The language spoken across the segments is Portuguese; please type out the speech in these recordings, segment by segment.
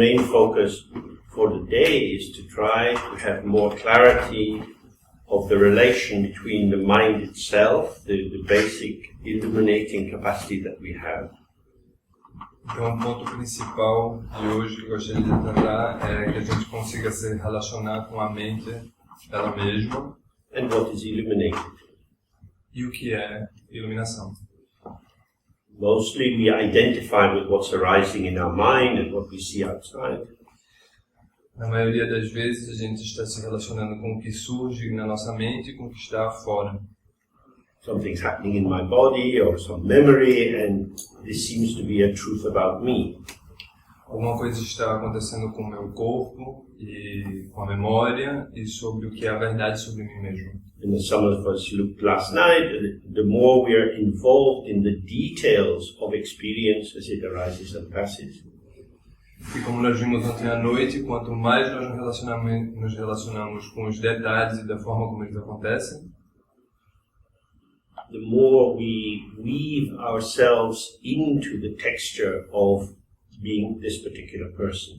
main focus for the day is to try to have more clarity of the relation between the mind itself, the basic illuminating capacity that we have. Então, o ponto principal de hoje que eu gostaria de tratar é que a gente consiga se relacionar com a mente ela mesma. And what is illuminated. E o que é iluminação. Mostly we identify with what's arising in our mind and what we see outside. Na maioria das vezes a gente está se relacionando com o que surge na nossa mente e com o que está fora. Something's happening in my body or some memory, and this seems to be a truth about me. Alguma coisa está acontecendo com o meu corpo e com a memória e sobre o que é a verdade sobre mim mesmo. And as some of us looked last night, the more we are involved in the details of experience as it arises and passes. E como nós vimos ontem à noite, quanto mais nós nos relacionamos com os detalhes e da forma como eles acontecem, the more we weave ourselves into the texture of being this particular person.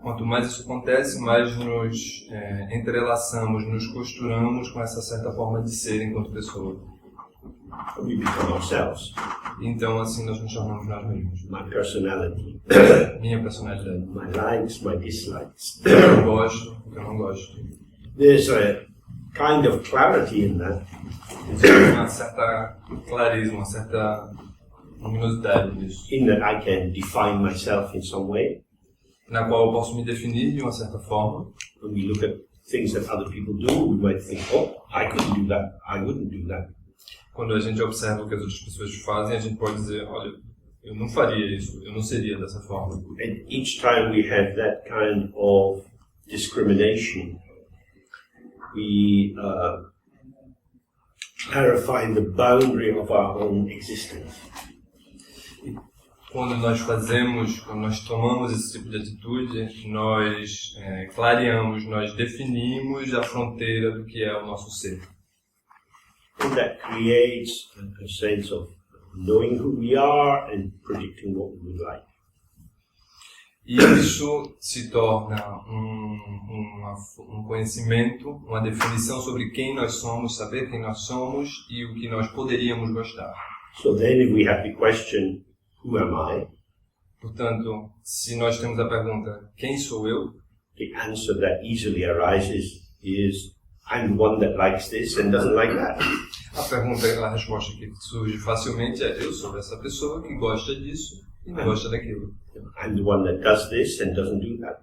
Quanto mais isso acontece, mais nos entrelaçamos, nos costuramos com essa certa forma de ser enquanto pessoa. We become ourselves. Então assim nós nos tornamos nós mesmos. My personality. Minha personalidade. My likes, my dislikes. O que eu gosto, o que eu não gosto. There's a kind of clarity in that. Existe uma certa clareza, uma certa luminosidade nisso. In that I can define myself in some way. Na qual eu posso me definir de uma certa forma. When we look at things that other people do, we might think, oh, I couldn't do that, I wouldn't do that. Quando a gente observa o que as outras pessoas fazem, a gente pode dizer, olha, eu não faria isso, eu não seria dessa forma. And each time we have that kind of discrimination, we clarify the boundary of our own existence. Quando nós tomamos esse tipo de atitude, nós clareamos, nós definimos a fronteira do que é o nosso ser. And that creates a sense of knowing who we are and predicting what we would like. E isso se torna um conhecimento, uma definição sobre quem nós somos, saber quem nós somos e o que nós poderíamos gostar. So then if we have the question, who am I? Portanto, se nós temos a pergunta, quem sou eu? The answer that easily arises is, I'm the one that likes this and doesn't like that. A resposta que surge facilmente é, eu sou essa pessoa que gosta disso e não gosta daquilo. I'm the one that does this and doesn't do that.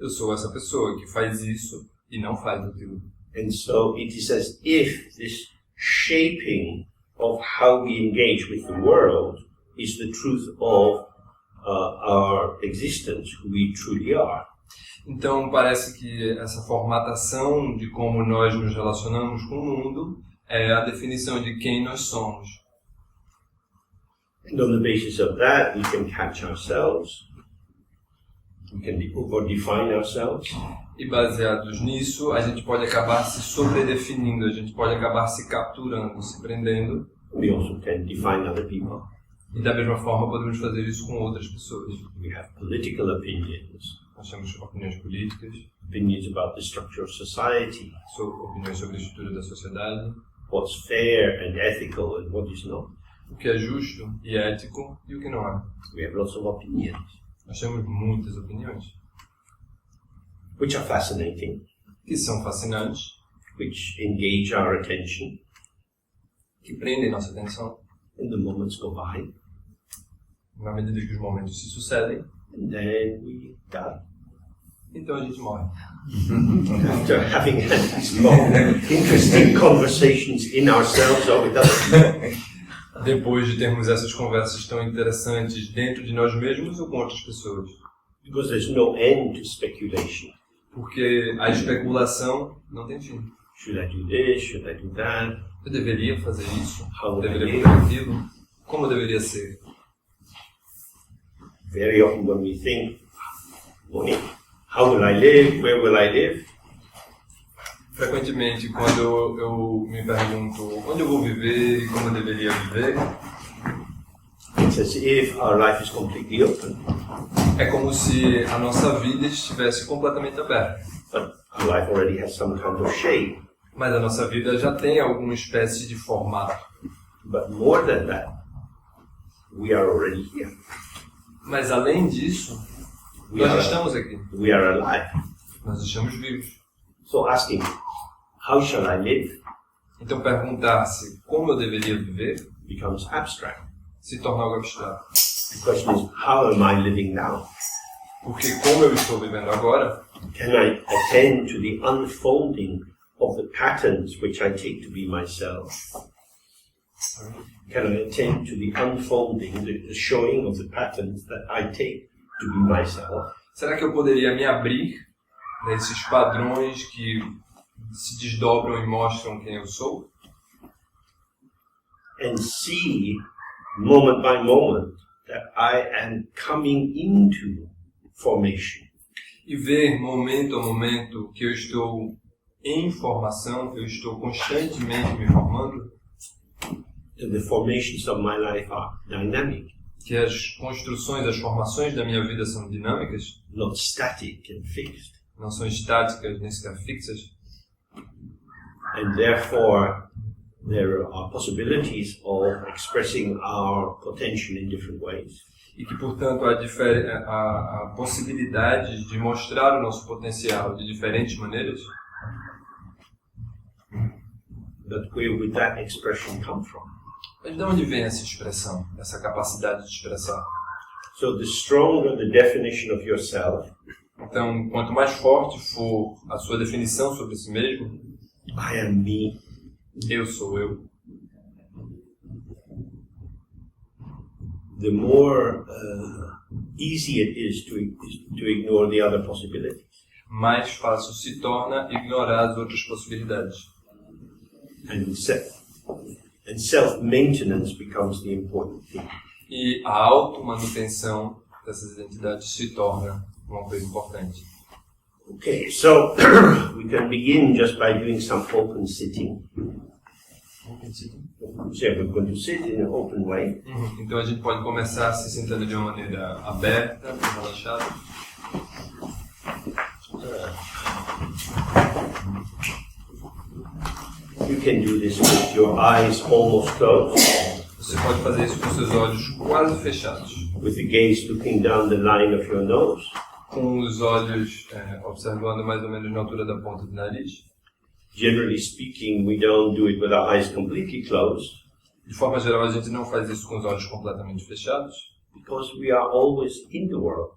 Eu sou essa pessoa que faz isso e não faz aquilo. And so it is as if this shaping of how we engage with the world is the truth of our existence, who we truly are. Então parece que essa formatação de como nós nos relacionamos com o mundo é a definição de quem nós somos. And on the basis of that, we can catch ourselves, we can over-define ourselves. E baseados nisso, a gente pode acabar se sobredefinindo, a gente pode acabar se capturando, se prendendo. We also can define other people. E da mesma forma podemos fazer isso com outras pessoas. We have political opinions. Nós temos opiniões políticas, Opinions about the structure of society. opiniões sobre a estrutura da sociedade, What's fair and ethical and what is not. o que é justo e ético e o que não é. We have lots of opinions, Nós temos muitas opiniões, which are fascinating, que são fascinantes, which engage our attention, que prendem nossa atenção, and the moments go by, na medida que os momentos se sucedem, and then we die. então a gente morre. After having had these long, interesting conversations in ourselves or with other people. Depois de termos essas conversas tão interessantes dentro de nós mesmos ou com outras pessoas. Because there's no end to speculation. Porque a especulação não tem fim. Should I do this? Should I do that? Eu deveria fazer isso? How would I Deveria live? fazer aquilo? Como deveria ser? Very often when we think, how will I live? Where will I live? Frequentemente, quando eu me pergunto onde eu vou viver e como eu deveria viver, It's as if our life is completely open. É como se a nossa vida estivesse completamente aberta. But our life already has some kind of shape. Mas a nossa vida já tem alguma espécie de formato. But more than that, we are already here. Mas além disso, We nós are, estamos aqui. we are alive. Nós estamos vivos. So asking, how shall I live, Então perguntar-se como eu deveria viver becomes abstract. se torna algo abstrato. The question is, how am I living now? Porque como eu estou vivendo agora, Can I attend to the unfolding of the patterns which I take to be myself? Can I attend to the unfolding, the showing of the patterns that I take to be myself? será que eu poderia me abrir nesses padrões que se desdobram e mostram quem eu sou? And see, moment by moment, that I am coming into formation. E ver momento a momento que eu estou em formação, eu estou constantemente me formando, And the formations of my life are dynamic, que as construções, as formações da minha vida são dinâmicas, not static and fixed. não são estáticas nem sequer fixas, And therefore, there are possibilities of expressing our potential in different ways. e que, portanto, há possibilidade de mostrar o nosso potencial de diferentes maneiras. But where would that expression come from? Mas de onde vem essa expressão, essa capacidade de expressar? So the stronger the definition of yourself, Então, quanto mais forte for a sua definição sobre si mesmo, I am me, eu sou eu, the more easy it is to ignore the other possibilities. mais fácil se torna ignorar as outras possibilidades. And self-maintenance becomes the important thing. E a automanutenção dessas identidades se torna uma coisa importante. Okay, so we can begin just by doing some open sitting. So we're going to sit in an open way. Então a gente pode começar se sentando de uma maneira aberta, relaxada. You can do this with your eyes almost closed, Você pode fazer isso com seus olhos quase fechados, with the gaze looking down the line of your nose. com os olhos observando mais ou menos na altura da ponta do nariz. Generally speaking, we don't do it with our eyes completely closed, De forma geral, a gente não faz isso com os olhos completamente fechados, because we are always in the world.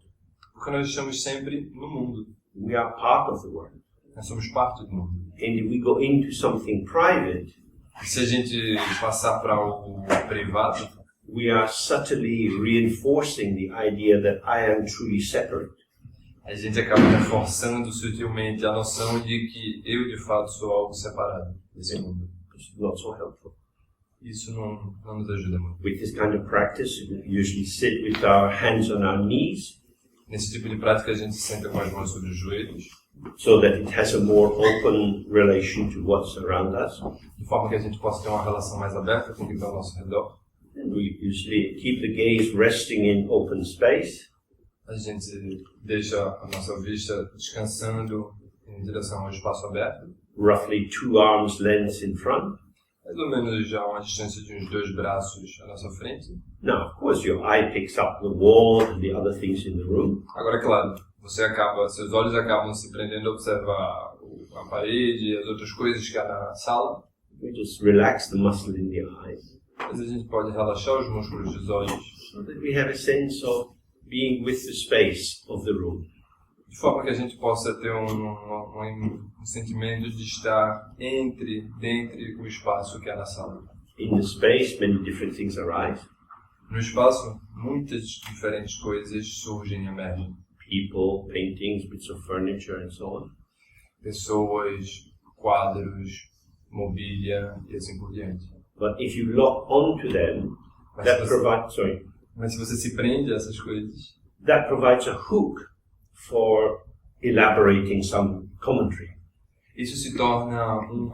porque nós estamos sempre no mundo. We are part of the world. Nós somos parte do mundo. And if we go into something private, E se a gente passar para algo privado, we are subtly reinforcing the idea that I am truly separate. a gente acaba reforçando sutilmente a noção de que eu, de fato, sou algo separado desse mundo. It's not so helpful. Isso não nos ajuda muito. With this kind of practice, we usually sit with our hands on our knees, Nesse tipo de prática, a gente se senta com as mãos sobre os joelhos, so that it has a more open relation to what's around us. de forma que a gente possa ter uma relação mais aberta com o que está ao nosso redor. And we usually keep the gaze resting in open space, A gente deixa a nossa vista descansando em direção ao espaço aberto, roughly 2 arms lengths in front. mais ou menos já a uma distância de uns 2 braços à nossa frente. Now, of course, your eye picks up the wall and the other things in the room, Agora, é claro, seus olhos acabam se prendendo a observar a parede e as outras coisas que há na sala, we just relax the muscle in the eye, mas a gente pode relaxar os músculos dos olhos, so that we have a sense of being with the space of the room. de forma que a gente possa ter um sentimento de estar dentre o espaço que há na sala. In the space, many different things arise. No espaço, muitas diferentes coisas surgem e emergem. People, paintings, bits of furniture, and so on. Pessoas, quadros, mobília e assim por diante. But if you lock onto them, Mas that se você, provides, mas se você se prende a essas coisas, that provides a hook for elaborating some commentary. isso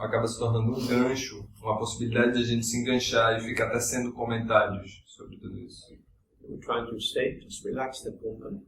acaba se tornando um gancho, uma possibilidade de a gente se enganchar e ficar tecendo comentários sobre tudo isso. We're trying to stay, just relax them open.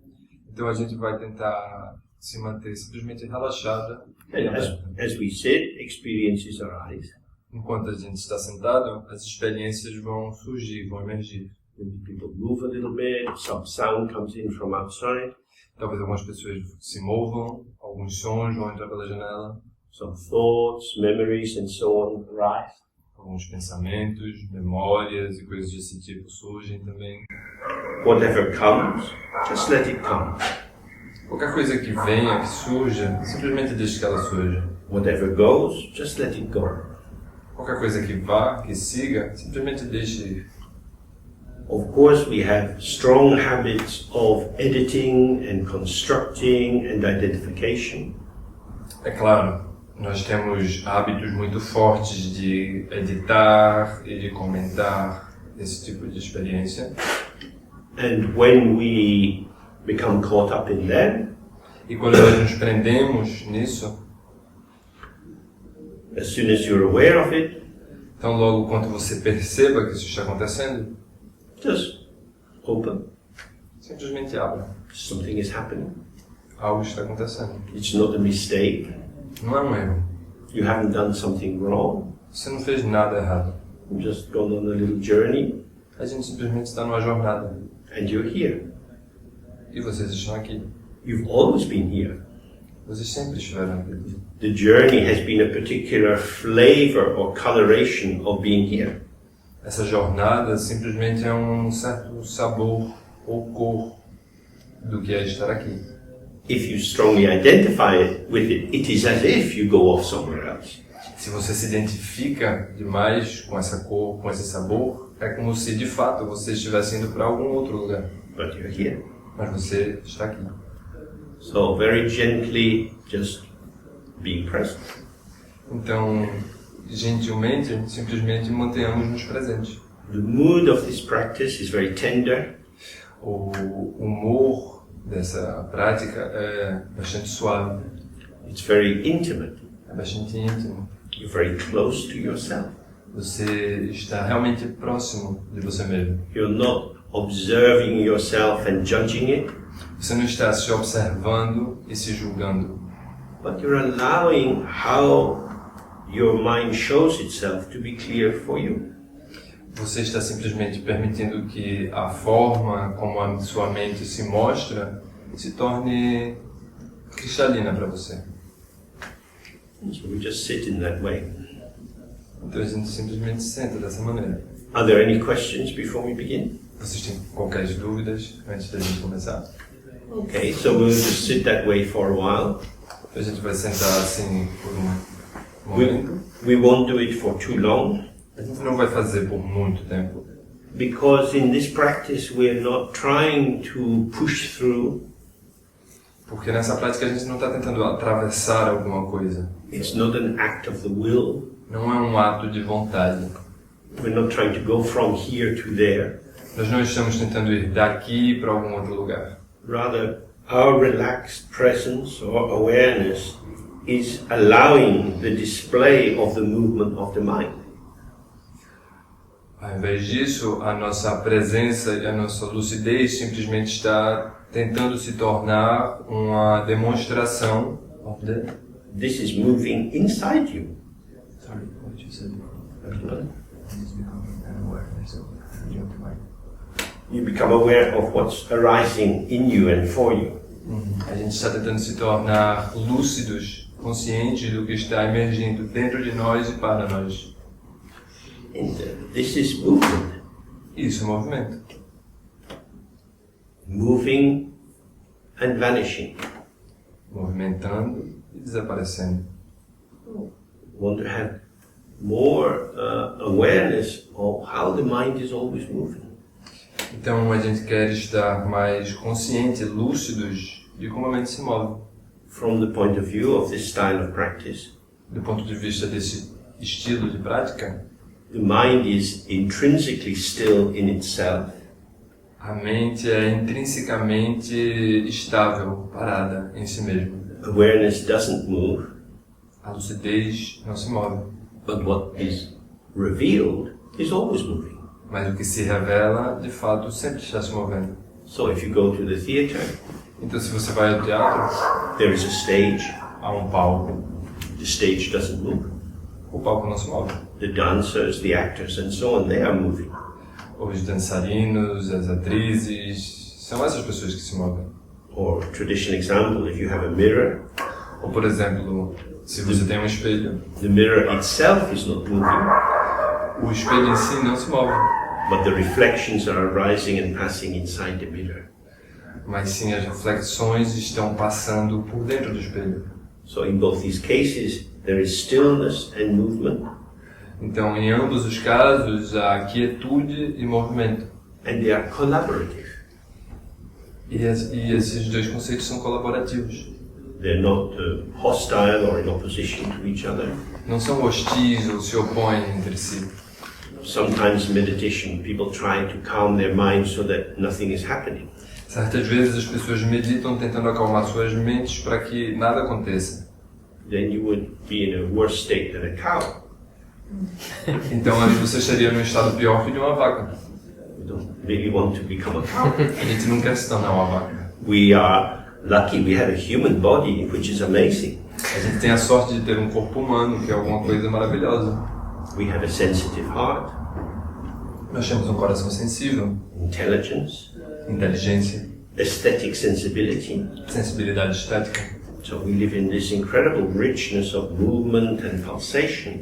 Então a gente vai tentar se manter simplesmente relaxada e And aberta. as we sit, experiences arise. Enquanto a gente está sentado, as experiências vão surgir, vão emergir. Maybe people move a little bit, some sound comes in from outside, Talvez algumas pessoas se movam, alguns sons vão entrar pela janela, some thoughts, memories, and so on arise. alguns pensamentos, memórias e coisas desse tipo surgem também. Whatever comes, just let it come. Qualquer coisa que venha, que surja, simplesmente deixe que ela surja. Whatever goes, just let it go. Qualquer coisa que vá, que siga, simplesmente deixe ir. Of course, we have strong habits of editing and constructing and identification. É claro, nós temos hábitos muito fortes de editar e de comentar esse tipo de experiência. And when we become caught up in them, E quando nós nos prendemos nisso, as soon as you're aware of it, então logo quando você perceba que isso está acontecendo, just open. simplesmente abra. Something is happening. Algo está acontecendo. It's not a mistake. Não é um erro. You haven't done something wrong. Você não fez nada errado. You've just gone on a little journey A gente simplesmente está numa jornada. and you're here. E vocês estão aqui. You've always been here. Vocês sempre estiveram aqui. The journey has been a particular flavor or coloration of being here. Essa jornada simplesmente é um certo sabor ou cor do que é estar aqui. If you strongly identify with it, it is as if you go off somewhere else. Se você se identifica demais com essa cor, com esse sabor, é como se de fato você estivesse indo para algum outro lugar. But you're here. Mas você está aqui. So very gently, just being present. Então, gentilmente, simplesmente mantenhamos-nos presentes. The mood of this practice is very tender. O humor dessa prática é bastante suave, It's very intimate. é bastante íntimo. You're very close to yourself. Você está realmente próximo de você mesmo. You're not observing yourself and judging it, Você não está se observando e se julgando, but you're allowing how your mind shows itself to be clear for you. você está simplesmente permitindo que a forma como a sua mente se mostra se torne cristalina para você. So we just sit in that way. Então a gente simplesmente senta dessa maneira. Are there any questions before we begin? Vocês têm qualquer dúvidas antes da gente começar? Okay, so we'll just sit that way for a while. A gente vai sentar assim por um momento. We won't do it for too long, A gente não vai fazer por muito tempo, because in this practice we're not trying to push through. porque nessa prática a gente não está tentando atravessar alguma coisa. It's not an act of the will. Não é um ato de vontade. We're not trying to go from here to there. Nós não estamos tentando ir daqui para algum outro lugar. Rather, our relaxed presence or awareness is allowing the display of the movement of the mind. Ao invés disso, a nossa presença e a nossa lucidez simplesmente está tentando se tornar uma demonstração. This is moving inside you. Sorry, what did you say? You become aware of what's arising in you and for you. A gente está tentando se tornar lúcidos, conscientes do que está emergindo dentro de nós e para nós. And this is movement. Isso é movimento. Moving and vanishing. Movimentando e desaparecendo. Want to have more awareness of how the mind is always moving. Então a gente quer estar mais conscientes, lúcidos de como a mente se move. From the point of view of this style of practice, Do ponto de vista desse estilo de prática, the mind is intrinsically still in itself. a mente é intrinsecamente estável, parada em si mesma. Awareness doesn't move, A lucidez não se move, but what is revealed is always moving. mas o que se revela, de fato, sempre está se movendo. So if you go to the theater, Então, se você vai ao teatro, there is a stage. há um palco. The stage doesn't move. O palco não se move. The dancers, the actors, and so on, they are moving. Os dançarinos, as atrizes, são essas pessoas que se movem. Or traditional example, if you have a mirror, Ou, por exemplo, se você tem um espelho, the mirror itself is not moving, o espelho em si não se move, but the reflections are arising and passing inside the mirror. mas sim as reflexões estão passando por dentro do espelho. So in both these cases, there is stillness and movement, Então, em ambos os casos, há quietude e movimento. and they are collaborative. E esses dois conceitos são colaborativos. They're not hostile or in opposition to each other. Não são hostis ou se opõem entre si. Sometimes in meditation, people try to calm their mind so that nothing is happening. Certas vezes as pessoas meditam tentando acalmar suas mentes para que nada aconteça. Then you would be in a worse state than a cow. Então aí você estaria num estado pior que de uma vaca. We don't really want to become a cow. A gente não quer se tornar uma vaca. We are lucky we have a human body, which is amazing. A gente tem a sorte de ter um corpo humano, que é alguma coisa maravilhosa. We have a sensitive heart, Nós temos um coração sensível, intelligence, inteligência, aesthetic sensibility. sensibilidade estética. So we live in this incredible richness of movement and pulsation.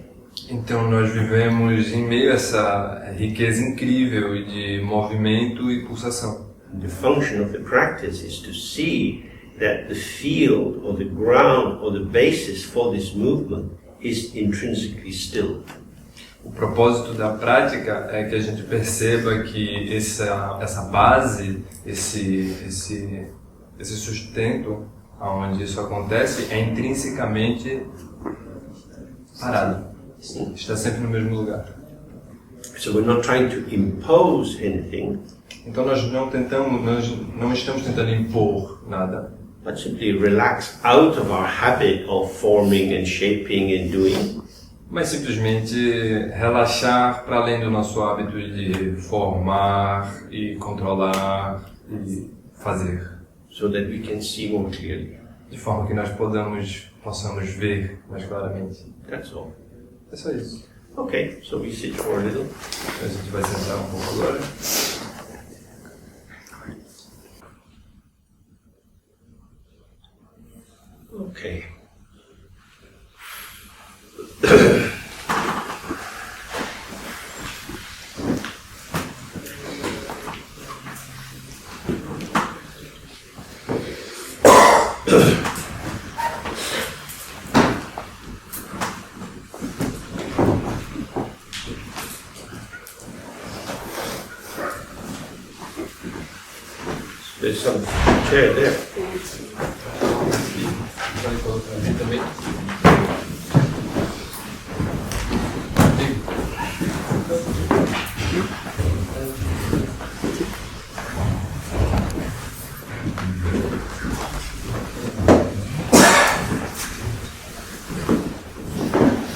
Então nós vivemos em meio a essa riqueza incrível de movimento e pulsação. The function of the practice is to see that the field or the ground or the basis for this movement is intrinsically still. O propósito da prática é que a gente perceba que essa base, esse sustento onde isso acontece é intrinsecamente parado. Está sempre no mesmo lugar. So we're not trying to impose anything, Então nós não estamos tentando impor nada, but simply relax out of our habit of forming and shaping and doing, mas simplesmente relaxar para além do nosso hábito de formar e controlar e fazer, so that we can see more clearly. de forma que nós possamos ver mais claramente. That's all. É só isso. Okay, so we sit for a little. A gente vai sentar um pouco agora. Okay. There's some chair there. Vai colocar ali também.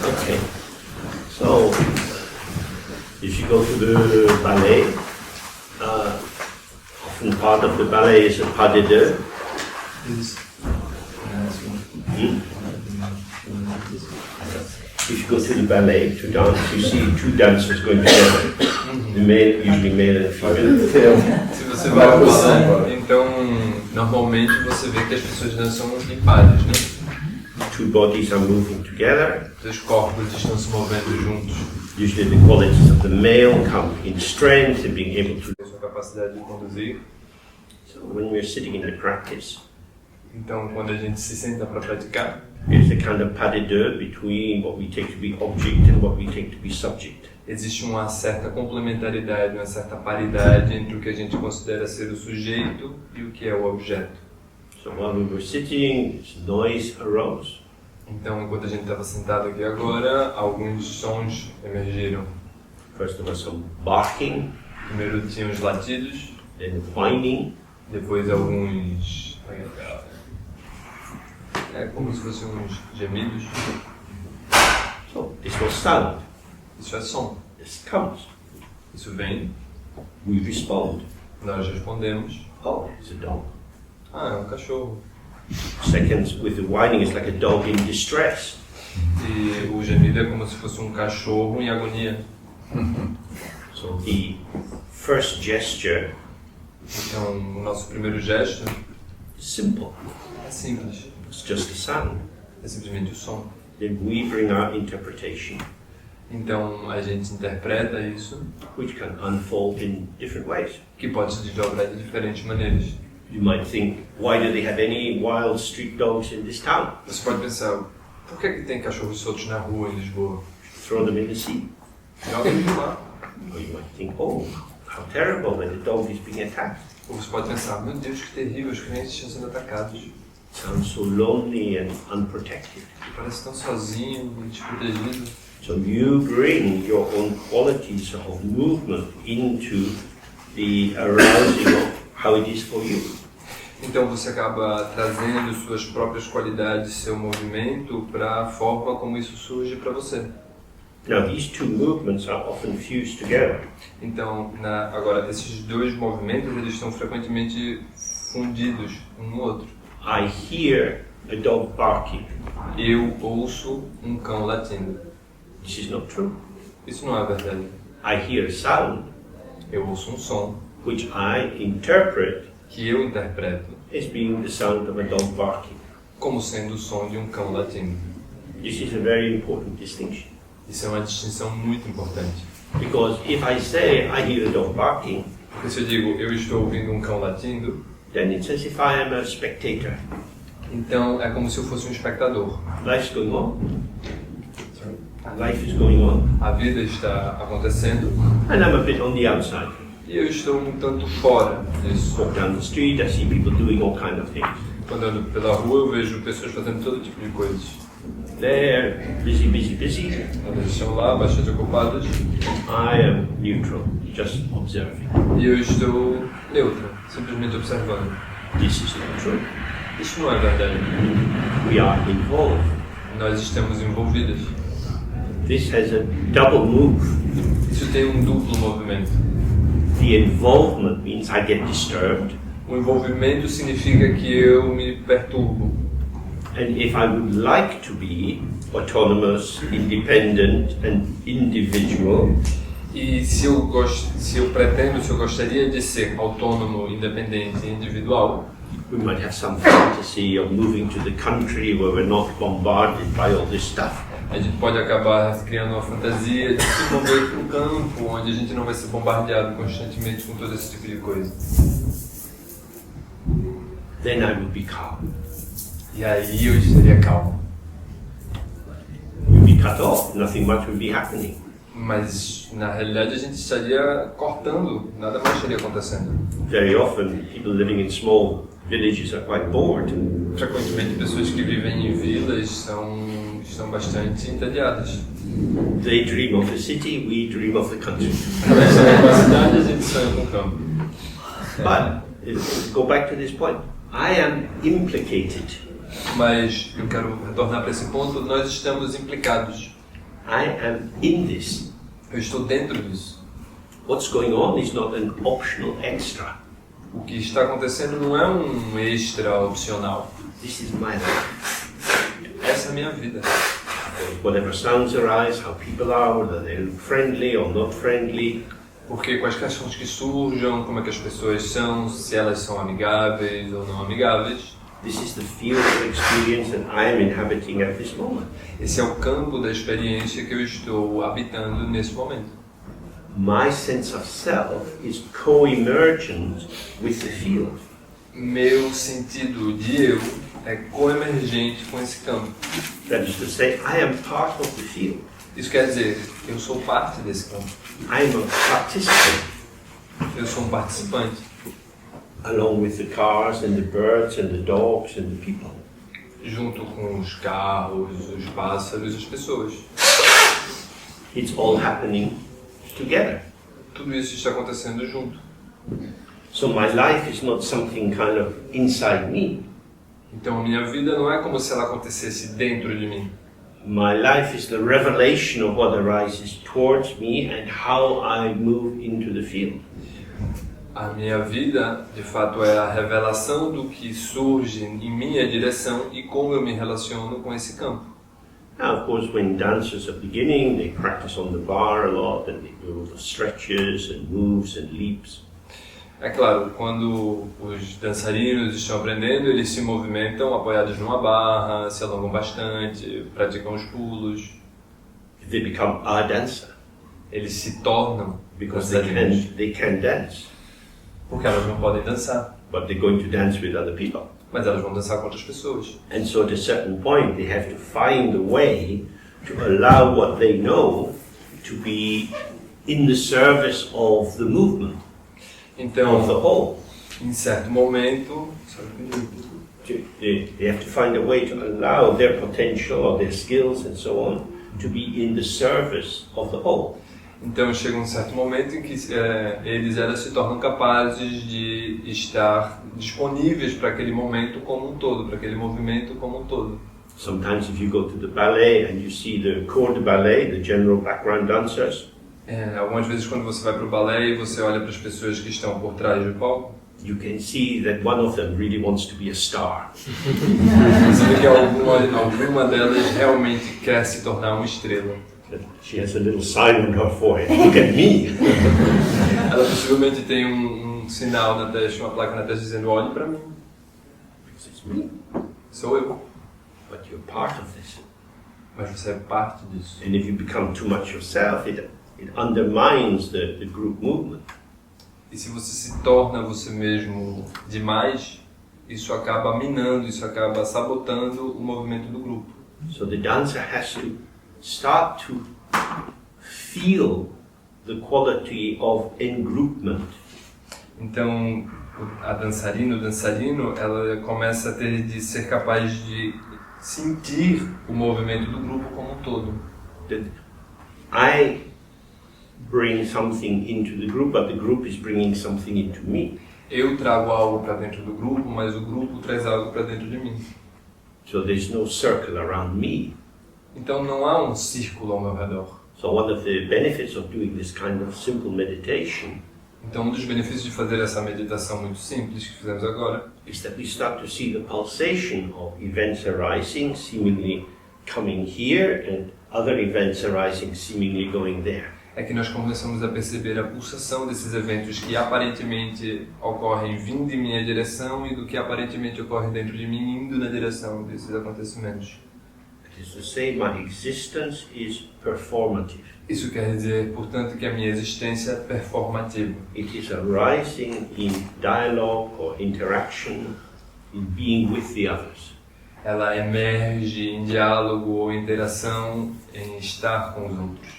Okay. So, if you go to the ballet, often part of the ballet is a pas de deux. If you go to the ballet to dance, you see two dancers going together. The male, usually male and female. Se você vai ao balé, então normalmente você vê que as pessoas dançam em pares, né? Two bodies are moving together. Os corpos estão se movendo juntos. Usually the qualities of the male come in strength and being able to. Sua capacidade de conduzir. So when we're sitting in the practice, Então, quando a gente se senta para praticar, there's a kind of pas de deux between what we take to be object and what we take to be subject. existe uma certa complementaridade, uma certa paridade entre o que a gente considera ser o sujeito e o que é o objeto. So while we were sitting, this noise arose. Então, enquanto a gente estava sentado aqui agora, alguns sons emergiram. First there was some barking, Primeiro tinha os latidos, then whining, depois alguns... como se fossem uns gemidos. so this was sound. Isso é som. This comes. Isso vem, We respond. nós respondemos. Oh, it's a dog. Ah, é um cachorro. Second, with the whining, it's like a dog in distress. E o gemido é como se fosse um cachorro em agonia. So the first gesture Então, o nosso primeiro gesto is simple. é simples. It's just a sound. É simplesmente o som. Then we bring our interpretation, Então, a gente interpreta isso, which can unfold in different ways. que pode se desdobrar de diferentes maneiras. You might think, why do they have any wild street dogs in this town? Você pode pensar, por que tem cachorros soltos na rua em Lisboa? Throw them in the sea. Joga eles no mar. Or you might think, oh, how terrible that the dog is being attacked. Ou você pode pensar, meu Deus, que terrível, os clientes estão sendo atacados. Sounds so lonely and unprotected. Parece tão sozinho e desprotegido. So you bring your own qualities of movement into the arousing of how it is for you. Então você acaba trazendo suas próprias qualidades, seu movimento, para a forma como isso surge para você. Now these two movements are often fused together. Então, agora, esses dois movimentos eles estão frequentemente fundidos um no outro. I hear a dog barking. Eu ouço um cão latindo. This is not true. Isso não é verdade. I hear a sound Eu ouço um som which I interpret que eu interpreto as being the sound of a dog barking. como sendo o som de um cão latindo. This is a very important distinction. Isso é uma distinção muito importante. Because if I say I hear a dog barking, Porque se eu digo, eu estou ouvindo um cão latindo, then it's as if I am a spectator. então é como se eu fosse um espectador. Life's going on. Life is going on. A vida está acontecendo And I'm a bit on the outside. e eu estou um tanto fora disso. Walk down the street, I see people doing all kinds of things. Quando eu ando pela rua, eu vejo pessoas fazendo todo tipo de coisas. They're busy, busy, busy. Eles estão lá, bastante ocupados, I am neutral, just observing. e eu estou neutro, simplesmente observando. This is not true. Isso não é verdade. We are involved. Nós estamos envolvidos. This has a double move. Isso tem um duplo movimento. The involvement means I get disturbed. O envolvimento significa que eu me perturbo. And if I would like to be autonomous, independent and individual, E se eu gostaria de ser autônomo, independente e individual, we might have some fantasy of moving to the country where we're not bombarded by all this stuff. a gente pode acabar criando uma fantasia de se mover para um campo onde a gente não vai ser bombardeado constantemente com todo esse tipo de coisa. Then I would be calm. E aí eu estaria calmo. You'd be cut off, nothing much would be happening. Mas na realidade a gente estaria cortando, nada mais estaria acontecendo. Very often, people living in small villages are quite bored. Frequentemente pessoas que vivem em vilas estão bastante entediadas. They dream of the city, we dream of the country. Elas sonham com a cidade, a gente sonha com o campo. But, go back to this point. I am implicated. Mas eu quero retornar para esse ponto, nós estamos implicados. I am in this. Eu estou dentro disso. What's going on is not an optional extra. O que está acontecendo não é um extra opcional. This is my life. Essa é a minha vida. Whatever sounds arise, how people are, whether they look friendly or not friendly. Porque quaisquer sons que surjam, como é que as pessoas são, se elas são amigáveis ou não amigáveis. This is the field of experience that I am inhabiting at this moment. Esse é o campo da experiência que eu estou habitando nesse momento. My sense of self is co-emergent with the field. Meu sentido de eu é coemergente com esse campo. That is to say, I am part of the field. Isso quer dizer, eu sou parte desse campo. I am a participant, Eu sou um participante, along with the cars and the birds and the dogs and the people. junto com os carros, os pássaros e as pessoas. It's all happening together. Tudo isso está acontecendo junto. So my life is not something kind of inside me. Então a minha vida não é como se ela acontecesse dentro de mim. My life is the revelation of what arises towards me and how I move into the field. A minha vida, de fato, é a revelação do que surge em minha direção e como eu me relaciono com esse campo. Now, of course, when dancers are beginning, they practice on the bar a lot, and they do the stretches and moves and leaps. É claro, quando os dançarinos estão aprendendo, eles se movimentam apoiados numa barra, se alongam bastante, praticam os pulos. They become a dancer Eles se tornam because dançarinos, they can dance, porque elas não podem dançar, but they're going to dance with other people. mas elas vão dançar com outras pessoas. And so at a certain point, they have to find a way to allow what they know to be in the service of the movement, Então, of the whole. em certo momento, They have to find a way to allow their potential or their skills and so on to be in the service of the whole. então chega um certo momento em que elas se tornam capazes de estar disponíveis para aquele momento como um todo, para aquele movimento como um todo. Sometimes if you go to the ballet and you see the corps de ballet, the general background dancers, Algumas vezes quando você vai para o balé e você olha para as pessoas que estão por trás do palco, you can see that one of them really wants to be a star. você vê que alguma delas realmente quer se tornar uma estrela. She has a little sign on her forehead. Look at me. Ela possivelmente tem um sinal na testa, uma placa na testa dizendo: olhe para mim, Because it's me. sou eu. But you're part of this. Mas você é parte disso. And if you become too much yourself, it undermines the group movement. E se você se torna você mesmo demais, isso acaba minando, isso acaba sabotando o movimento do grupo. So the dancer has to start to feel the quality of engroupment. Então, a dançarina, o dançarino, ela começa a ter de ser capaz de sentir o movimento do grupo como um todo. That I bring something into the group, but the group is bringing something into me. Eu trago algo para dentro do grupo, mas o grupo traz algo para dentro de mim. So there's no circle around me. Então não há um círculo ao meu redor. So one of the benefits of doing this kind of simple meditation Então um dos benefícios de fazer essa meditação muito simples que fizemos agora is that we start to see the pulsation of events arising, seemingly coming here, and other events arising, seemingly going there. é que nós começamos a perceber a pulsação desses eventos que aparentemente ocorrem vindo em minha direção e do que aparentemente ocorre dentro de mim indo na direção desses acontecimentos. It is to say my existence is performative. Isso quer dizer, portanto, que a minha existência é performativa. It is arising in dialogue or interaction, in being with the others. Ela emerge em diálogo ou interação, em estar com os outros.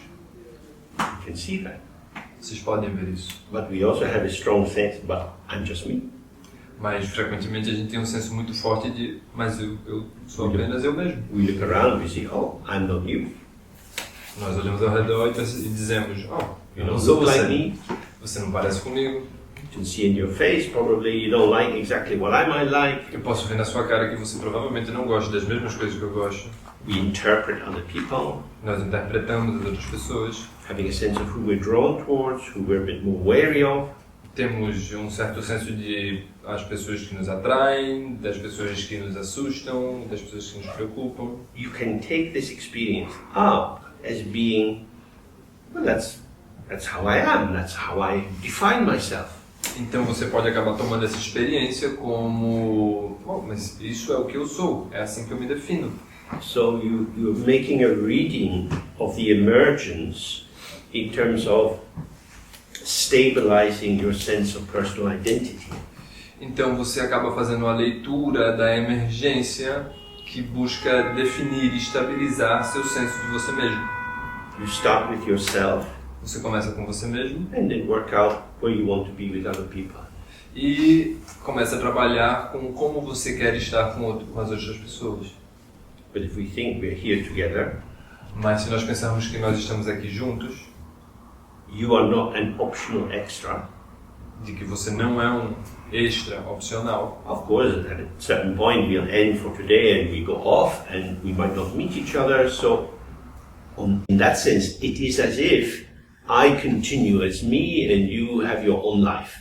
You can see that. Vocês podem ver isso. But we also have a strong sense, but I'm just me. Mas, frequentemente, a gente tem um senso muito forte de mas eu sou apenas eu mesmo. We look around, we see, oh, I'm not you. Nós olhamos ao redor e dizemos, oh, eu You não don't sou look like você. me. Você não parece comigo. You can see in your face, probably you don't like exactly what I might like. Eu posso ver na sua cara que você provavelmente não gosta das mesmas coisas que eu gosto. We interpret other people, Nós interpretamos as outras pessoas. having a sense of who we're drawn towards, who we're a bit more wary of. Temos um certo senso de as pessoas que nos atraem, das pessoas que nos assustam, das pessoas que nos preocupam. You can take this experience up as being, well, that's how I am, that's how I define myself. Então você pode acabar tomando essa experiência como, bom, mas isso é o que eu sou, é assim que eu me defino. So you're making a reading of the emergence in terms of stabilizing your sense of personal identity. Então você acaba fazendo a leitura da emergência que busca definir e estabilizar seu senso de você mesmo. You start with yourself Você começa com você mesmo and then work out where you want to be with other people. e começa a trabalhar com como você quer estar com as outras pessoas. But if we think we're here together, Mas se nós pensarmos que nós estamos aqui juntos, you are not an optional extra. de que você não é um extra opcional, Of course, at a certain point we'll end for today and we go off and we might not meet each other. So, in that sense, it is as if I continue as me and you have your own life.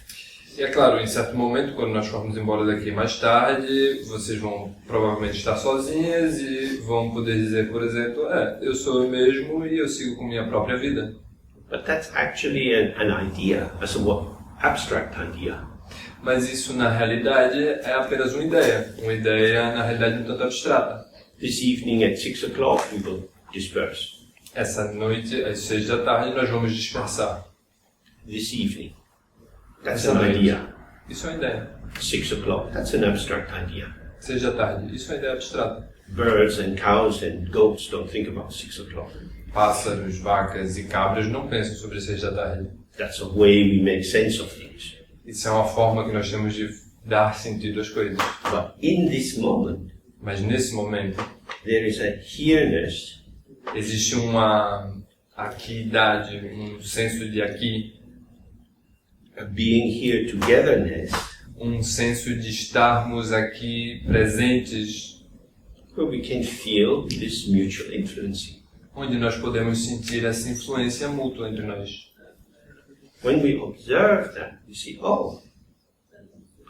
E é claro, em certo momento, quando nós formos embora daqui mais tarde, vocês vão provavelmente estar sozinhas e vão poder dizer, por exemplo, eu sou eu mesmo e eu sigo com minha própria vida. But that's actually an idea, a somewhat abstract idea. Mas isso, na realidade, é apenas uma ideia, na realidade, um tanto abstrata. This evening at 6 o'clock we will disperse. Essa noite, às 6 da tarde, nós vamos dispersar. This evening. That's an idea. Isso é uma ideia. 6 o'clock, that's an abstract idea. 6 da tarde, isso é uma ideia abstrata. Birds and cows and goats don't think about 6 o'clock. Pássaros, vacas e cabras não pensam sobre 6 da tarde. That's a way we make sense of things. Isso é uma forma que nós temos de dar sentido às coisas. But in this moment, Mas nesse momento, there is a here-ness. existe uma aquidade, um senso de aqui, A being here togetherness, um senso de estarmos aqui presentes, where we can feel this mutual influencing. onde nós podemos sentir essa influência mútua entre nós. When we observe that, we see, oh,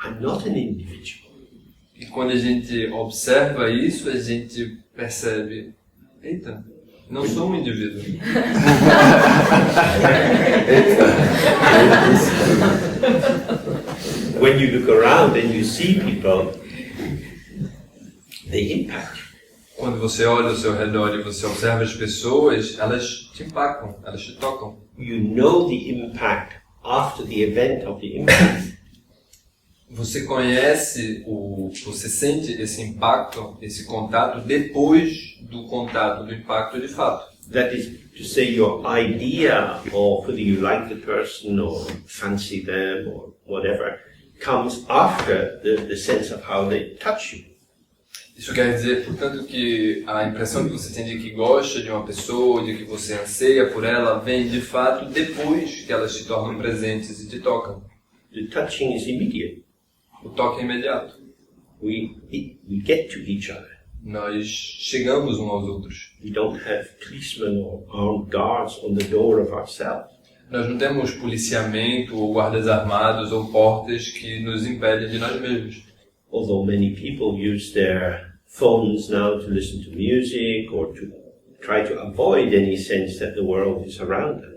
I'm not an individual. E quando a gente observa isso, a gente percebe, eita, não sou um indivíduo. When you look around and you see people, they impact you. Quando você olha ao seu redor e você observa as pessoas, elas te impactam, elas te tocam. You know the impact after the event of the impact. Você conhece, você sente esse impacto, esse contato depois do contato, do impacto de fato. That is to say, your idea of whether you like the person or fancy them or whatever comes after the sense of how they touch you. Isso quer dizer, portanto, que a impressão que você tem de que gosta de uma pessoa, de que você anseia por ela, vem de fato depois que elas se tornam presentes e te tocam. The touching is immediate. O toque é imediato. We get to each other. Nós chegamos uns aos outros. We don't have policemen or armed guards on the door of ourselves. Nós não temos policiamento ou guardas armados ou portas que nos impedem de nós mesmos. Although many people use their phones now to listen to music or to try to avoid any sense that the world is around them.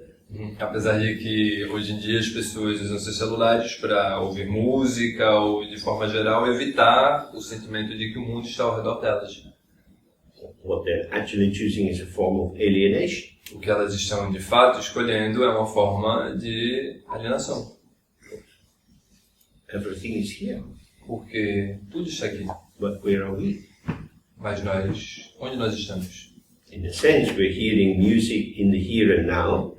Apesar de que hoje em dia as pessoas usam seus celulares para ouvir música ou, de forma geral, evitar o sentimento de que o mundo está ao redor delas. What they're actually choosing is a form of alienation. O que elas estão, de fato, escolhendo é uma forma de alienação. Everything is here. Porque tudo está aqui. But where are we? Mas nós, onde nós estamos? In a sense, we're hearing music in the here and now,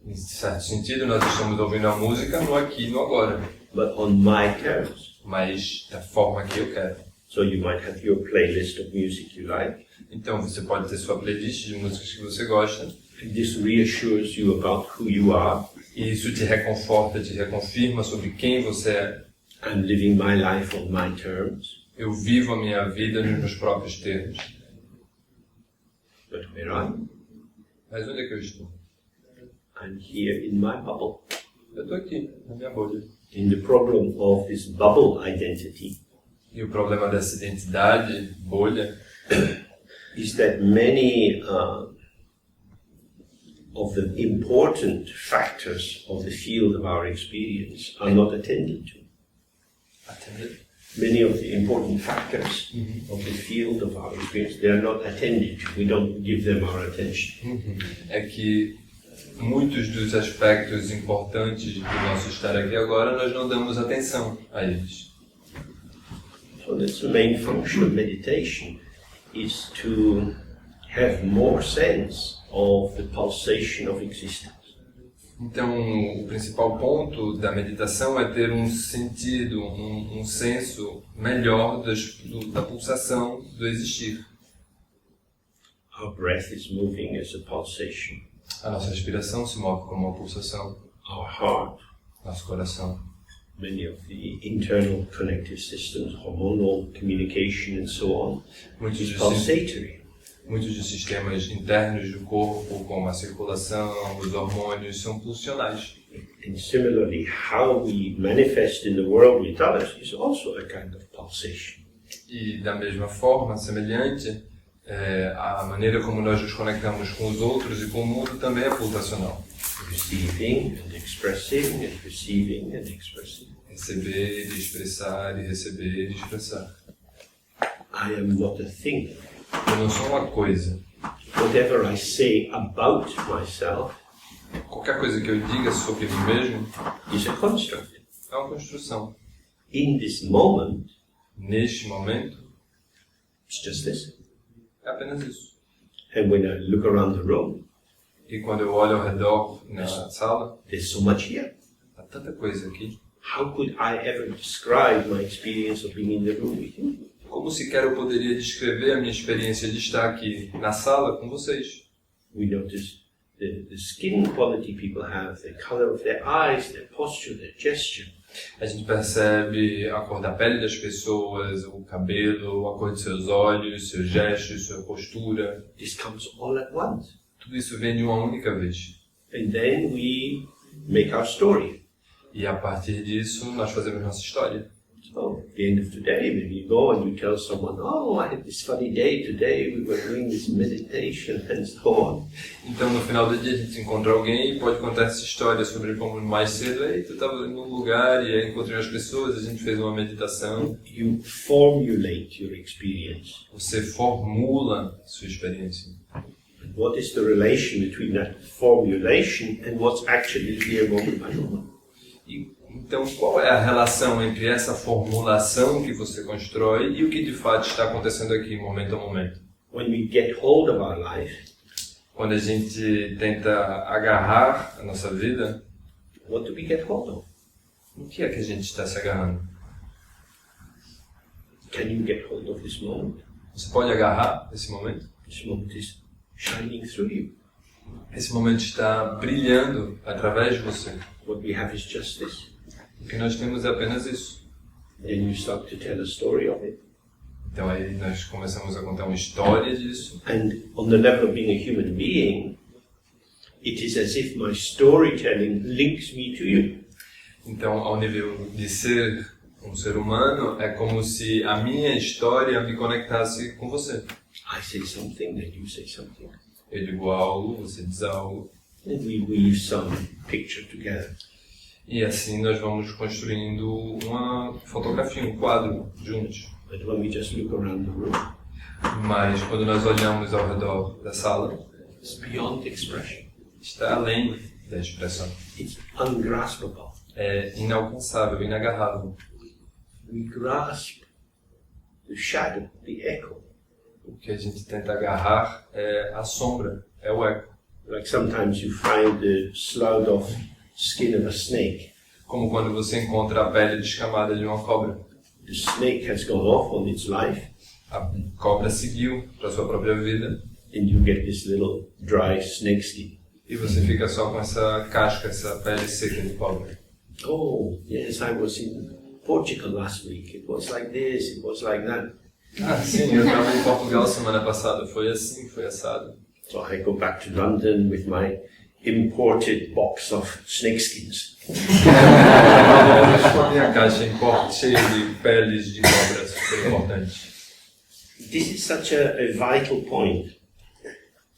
Em certo sentido, nós estamos ouvindo a música no aqui e no agora. but on my terms. Mas da forma que eu quero. So you might have your playlist of music you like. Então você pode ter sua playlist de músicas que você gosta. This reassures you about who you are. E isso te reconforta, te reconfirma sobre quem você é. I'm living my life on my terms. Eu vivo a minha vida nos meus próprios termos. But where are you? Mas onde é que eu estou? I'm here in my bubble. Eu estou aqui, na minha bolha. In the problem of this bubble identity E o problema dessa identidade, bolha, is that many of the important factors of the field of our experience are not attended to. Many of the important factors of the field of our experience, they are not attended to. We don't give them our attention. é que muitos dos aspectos importantes do nosso estar aqui agora, nós não damos atenção a eles. So that's the main function of meditation, is to have more sense of the pulsation of existence. Então, o principal ponto da meditação é ter um sentido, um senso melhor da pulsação do existir. Our breath is moving as a pulsation. A nossa respiração se move como uma pulsação. Our heart, Nosso coração. many of the internal connective systems, hormonal communication and so on, Muitos is pulsatory. dos sistemas internos do corpo, como a circulação, os hormônios, são pulsionais. And similarly, how we manifest in the world with others is also a kind of pulsation. E da mesma forma, semelhante, a maneira como nós nos conectamos com os outros e com o mundo também é pulsacional. Receiving and expressing and receiving and expressing. Receber e expressar e receber e expressar. I am not a thing. Eu não sou uma coisa. Whatever I say about myself Qualquer coisa que eu diga sobre mim mesmo is a construct. é uma construção. In this moment, Neste momento, it's just this. é apenas isso. And when I look around the room, E quando eu olho ao redor na sala, there's so much here. há tanta coisa aqui. How could I ever describe my experience of being in the room with you? Como sequer eu poderia descrever a minha experiência de estar aqui na sala com vocês? We notice the skin quality people have, the color of their eyes, their posture, their gesture. A gente percebe a cor da pele das pessoas, o cabelo, a cor de seus olhos, seus gestos, sua postura. This comes all at once. Tudo isso vem de uma única vez. And then we make our story. E a partir disso, nós fazemos nossa história. So, at the end of today, when you go and you tell someone, oh, I had this funny day today, we were doing this meditation and so on. Então, no final do dia, a gente encontra alguém e pode contar essa história sobre como mais cedo, tu estava num lugar e aí encontrei as pessoas, a gente fez uma meditação. You formulate your experience. Você formula sua experiência. And what is the relation between that formulation and what's actually here moment by moment? Então, qual é a relação entre essa formulação que você constrói e o que de fato está acontecendo aqui, momento a momento? When we get hold of our life, Quando a gente tenta agarrar a nossa vida, what do we get hold of? o que é que a gente está se agarrando? Can you get hold of this moment? Você pode agarrar esse momento? This moment is shining through you. Esse momento está brilhando através de você. What we have is just this. O que nós temos é apenas isso. Then you start to tell a story of it. Então aí nós começamos a contar uma história disso. And on the level of being a human being, it is as if my storytelling links me to you. Então, ao nível de ser um ser humano, é como se a minha história me conectasse com você. I say something, then you say something. Eu digo algo, você diz algo. And we weave some picture together. E assim nós vamos construindo uma fotografia, um quadro juntos. But when we just look around the room, Mas quando nós olhamos ao redor da sala, it's beyond expression. está além da expressão. It's ungraspable. É inalcançável, inagarrável. We grasp the shadow, the echo. O que a gente tenta agarrar é a sombra, é o eco. Like sometimes you find the sloughed off skin of a snake. Como quando você encontra a pele descamada de uma cobra. The snake has gone off on its life, A cobra seguiu para sua própria vida and you get this little dry snake skin. e você fica só com essa casca, essa pele seca de cobra. Oh, yes, I was in Portugal last week. It was like this, it was like that. Ah, sim, eu estava em Portugal semana passada, foi assim, foi assado. So I go back to London with my imported box of snakeskins. Com a minha caixa cheia de peles de cobra, super importante. This is such a vital point,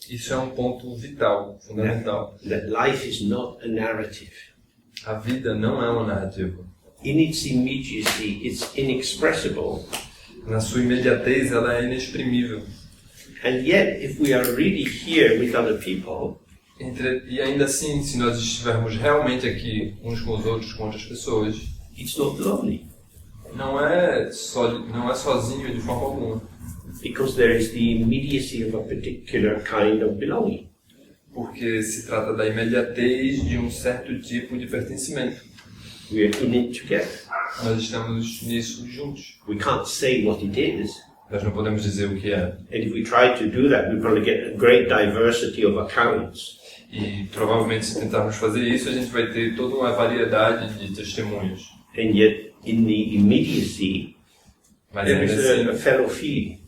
Isso é um ponto vital, fundamental. that life is not a narrative. A vida não é uma narrativa. In its immediacy, it's inexpressible. Na sua imediatez, ela é inexprimível. And yet, if we are really here with other people, E ainda assim, se nós estivermos realmente aqui, uns com os outros, com outras pessoas, it's not lonely. não é sozinho de forma alguma. Because there is the immediacy of a particular kind of belonging. Porque se trata da imediatez de um certo tipo de pertencimento. We are in it together. Nós estamos nisso juntos. We can't say what it is. Nós não podemos dizer o que é. And if we try to do that, we probably get a great diversity of accounts. E provavelmente se tentarmos fazer isso, a gente vai ter toda uma variedade de testemunhos. And yet, in the immediacy, Mas there ainda is assim, a fellow feeling.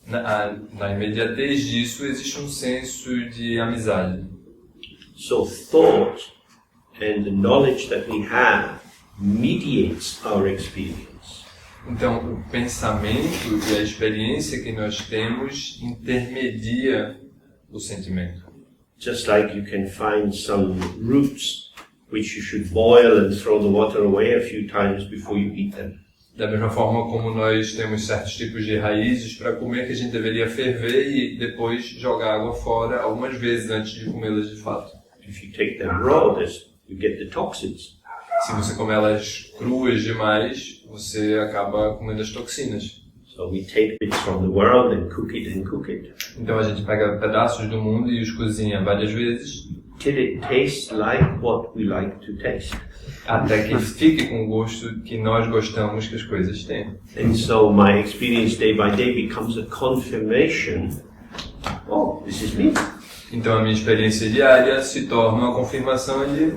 na imediatez disso, existe um senso de amizade. So thought and the knowledge that we have mediates our experience. Então, o pensamento e a experiência que nós temos intermedia o sentimento. Just like you can find some roots which you should boil and throw the water away a few times before you eat them. Da mesma forma como nós temos certos tipos de raízes para comer que a gente deveria ferver e depois jogar água fora algumas vezes antes de comê-las de fato. If you take them raw, you get the toxins. Se você comer elas cruas demais, você acaba comendo as toxinas. So we take bits from the world and cook it. Então a gente pega pedaços do mundo e os cozinha várias vezes. Till it tastes like what we like to taste. Até que fique com o gosto que nós gostamos que as coisas tenham. And so my experience day by day becomes a confirmation. Oh, this is me. Então a minha experiência diária se torna uma confirmação de,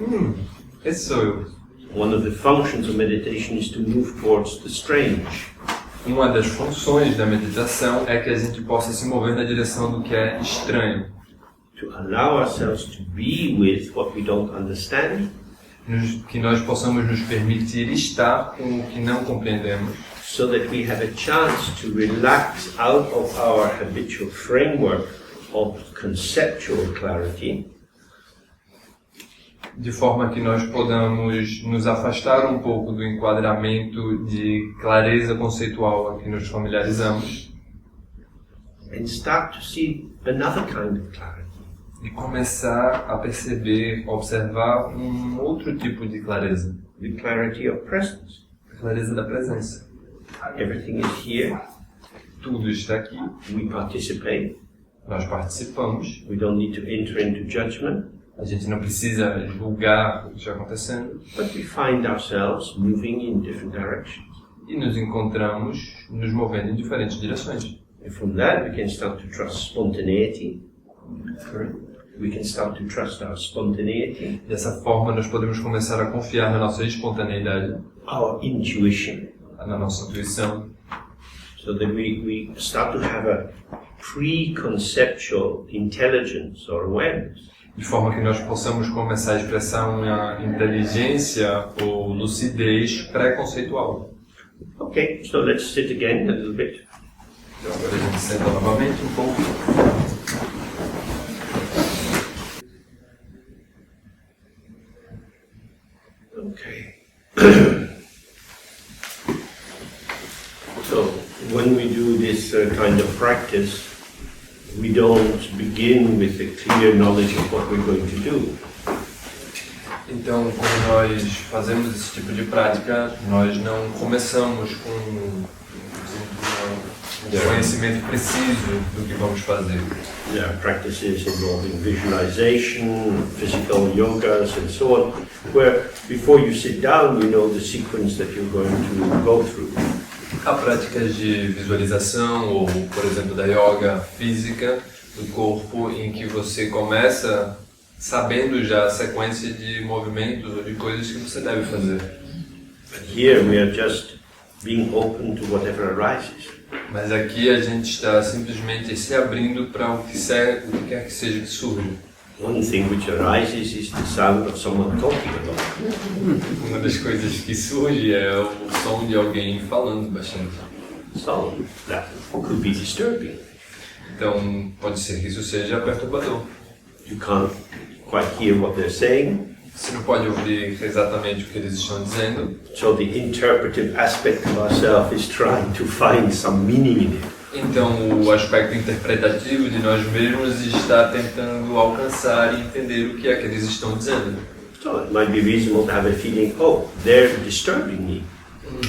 esse sou eu. One of the functions of meditation is to move towards the strange. Uma das funções da meditação é que a gente possa se mover na direção do que é estranho. To allow ourselves to be with what we don't understand. Que nós possamos nos permitir estar com o que não compreendemos. So that we have a chance to relax out of our habitual framework of conceptual clarity. De forma que nós podamos nos afastar um pouco do enquadramento de clareza conceitual a que nos familiarizamos. And start to see another kind of clarity. E começar a perceber, observar um outro tipo de clareza. The clarity of presence. A clareza da presença. Everything is here. Tudo está aqui. We participate. Nós participamos. We don't need to enter into judgment. A gente não precisa julgar o que está acontecendo. But we find ourselves moving in different directions. E nos encontramos nos movendo em diferentes direções. And from that we can start to trust spontaneity. We can start to trust our spontaneity. Dessa forma nós podemos começar a confiar na nossa espontaneidade. Our intuition. Na nossa intuição. So that we start to have a preconceptual intelligence or awareness. De forma que nós possamos começar a expressar uma inteligência ou lucidez pré-conceitual. Okay, so let's sit again a little bit. Então agora a gente senta novamente um pouco. Okay. So when we do this kind of practice, we don't begin with a clear knowledge of what we're going to do. Então, quando nós fazemos esse tipo de prática, nós não começamos com um conhecimento preciso do que vamos fazer. There are practices involving visualization, physical yogas and so on, where before you sit down you know the sequence that you're going to go through. Há práticas de visualização ou, por exemplo, da yoga física do corpo em que você começa sabendo já a sequência de movimentos ou de coisas que você deve fazer. But here we are just being open to whatever arises. Mas aqui a gente está simplesmente se abrindo para o que quer que seja que surja. One thing which arises is the sound of someone talking a lot. Uma das coisas que surge é o som de alguém falando bastante. So that could be disturbing. Então pode ser que isso seja perturbador. You can't quite hear what they're saying. Você não pode ouvir exatamente o que eles estão dizendo. So the interpretive aspect of ourselves is trying to find some meaning in it. Então o aspecto interpretativo de nós mesmos está tentando alcançar e entender o que é que eles estão dizendo. So it might be reasonable to have a feeling, oh, they're disturbing me.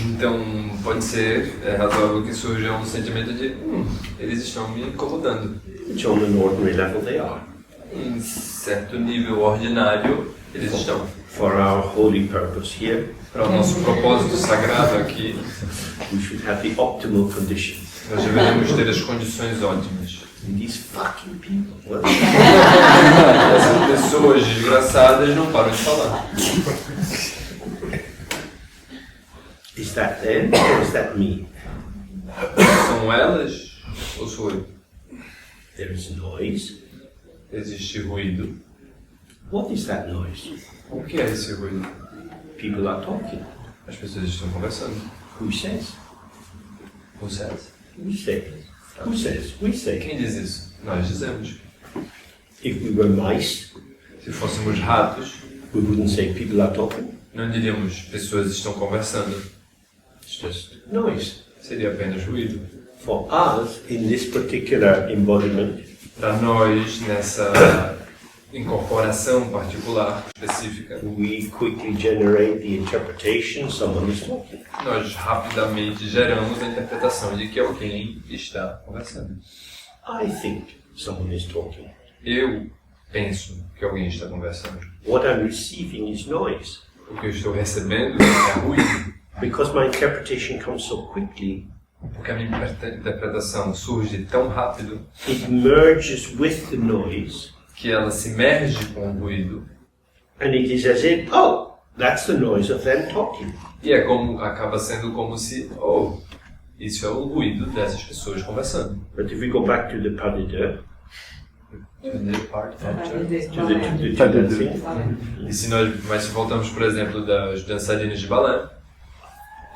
Então pode ser razoável que surja um sentimento de eles estão me incomodando. Which on an ordinary level they are. Em certo nível ordinário eles estão. For our holy purpose here, para o nosso propósito sagrado aqui, we should have the optimal conditions. Nós deveríamos ter as condições ótimas. And these fucking people. Well, essas pessoas desgraçadas não param de falar. Is that them or is that me? São elas ou sou eu? There is noise. Existe ruído. What is that noise? O que é esse ruído? People are talking. As pessoas estão conversando. Who says? Who says? Who says? Who says? We say. Quem diz isso? Nós dizemos. If we were mice, Se fôssemos ratos, we wouldn't say people are talking. não diríamos pessoas estão conversando. It's just noise. Seria apenas ruído. For us, in this particular embodiment, Para nós, nessa incorporação particular, específica, we quickly generate the interpretation someone is talking. nós rapidamente geramos a interpretação de que alguém está conversando. I think someone is talking. Eu penso que alguém está conversando. What I'm receiving is noise. O que eu estou recebendo é ruído. Because my interpretation comes so quickly, Porque a minha interpretação surge tão rápido it merges with the noise, que ela se merge com o ruído and it is as if, oh, that's the noise of them talking. e acaba sendo como se, oh, isso é o ruído dessas pessoas conversando. But if we go back to the pas de deux, to the thing, Mas se voltamos, por exemplo, das dançarinas de balé,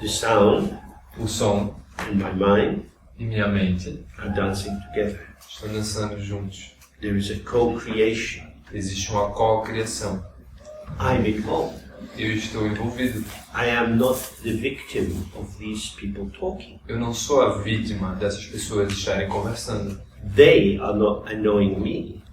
the sound o som and my mind e minha mente are dancing together. estão dançando juntos. There is a co-creation. Existe uma co-criação. I'm involved. Eu estou envolvido. I am not the victim of these people talking. Eu não sou a vítima dessas pessoas estarem conversando. They are not annoying me.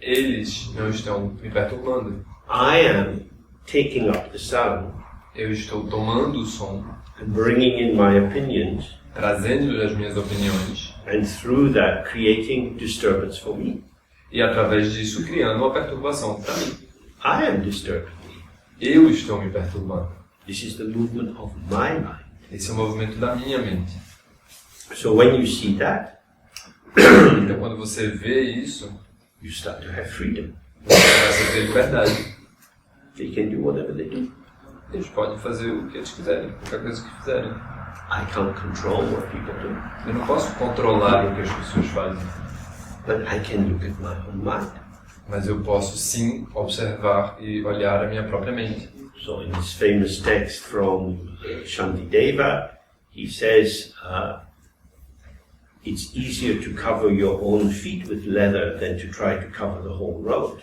Eles não estão me perturbando. I am taking up the sound Eu estou tomando o som, and bringing in my opinions, trazendo as minhas opiniões and through that creating disturbance for me. e através disso criando uma perturbação para mim. I am disturbed. Eu estou me perturbando. This is the movement of my mind. Esse é o movimento da minha mente. So when you see that, Então quando você vê isso, you start to have freedom. você começa a ter liberdade. They can do whatever they do. Eles podem fazer o que eles quiserem, qualquer coisa que fizerem. I can't control what people do, Eu não posso controlar o que as pessoas fazem, but I can look at my own mind. mas eu posso sim observar e olhar a minha própria mente. So in this famous text from Shantideva, he says, it's easier to cover your own feet with leather than to try to cover the whole road.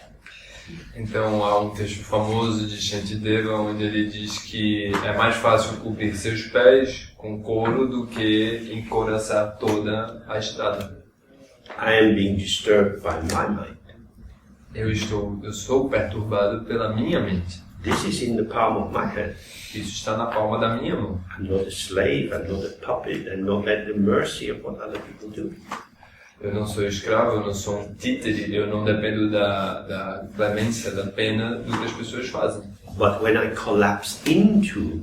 Então há um texto famoso de Shantideva onde ele diz que é mais fácil cobrir seus pés com couro do que encouraçar toda a estrada. I am being disturbed by my mind. Eu sou perturbado pela minha mente. This is in the palm of my hand. Isso está na palma da minha mão. I'm not a slave, I'm not a puppet, I'm not at the mercy of what other people do. Eu não sou escravo, eu não sou um títere, eu não dependo da clemência, da pena do que as pessoas fazem. But when I collapse into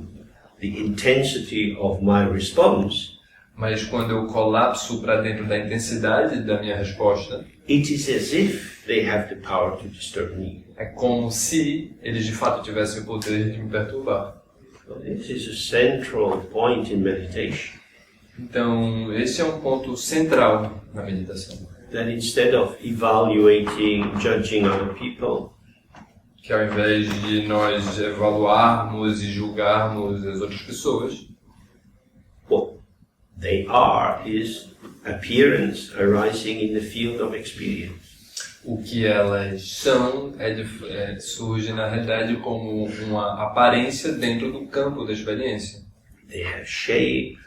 the intensity of my response, Mas quando eu colapso para dentro da intensidade da minha resposta, it is as if they have the power to disturb me. é como se eles de fato tivessem o poder de me perturbar. So this is a central point in meditation. Então, esse é um ponto central na meditação. That instead of evaluating, judging other people, Que ao invés de nós evaluarmos e julgarmos as outras pessoas, what they are is appearance arising in the field of experience. o que elas são surge na realidade como uma aparência dentro do campo da experiência. They have shape,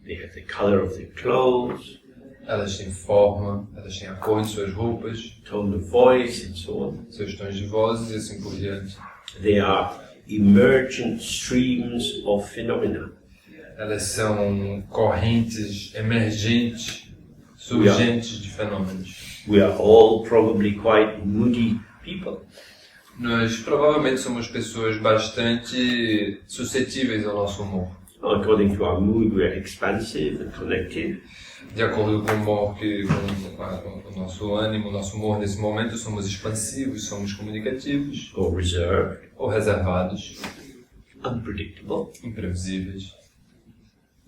they have the color of their clothes, Elas têm forma, elas têm a cor de suas roupas, tone of voice, and so on. seus tons de vozes e assim por diante. They are emergent streams of phenomena. Elas são correntes emergentes, surgentes de fenômenos. We are all probably quite moody people. Nós provavelmente somos pessoas bastante suscetíveis ao nosso humor. According to our mood, we are expansive and connective. De acordo com o humor com o nosso ânimo, o nosso humor nesse momento, somos expansivos, somos comunicativos, Or reserved, ou reservados, unpredictable. imprevisíveis.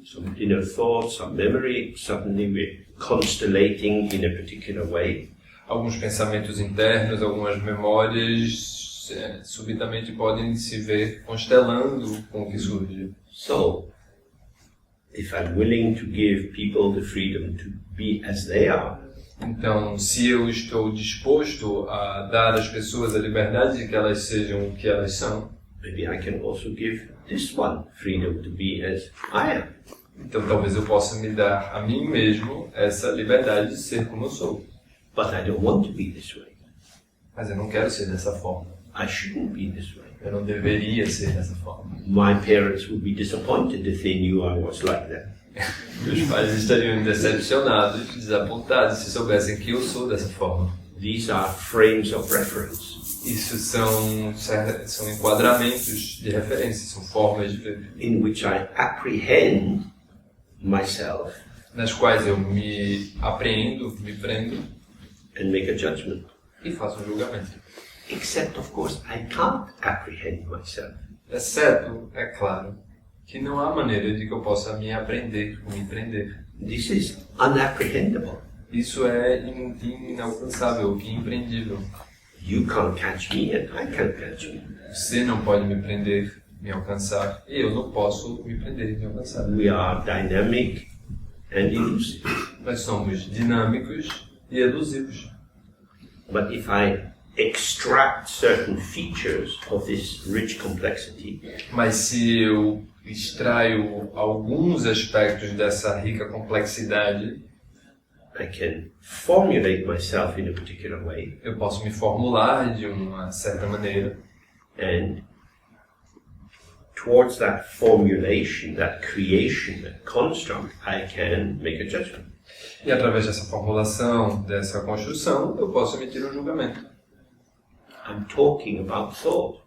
Some inner thoughts, some memory, suddenly we're constellating in a particular way. Alguns pensamentos internos, algumas memórias subitamente podem se ver constelando com o que surge. So, if I'm willing to give people the freedom to be as they are, Então, se eu estou disposto a dar às pessoas a liberdade de que elas sejam o que elas são, maybe I can also give this one freedom to be as I am. então talvez eu possa me dar a mim mesmo essa liberdade de ser como eu sou. But I don't want to be this way. Mas eu não quero ser dessa forma. I shouldn't be this way. Eu não deveria ser dessa forma. My parents would be disappointed if they knew I was like that. Meus pais estariam decepcionados, desapontados se soubessem que eu sou dessa forma. These are frames of reference Isso são enquadramentos de referência, são formas de ver, in which I apprehend myself nas quais eu me apreendo, me prendo and make a judgment. e faço um julgamento. Except, of course, I can't apprehend myself. Exceto, é claro, que não há maneira de que eu possa me aprender ou me prender. This is unapprehendable. Isso é inalcançável, impreendível. You can't catch me and I can't catch you. Você não pode me prender, me alcançar, e eu não posso me prender e me alcançar. We are dynamic and elusive. Nós somos dinâmicos e elusivos. But if I extract certain features of this rich complexity, Mas se eu extraio alguns aspectos dessa rica complexidade, I can formulate myself in a particular way, eu posso me formular de uma certa maneira, and towards that formulation, that creation, that construct, I can make a judgment. e através dessa formulação, dessa construção, eu posso emitir um julgamento. I'm talking about thought.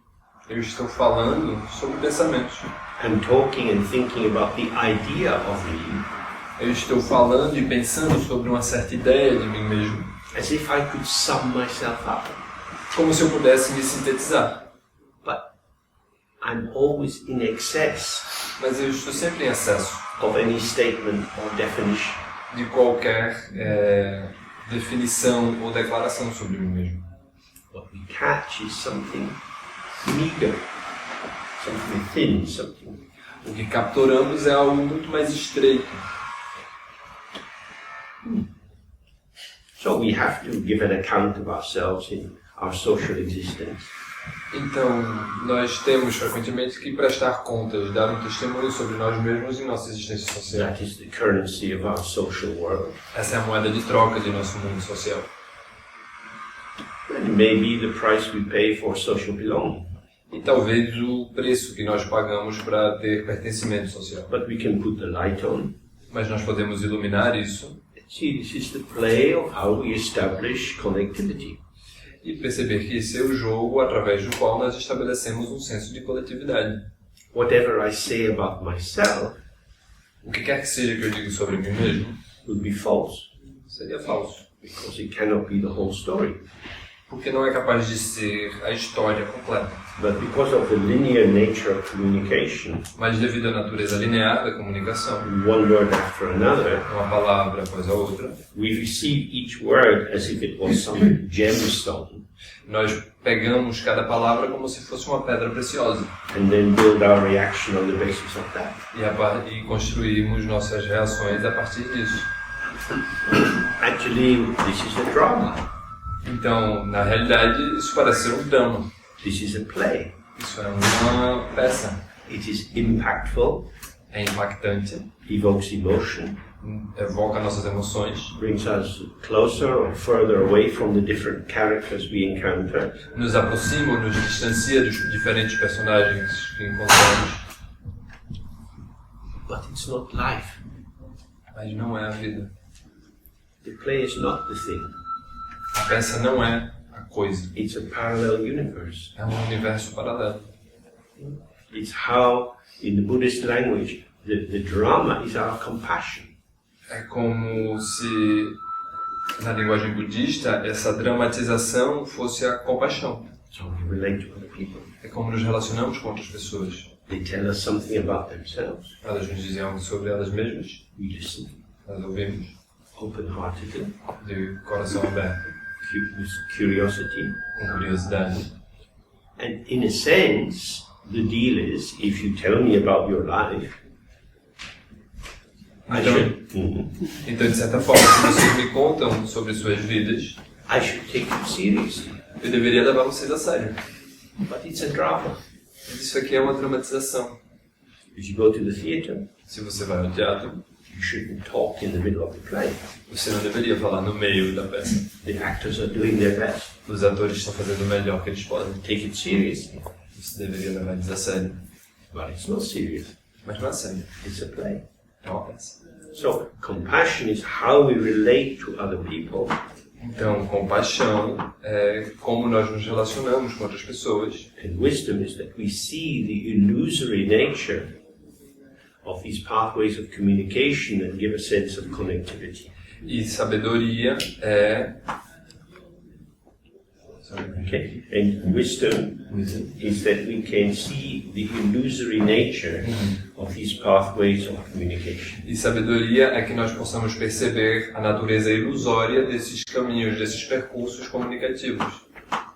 Eu estou falando sobre pensamentos. I'm talking and thinking about the idea of me Eu estou falando e pensando sobre uma certa ideia de mim mesmo, as if I could sum myself up. como se eu pudesse me sintetizar. But I'm always in excess Mas eu estou sempre em excesso of any statement or definition. de qualquer definição ou declaração sobre mim mesmo. What we catch is something meager, something thin, something. O que capturamos é algo muito mais estreito. So we have to give an account of ourselves in our social existence. Então, nós temos frequentemente que prestar contas, dar um testemunho sobre nós mesmos e nossa existência social. That is the currency of our social world. Essa é a moeda de troca de nosso mundo social. And it may be the price we pay for social belonging. E talvez o preço que nós pagamos para ter pertencimento social. But we can put the light on. Mas nós podemos iluminar isso See, this is the play of how we establish connectivity. e perceber que esse é o jogo através do qual nós estabelecemos um senso de coletividade. Whatever I say about myself O que quer que seja que eu diga sobre mim mesmo would be false, seria falso, because it cannot be the whole story. porque não é capaz de ser a história completa. But because of the linear nature of communication, Mas devido à natureza linear da comunicação, one word after another, uma palavra após a outra, we receive each word as if it was some gemstone, nós pegamos cada palavra como se fosse uma pedra preciosa and then build our reaction on the basis of that. e construímos nossas reações a partir disso. Actually, this is a drama. Então, na realidade, isso parece ser um drama. This is a play. Isso é uma peça. It is impactful, É impactante, evokes emotion, evoca nossas emoções, brings us closer or further away from the different characters we encounter. nos aproxima ou nos distancia dos diferentes personagens que encontramos. But it's not life. Mas não é a vida. The play is not the thing. A peça não é a coisa. It's a parallel universe. É um universo paralelo. It's how, in the Buddhist language, the drama is our compassion. É como se, na linguagem budista, essa dramatização fosse a compaixão. So we relate to other people. É como nos relacionamos com outras pessoas. They tell us something about themselves. Elas nos dizem algo sobre elas mesmas, We listen nós ouvimos open-heartedly, de coração aberto, with curiosity, com curiosidade, And in a sense, the deal is, if you tell me about your life, Então, de certa forma, se vocês me contam sobre suas vidas, I should take it seriously. eu deveria levar vocês a sério. But it's a drama. Mas isso aqui é uma dramatização. If you go to the theatre, Se você vai ao teatro, you shouldn't talk in the middle of the play. você não deveria falar no meio da peça. The actors are doing their best. Os atores estão fazendo o melhor que eles podem. Take it seriously. Você deveria levar eles a sério. But it's not serious. Mas não é sério. It's a play. É uma peça. So, compassion is how we relate to other people. Então, compaixão é como nós nos relacionamos com outras pessoas. And wisdom is that we see the illusory nature of these pathways of communication and give a sense of connectivity. E sabedoria é... Okay? And wisdom is that we can see the illusory nature of these pathways of communication. E sabedoria é que nós possamos perceber a natureza ilusória desses caminhos, desses percursos comunicativos.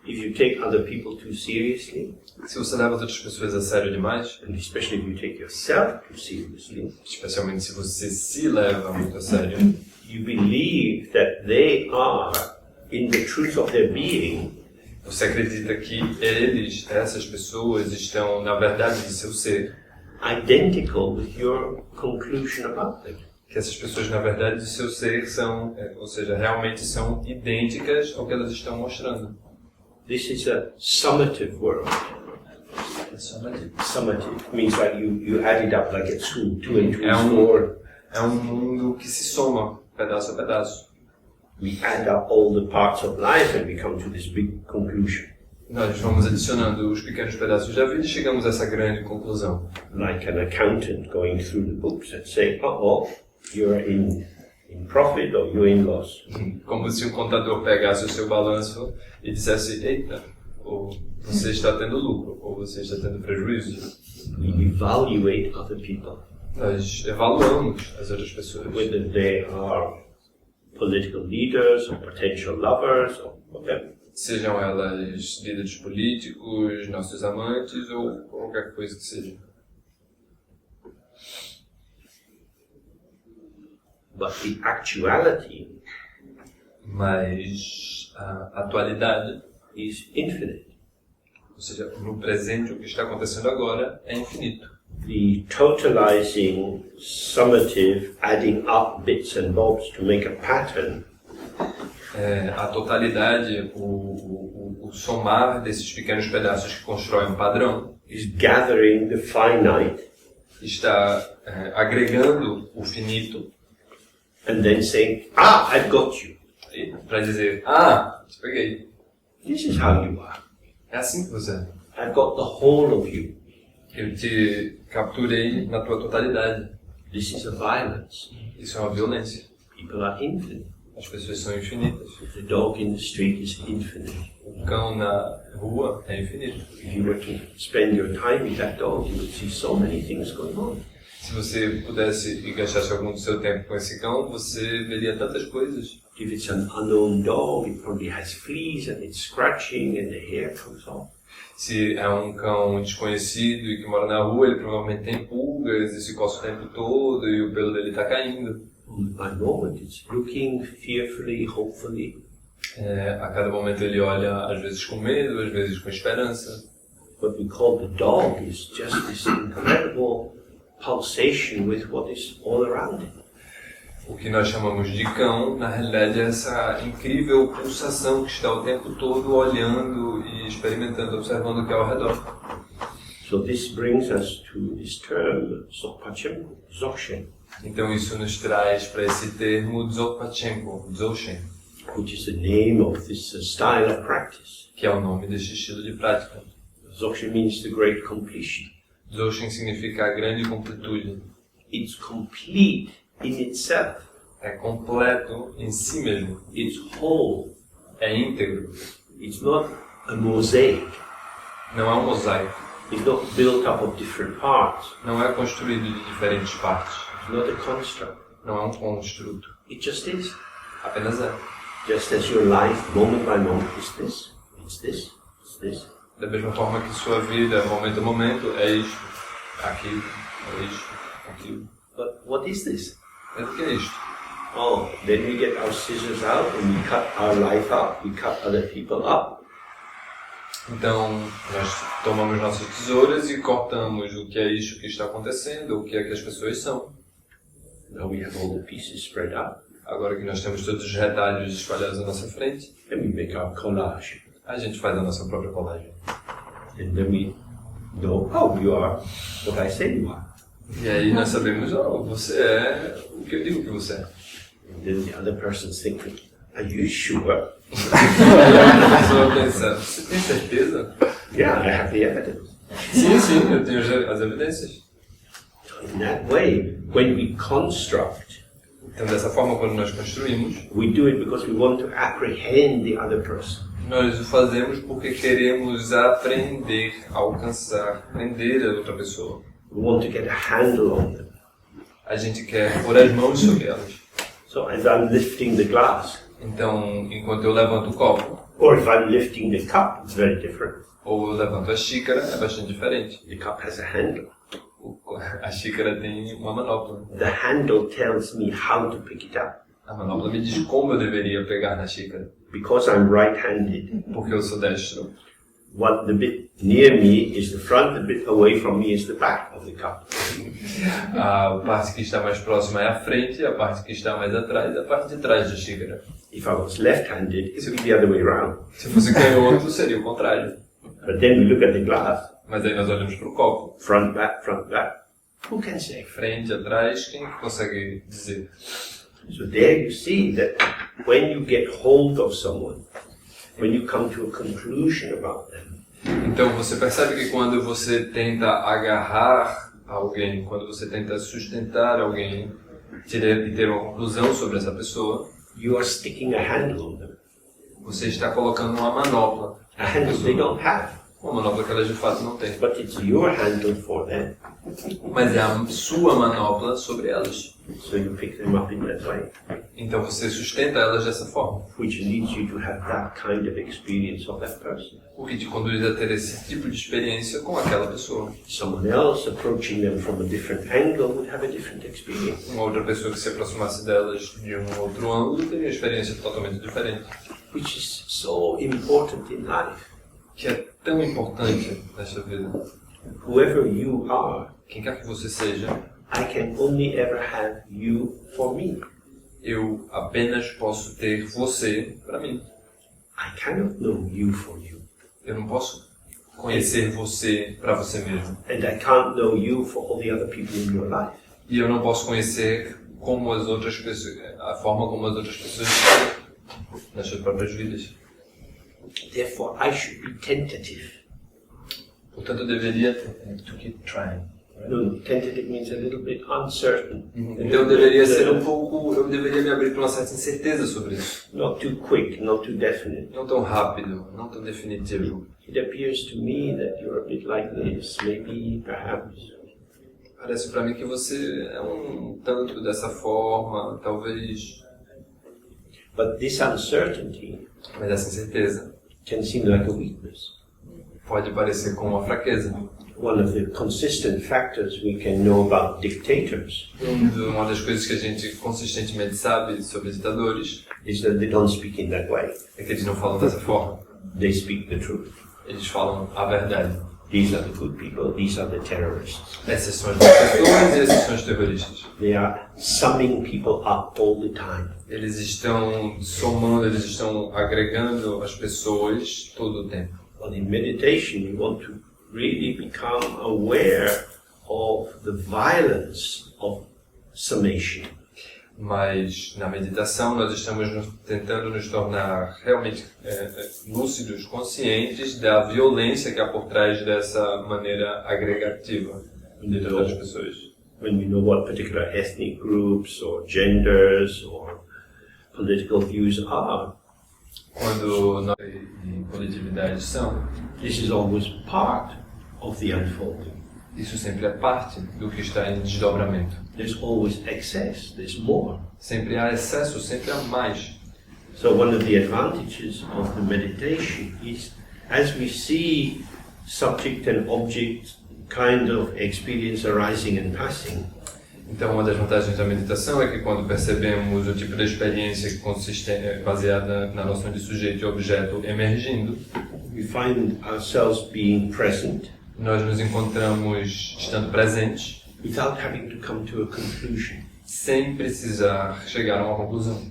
If you take other people too seriously, Se você leva as outras pessoas a sério demais, and especially if you take yourself too seriously, especialmente se você se leva muito a sério, you believe that they are, in the truth of their being, você acredita que eles, essas pessoas, estão na verdade de seu ser, identical with your conclusion about them. que essas pessoas na verdade de seu ser são, ou seja, realmente são idênticas ao que elas estão mostrando. This is a summative world. Summative means like you add it up like at school, 2 and 2 is 4. É um mundo que se soma, pedaço a pedaço. We add up all the parts of life and we come to this big conclusion. Nós vamos adicionando os pequenos pedaços da vida e chegamos a essa grande conclusão. Like an accountant going through the books and saying, you're in profit or you're in loss. Como se um contador pegasse o seu balanço e dissesse, eita, ou você está tendo lucro, ou você está tendo prejuízo. We evaluate other people. Nós evaluamos as outras pessoas. Whether they are political leaders or potential lovers or whatever. Sejam elas líderes políticos, nossos amantes ou qualquer coisa que seja. But the actuality, mas a atualidade, is infinite. ou seja, no presente o que está acontecendo agora é infinito. The totalizing, summative, adding up bits and bobs to make a pattern A totalidade, o somar desses pequenos pedaços que constroem um padrão, is gathering the finite está agregando o finito and then saying, I've got you. para dizer, te peguei. This is how you are. É assim que você é. I've got the whole of you. Eu te capturei na tua totalidade. This is a violence. Isso é uma violência. People are infinite. As pessoas são infinitas. The dog in the street is infinite. O cão na rua é infinito. If you were to spend your time with that dog, you would see so many things going on. Se você pudesse e gastasse algum do seu tempo com esse cão, você veria tantas coisas. If it's an unknown dog, it probably has fleas and it's scratching and the hair comes off. Se é um cão desconhecido e que mora na rua, ele provavelmente tem pulgas e se coça o tempo todo e o pelo dele está caindo. By moment, it's looking fearfully, hopefully. A cada momento ele olha, às vezes com medo, às vezes com esperança. What we call the dog is just this incredible pulsation with what is all around it. O que nós chamamos de cão, na realidade, é essa incrível pulsação que está o tempo todo olhando e experimentando, observando o que é ao redor. So this brings us to this term, dzogchen. Então isso nos traz para esse termo dzogchen, which is the name of this style of practice. que é o nome deste estilo de prática. Dzogchen means the great completion. Dzogchen significa a grande completude. It's complete in itself. É completo em si mesmo. It's whole. É íntegro. It's not a mosaic. Não é um mosaico. It's not built up of different parts. Não é construído de diferentes partes. It's not a construct. Não é um construto. It just is. Apenas é. Just as your life, moment by moment, is this, it's this, it's this. Da mesma forma que sua vida, momento a momento, é isto, aquilo, é isto, aquilo. But what is this? Mas o que é isto? Oh, then we get our scissors out and we cut our life up, we cut other people up. Então, nós tomamos nossas tesouras e cortamos o que é isto que está acontecendo, o que é que as pessoas são. Now we have all the pieces spread out. Agora que nós temos todos os retalhos espalhados à nossa frente, Then we make our collage. a gente faz a nossa própria colagem. And then we know, oh, you are what I say you are. E aí nós sabemos, oh, você é o que eu digo que você é. And then the other person's thinking, are you sure? A pessoa pensa, você tem certeza? Yeah, I have the evidence. Sim, eu tenho as evidências. In that way, when we construct, Então, dessa forma, quando nós construímos, we do it because we want to apprehend the other person. nós o fazemos porque queremos aprender, alcançar, aprender a outra pessoa. We want to get a handle on them. A gente quer pôr as mãos sobre elas. So as I'm lifting the glass, Então, enquanto eu levanto o copo, or if I'm lifting the cup, it's very different. ou eu levanto a xícara, é bastante diferente. The cup has a handle. A xícara tem uma manopla. The handle tells me how to pick it up. A manopla me diz como eu deveria pegar na xícara. Because I'm right-handed, Porque eu sou destro. the bit near me is the front, the bit away from me is the back of the cup. A parte que está mais próxima é a frente, a parte que está mais atrás é a parte de trás da xícara. If I was left-handed, it would be the other way around. Se fosse canhoto, seria o contrário. But then we look at the glass, Mas aí nós olhamos para o copo. front, back. Who can say? Frente, atrás, quem consegue dizer? So there you see that when you get hold of someone, when you come to a conclusion about them, Então você percebe que quando você tenta agarrar alguém, quando você tenta sustentar alguém e ter uma conclusão sobre essa pessoa, you are sticking a handle on them. você está colocando uma manopla. A handle they don't have, Uma manopla que elas de fato não têm. but it's your handle for them. Mas é a sua manopla sobre elas. So you pick them up in that way, Então você sustenta elas dessa forma. which leads you to have that kind of experience of that person. O que te conduz a ter esse tipo de experiência com aquela pessoa. Someone else approaching them from a different angle would have a different experience. Uma outra pessoa que se aproximasse delas de um outro ângulo teria uma experiência totalmente diferente. Which is so important in life. Que é tão importante nesta vida. Whoever you are, Quem quer que você seja, I can only ever have you for me. eu apenas posso ter você para mim. I cannot know you for you. Eu não posso conhecer você para você mesmo. And I can't know you for all the other people in your life. E eu não posso conhecer como as outras pessoas, a forma como as outras pessoas estão nas suas próprias vidas. Therefore, I should be tentative. Portanto, eu deveria to keep trying. No, tentative means a little bit uncertain. Então eu deveria ser eu deveria me abrir para uma certa incerteza sobre isso. Not too quick, not too definite. Não tão rápido, não tão definitivo. It appears to me that you're a bit like this, maybe, perhaps. Parece para mim que você é um tanto dessa forma, talvez. But this uncertainty Mas essa incerteza can seem like a weakness. pode parecer como uma fraqueza. One of the consistent factors we can know about dictators Uma das coisas que a gente consistentemente sabe sobre ditadores is that they don't speak in that way. é que eles não falam dessa forma. They speak the truth. Eles falam a verdade. These are the good people, these are the terrorists. Essas são as boas pessoas e esses são os terroristas. They are summing people up all the time. Eles estão somando, eles estão agregando as pessoas todo o tempo. But in meditation, you want to really become aware of the violence of summation. Mas na meditação nós estamos tentando nos tornar realmente lúcidos, conscientes da violência que há por trás dessa maneira agregativa de todas as pessoas. When you know what particular ethnic groups or genders or political views are, Quando nós e coletividades são, this is always part of the unfolding. isso sempre é parte do que está em desdobramento. There's always excess, there's more. Sempre há excesso, sempre há mais. So one of the advantages of the meditation is as we see subject and object kind of experience arising and passing, Então, uma das vantagens da meditação é que quando percebemos o tipo de experiência que consiste baseada na noção de sujeito e objeto emergindo, we find ourselves being present nós nos encontramos estando presentes, without having to come to a conclusion. sem precisar chegar a uma conclusão.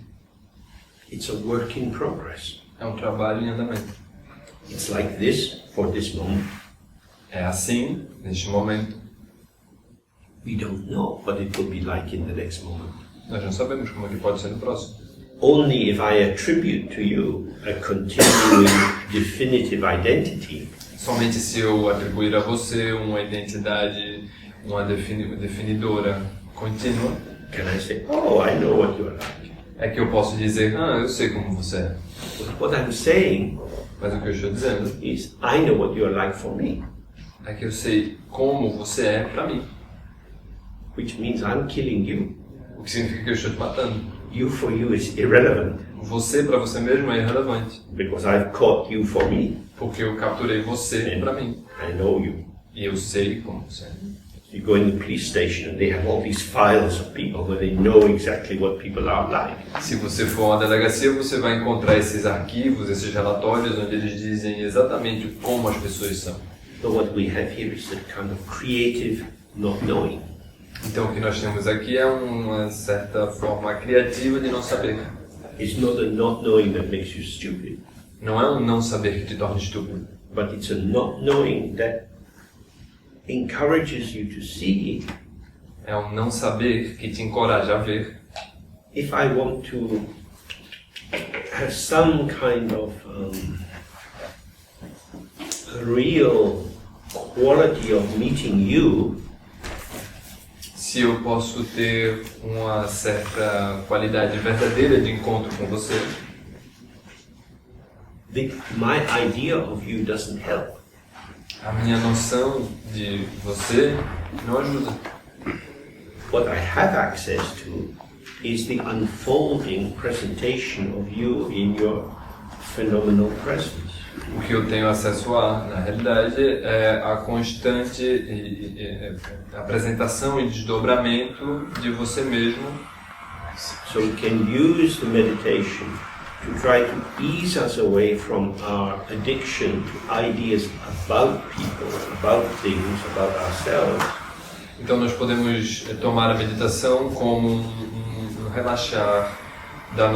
It's a work in progress. É um trabalho em andamento. It's like this for this moment. É assim, neste momento. We don't know what it will be like in the next moment. Nós não sabemos como é que pode ser no próximo. Only if I attribute to you a continuing definitive identity, Somente se eu atribuir a você uma identidade, uma definidora contínua, can I say, oh, I know what you're like. é que eu posso dizer, eu sei como você é. What I'm saying Mas o que eu estou dizendo is, I know what you're like for me. é que eu sei como você é para mim. Which means I'm killing you. O que significa que eu estou te matando. You for you is irrelevant. Você para você mesmo é irrelevante. Because I've caught you for me. Porque eu capturei você para mim. I know you. E eu sei como você é. You go in the police station and they have all these files of people where they know exactly what people are like. Se você for a uma delegacia, você vai encontrar esses arquivos, esses relatórios, onde eles dizem exatamente como as pessoas são. So what we have here is a kind of creative not knowing. Então o que nós temos aqui é uma certa forma criativa de não saber. It's not a not knowing that makes you stupid, Não é um não saber que te torna estúpido, but it's a not knowing that encourages you to see. é um não saber que te encoraja a ver. If I want to have some kind of a real quality of meeting you, Se eu posso ter uma certa qualidade verdadeira de encontro com você, my idea of you doesn't help. a minha noção de você não ajuda. What I have access to is the unfolding presentation of you in your phenomenal presence. O que eu tenho acesso a, na realidade, é a constante apresentação e desdobramento de você mesmo. So we can use the meditation to try to ease us away from our addiction to ideas about people, about things, about ourselves. Então nós podemos tomar a meditação como um relaxar do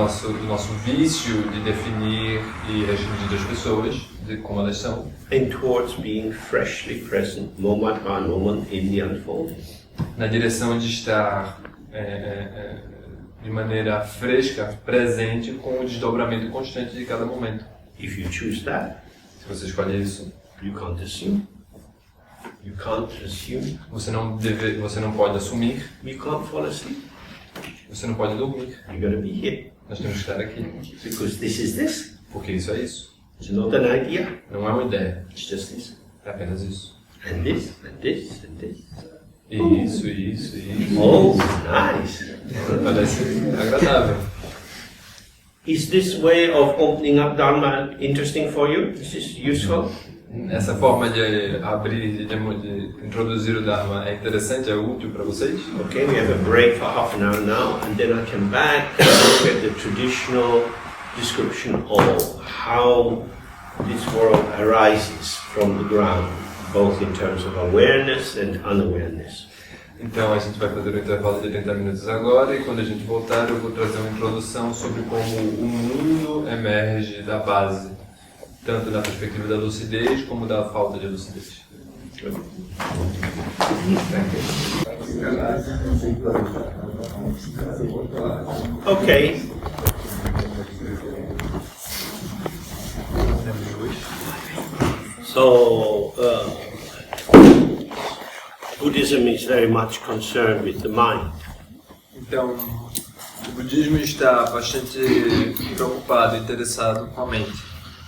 nosso vício de definir e restringir as pessoas, de como elas são, And towards being freshly present, moment by moment, in the unfolding. na direção de estar de maneira fresca, presente, com o desdobramento constante de cada momento. If you choose that, Se você escolhe isso, you can't assume. You can't assume. você não pode assumir, You can't fall asleep. você não pode dormir. You're going to be here. Nós temos que estar aqui, Because this is this. porque isso é isso. It's not an idea. Não é uma ideia, It's just this. é apenas isso. And this, and this, and this. E isso, e isso, e isso. Oh, nice. Parece agradável. Is this way of opening up Dharma interesting for you? Is this useful? Essa forma de abrir, de introduzir o Dharma é interessante, é útil para vocês? Okay, we have a break for half an hour now, and then I come back and look at the traditional description of how this world arises from the ground, both in terms of awareness and unawareness. Então a gente vai fazer um intervalo de 30 minutos agora e quando a gente voltar eu vou trazer uma introdução sobre como o mundo emerge da base, tanto da perspectiva da lucidez como da falta de lucidez. Okay. So, Buddhism is very much concerned with the mind. Então, o budismo está bastante preocupado, interessado com a mente.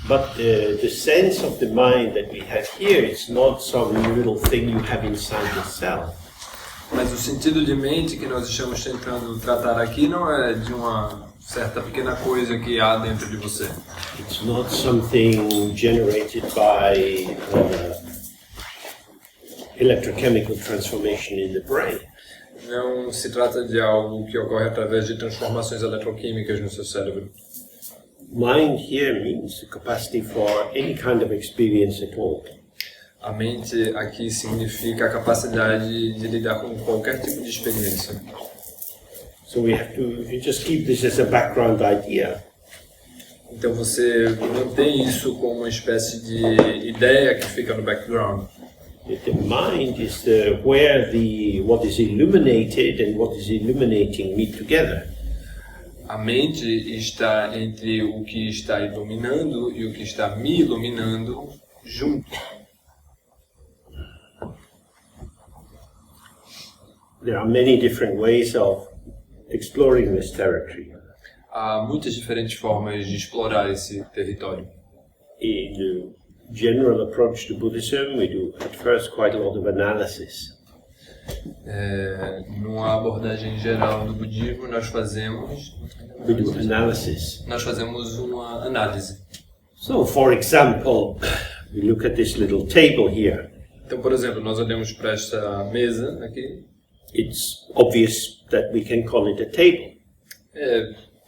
But the sense of the mind that we have here is not some little thing you have inside yourself. Mas o sentido de mente que nós estamos tentando tratar aqui não é de uma certa pequena coisa que há dentro de você. It's not something generated by electrochemical transformation in the brain. Não se trata de algo que ocorre através de transformações eletroquímicas no seu cérebro. Mind here means the capacity for any kind of experience at all. A mente aqui significa a capacidade de lidar com qualquer tipo de experiência. So we have to just keep this as a background idea. Então você mantém isso como uma espécie de ideia que fica no background. The mind is where what is illuminated and what is illuminating meet together. A mente está entre o que está iluminando e o que está me iluminando junto. There are many different ways of exploring this territory. Há muitas diferentes formas de explorar esse território. In the general approach to Buddhism, we do at first quite a lot of analysis. Numa abordagem geral do budismo, nós fazemos uma análise. So, for example, we look at this little table here. Então, por exemplo, nós olhamos para esta mesa aqui. It's obvious that we can call it a table.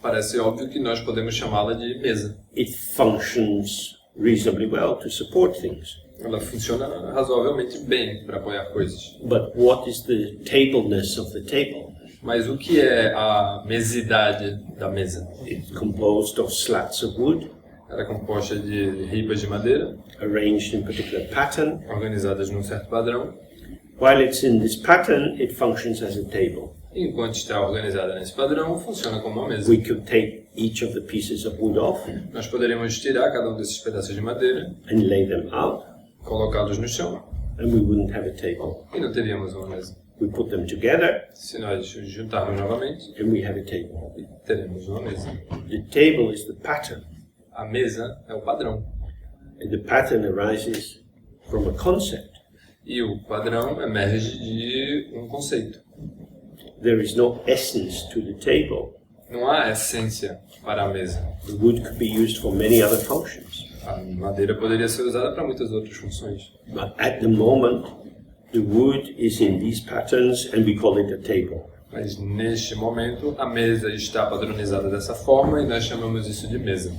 Parece óbvio que nós podemos chamá-la de mesa. It functions reasonably well to support things. Ela funciona razoavelmente bem para apoiar coisas. But what is the tableness of the table? Mas o que é a mesidade da mesa? It's composed of slats of wood. Ela é composta de ripas de madeira, arranged in particular pattern. organizadas num certo padrão. While it's in this pattern, it functions as a table. Enquanto está organizada nesse padrão, funciona como uma mesa. We could take each of the pieces of wood off Nós poderíamos tirar cada um desses pedaços de madeira, and lay them out, colocá-los no chão and we wouldn't have a table. e não teríamos uma mesa. We put them together Se nós os juntarmos novamente, and we have a table. teremos uma mesa. The table is the pattern, A mesa é o padrão. and the pattern arises from a concept. E o padrão emerge de um conceito. There is no essence to the table. Não há essência para a mesa. The wood could be used for many other functions. A madeira poderia ser usada para muitas outras funções. But at the moment, the wood is in these patterns and we call it a table. Mas neste momento, a mesa está padronizada dessa forma e nós chamamos isso de mesa.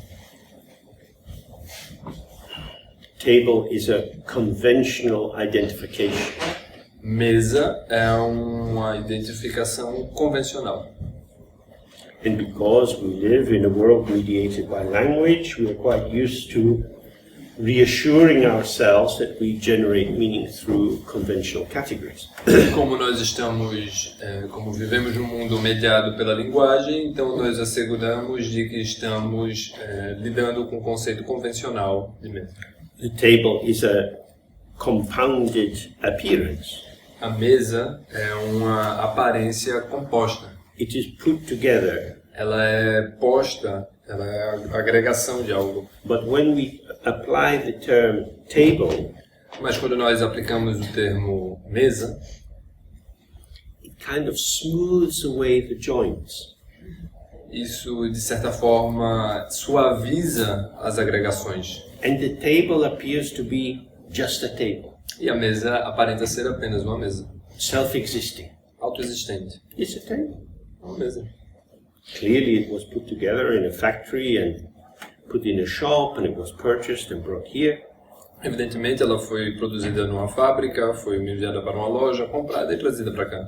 Table is a conventional identification. Mesa é uma identificação convencional. And because we live in a world mediated by language, we are quite used to reassuring ourselves that we generate meaning through conventional categories. Como nós estamos, como vivemos num mundo mediado pela linguagem, então nós asseguramos de que estamos lidando com o conceito convencional de mesa. The table is a compounded appearance. A mesa é uma aparência composta. It is put together. Ela é posta, ela é a agregação de algo. But when we apply the term table, Mas quando nós aplicamos o termo mesa, it kind of smooths away the joints. isso de certa forma suaviza as agregações. And the table appears to be just a table, E a mesa aparenta ser apenas uma mesa, self-existing. autoexistente. It's a table. É uma mesa. Clearly it was put together in a factory and put in a shop and it was purchased and brought here. Evidentemente ela foi produzida numa fábrica, foi enviada para uma loja, comprada e trazida para cá.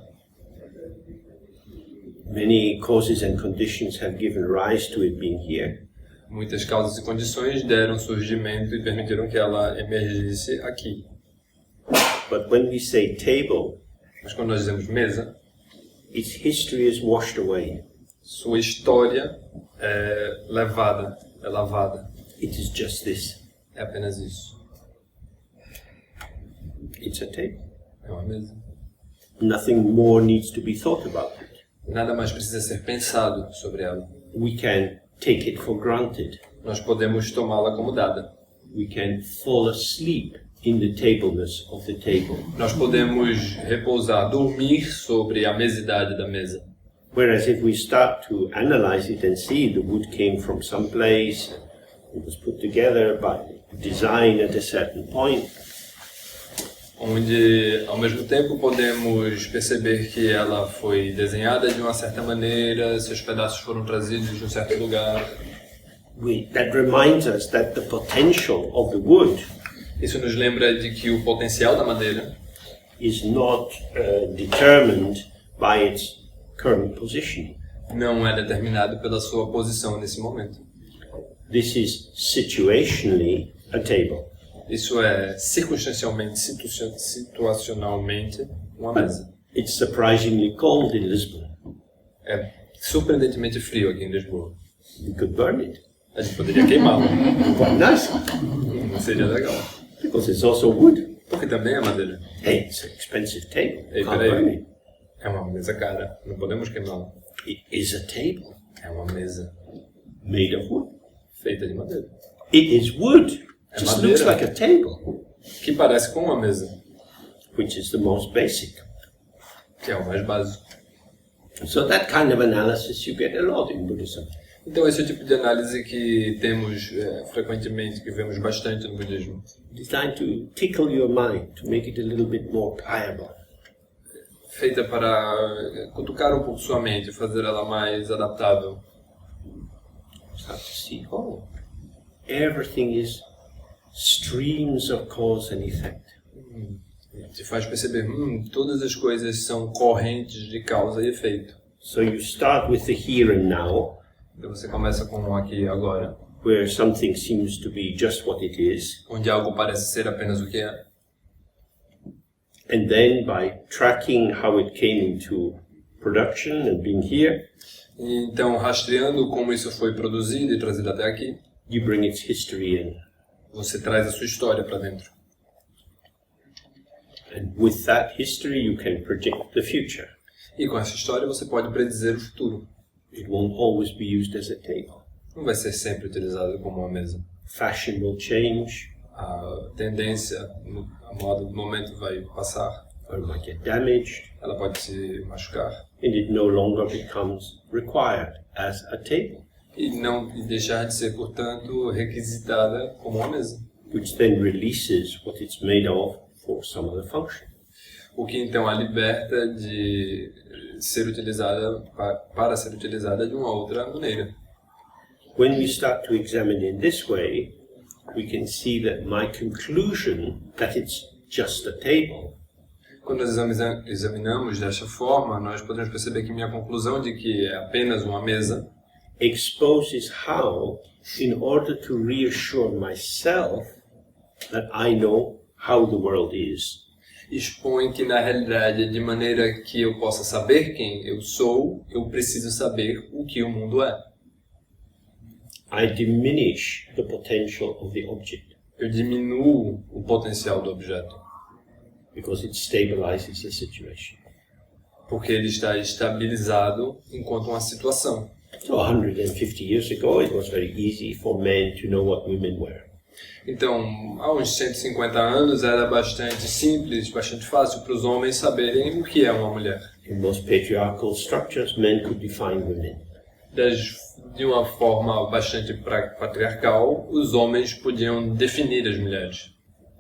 Many causes and conditions have given rise to it being here. Muitas causas e condições deram surgimento e permitiram que ela emergisse aqui. But when we say table, Mas quando nós dizemos mesa, its history is washed away. sua história é levada, é lavada. It is just this. É apenas isso. It's a table. É uma mesa. Nothing more needs to be thought about it. Nada mais precisa ser pensado sobre ela. We can take it for granted. Nós podemos tomá-la como dada. We can fall asleep in the tableness of the table. Nós podemos repousar, dormir sobre a mesidade da mesa. Whereas if we start to analyze it and see the wood came from some place, it was put together by design at a certain point, onde ao mesmo tempo podemos perceber que ela foi desenhada de uma certa maneira, seus pedaços foram trazidos de um certo lugar. That reminds us that the potential of the wood Isso nos lembra de que o potencial da madeira is not determined by its current position. não é determinado pela sua posição nesse momento. This is situationally a table. Isso é circunstancialmente, situacionalmente, uma mesa. It's surprisingly cold in Lisbon. É surpreendentemente frio aqui em Lisboa. We could burn it. A gente poderia queimá-lo. Quite nice, Não seria legal. because it's also wood. Porque também é madeira. Hey, it's an expensive table. Ei, Can't burn peraí. it. É uma mesa cara. Não podemos queimá-la. It is a table É uma mesa made of wood. feita de madeira. It is wood. É Just madeira. looks like a table, Que parece com uma mesa. which is the most basic. Que é o mais básico. So that kind of analysis you get a lot in Buddhism. Então esse é o tipo de análise que temos frequentemente, que vemos bastante no budismo. Designed to tickle your mind, to make it a little bit more pliable. Feita para cutucar um pouco sua mente, fazer ela mais adaptável. Start to see, oh, everything is streams of cause and effect. Te faz perceber, todas as coisas são correntes de causa e efeito. So you start with the here and now, Então você começa com um aqui e agora, where something seems to be just what it is, onde algo parece ser apenas o que é. and then by tracking how it came into production and being here, E então, rastreando como isso foi produzido e trazido até aqui, you bring its history in. você traz a sua história para dentro. And with that history you can predict the future. E com essa história você pode predizer o futuro. It won't always be used as a table. Não vai ser sempre utilizado como uma mesa. Fashion will change, A tendência, a moda do momento vai passar. or it might get damaged, Ela pode se machucar. and it no longer becomes required as a table, E deixar de ser, portanto, requisitada como uma mesa. which then releases what it's made of for some other function. O que então a liberta de ser utilizada para ser utilizada de uma outra maneira. When we start to examine in this way, we can see that my conclusion that it's just a table Quando nós examinamos desta forma, nós podemos perceber que minha conclusão de que é apenas uma mesa exposes how, in order to reassure myself that I know how the world is, expõe que, na realidade, de maneira que eu possa saber quem eu sou, eu preciso saber o que o mundo é. I diminish the potential of the object Eu diminuo o potencial do objeto, because it stabilizes the situation. porque ele está estabilizado enquanto uma situação. So 150 years ago, it was very easy for men to know what women were. Então, há uns 150 anos era bastante simples, bastante fácil para os homens saberem o que é uma mulher. In most patriarchal structures, men could define women. De uma forma bastante patriarcal, os homens podiam definir as mulheres,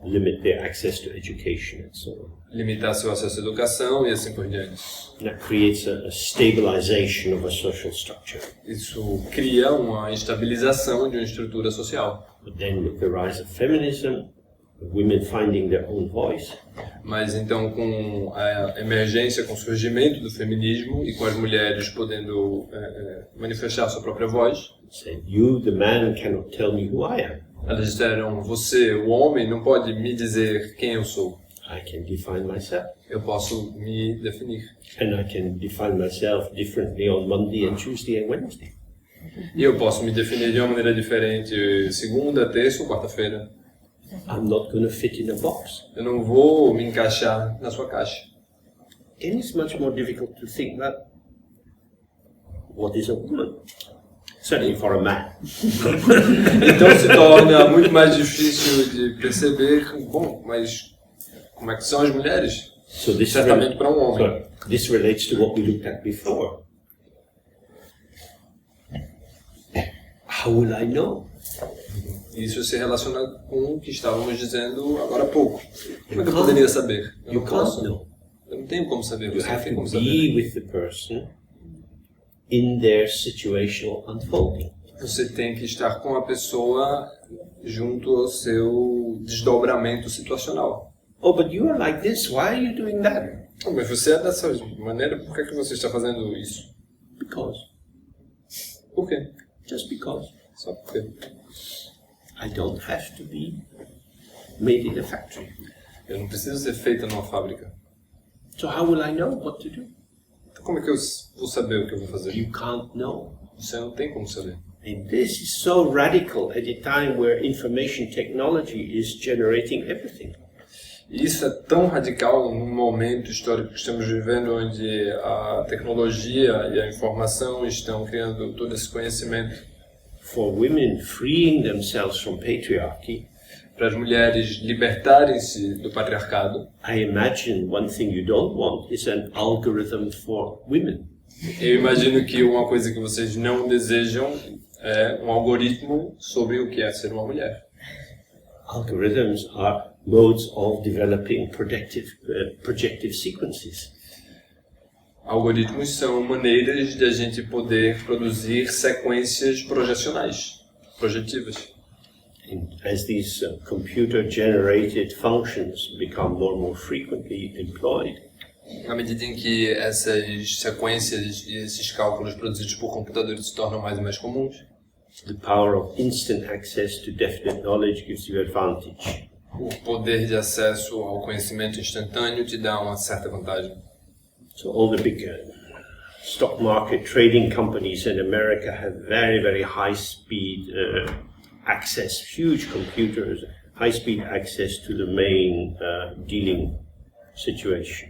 Limit their access to education and so on. limitar seu acesso à educação e assim por diante. That creates a stabilization of a social structure. Isso cria uma estabilização de uma estrutura social. But then with the rise of feminism, women finding their own voice, Mas então, com a emergência, com o surgimento do feminismo e com as mulheres podendo manifestar sua própria voz, said, you, the man, cannot tell me who I am. elas disseram, você, o homem, não pode me dizer quem eu sou. I can define myself. Eu posso me definir. And I can define myself differently on Monday and Tuesday and Wednesday. E eu posso me definir de uma maneira diferente segunda, terça ou quarta-feira. I'm not going to fit in a box. Eu não vou me encaixar na sua caixa. And it's much more difficult to think that what is a woman? Certainly for a man. Então se torna muito mais difícil de perceber, bom, mas como é que são as mulheres? So this, Certamente para um homem. so this relates to what we looked at before. How will I know? Isso se relaciona com o que estávamos dizendo agora há pouco. Como é que eu poderia saber? Eu não posso. Eu não tenho como saber. You have to be with the person in their situational unfolding. Você tem que estar com a pessoa junto ao seu desdobramento situacional. Oh, but you are like this. Why are you doing that? Oh, mas você é dessa maneira, por que você está fazendo isso? Because. Por quê? Just because. Só por quê? I don't have to be made in a factory. Eu não preciso ser feita numa fábrica. So how will I know what to do? Então como é que eu vou saber o que eu vou fazer? You can't know. Você não tem como saber. And this is so radical at a time where information technology is generating everything. Isso é tão radical num momento histórico que estamos vivendo, onde a tecnologia e a informação estão criando todo esse conhecimento. For women freeing themselves from patriarchy, para as mulheres libertarem-se do patriarcado. I imagine one thing you don't want is an algorithm for women. Eu imagino que uma coisa que vocês não desejam é um algoritmo sobre o que é ser uma mulher. Algorithms are modes of developing projective sequences. Algoritmos são maneiras de a gente poder produzir sequências projecionais, projetivas. And as these computer-generated functions become more frequently employed, na medida em que essas sequências e esses cálculos produzidos por computadores se tornam mais e mais comuns, the power of instant access to definite knowledge gives you advantage. O poder de acesso ao conhecimento instantâneo te dá uma certa vantagem. So all the big stock market trading companies in America have very high-speed access, huge computers, high-speed access to the main dealing situation.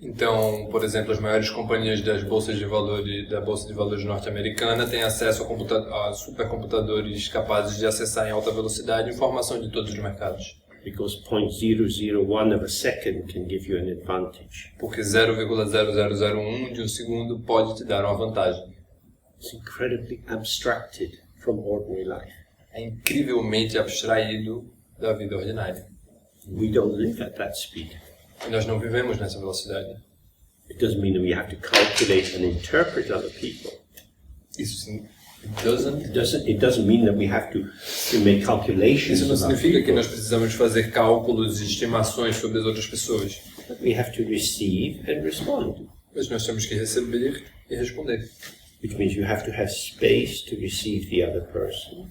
Então, por exemplo, as maiores companhias das bolsas de valores, da bolsa de valores norte-americana têm acesso a supercomputadores capazes de acessar em alta velocidade informação de todos os mercados. Because 0.001 of a second can give you an advantage. Porque 0,0001 de um segundo pode te dar uma vantagem. It's incredibly abstracted from ordinary life. É incrivelmente abstraído da vida ordinária. We don't live at that speed. E nós não vivemos nessa velocidade. It doesn't mean that we have to calculate and interpret other people. Isso It doesn't mean that we have to make calculations. Isso não significa que nós precisamos fazer cálculos e estimações sobre as outras pessoas. But we have to receive and respond. Mas nós temos que receber e responder. Which means you have to have space to receive the other person.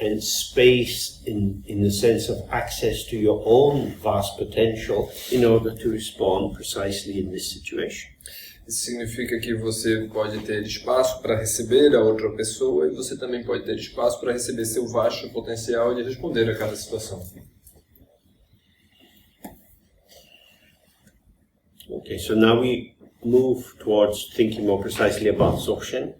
And space in the sense of access to your own vast potential in order to respond precisely in this situation. Isso significa que você pode ter espaço para receber a outra pessoa e você também pode ter espaço para receber seu vasto potencial de responder a cada situação. Okay, so now we move towards thinking more precisely about surgem.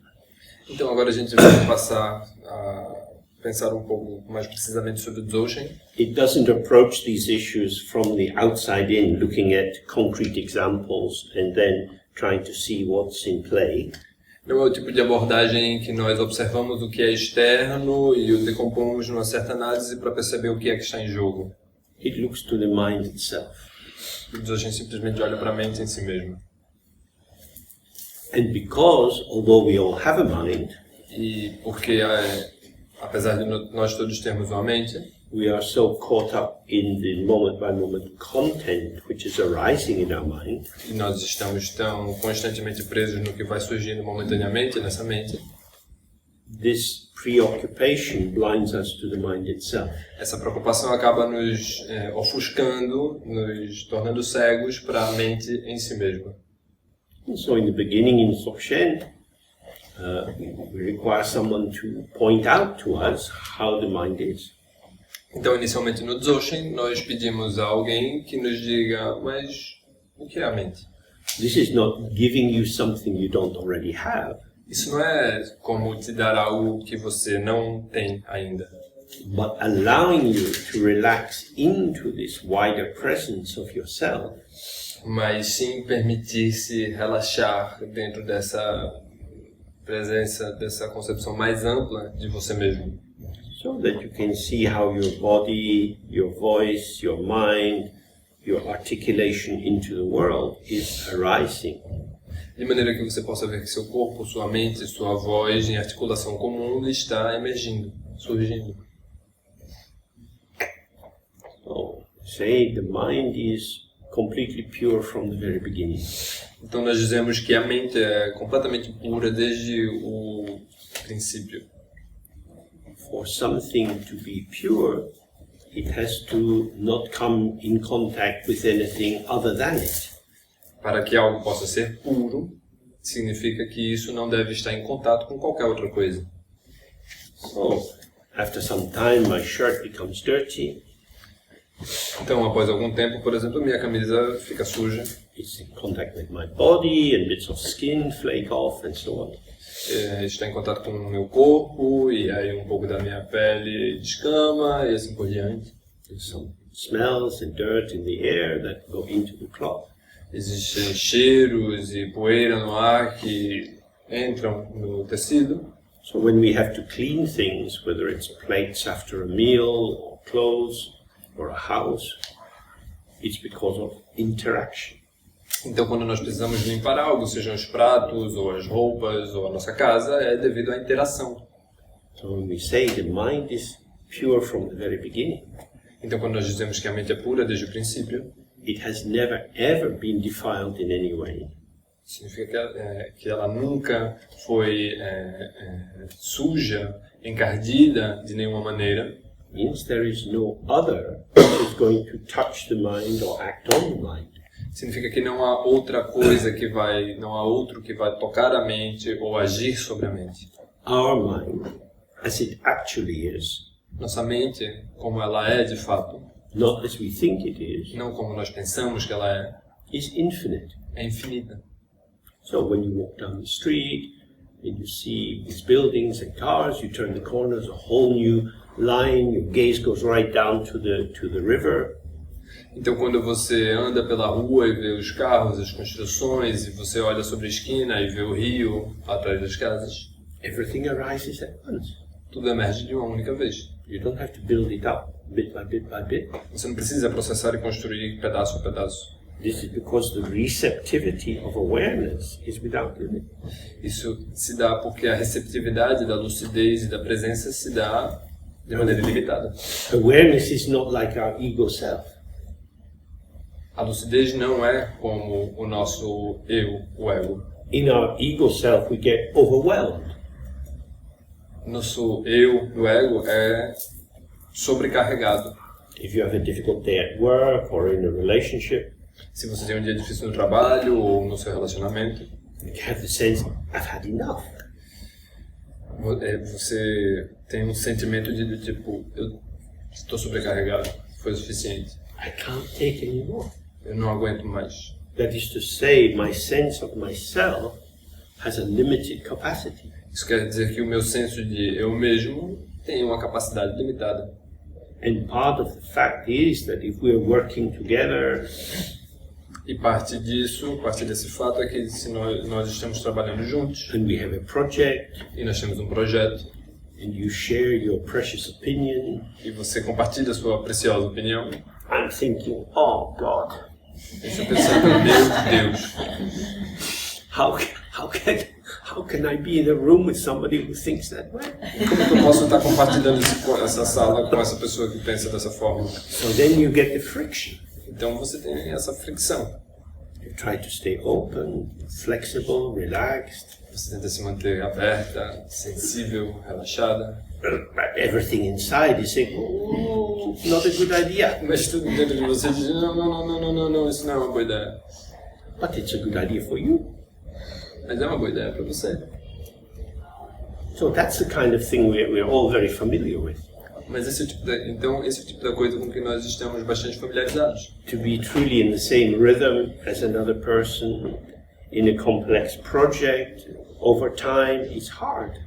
Então agora a gente vai passar a pensar um pouco mais precisamente sobre o surgem. It doesn't approach these issues from the outside in, looking at concrete examples and then trying to see what's in play. Não é o tipo de abordagem em que nós observamos o que é externo e o decompomos numa certa análise para perceber o que é que está em jogo. It looks to the mind itself. O surgem simplesmente olha para a mente em si mesmo. And because, although we all have a mind, E porque, apesar de nós todos termos uma mente, we are so caught up in the moment-by-moment content which is arising in our mind, e nós estamos tão constantemente presos no que vai surgindo momentaneamente nessa mente, this preoccupation blinds us to the mind itself. essa preocupação acaba nos ofuscando, nos tornando cegos para a mente em si mesma. And so in the beginning in surgem, we require someone to point out to us how the mind is. Então, inicialmente no surgem, nós pedimos a alguém que nos diga, mas o que é a mente? This is not giving you something you don't already have, Isso não é como te dar algo que você não tem ainda, but allowing you to relax into this wider presence of yourself mas sim permitir-se relaxar dentro dessa presença, dessa concepção mais ampla de você mesmo. so that you can see how your body, your voice, your mind, your articulation into the world is arising. De maneira que você possa ver que seu corpo, sua mente, sua voz em articulação com o mundo está emergindo, surgindo. So, say the mind is completely pure from the very beginning. Então nós dizemos que a mente é completamente pura desde o princípio. For something to be pure, it has to not come in contact with anything other than it. Para que algo possa ser puro, significa que isso não deve estar em contato com qualquer outra coisa. So, after some time, my shirt becomes dirty. Então, após algum tempo, por exemplo, minha camisa fica suja. It's in contact with my body, and bits of skin flake off, and so on. Está em contato com o meu corpo, e aí um pouco da minha pele descama, e assim por diante. There's some smells and dirt in the air that go into the cloth. Existem cheiros e poeira no ar que entram no tecido. So when we have to clean things, whether it's plates after a meal, or clothes, or a house, it's because of interaction. Então, quando nós precisamos limpar algo, sejam os pratos, ou as roupas, ou a nossa casa, é devido à interação. So when we say the mind is pure from the very beginning, Então, quando nós dizemos que a mente é pura desde o princípio, it has never ever been defiled in any way. significa que ela nunca foi suja, encardida de nenhuma maneira. Means there is no other which is going to touch the mind or act on the mind. Significa que não há outra coisa não há outro que vai tocar a mente ou agir sobre a mente. Our mind, as it actually is, Nossa mente, como ela é de fato, not as we think it não como nós pensamos que ela is infinite. é infinita. So when you walk down the street and you see these buildings and cars, you turn the corners, a whole new line, your gaze goes right down to the river. Então, quando você anda pela rua e vê os carros, as construções, e você olha sobre a esquina e vê o rio atrás das casas, Everything arises at once. tudo emerge de uma única vez. You don't have to build it up bit by bit by bit. Você não precisa processar e construir pedaço a pedaço. This is because the receptivity of awareness is without limit. Isso se dá porque a receptividade da lucidez e da presença se dá de maneira ilimitada. Awareness is not like our ego self. A lucidez não é como o nosso eu, o ego. In our ego self, we get overwhelmed. Nosso eu, o ego, é sobrecarregado. If you have a difficult day at work or in a relationship, Se você tem um dia difícil no trabalho ou no seu relacionamento, you have the sense, I've had enough. você tem um sentimento de tipo, eu estou sobrecarregado, foi o suficiente, I can't take any more. eu não aguento mais. That is to say, my sense of myself has a limited capacity. Isso quer dizer que o meu senso de eu mesmo tem uma capacidade limitada. And part of the fact is that if we're working together, E parte desse fato é que se nós estamos trabalhando juntos and we have a project, e nós temos um projeto and you share your precious opinion, e você compartilha a sua preciosa opinião, I'm thinking, oh God, deixa eu pensar, meu Deus, how can I be in a room with somebody who thinks that way? como que eu posso estar compartilhando essa sala com essa pessoa que pensa dessa forma? So then you get the friction. Então você tem essa fricção. You try to stay open, flexible, relaxed. Você tenta se manter aberta, sensível, relaxada. But everything inside is saying, oh, not a good idea. Mas tudo dentro de você diz, não, isso não é uma boa ideia. But it's a good idea for you. Mas é uma boa ideia para você. So that's the kind of thing we're all very familiar with. Mas esse é o tipo da coisa com que nós estamos bastante familiarizados. To be truly in the same rhythm as another person in a complex project over time is hard.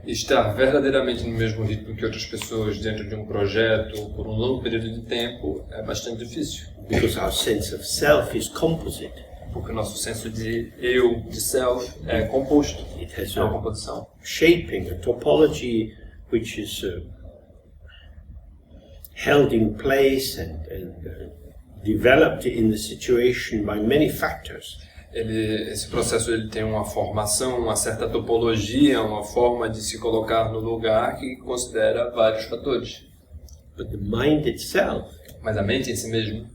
Estar verdadeiramente no mesmo ritmo que outras pessoas dentro de um projeto por um longo período de tempo é bastante difícil. Because our sense of self is composite. Porque o nosso senso de eu, de self, é composto. It has É uma a composição. shaping, a topology, which is held in place and developed in the situation by many factors. Esse processo ele tem uma formação, uma certa topologia, uma forma de se colocar no lugar que considera vários fatores. But the mind itself Mas a mente em si mesma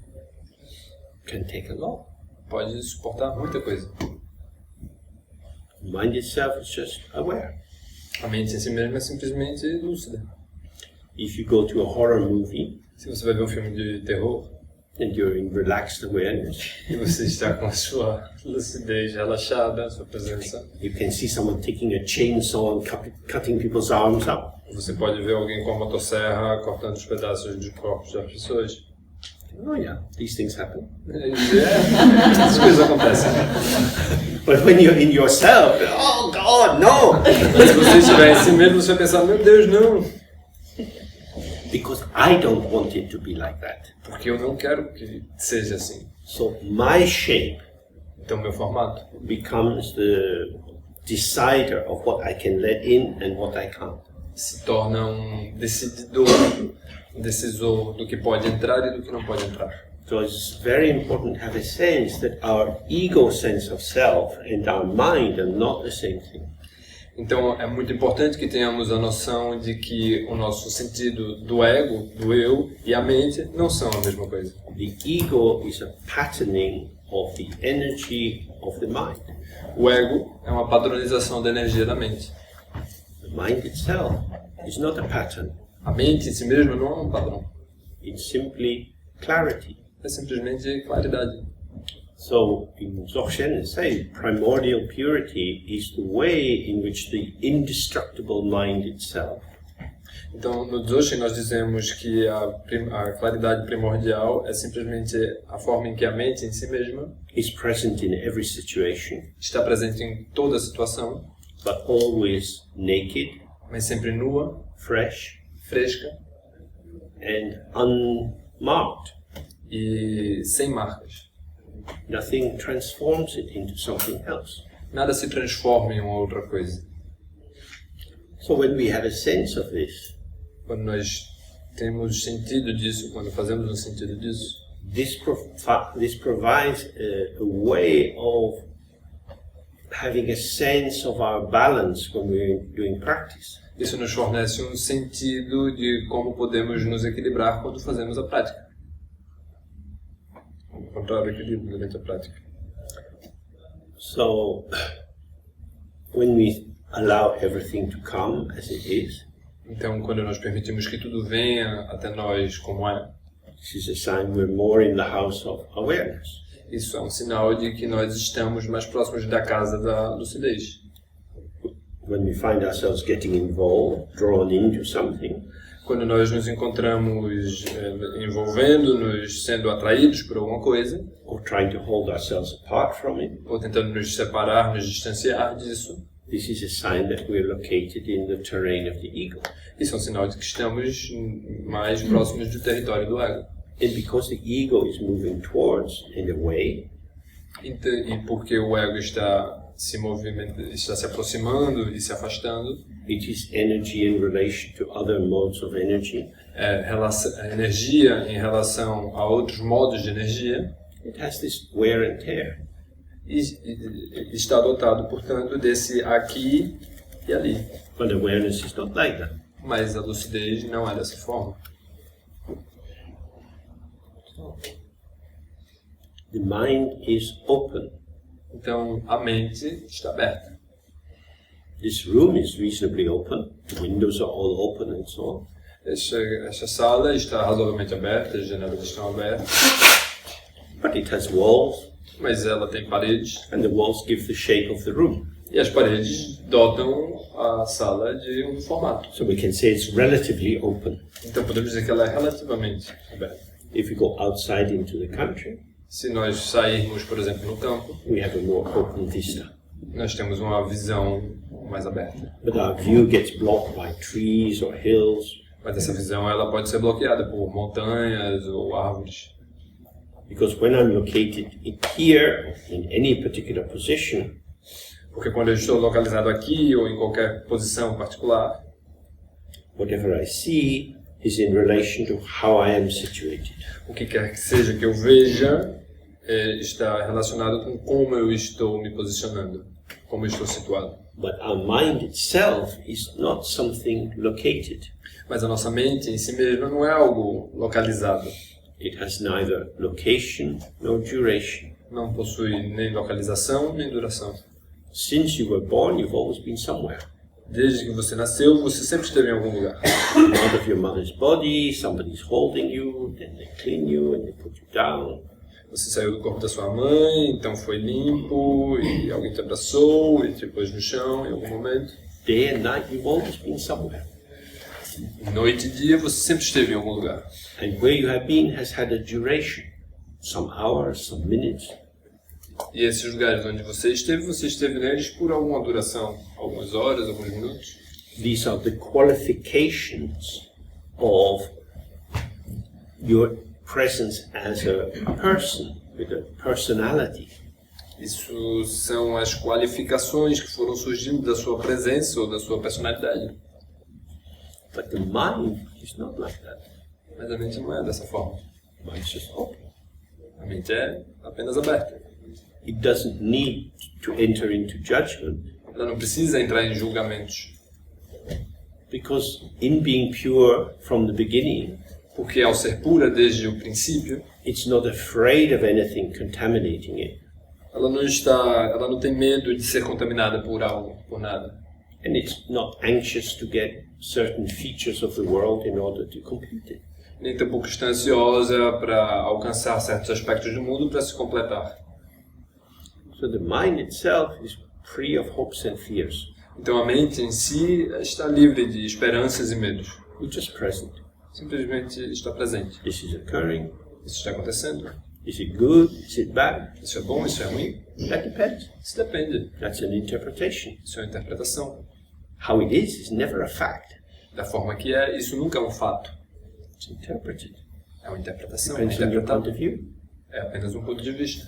can take a lot. pode suportar muita coisa. The mind itself is just aware. A mente em si mesma é simplesmente lúcida. If you go to a horror movie Se você vai ver um filme de terror and you're in relaxed awareness, e você está com a sua lucidez relaxada, a sua presença, you can see someone taking a chainsaw and cutting people's arms up. você pode ver alguém com a motosserra cortando os pedaços de corpos das pessoas. Oh yeah, these things happen. Essas coisas acontecem. But when you're in yourself, oh God, no! Mas se você estiver em si mesmo, você vai pensar, meu Deus, não. Because I don't want it to be like that. Porque eu não quero que seja assim. So my shape Então, meu formato becomes the decider of what I can let in and what I can't. se torna um decisor do que pode entrar e do que não pode entrar. So it's very important to have a sense that our ego sense of self and our mind are not the same thing. Então, é muito importante que tenhamos a noção de que o nosso sentido do ego, do eu e a mente não são a mesma coisa. The ego is a patterning of the energy of the mind. O ego é uma padronização da energia da mente. The mind itself is not a pattern. A mente em si mesma não é um padrão. It's simply clarity. É simplesmente claridade. So, in Dzogchen say, primordial purity is the way in which the indestructible mind itself Então, no Dzogchen nós dizemos que a claridade primordial é simplesmente a forma em que a mente em si mesma is present in every situation, está presente em toda situação, but always naked, mas sempre nua, fresh, fresca and unmarked. e sem marcas. Nothing transforms it into something else. Nada se transforma em uma outra coisa. So when we have a sense of this, Quando nós temos sentido disso, quando fazemos um sentido disso, this provides a way of having a sense of our balance when we're doing practice. isso nos fornece um sentido de como podemos nos equilibrar quando fazemos a prática. Encontrar o equilíbrio durante a prática. So when we allow everything to come as it is, Então, quando nós permitimos que tudo venha até nós como é, this is a sign we're more in the house of awareness. isso é um sinal de que nós estamos mais próximos da casa da lucidez. When we find ourselves getting involved, drawn into something, Quando nós nos encontramos envolvendo-nos, sendo atraídos por alguma coisa, or trying to hold ourselves apart from it, ou tentando nos separar, nos distanciar disso, this is a sign that we're located in the terrain of the ego. isso é um sinal de que estamos mais próximos do território do ego. And because the ego is moving towards, in a way, E porque o ego está se aproximando e se afastando, it is energy in relation to other modes of energy. Energia em relação a outros modos de energia, It has this wear and tear. e está dotado, portanto, desse aqui e ali. But awareness is not like that. Mas a lucidez não é dessa forma. The mind is open. Então, a mente está aberta. This room is reasonably open. The windows are all open and so on. Esta sala está razoavelmente aberta, as janelas estão abertas, But it has walls, mas ela tem paredes, and the walls give the shape of the room. e as paredes dotam a sala de um formato. So we can say it's relatively open. Então, podemos dizer que ela é relativamente aberta. If we go outside into the country, Se nós sairmos, por exemplo, no campo, we have a more open vista. nós temos uma visão mais aberta. But our view gets blocked by trees or hills, Mas essa visão ela pode ser bloqueada por montanhas ou árvores. because when I'm located here, in any particular position, Porque quando eu estou localizado aqui ou em qualquer posição particular, whatever I see is in relation to how I am situated. O que quer que seja que eu veja está relacionado com como eu estou me posicionando, como eu estou situado. But our mind itself is not something located. Mas a nossa mente em si mesma não é algo localizado. It has neither location nor duration. Não possui nem localização nem duração. Since you were born, you've always been somewhere. Desde que você nasceu, você sempre esteve em algum lugar. Out of your mother's body, somebody's holding you, then they clean you and they put you down. Você saiu do corpo da sua mãe, então foi limpo, e alguém te abraçou e te pôs no chão em algum momento. Day and night, you've always been somewhere. Noite e dia, você sempre esteve em algum lugar. And where you have been has had a duration. Some hours, some minutes. E esses lugares onde você esteve neles por alguma duração, algumas horas, alguns minutos. These are the qualifications of your presence as a person, with a personality. Isso são as qualificações que foram surgindo da sua presença ou da sua personalidade. But the mind is not like that. Mas a mente não é dessa forma. The mind is just open. A mente é apenas aberta. It doesn't need to enter into judgment. Ela não precisa entrar em julgamentos. Because in being pure from the beginning, Porque ao ser pura desde o princípio, it's not afraid of anything contaminating it. ela não tem medo de ser contaminada por algo, por nada. And it's not anxious to get certain features of the world in order to complete it. Nem tampouco está ansiosa para alcançar certos aspectos do mundo para se completar. So the mind itself is free of hopes and fears. Então a mente em si está livre de esperanças e medos. It's just present. Simplesmente está presente. This is occurring. Isso está acontecendo. Is it good? Is it bad? Isso é bom, isso é ruim? That depends. Isso depende. That's an interpretation. Isso é uma interpretação. How it is never a fact. Da forma que é, isso nunca é um fato. It's interpreted. É uma interpretação, é Depends on your point interpretado. of view. É apenas um ponto de vista.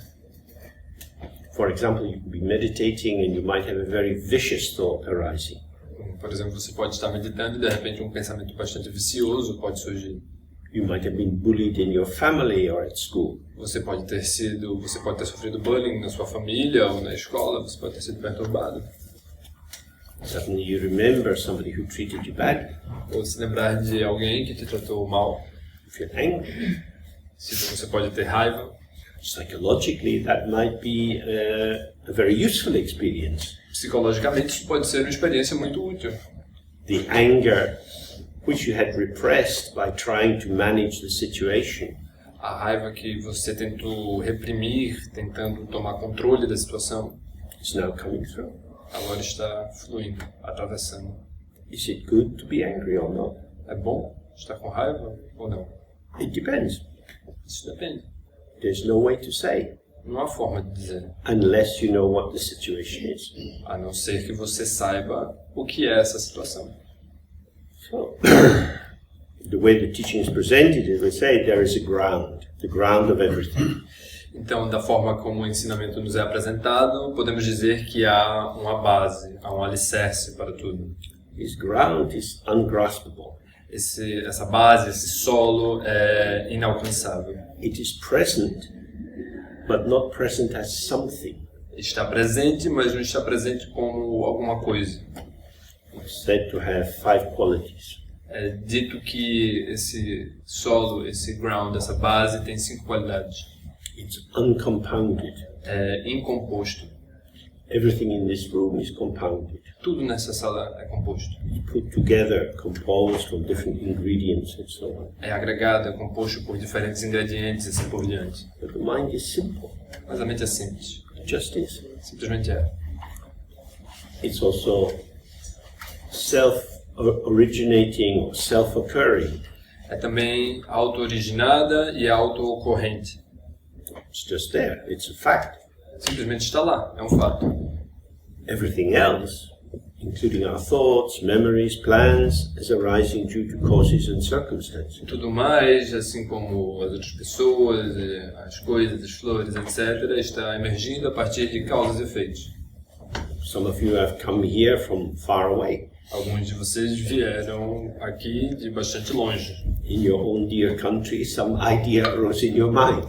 For example, you could be meditating and you might have a very vicious thought arising. Por exemplo, você pode estar meditando e de repente um pensamento bastante vicioso pode surgir. You might have been bullied in your family or at school. Você pode ter sofrido bullying na sua família ou na escola, você pode ter sido perturbado. Suddenly you remember somebody who treated you badly. Ou se lembrar de alguém que te tratou mal. You feel angry. Se você pode ter raiva. Psychologically, that might be a very useful experience. Psicologicamente, isso pode ser uma experiência muito útil. The anger which you had repressed by trying to manage the situation A raiva que você tentou reprimir, tentando tomar controle da situação, is now coming through. agora está fluindo, atravessando. Is it good to be angry or not? É bom estar com raiva ou não? It depends. Isso depende. There's no way to say, Não há forma de dizer, unless you know what the situation is. a não ser que você saiba o que é essa situação. So, the way the teaching is presented, as we say, there is a ground, the ground of everything. Então, da forma como o ensinamento nos é apresentado, podemos dizer que há uma base, há um alicerce para tudo. This ground is ungraspable. Essa base, esse solo é inalcançável. It is present, but not present as something. Está presente, mas não está presente como alguma coisa. It's said to have 5 qualities. É dito que esse solo, esse ground, essa base tem 5 qualidades. It's uncompounded. É incomposto. Everything in this room is compounded. Tudo nessa sala é composto. It's put together, composed from different ingredients and so on. É agregado, é composto por diferentes ingredientes e assim por diante. But the mind is simple. Mas a mente é simples. It just is. Simplesmente é. It's also self-originating or self-occurring. É também auto-originada e auto-ocorrente. It's just there. It's a fact. Simplesmente está lá, é um fato. Everything else, including our thoughts, memories, plans, is arising due to causes and circumstances. Tudo mais, assim como as outras pessoas, as coisas, as flores, etc., está emergindo a partir de causas e efeitos. Some of you have come here from far away. Alguns de vocês vieram aqui de bastante longe. In your own dear country, some idea arose in your mind.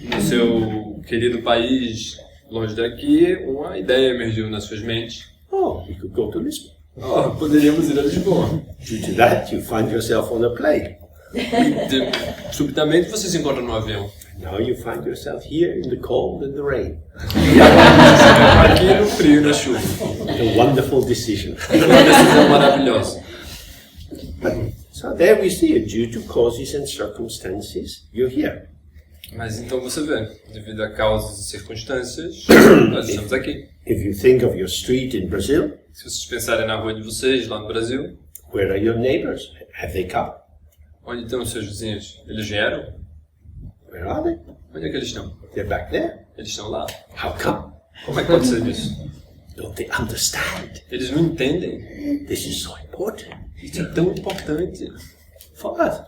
No seu querido país, longe daqui, uma ideia emergiu nas suas mentes. Oh, we could go to Lisbon. Oh, poderíamos ir a Lisboa. Due to that, you find yourself on a plane. Subitamente você se encontra no avião. Now you find yourself here in the cold and the rain. Aqui no frio e na chuva. A wonderful decision. Uma decisão maravilhosa. So there we see it. Due to causes and circumstances, you're here. Mas então você vê, devido a causas e circunstâncias, nós estamos aqui. If you think of your street in Brazil, Se vocês pensarem na rua de vocês, lá no Brasil, where are your neighbors? Have they come? onde estão os seus vizinhos? Eles vieram? Where are they? Onde é que eles estão? They're back there. Eles estão lá. How come? Como é que pode ser isso? Don't they understand? Eles não entendem. This is so important Isso é tão importante. for us.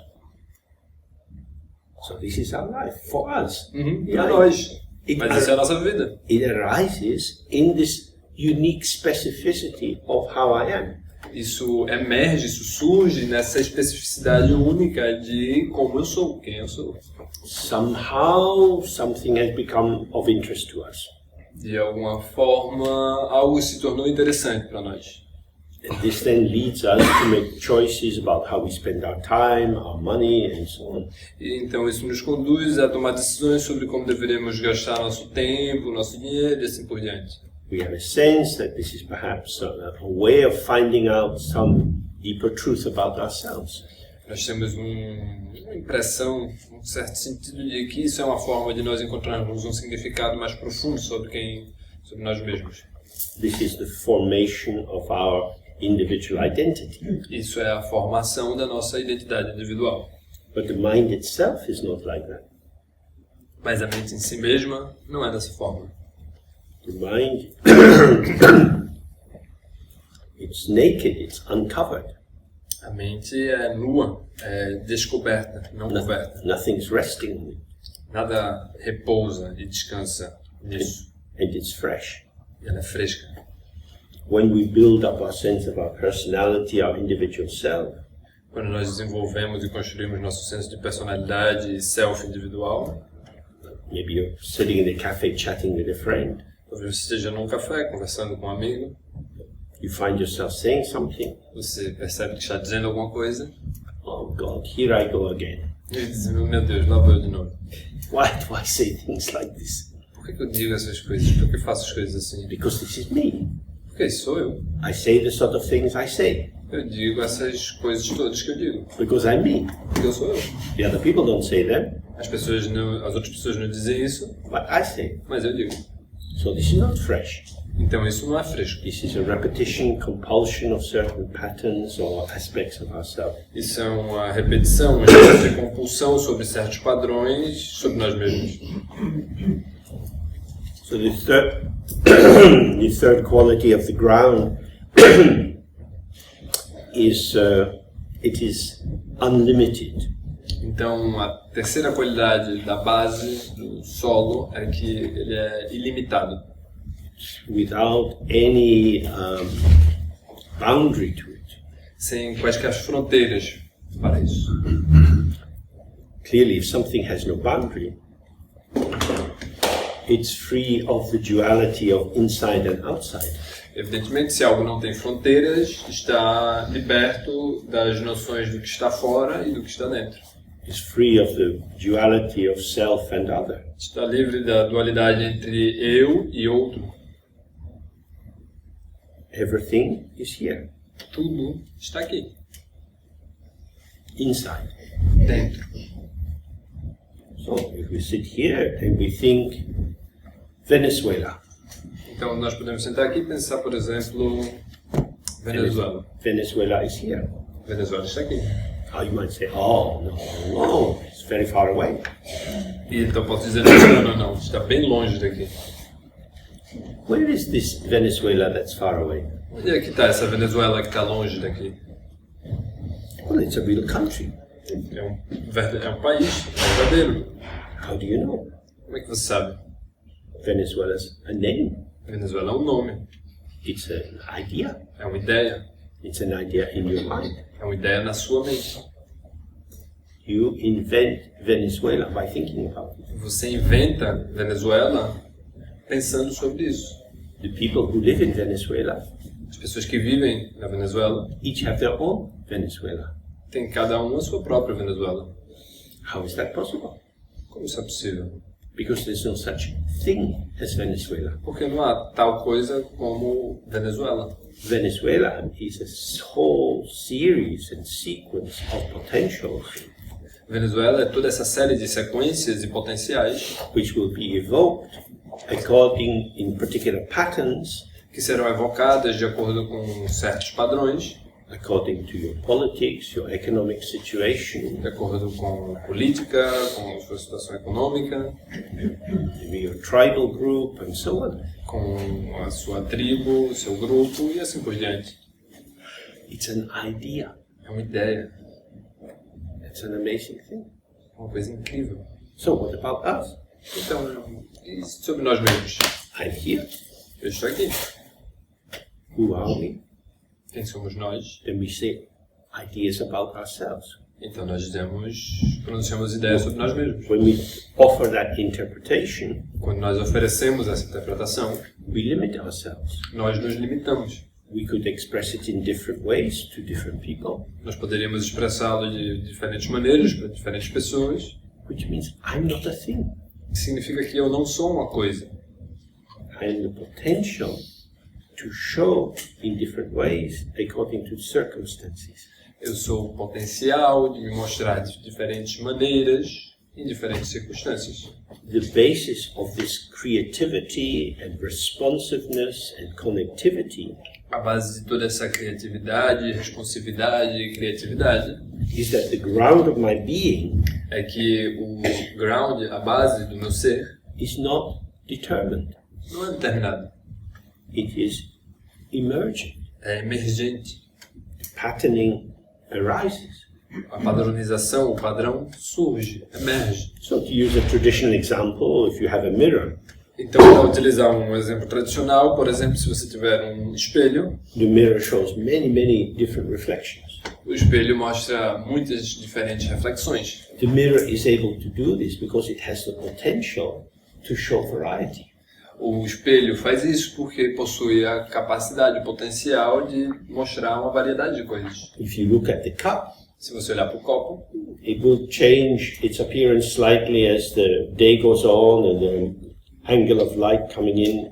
So this is our life, for us. Para nós. It, Mas isso é a nossa vida. it arises in this unique specificity of how I am. Isso emerge, isso surge nessa especificidade única de como eu sou, quem eu sou. Somehow something has become of interest to us. De alguma forma, algo se tornou interessante para nós. And this then leads us to make choices about how we spend our time, our money, and so on. E então isso nos conduz a tomar decisões sobre como deveremos gastar nosso tempo, nosso dinheiro e assim por diante. We have a sense that this is perhaps a way of finding out some deeper truth about ourselves. Nós temos uma impressão, um certo sentido de que isso é uma forma de nós encontrarmos um significado mais profundo sobre nós mesmos. This is the formation of our individual identity. Isso é a formação da nossa identidade individual. But the mind itself is not like that. Mas a mente em si mesma não é dessa forma. The mind, it's naked, it's uncovered. A mente é nua, é descoberta, não coberta. Nothing's resting on it. Nada repousa e descansa nisso. And it's fresh. E ela é fresca. When we build up our sense of our personality, our individual self, Quando nós desenvolvemos e construímos nosso senso de personalidade e self individual, maybe you're sitting in a cafe chatting with a friend, talvez você esteja num café conversando com um amigo, you find yourself saying something, você percebe que está dizendo alguma coisa oh God, here I go again. e diz, meu Deus, lá vou eu de novo. Why do I say things like this? Por que eu digo essas coisas? Por que eu faço as coisas assim? Because this is me. Porque isso sou eu. I say the sort of things I say. Eu digo essas coisas todas que eu digo. Because I'm me. Porque eu sou eu. The other people don't say them, As outras pessoas não dizem isso, but I say. mas eu digo. So this is not fresh. Então isso não é fresco. This is a repetition, compulsion of certain patterns or aspects of ourselves. Isso é uma repetição, uma espécie de compulsão sobre certos padrões, sobre nós mesmos. So the third quality of the ground is it is unlimited. Então a terceira qualidade da base do solo é que ele é ilimitado. Without any boundary to it. Sem quaisquer fronteiras para isso. Clearly, if something has no boundary, it's free of the duality of inside and outside. Evidentemente, se algo não tem fronteiras, está liberto das noções do que está fora e do que está dentro. It's free of the duality of self and other. Está livre da dualidade entre eu e outro. Everything is here, Tudo está aqui, inside. dentro. So if we sit here and we think Venezuela, Então nós podemos sentar aqui e pensar, por exemplo, Venezuela. Venezuela is here. Venezuela está aqui. Oh, you might say, oh, no, it's very far away. E então posso dizer, não, está bem longe daqui. Where is this Venezuela that's far away? Onde é que está essa Venezuela que está longe daqui? Well, it's a real country. É um país verdadeiro. How do you know? Como é que você sabe? Venezuela's a name. Venezuela é um nome, It's an idea. é uma ideia. It's an idea in your mind. É uma ideia na sua mente. You invent Venezuela by thinking about it. Você inventa Venezuela pensando sobre isso. The people who live in Venezuela As pessoas que vivem na Venezuela each have their own Venezuela. têm cada um a sua própria Venezuela. How is that possible? Como isso é possível? Because there's no such thing as Venezuela. Porque não há tal coisa como Venezuela. Venezuela is a whole series and sequence of potentials Venezuela é toda essa série de sequências e potenciais which will be evoked according in particular patterns, que serão evocadas de acordo com certos padrões, according to your politics, your economic situation, de acordo com a política, com a sua situação econômica, maybe your tribal group, and so on. com a sua tribo, o seu grupo e assim por diante. It's an idea. É uma ideia, It's an amazing thing. é uma coisa incrível. So what about us? Então, e sobre nós mesmos? I'm here. Eu estou aqui. Who are we? Quem somos nós? Then we say ideas about ourselves. Então nós pronunciamos ideias sobre nós mesmos. When we offer that interpretation, Quando nós oferecemos essa interpretação, we limit ourselves. nós nos limitamos. We could express it in different ways to different people, Nós poderíamos expressá-lo de diferentes maneiras para diferentes pessoas, which means I'm not a thing. que significa que eu não sou uma coisa. I am the potential to show in different ways according to circumstances. Eu sou o potencial de me mostrar de diferentes maneiras, em diferentes circunstâncias. The basis of this creativity and responsiveness and connectivity A base de toda essa criatividade, responsividade e criatividade is that the ground of my being é que o ground, a base do meu ser, is not determined. não é determinado, It is emergent. é emergente. Patterning arises. A padronização, o padrão surge, emerge. So to use a traditional example, if you have a mirror, Então, para utilizar um exemplo tradicional, por exemplo, se você tiver um espelho, the mirror shows many different reflections. o espelho mostra muitas diferentes reflexões. The mirror is able to do this because it has the potential to show variety. O espelho faz isso porque possui a capacidade, o potencial de mostrar uma variedade de coisas. If you look at the cup, Se você olhar para o copo, it will change its appearance slightly as the day goes on and the angle of light coming in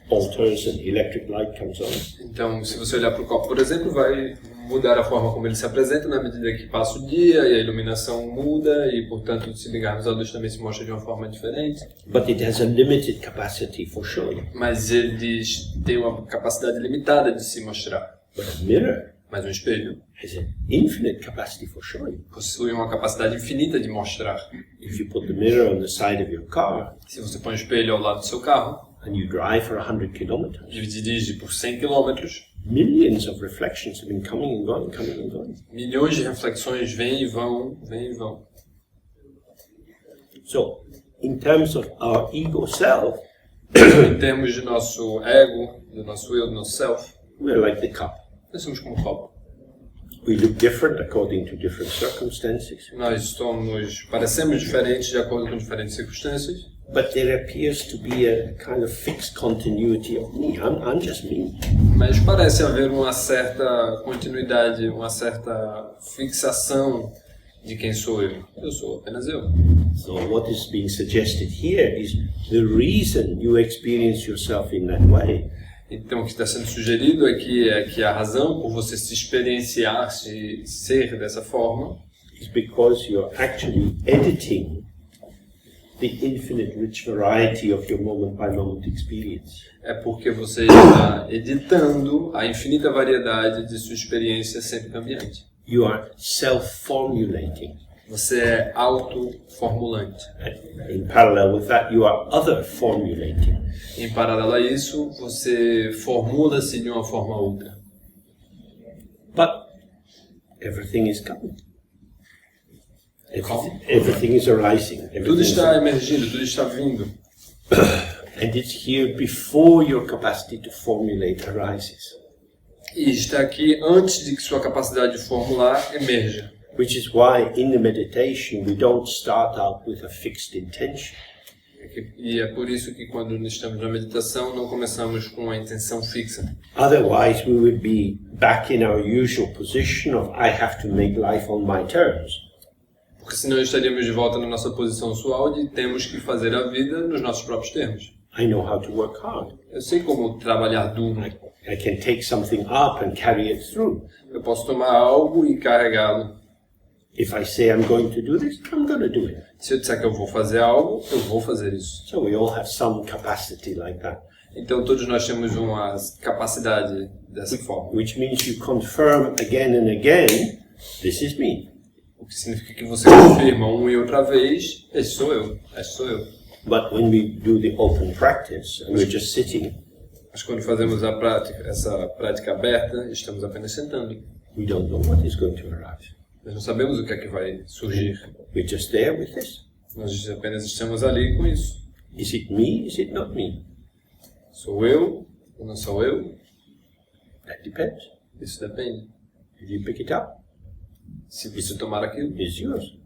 alters and electric light comes on. então, se você olhar para o copo, por exemplo, vai mudar a forma como ele se apresenta na medida que passa o dia e a iluminação muda e, portanto, se ligarmos à luz também se mostra de uma forma diferente. But it has a limited capacity for showing. Mas ele tem uma capacidade limitada de se mostrar. But a mirror Mas um espelho has an infinite capacity for showing. possui uma capacidade infinita de mostrar. If you put the mirror on the side of your car Se você põe o espelho ao lado do seu carro and you drive for 100 kilometers, e dirige por 100 quilômetros, millions of reflections have been coming and going, coming and going. milhões de reflexões vêm e vão, vêm e vão. So, in terms of our ego self, Em termos de nosso ego, do nosso eu, do nosso self, we're like the cup. nós somos como um copo. We look different according to different circumstances, Nós parecemos diferentes de acordo com diferentes circunstâncias, but there appears to be a kind of fixed continuity of me. I'm just me. mas parece haver uma certa continuidade, uma certa fixação de quem sou eu. Eu sou apenas eu. So what is being suggested here is the reason you experience yourself in that way Então, o que está sendo sugerido é que a razão por você se experienciar, se ser dessa forma, is because you're actually editing the infinite rich variety of your moment by moment experience. é porque você está editando a infinita variedade de sua experiência sempre cambiante. You are self-formulating. Você é autoformulante. In parallel with that, you are other-formulating. Em paralelo a isso, você formula-se de uma forma outra. But everything is coming. Everything is arising. Tudo está emergindo, tudo está vindo. And it's here before your capacity to formulate arises. E está aqui antes de que sua capacidade de formular emerja. Which is why in the meditation we don't start out with a fixed intention. E é por isso que quando estamos na meditação não começamos com a intenção fixa. Otherwise we would be back in our usual position of I have to make life on my terms. Porque senão estaríamos de volta na nossa posição usual de temos que fazer a vida nos nossos próprios termos. I know how to work hard. Eu sei como trabalhar duro. I can take something up and carry it through. Eu posso tomar algo e carregá-lo. If I say I'm going to do this, I'm going to do it. Se eu disser que eu vou fazer algo, eu vou fazer isso. So we all have some capacity like that. Então todos nós temos uma capacidade dessa forma. Which means you confirm again and again, this is me. O que significa que você confirma uma e outra vez, esse sou eu, esse sou eu. But when we do the open practice and we're just sitting, mas quando fazemos a prática, essa prática aberta, estamos apenas sentando. we don't know what is going to arise. Nós não sabemos o que é que vai surgir. We're just there with this. Nós apenas estamos ali com isso. Is it me? Is it not me? Sou eu ou não sou eu? That depends. Isso depende. If you pick it up, Se você tomar aquilo, it's yours.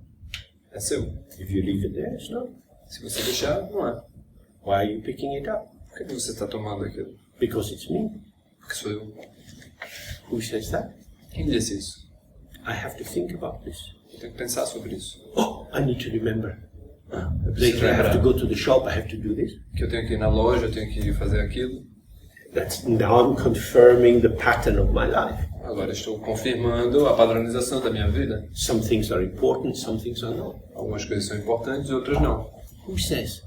é seu. If you leave it there, it's not. Se você deixar, não é. Why are you picking it up? Por que você está tomando aquilo? Because it's me. Porque sou eu. Who says that? Quem disse isso? I have to think about this. Eu tenho que pensar sobre isso. Oh, I need to remember. Eu preciso Later I have to lembrar go to the shop, I have to do this. que eu tenho que ir na loja, eu tenho que fazer aquilo. Now I'm confirming the pattern of my life. Agora estou confirmando a padronização da minha vida. Some things are important, some things are not. Algumas coisas são importantes, outras não. Who says?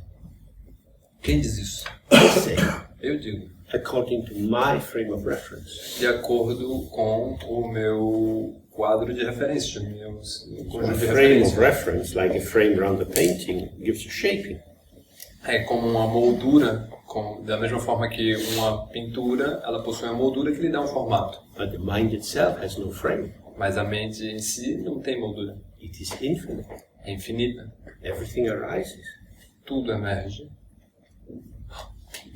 Quem diz isso? I say, Eu digo. according to my frame of reference. De acordo com o meu quadro de referência, meu A conjunto de frame of referência. reference, like a frame around the painting, gives you shaping. É como uma moldura, da mesma forma que uma pintura, ela possui uma moldura que lhe dá um formato. But the mind itself has no frame. Mas a mente em si não tem moldura. It is infinite. É infinita. Everything arises. Tudo emerge.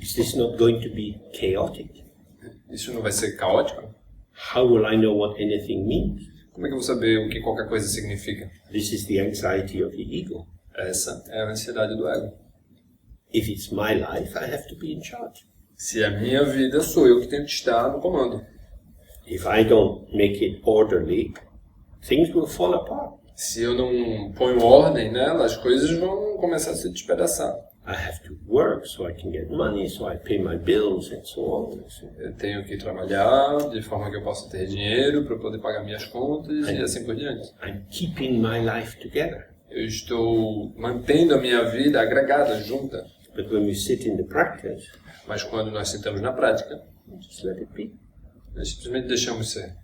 Is this not going to be chaotic? Isso não vai ser caótico? How will I know what anything means? Como é que eu vou saber o que qualquer coisa significa? This is the anxiety of the ego. Essa é a ansiedade do ego. If it's my life, I have to be in charge. Se é a minha vida, sou eu que tenho que estar no comando. If I don't make it orderly, things will fall apart. Se eu não ponho ordem nela, as coisas vão começar a se despedaçar. I have to work so I can get money, so I pay my bills and so on. Eu tenho que trabalhar de forma que eu possa ter dinheiro para poder pagar minhas contas e assim por diante. I'm keeping my life together. Eu estou mantendo a minha vida agregada, junta. But when we sit in the practice, Mas quando nós sentamos na prática, just let it be. nós simplesmente deixamos ser.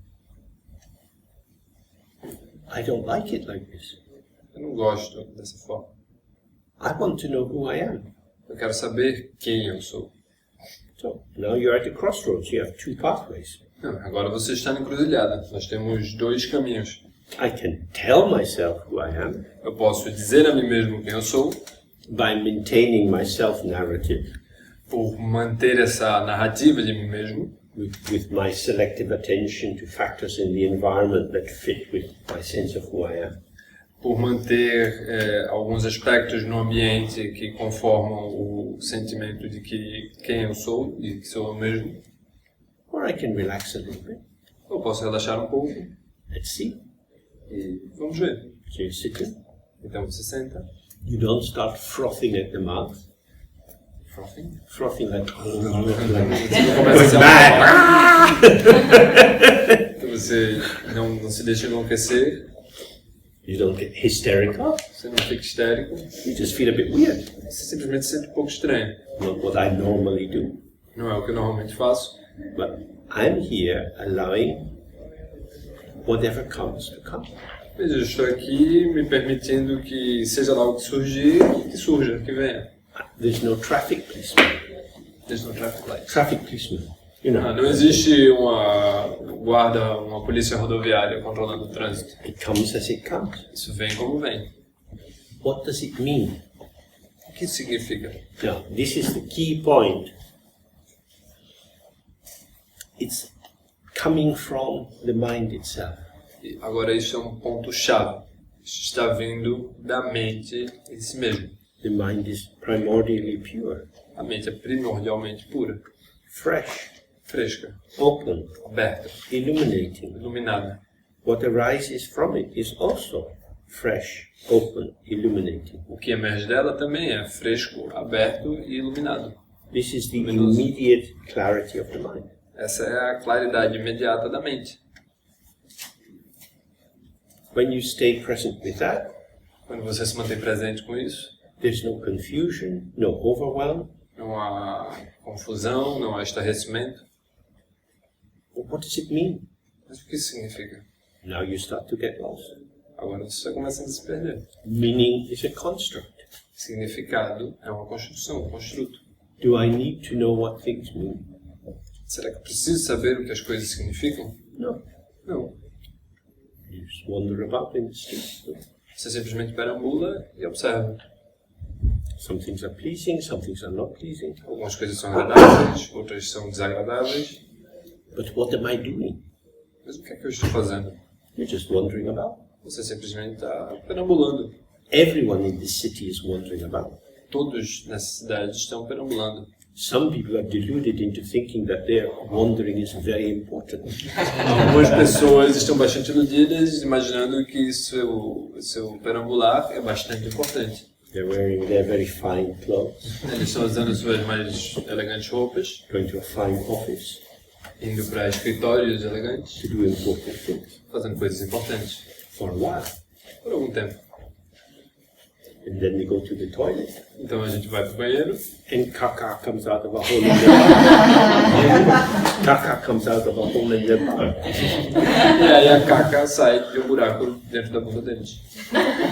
I don't like it like this. Eu não gosto dessa forma. I want to know who I am. Eu quero saber quem eu sou. So now you're at the crossroads. You have two pathways. Não, agora você está na encruzilhada. Nós temos dois caminhos. I can tell myself who I am Eu posso dizer a mim mesmo quem eu sou, by maintaining my self-narrative por manter essa narrativa de mim mesmo, with my selective attention to factors in the environment that fit with my sense of who I am. por manter alguns aspectos no ambiente que conformam o sentimento de que quem eu sou e que sou eu mesmo. Or I can relax a little bit. Eu posso relaxar um pouco Let's see. e vamos ver. So you're sitting. Então você senta. You don't start frothing at the mouth. Frothing? Frothing like... Você não começa a então você não se deixa enlouquecer, You don't get hysterical. você não fica histérico, You just feel a bit weird. você simplesmente se sente um pouco estranho. Not what I normally do. Não é o que eu normalmente faço, But I'm here allowing whatever comes to come. mas eu estou aqui me permitindo que seja lá o que surgir, que surja, que venha. There's no traffic policeman. There's no traffic light. Traffic policeman. You know, Não existe uma polícia rodoviária controlando o trânsito. it comes as it comes. Isso vem como vem. What does it mean? O que isso significa? Now, this is the key point. It's coming from the mind itself. Agora isso é um ponto-chave. Isso está vindo da mente em si mesmo. The mind is primordially pure. A mente é primordialmente pura, Fresh, fresca, open, aberta, illuminating. iluminada. What arises from it is also fresh, open, illuminating. O que emerge dela também é fresco, aberto e iluminado. This is the Luminoso. immediate clarity of the mind. Essa é a claridade imediata da mente. When you stay present with that, Quando você se mantém presente com isso, there's no confusion, no overwhelm. não há confusão, não há estarrecimento. What does it mean? Mas o que isso significa? Now you start to get lost. Agora você começa a se perder. Meaning is a construct. Significado é uma construção, um construto. Do I need to know what things mean? Será que eu preciso saber o que as coisas significam? No. Não. You just wander about in the street. Você simplesmente perambula e observa. Some things are pleasing, some things are not pleasing. Algumas coisas são agradáveis, outras são desagradáveis. But what am I doing? Mas o que é que eu estou fazendo? You're just wandering about. Você simplesmente está perambulando. Everyone in this city is wandering about. Todos nessa cidade estão perambulando. Some people are deluded into thinking that their wandering is very important. Algumas pessoas estão bastante iludidas, imaginando que seu perambular é bastante importante. They're wearing their very fine clothes, Eles estão usando suas mais elegantes roupas, going to a fine office indo para escritórios elegantes, to do important things fazendo coisas importantes, for a while. por algum tempo. And then they go to the toilet Então a gente vai para o banheiro and caca comes out of a hole in their butt. Caca comes out of a hole in their butt. e aí a caca sai de um buraco dentro da bunda deles.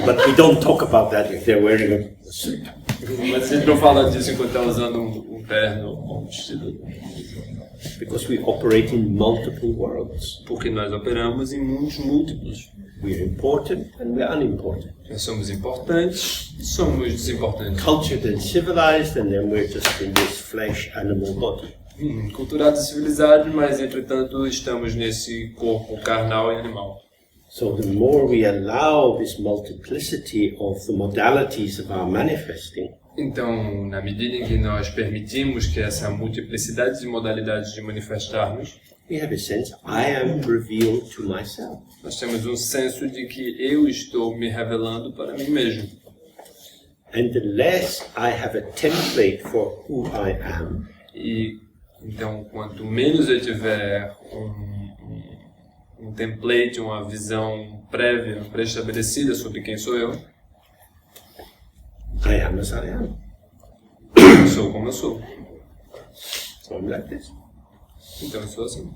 But we don't talk about that if they're wearing a suit. Mas a gente não fala disso enquanto está usando um terno ou um vestido. Because we operate in multiple worlds. Porque nós operamos em mundos múltiplos. We are important and we are unimportant. Nós somos importantes e somos desimportantes. Cultured and civilized, and then we're just in this flesh animal body. Culturados e civilizados, mas entretanto estamos nesse corpo carnal e animal. So the more we allow this multiplicity of the modalities of our manifesting, Então, na medida em que nós permitimos que essa multiplicidade de modalidades de manifestarmos, we have a sense, I am revealed to myself. nós temos um senso de que eu estou me revelando para mim mesmo. And the less I have a template for who I am, E então, quanto menos eu tiver um template, uma visão prévia, pré-estabelecida sobre quem sou eu am as I am. eu sou como eu sou. So I'm like this. Então eu sou assim.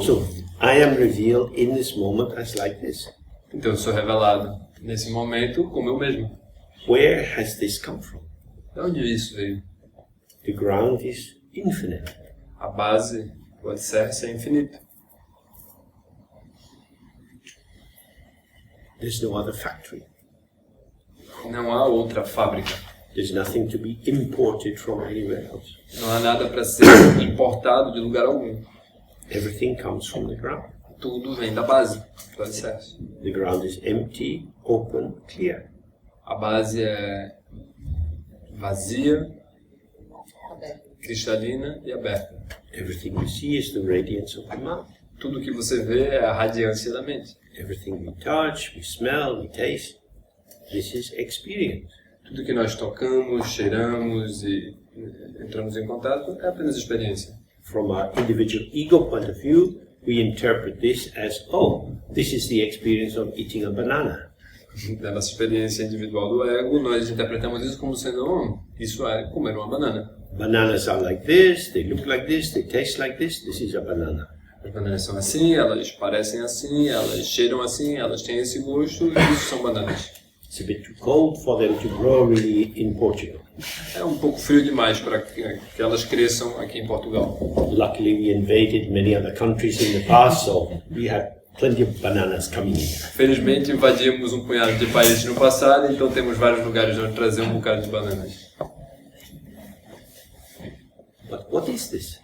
So I am revealed in this moment as like this. Então eu sou revelado nesse momento como eu mesmo. Where has this come from? De onde isso veio? The ground is infinite. A base, o alicerce é infinito. There's no other factory. Não há outra fábrica. There's nothing to be imported from anywhere else. Não há nada para ser importado de lugar algum. Everything comes from the ground. Tudo vem da base, do alicerce. The ground is empty, open, clear. A base é vazia, cristalina e aberta. Everything we see is the radiance of the mind. Tudo que você vê é a radiância da mente. Everything we touch, we smell, we taste, this is experience. Tudo que nós tocamos, cheiramos e entramos em contato é apenas experiência. From our individual ego point of view, we interpret this as, oh, this is the experience of eating a banana. Da nossa experiência individual do ego, nós interpretamos isso como sendo, isso é comer uma banana. Bananas are like this, they look like this, they taste like this is a banana. As bananas são assim, elas parecem assim, elas cheiram assim, elas têm esse gosto e isso são bananas. It's a bit too cold for them to grow really in Portugal. É um pouco frio demais para que elas cresçam aqui em Portugal. Luckily we invaded many other countries in the past, so we have plenty of bananas coming in. Felizmente invadimos um punhado de países no passado, então temos vários lugares onde trazer um bocado de bananas. But what is this?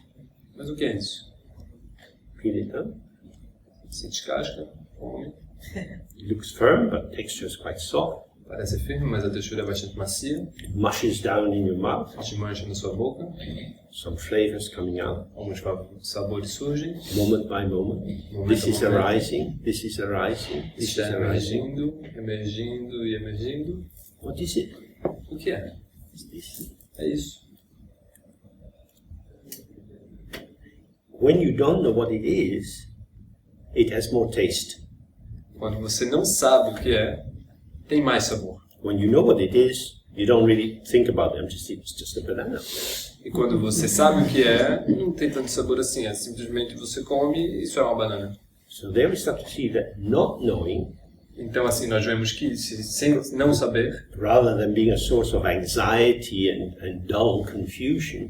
Mas o que é isso? Feel it, huh? Se descasca, come. It looks firm, but texture is quite soft. Parece firme, mas a textura é bastante macia. It mushes down in your mouth. Desmancha na sua boca. Some flavors coming out. Alguns sabores surgem. Moment by moment. This is arising. This is arising. This is Está arising. emergindo e emergindo. What is it? O que é? Is this? É isso. When you don't know what it is, it has more taste. Quando você não sabe o que é, tem mais sabor. When you know what it is, you don't really think about them. It's just a banana. E quando você sabe o que é, não tem tanto sabor assim. É simplesmente você come e isso é uma banana. So there we start to see that not knowing, Então assim, nós vemos que sem não saber, rather than being a source of anxiety and dull confusion,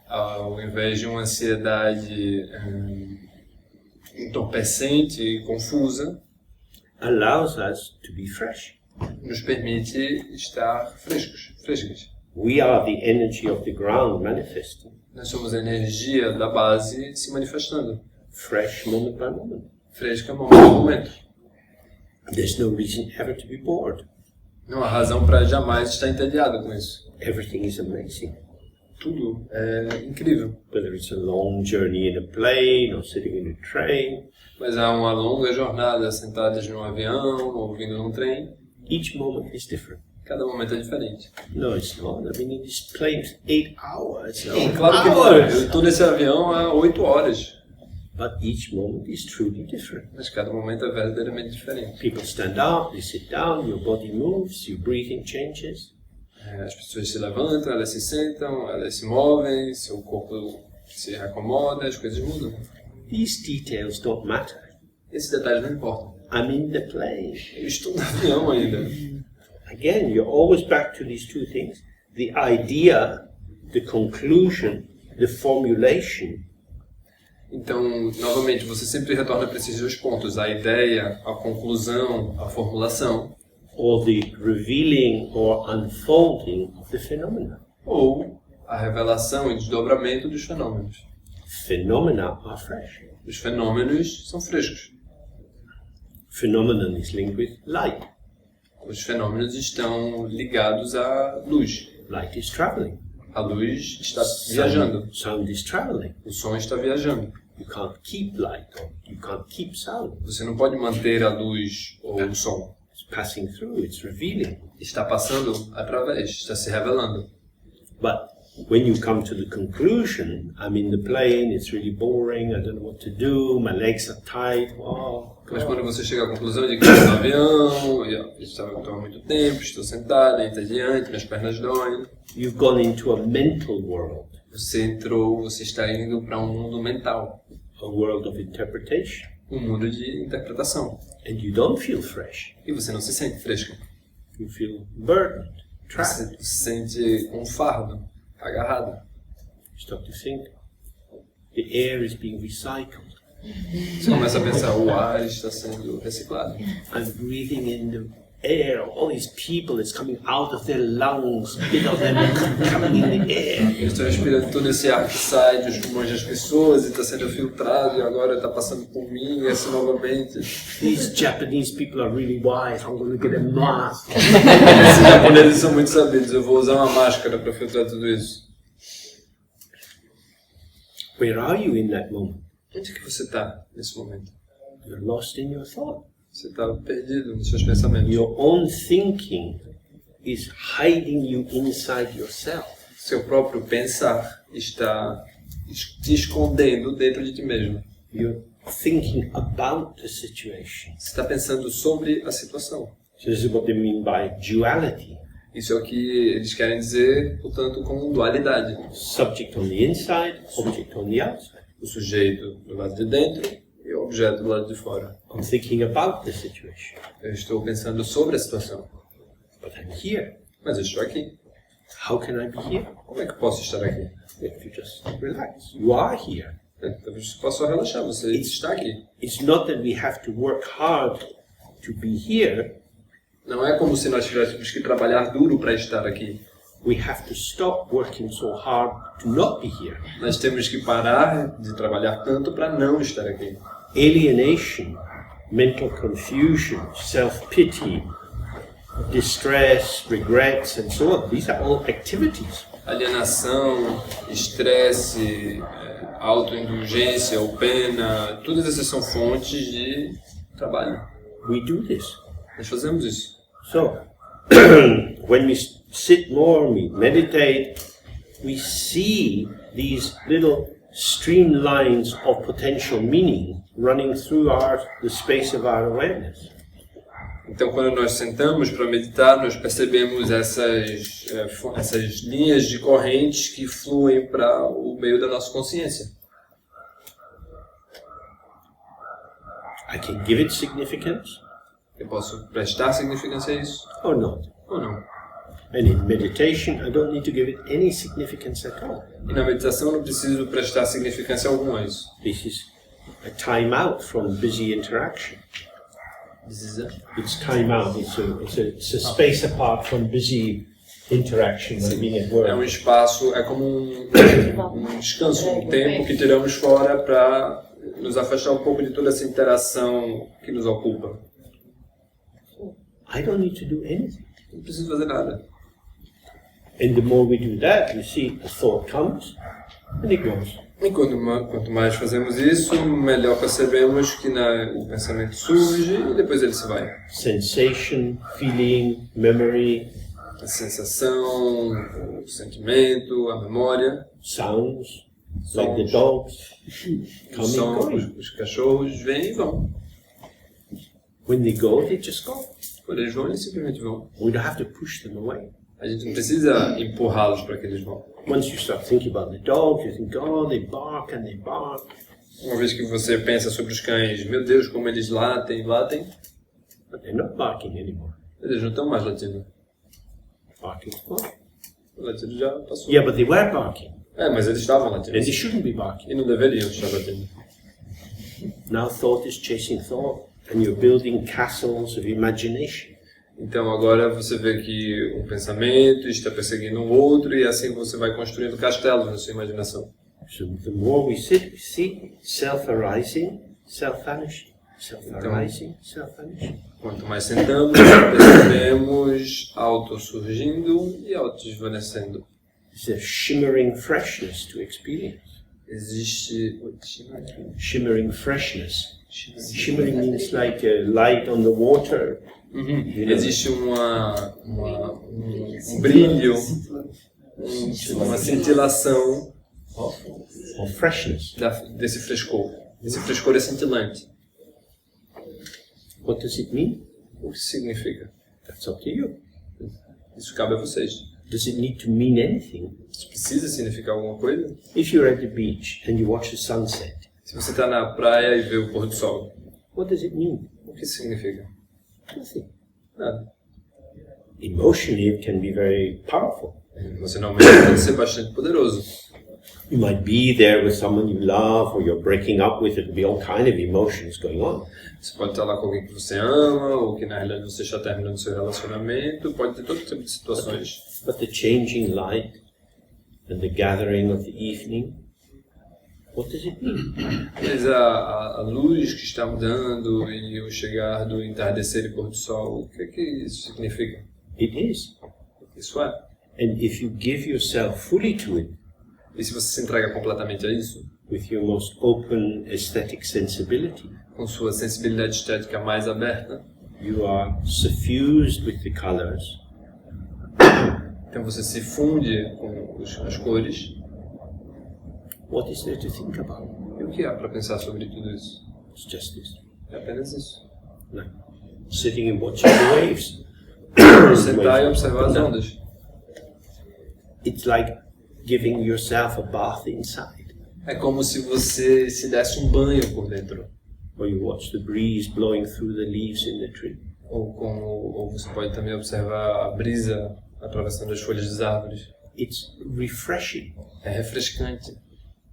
ao invés de uma ansiedade entorpecente e confusa, allows us to be fresh. nos permite estar frescas. We are the energy of the ground manifesting, Nós somos a energia da base se manifestando, fresh moment by moment. fresca momento a momento. There's no reason ever to be bored. Não há razão para jamais estar entediado com isso. Everything is amazing. Tudo é incrível. Whether it's a long journey in a plane or sitting in a train, Mas há uma longa jornada sentadas num avião ou vindo num trem. each moment is different. Cada momento é diferente. No, it's not. I mean, in this plane, 8 hours. Claro que não. Eu estou nesse avião há 8 horas. But each moment is truly different. Mas cada momento é verdadeiramente diferente. People stand up, they sit down, your body moves, your breathing changes. As pessoas se levantam, elas se sentam, elas se movem, seu corpo se acomoda, as coisas mudam. These details don't matter. Esses detalhes não importam. I'm in the plane. Eu estou no avião ainda. Again, you're always back to these two things. The idea, the conclusion, the formulation. Então, novamente, você sempre retorna para esses dois pontos. A ideia, a conclusão, a formulação. Or the revealing or unfolding of the phenomena. Ou a revelação e desdobramento dos fenômenos. Phenomena are fresh. Os fenômenos são frescos. Phenomenon is linked with light. Os fenômenos estão ligados à luz. Light is traveling. A luz está viajando. Sound is traveling. O som está viajando. You can't keep light or you can't keep sound. Você não pode manter a luz ou o som. It's passing through, it's revealing. Está passando através, está se revelando. But when you come to the conclusion, I'm in the plane, it's really boring, I don't know what to do, my legs are tight, oh, Mas quando você chega à conclusão de que estou no avião, estou há muito tempo, estou sentado, entediante, minhas pernas doem. you've gone into a mental world, Você está indo para um mundo mental, a world of interpretation, um mundo de interpretação. and you don't feel fresh. E você não se sente fresco. You feel burdened, Você trapped. se sente um fardo, agarrado. You start to think, the air is being recycled. Você começa a pensar, o ar está sendo reciclado. I'm breathing in the air, all these people, it's coming out of their lungs, a bit of them coming in the air. Eu estou respirando todo esse ar que sai dos pulmões das pessoas e está sendo filtrado e agora está passando por mim e assim novamente. These Japanese people are really wise, I'm going to get a mask. Esses japoneses são muito sabidos, eu vou usar uma máscara para filtrar tudo isso. Where are you in that moment? Onde é que você está nesse momento? You're lost in your thought. Você está perdido nos seus pensamentos. Your own thinking is hiding you inside yourself. Seu próprio pensar está te escondendo dentro de ti mesmo. You're thinking about the situation. Você está pensando sobre a situação. So this is what they mean by duality. Isso é o que eles querem dizer, portanto, com dualidade. Subject on the inside, object on the outside. O sujeito do lado de dentro e o objeto do lado de fora. I'm thinking about the situation, Eu estou pensando sobre a situação, but I'm here. mas eu estou aqui. How can I be here? Como é que eu posso estar aqui? If you just relax, you are here. Talvez você possa relaxar, você está aqui. It's not that we have to work hard to be here. Não é como se nós tivéssemos que trabalhar duro para estar aqui. we have to stop working so hard to not be here. Nós temos que parar de trabalhar tanto para não estar aqui. Alienation, mental confusion, self-pity, distress, regrets, and so on. These are all activities. Alienação, estresse, autoindulgência ou pena, todas essas são fontes de trabalho. We do this. Nós fazemos isso. So, when we sit more, we meditate, we see these little streamlines of potential meaning running through the space of our awareness. Então, quando nós sentamos para meditar, nós percebemos essas linhas de correntes que fluem para o meio da nossa consciência. I can give it significance. Eu posso prestar significância a isso Or not. ou não. And in meditation, I don't need to give it any significance at all. E na meditação eu não preciso prestar significância alguma a isso. This is a time out from busy interaction. It's time out. It's a space apart from busy interaction when being at work. É um espaço, é como um descanso, um tempo que tiramos fora para nos afastar um pouco de toda essa interação que nos ocupa. I don't need to do anything. Não preciso fazer nada. And the more we do that, you see, a thought comes and it goes. E quanto mais fazemos isso, melhor percebemos que o pensamento surge e depois ele se vai. Sensation, feeling, memory. A sensação, o sentimento, a memória. Sounds, like the dogs. Os sons, os cachorros vêm e vão. When they go, they just go. Quando eles vão, eles simplesmente vão. We don't have to push them away. A gente não precisa empurrá-los para que eles vão. Once you start thinking about the dogs, you think, oh, they bark and they bark. Uma vez que você pensa sobre os cães, meu Deus, como eles latem. But they're not barking anymore. Eles não estão mais latindo. Barking's gone. O latido já passou. Yeah, but they were barking. Mas eles estavam latindo. And they shouldn't be barking. E não deveriam estar latindo. Now thought is chasing thought, and you're building castles of imagination. Então agora você vê que um pensamento está perseguindo um outro e assim você vai construindo castelos na sua imaginação. So the more we sit, we see self-arising, self-vanishing, self-arising, self-vanishing. Quanto mais sentamos, percebemos auto-surgindo e auto-desvanecendo. There's a shimmering freshness to experience. Existe shimmering freshness. Shimmering means like a light on the water. Existe um brilho, uma cintilação of freshness. Desse frescor. Esse frescor é cintilante. What does it mean? O que significa? That's up to you. Isso cabe a vocês. Does it need to mean anything? Isso precisa significar alguma coisa? If you're at the beach and you watch the sunset, se você está na praia e vê o pôr do sol, what does it mean? O que significa? Nothing. Nada. Emotionally, it can be very powerful. Emocionalmente pode ser bastante poderoso. You might be there with someone you love, or you're breaking up with. It will be all kind of emotions going on. Você pode estar lá com alguém que você ama, ou que na realidade você está terminando seu relacionamento. Pode ter todo tipo de situações. But the changing light and the gathering of the evening, what does it mean? Mas a luz que está mudando e o chegar do entardecer e pôr do sol, o que é que isso significa? It is. Isso é. And if you give yourself fully to it, e se você se entrega completamente a isso, with your most open aesthetic sensibility, com sua sensibilidade estética mais aberta, you are suffused with the colors. Então você se funde com as cores. What is there to think about? E o que há para pensar sobre tudo isso? It's just this. É apenas isso. Like sitting and watching the waves. Sentar e observar as ondas. It's like giving yourself a bath inside. É como se você se desse um banho por dentro. Or you watch the breeze blowing through the leaves in the tree. Ou você pode também observar a brisa atravessando as folhas das árvores. It's refreshing. É refrescante.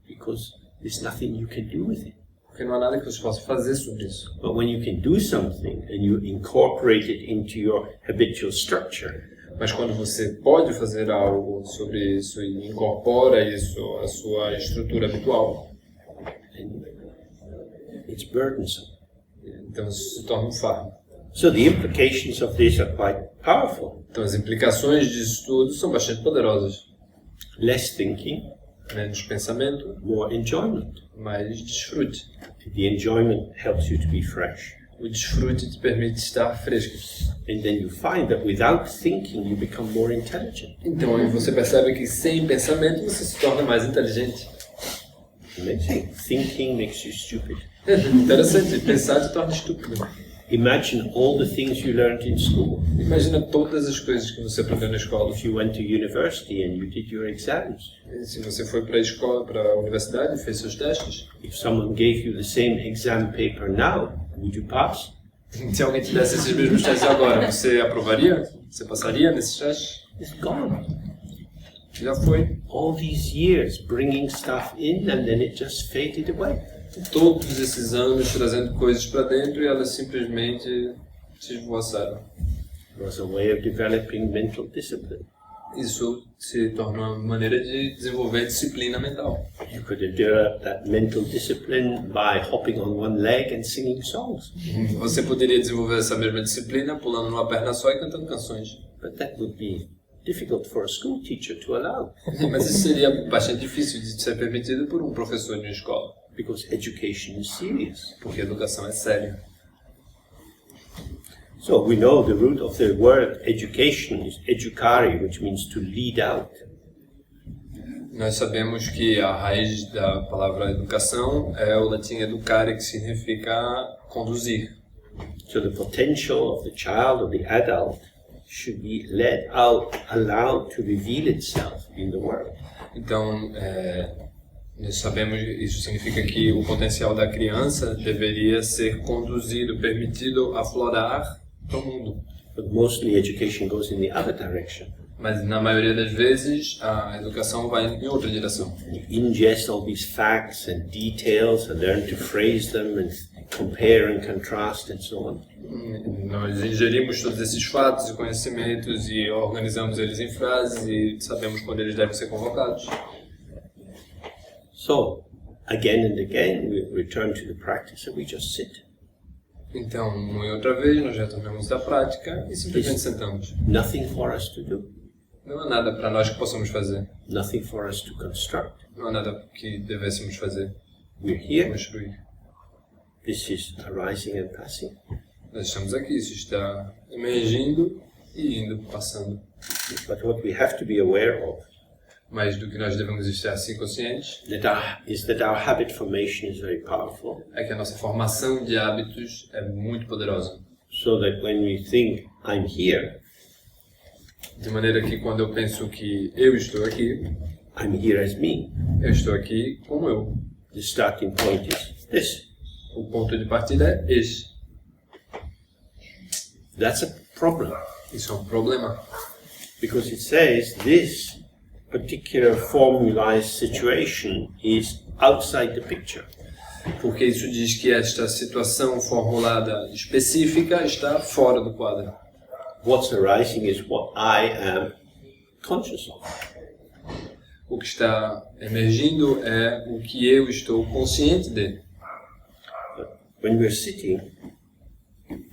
Because there's nothing you can do with it. Porque não há nada que você possa fazer sobre isso. But when you can do something and you incorporate it into your habitual structure, Mas quando você pode fazer algo sobre isso e incorpora isso à sua estrutura habitual, it's burdensome. então isso se torna um fardo. So the implications of this are quite powerful. Então as implicações disso tudo são bastante poderosas. Less thinking, Menos pensamento, more enjoyment. mais desfrute. The enjoyment helps you to be fresh. O desfrute te permite estar fresco. And then you find that without thinking you become more intelligent. Então aí você percebe que sem pensamento você se torna mais inteligente. Amazing. Thinking makes you stupid. Interessante, pensar te torna estúpido. Imagine all the things you learned in school. Imagina todas as coisas que você aprendeu na escola. If you went to university and you did your exams. Se você foi para a escola, para a universidade e fez seus testes. If someone gave you the same exam paper now, would you pass? Se alguém te desse esses mesmos testes agora, você aprovaria? Você passaria nesses testes? It's gone. Já foi. All these years bringing stuff in and then it just faded away. Todos esses anos trazendo coisas para dentro e elas simplesmente se esvoaçaram. It was a way of developing mental discipline. Isso se torna uma maneira de desenvolver disciplina mental. You could have developed that mental discipline by hopping on one leg and singing songs. Você poderia desenvolver essa mesma disciplina pulando numa perna só e cantando canções. But that would be difficult for a school teacher to allow. Mas isso seria bastante difícil de ser permitido por um professor de uma escola. Because education is serious. Porque a educação é séria. So we know the root of the word education is educare, which means to lead out. Nós sabemos que a raiz da palavra educação é o latim educare, que significa conduzir. So the potential of the child or the adult should be led out, allowed to reveal itself in the world. Então, nós sabemos, isso significa que o potencial da criança deveria ser conduzido, permitido aflorar para o mundo. But mostly education goes in the other direction. Mas na maioria das vezes a educação vai em outra direção. You ingest all these facts and details and learn to phrase them and compare and contrast and so on. Nós ingerimos todos esses fatos e conhecimentos e organizamos eles em frases e sabemos quando eles devem ser convocados. So, again and again, we return to the practice and we just sit. Então, uma e outra vez, nós retornamos à prática e simplesmente sentamos. Nothing for us to do. Não há nada para nós que possamos fazer. Nothing for us to construct. Não há nada que devêssemos fazer. We're here. Construir. This is arising and passing. Nós estamos aqui, isso está emergindo e indo, passando. But what we have to be aware of Mas do que nós devemos estar assim conscientes that our habit formation is very powerful. é que a nossa formação de hábitos é muito poderosa. So that when we think, I'm here, De maneira que quando eu penso que eu estou aqui, I'm here as me. eu estou aqui como eu. The starting point is this. O ponto de partida é este. That's a problem. Isso é um problema. Because it says this particular formalized situation is outside the picture. Porque isso diz que esta situação formulada específica está fora do quadro. What's arising is what I am conscious of. O que está emergindo é o que eu estou consciente de. But when we're sitting,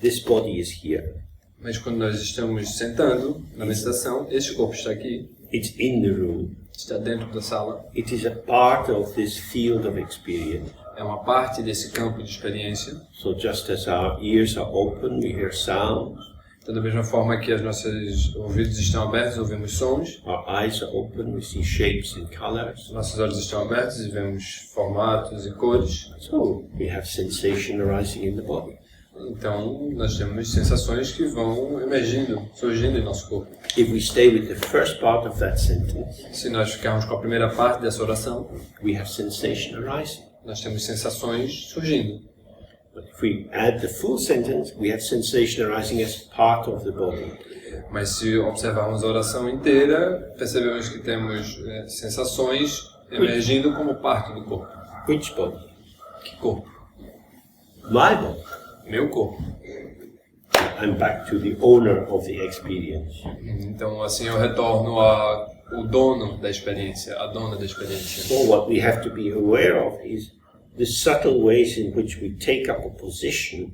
this body is here. Mas quando nós estamos sentando na meditação, este corpo está aqui, It's in the room. está dentro da sala, It is a part of this field of experience. é uma parte desse campo de experiência. So just as our ears are open, we hear sounds. Então, da mesma forma que os nossos ouvidos estão abertos, ouvimos sons, Our eyes are open, we see shapes and colors. nossos olhos estão abertos e vemos formatos e cores. So we have sensation arising in the body. Então, nós temos sensações que vão emergindo, surgindo em nosso corpo. If we stay with the first part of that sentence, Se nós ficarmos com a primeira parte dessa oração, we have sensation arising. nós temos sensações surgindo. But if we add the full sentence, we have sensation arising as part of the body. Mas se observarmos a oração inteira, percebemos que temos sensações emergindo como parte do corpo. Which body? Que corpo? My body. Meu corpo. I'm back to the owner of the experience. Então, assim eu retorno ao dono da experiência, a dona da experiência. So what we have to be aware of is the subtle ways in which we take up a position.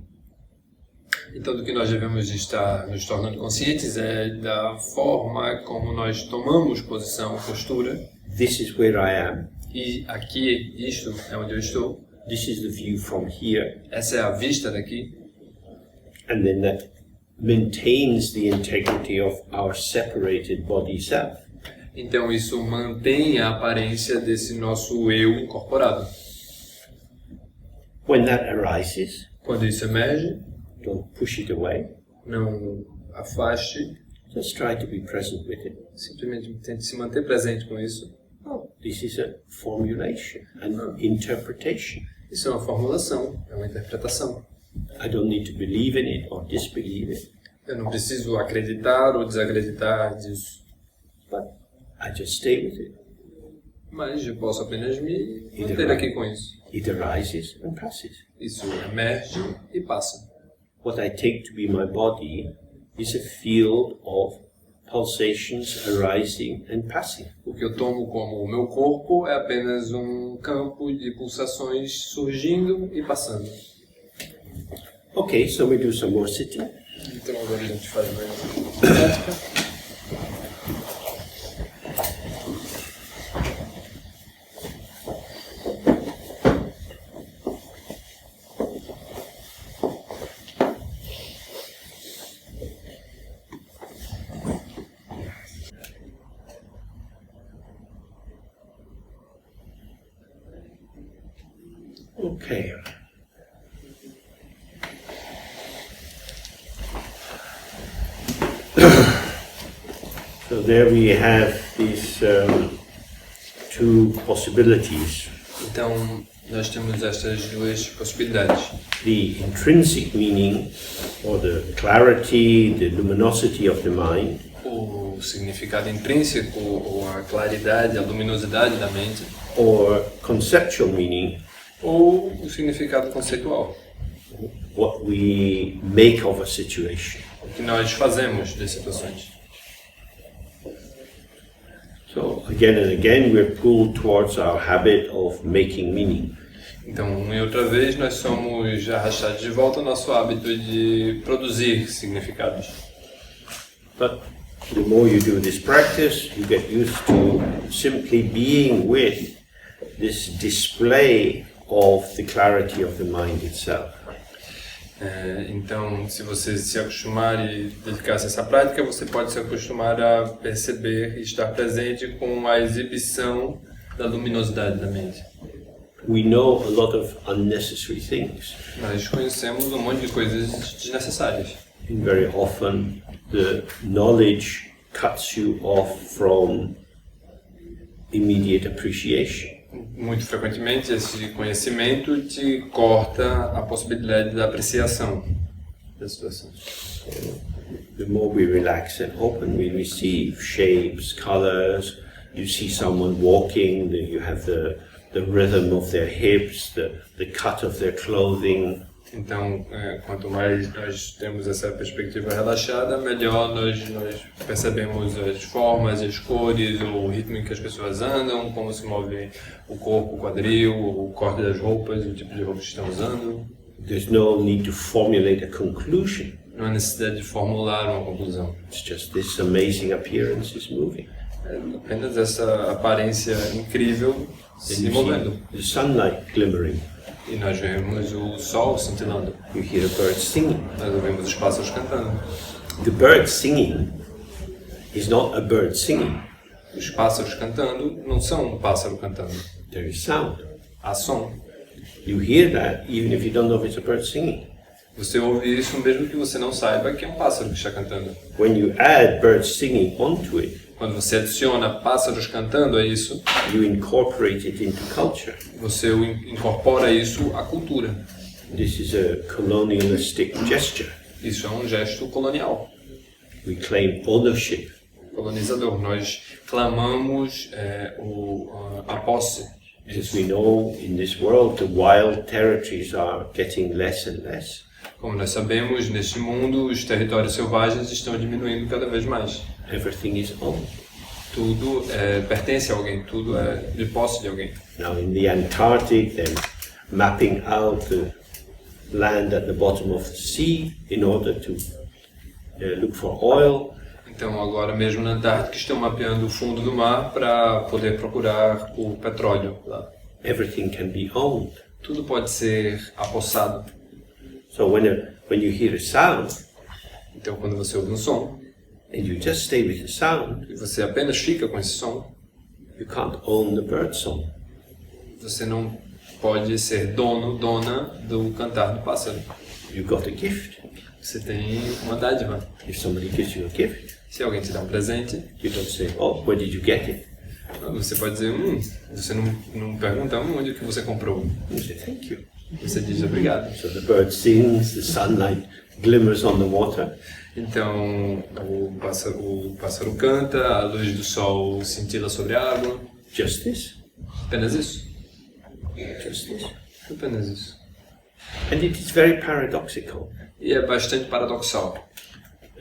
Então, do que nós devemos estar nos tornando conscientes é da forma como nós tomamos posição, postura. This is where I am. E aqui, isto é onde eu estou. This is the view from here. Essa é a vista daqui. And then that maintains the integrity of our separated body self. Então isso mantém a aparência desse nosso eu incorporado. When that arises, Quando isso emerge, don't push it away. não afaste, Just try to be present with it. simplesmente tente se manter presente com isso. Oh, this is a formulation, an interpretation. Isso é uma formulação, é uma interpretação. I don't need to believe in it or disbelieve it, Eu não preciso acreditar ou desacreditar disso, but I just stay with it. mas eu posso apenas me manter aqui com isso. It arises and passes. Isso emerge e passa. What I take to be my body is a field of pulsations arising and passing. O que eu tomo como o meu corpo é apenas um campo de pulsações surgindo e passando. Okay, so we do some more sitting. Então agora a gente faz mais prática. Okay. So there we have these two possibilities. Então nós temos estas duas possibilidades. The intrinsic meaning, or the clarity, the luminosity of the mind, O significado intrínseco, ou a claridade, a luminosidade da mente, or conceptual meaning, ou o significado conceitual, what we make of a situation. o que nós fazemos das situações. So again and again we're pulled towards our habit of making meaning. Então, uma e outra vez, nós somos arrastados de volta ao nosso hábito de produzir significados. But the more you do this practice, you get used to simply being with this display of the clarity of the mind itself. Então, se você se acostumar e dedicar-se a essa prática, você pode se acostumar a perceber e estar presente com a exibição da luminosidade da mente. We know a lot of unnecessary things, Nós conhecemos um monte de coisas desnecessárias. and very often the knowledge cuts you off from immediate appreciation. Muito frequentemente, esse conhecimento te corta a possibilidade da apreciação da situação. The more we relax and open, we receive shapes, colors. You see someone walking, you have the rhythm of their hips, the cut of their clothing. Então, quanto mais nós temos essa perspectiva relaxada, melhor nós percebemos as formas, as cores, o ritmo em que as pessoas andam, como se move o corpo, o quadril, o corte das roupas, o tipo de roupas que estão usando. There's no need to formulate a conclusion. Não há necessidade de formular uma conclusão. It's just this amazing appearance is moving. É apenas essa aparência incrível se movendo. The sunlight glimmering. E nós vemos o sol cintilando. You hear a bird singing. Nós ouvimos os pássaros cantando. The bird singing is not a bird singing. Os pássaros cantando não são um pássaro cantando. There is sound. Há som. You hear that even if you don't know if it's a bird singing. Você ouve isso mesmo que você não saiba que é um pássaro que está cantando. When you add birds singing onto it, Quando você adiciona pássaros cantando a isso, you incorporate it into culture. você incorpora isso à cultura. This is a colonialistic gesture. Isso é um gesto colonial, We claim ownership. colonizador. Nós clamamos a posse. As we know, in this world, the wild territories are getting less and less. Como nós sabemos, neste mundo, os territórios selvagens estão diminuindo cada vez mais. Everything is owned. Tudo pertence a alguém, tudo é de posse de alguém. Now in the Antarctic, they're mapping out the land at the bottom of the sea in order to look for oil. Então agora mesmo na Antártica estão mapeando o fundo do mar para poder procurar o petróleo lá. Everything can be owned. Tudo pode ser apossado. So when you hear a sound, Então quando você ouve um som and you just stay with the sound, e você apenas fica com esse som, you can't own the bird song. você não pode ser dona do cantar do pássaro. You got a gift. Você tem uma dádiva. If somebody gives you a gift, Se alguém te dá um presente, you don't say, "Oh, where did you get it?" você pode dizer, você não pergunta onde que você comprou. You say, "Thank you." Você diz obrigado. So the bird sings, the sunlight glimmers on the water. Então o pássaro canta, a luz do sol cintila sobre a água. Just this. Apenas isso. Just this. Apenas isso. And it is very paradoxical. E é bastante paradoxal.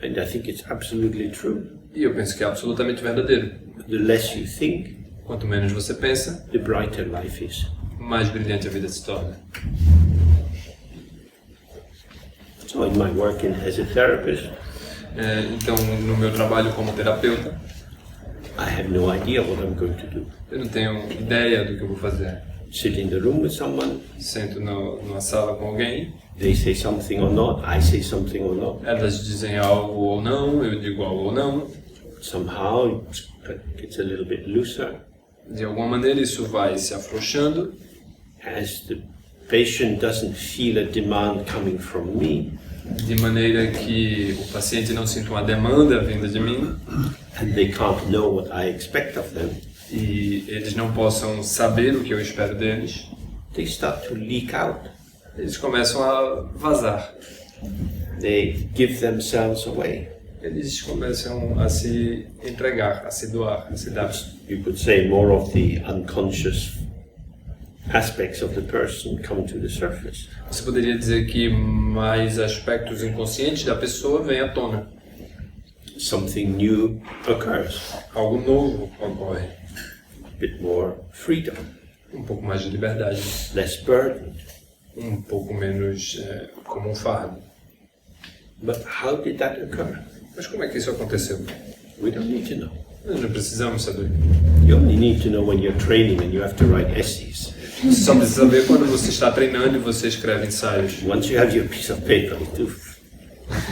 And I think it's absolutely true. E eu penso que é absolutamente verdadeiro. The less you think, Quanto menos você pensa, the brighter life is. mais brilhante a vida se torna. So in my work as a therapist, Então, no meu trabalho como terapeuta, I have no idea what I'm going to do. eu não tenho ideia do que eu vou fazer. Sit in the room with someone, Sento numa sala com alguém, they say something or not, I say something or not. elas dizem algo ou não, eu digo algo ou não. Somehow it gets a little bit looser. De alguma maneira isso vai se afrouxando. As the patient doesn't feel a demand coming from me, De maneira que o paciente não sinta uma demanda vinda de mim and they can't know what I expect of them, e eles não possam saber o que eu espero deles, they start to leak out. eles começam a vazar. They give themselves away. Eles começam a se entregar, a se doar, a se dar. You could say more of the unconscious aspects of the person come to the surface. Você poderia dizer que mais aspectos inconscientes da pessoa vêm à tona. Something new occurs. Algo novo ocorre. A bit more freedom, Um pouco mais de liberdade. less burden. Um pouco menos como um fardo. But how did that occur? Mas como é que isso aconteceu? We don't need to know. Nós não precisamos saber. You only need to know when you're training and you have to write essays. Você só precisa saber quando você está treinando e você escreve ensaios. Once you have your piece of paper,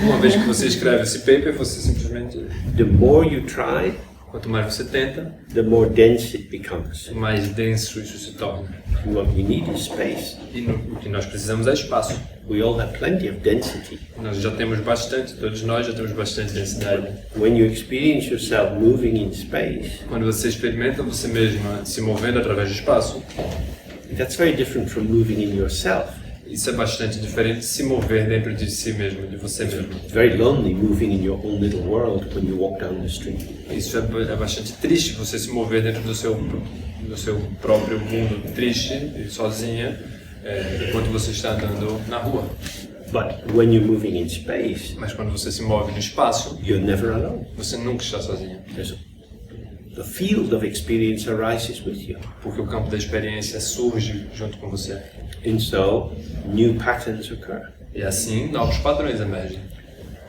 Uma vez que você escreve esse paper, você simplesmente... the more you try, Quanto mais você tenta, the more dense it becomes. mais denso isso se torna. And what we need is space. E o que nós precisamos é espaço. We all have plenty of density. Nós já temos bastante, todos nós já temos bastante densidade. When you experience yourself moving in space, Quando você experimenta você mesma se movendo através do espaço, that's very different from moving in yourself. isso é bastante diferente de se mover dentro de si mesmo, de você mesmo. It's very lonely moving in your own little world when you walk down the street. Isso é bastante triste, você se mover dentro do seu próprio mundo triste e sozinha, enquanto você está andando na rua. But when you're moving in space, Mas quando você se move no espaço, you're never alone. você nunca está sozinho. The field of experience arises with you. Porque o campo da experiência surge junto com você. And so, new patterns occur. E assim, novos padrões emergem.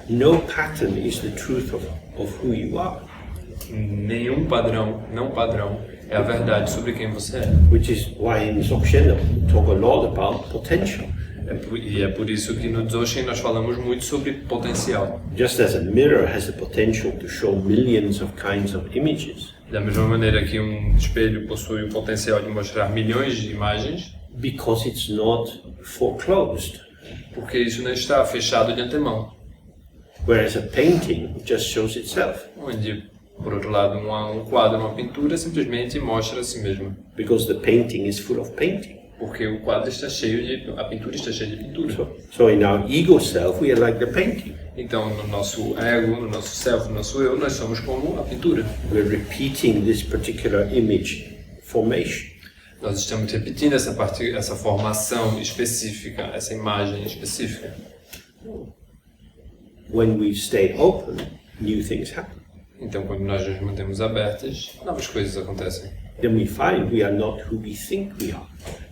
No pattern is the truth of who you are. Nenhum padrão, não padrão, é a verdade sobre quem você é. Which is why in Dzogchen we talk a lot about potential. E é por isso que no Dzogchen nós falamos muito sobre potencial. Just as a mirror has the potential to show millions of kinds of images, Da mesma maneira que um espelho possui o potencial de mostrar milhões de imagens, because it's not foreclosed. porque isso não está fechado de antemão. Whereas a painting just shows itself, Onde, por outro lado, um quadro, uma pintura, simplesmente mostra a si mesmo. because the painting is full of painting. Porque o quadro está cheio a pintura está cheia de pintura. So in our ego self, we are like the painting. Então, no nosso ego, no nosso self, no nosso eu, nós somos como a pintura. We're repeating this particular image formation. Nós estamos repetindo essa formação específica, essa imagem específica. When we stay open, new things happen. Então, quando nós nos mantemos abertos, novas coisas acontecem. Then we find we are not who we think we are.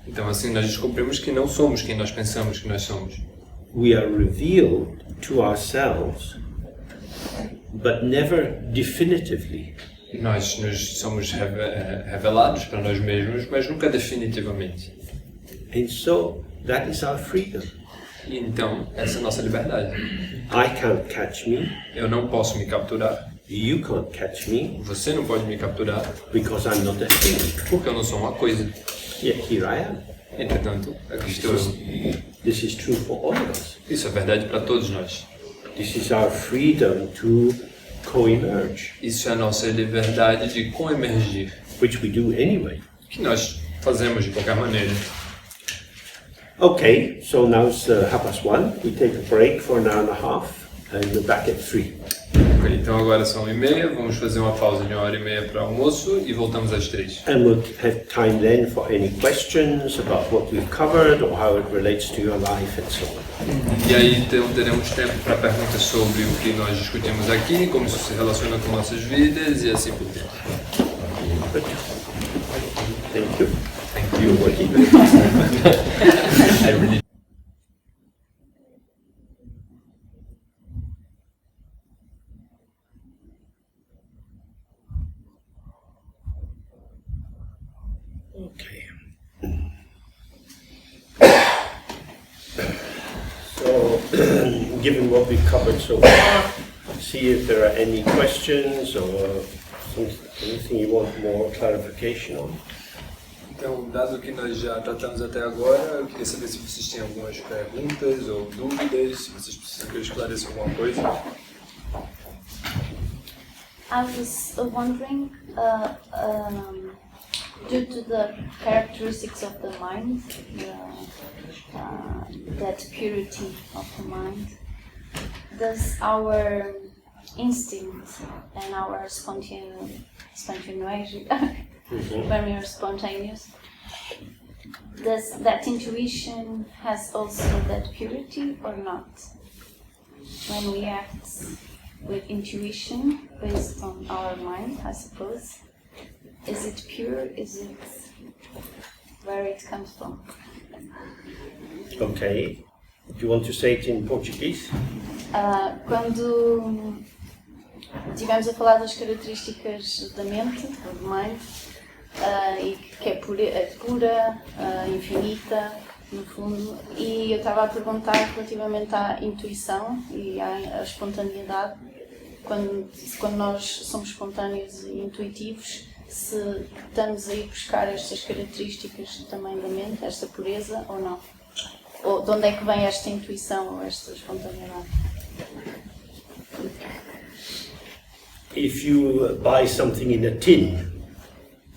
Então, assim, nós descobrimos que não somos quem nós pensamos que nós somos. We are revealed to ourselves, but never definitively. Nós nos somos revelados para nós mesmos, mas nunca definitivamente. And so, that is our freedom. E então, essa é a nossa liberdade. I can't catch me. Eu não posso me capturar. You can't catch me. Você não pode me capturar. Because I'm not a thing. Porque eu não sou uma coisa. Yet here I am. Entretanto, aqui estou eu. This is true for all of us. Isso é verdade para todos nós. This is our freedom to co-emerge. Isso é a nossa liberdade de coemergir. Which we do anyway. Que nós fazemos de qualquer maneira. Okay, so now it's 1:30. We take a break for an hour and a half, and we're back at 3. Ok, então agora são 1:30, vamos fazer uma pausa de 1h30 para almoço e voltamos às 3. And we'll have time then for any questions about what we've covered or how it relates to your life and so on. E aí então teremos tempo para perguntas sobre o que nós discutimos aqui, como isso se relaciona com nossas vidas e assim por diante. Thank you. Thank you. I really Okay. So, given what we've covered so far, see if there are any questions or anything you want more clarification on. Então, dado que nós já tratamos até agora, eu queria saber se vocês têm algumas perguntas ou dúvidas, se vocês precisam que eu esclareça alguma coisa. I was wondering, due to the characteristics of the mind, that purity of the mind, does our instinct and our spontaneity, when we are spontaneous, does that intuition has also that purity or not? When we act with intuition based on our mind, I suppose, is it pure? Is it where it comes from? Okay. Do you want to say it in Portuguese? Quando estivemos a falar das características da mente, do mind, e que é pura, infinita, no fundo, e eu estava a perguntar relativamente à intuição e à espontaneidade, quando nós somos espontâneos e intuitivos, se estamos a ir buscar estas características também da mente, esta pureza ou não? Ou de onde é que vem esta intuição ou esta espontaneidade? If you buy something in a tin,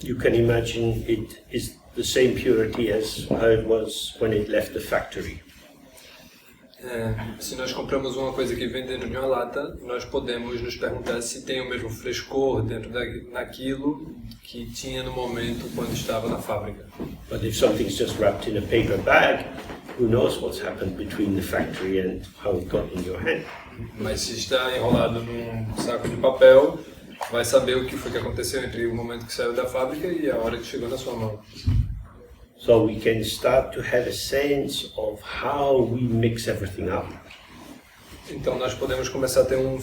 you can imagine it is the same purity as how it was when it left the factory. Se nós compramos uma coisa que vem dentro de uma lata, nós podemos nos perguntar se tem o mesmo frescor dentro daquilo que tinha no momento quando estava na fábrica. But if something's just wrapped in a paper bag, who knows what's happened between the factory and how it got in your hand? Mas se está enrolado num saco de papel, vai saber o que foi que aconteceu entre o momento que saiu da fábrica e a hora que chegou na sua mão. So we can start to have a sense of how we mix everything up. Então nós podemos começar a ter um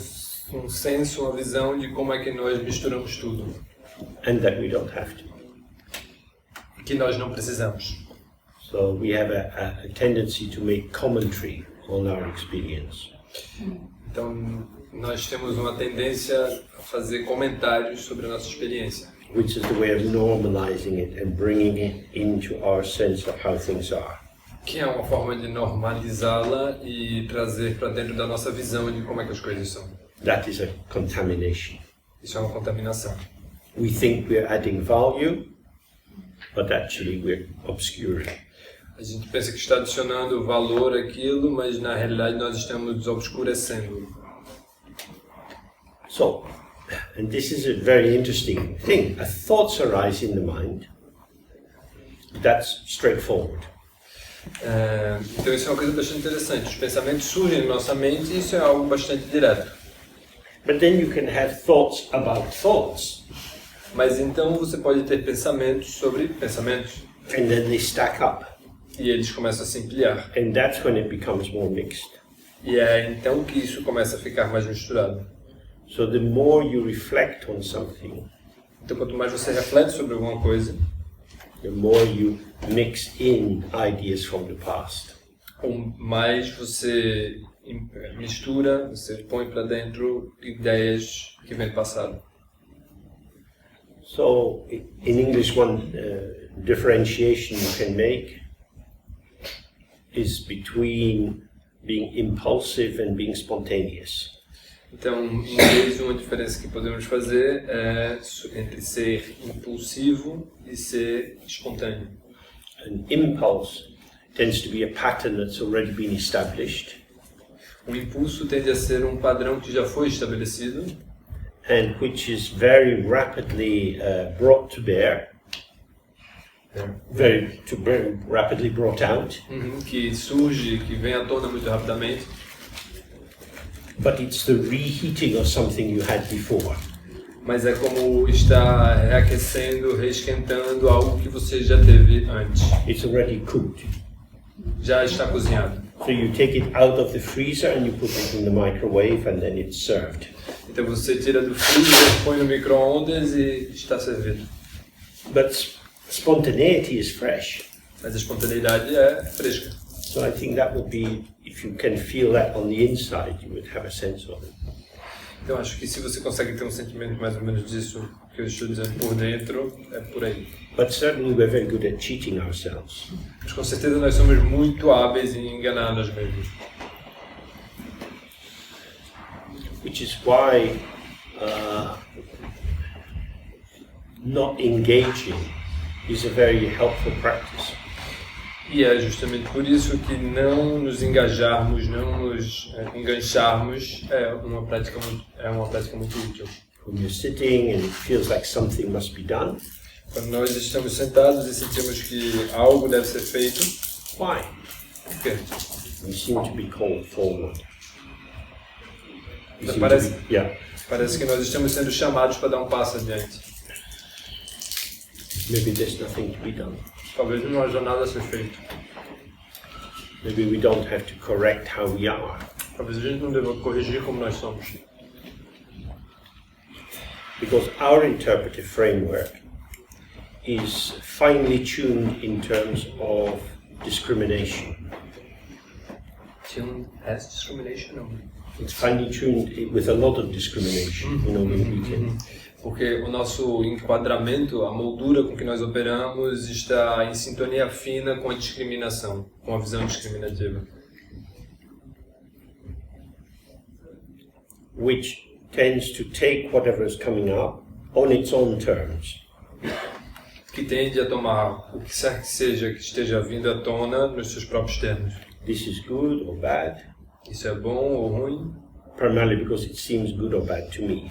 senso, uma visão de como é que nós misturamos tudo. And that we don't have to. Que nós não precisamos. So we have a tendency to make commentary on our experience. Então nós temos uma tendência a fazer comentários sobre a nossa experiência. Which is the way of normalizing it and bringing it into our sense of how things are. Que é uma forma de normalizá-la e trazer para dentro da nossa visão de como é que as coisas são. That is a contamination. Isso é uma contaminação. We think we're adding value, but actually we're obscuring. A gente pensa que está adicionando valor àquilo, mas na realidade nós estamos obscurecendo. So, and this is a very interesting thing. Thoughts arise in the mind. That's straightforward. Então isso é uma coisa bastante interessante. Os pensamentos surgem na nossa mente e isso é algo bastante direto. But then you can have thoughts about thoughts. Mas então você pode ter pensamentos sobre pensamentos. And then they stack up. E eles começam a se empilhar. And that's when it becomes more mixed. E é então que isso começa a ficar mais misturado. So the more you reflect on something, então quanto mais você reflete sobre alguma coisa, the more you mix in ideas from the past. mais você mistura, você põe para dentro ideias que vêm do passado. So in English, one differentiation you can make is between being impulsive and being spontaneous. Então, em inglês, uma diferença que podemos fazer é entre ser impulsivo e ser espontâneo. An impulse tends to be a pattern that's already been established. Impulso tende a ser padrão que já foi estabelecido. And which is very rapidly brought to bear. Very rapidly brought out. Que surge, que vem à tona muito rapidamente. But it's the reheating of something you had before. Mas é como está reaquecendo, reesquentando algo que você já teve antes. It's already cooked. Já está cozinhado. So you take it out of the freezer and you put it in the microwave and then it's served. Então você tira do freezer, põe no micro-ondas e está servido. But spontaneity is fresh. Mas a espontaneidade é fresca. So I think that would be, if you can feel that on the inside, you would have a sense of it. Então acho que se você consegue ter sentimento mais ou menos disso que eu estou dizendo por dentro, é por aí. But certainly we're very good at cheating ourselves. Mas com certeza nós somos muito hábeis em enganar nós mesmos. Which is why not engaging is a very helpful practice. E é justamente por isso que não nos engajarmos, não nos engancharmos é uma prática muito útil. When you're sitting and it feels like something must be done. Quando nós estamos sentados e sentimos que algo deve ser feito, Why? por quê? We seem to be called forward. We seem Parece, to be, yeah. parece que nós estamos sendo chamados para dar um passo adiante. Maybe there's nothing to be done. Talvez não haja nada a ser feito. Maybe we don't have to correct how we are. Talvez a gente não deva corrigir como nós somos. Because our interpretive framework is finely tuned in terms of discrimination. Tuned as discrimination? Não. It's finely tuned with a lot of discrimination. You know, we can. Porque o nosso enquadramento, a moldura com que nós operamos está em sintonia fina com a discriminação, com a visão discriminativa. Which tends to take whatever is coming up on its own terms. Que tende a tomar o que quer que seja que esteja vindo à tona nos seus próprios termos. This is good or bad, Isso é bom ou ruim? primarily because it seems good or bad to me.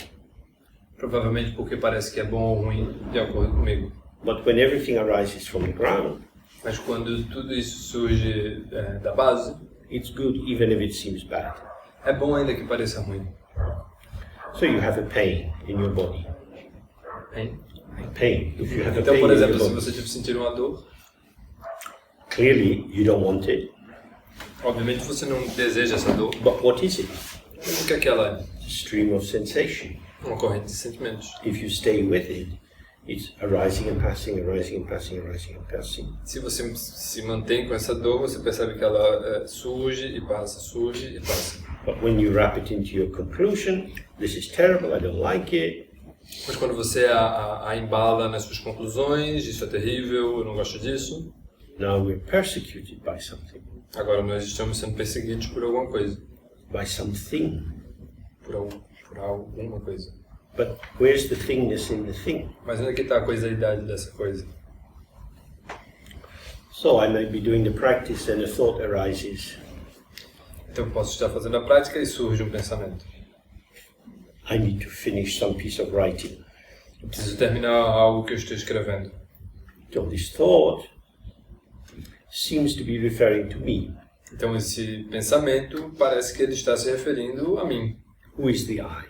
Provavelmente porque parece que é bom ou ruim de acordo comigo. But when everything arises from the ground, Mas quando tudo isso surge da base, it's good even if it seems bad. é bom ainda que pareça ruim. So you have a pain in your body. Hein? Pain. If you have a Então, pain por in exemplo, your se body, você sentir uma dor, clearly you don't want it. obviamente você não deseja essa dor. But what is it? Mas o que é que ela é? It's a stream of sensation. Uma corrente de sentimentos. If you stay with it, it's arising and passing, arising and passing, arising and passing. Se você se mantém com essa dor, você percebe que ela surge e passa, surge e passa. But when you wrap it into your conclusion, this is terrible, I don't like it. Mas quando você a embala nas suas conclusões, isso é terrível, eu não gosto disso. Now we're persecuted by something, Agora nós estamos sendo perseguidos por alguma coisa. by something. Por alguma coisa. But where's the thingness in the thing? Mas onde é que está a coisaidade dessa coisa? So I may be doing the practice and a thought arises. Então eu posso estar fazendo a prática e surge um pensamento. I need to finish some piece of writing. Eu preciso terminar algo que eu estou escrevendo. So this thought seems to be referring to me. Então esse pensamento parece que ele está se referindo a mim. Who is the I?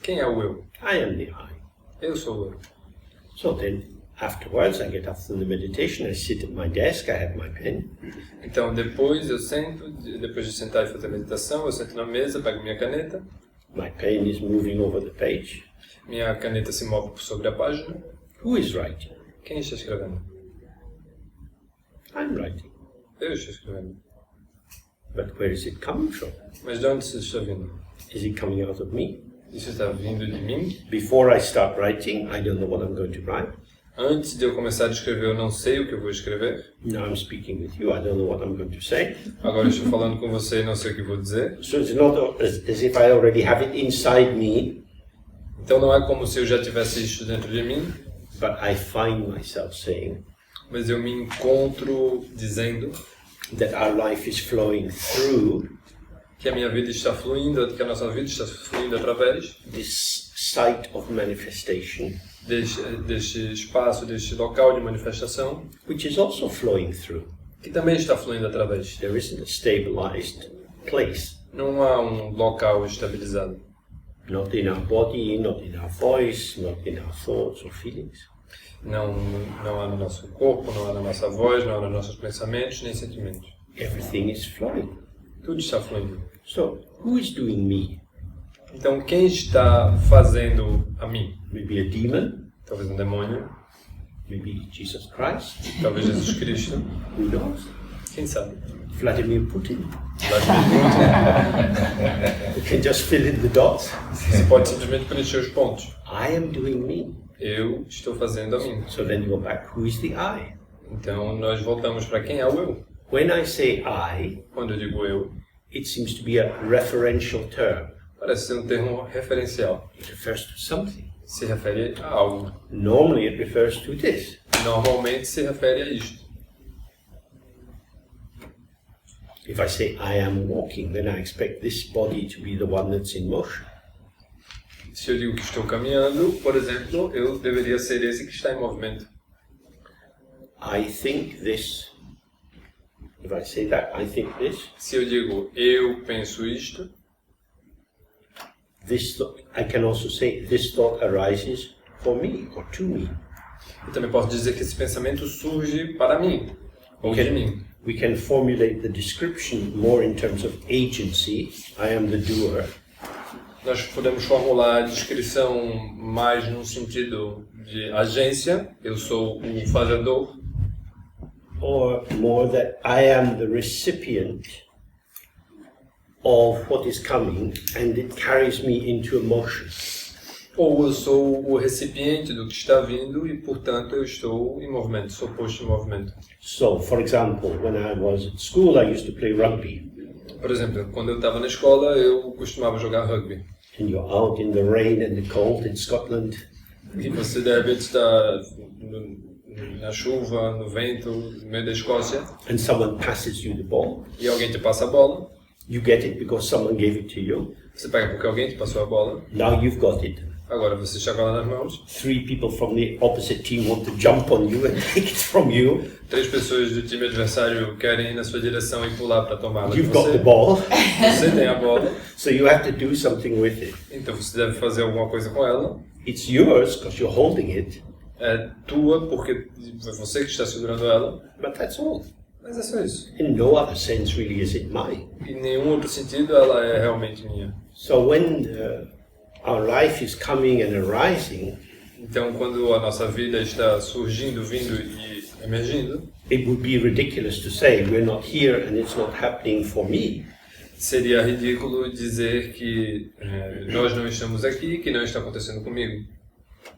Quem é o eu? I am the I. Eu sou o eu. So then, afterwards, I get up from the meditation, I sit at my desk, I have my pen. Então depois eu sento, depois de sentar e fazer a meditação, eu sento na mesa, pego minha caneta. My pen is moving over the page. Minha caneta se move sobre a página. Who is writing? Quem está escrevendo? I'm writing. Eu estou escrevendo. But where is it coming from? Mas de onde isso está vindo? Is it coming out of me? Isso está vindo de mim? Before I start writing, I don't know what I'm going to write. Antes de eu começar a escrever, eu não sei o que eu vou escrever. Now I'm speaking with you, I don't know what I'm going to say. Agora eu estou falando com você e não sei o que vou dizer. So it's not as if I already have it inside me, Então não é como se eu já tivesse isso dentro de mim, but I find myself saying mas eu me encontro dizendo that our life is flowing through que a minha vida está fluindo, que a nossa vida está fluindo através this site of manifestation, deste espaço, deste local de manifestação, which is also flowing through. que também está fluindo através. There isn't a stabilized place, Não há um local estabilizado. not in our body, not in our voice, not in our thoughts or feelings. Não há no nosso corpo, não há na nossa voz, não há nos nossos pensamentos, nem sentimentos. Everything is flowing. Tudo está fluindo. So, who is doing me? Então quem está fazendo a mim? Maybe a demon, Talvez um demônio, maybe Jesus Christ, talvez Jesus Cristo, who knows? quem sabe? Vladimir Putin. Vladimir Putin. You can just fill in the dots. Você pode simplesmente preencher os pontos. I am doing me. Eu estou fazendo a mim. So then you go back, who is the I? Então nós voltamos para quem é o eu. When I say I, Quando eu digo eu, it seems to be a referential term. parece ser um termo referencial. It refers to something. Se refere a algo. Normally it refers to this. Normalmente se refere a isto. If I say I am walking, then I expect this body to be the one that's in motion. Se eu digo que estou caminhando, por exemplo, eu deveria ser esse que está em movimento. I think this. If I say that, I think this. Se eu digo eu penso isto, I can also say this thought arises for me or to me. eu também posso dizer que esse pensamento surge para mim, ou de mim. We can formulate the description more in terms of agency. I am the doer. Nós podemos formular a descrição mais no sentido de agência, eu sou o fazedor, Or more that I am the recipient of what is coming and it carries me into emotion. ou eu sou o recipiente do que está vindo e, portanto, eu estou em movimento, sou posto em movimento. So, for example, when I was at school, I used to play rugby. Por exemplo, quando eu estava na escola, eu costumava jogar rugby. And you're out in the rain and the cold in Scotland. E você de repente está na chuva, no vento, no meio da Escócia, And someone passes you the ball. e alguém te passa a bola. You get it because someone gave it to you. Você pega porque alguém te passou a bola. Now you've got it. Agora você está com ela nas mãos. 3 people from the opposite team want to jump on you and take it from you. 3 pessoas do time adversário querem ir na sua direção e pular para tomá-la de You've got the você. ball. Você tem a bola, So you have to do something with it. então você deve fazer alguma coisa com ela. It's yours because you're holding it, É tua porque é você que está segurando ela. but that's all. Mas é só isso. In no other sense really is it mine. Em nenhum outro sentido ela é realmente minha. So when our life is coming and arising, Então quando a nossa vida está surgindo, vindo e emergindo, it would be ridiculous to say we're not here and it's not happening for me. seria ridículo dizer que nós não estamos aqui, que não está acontecendo comigo,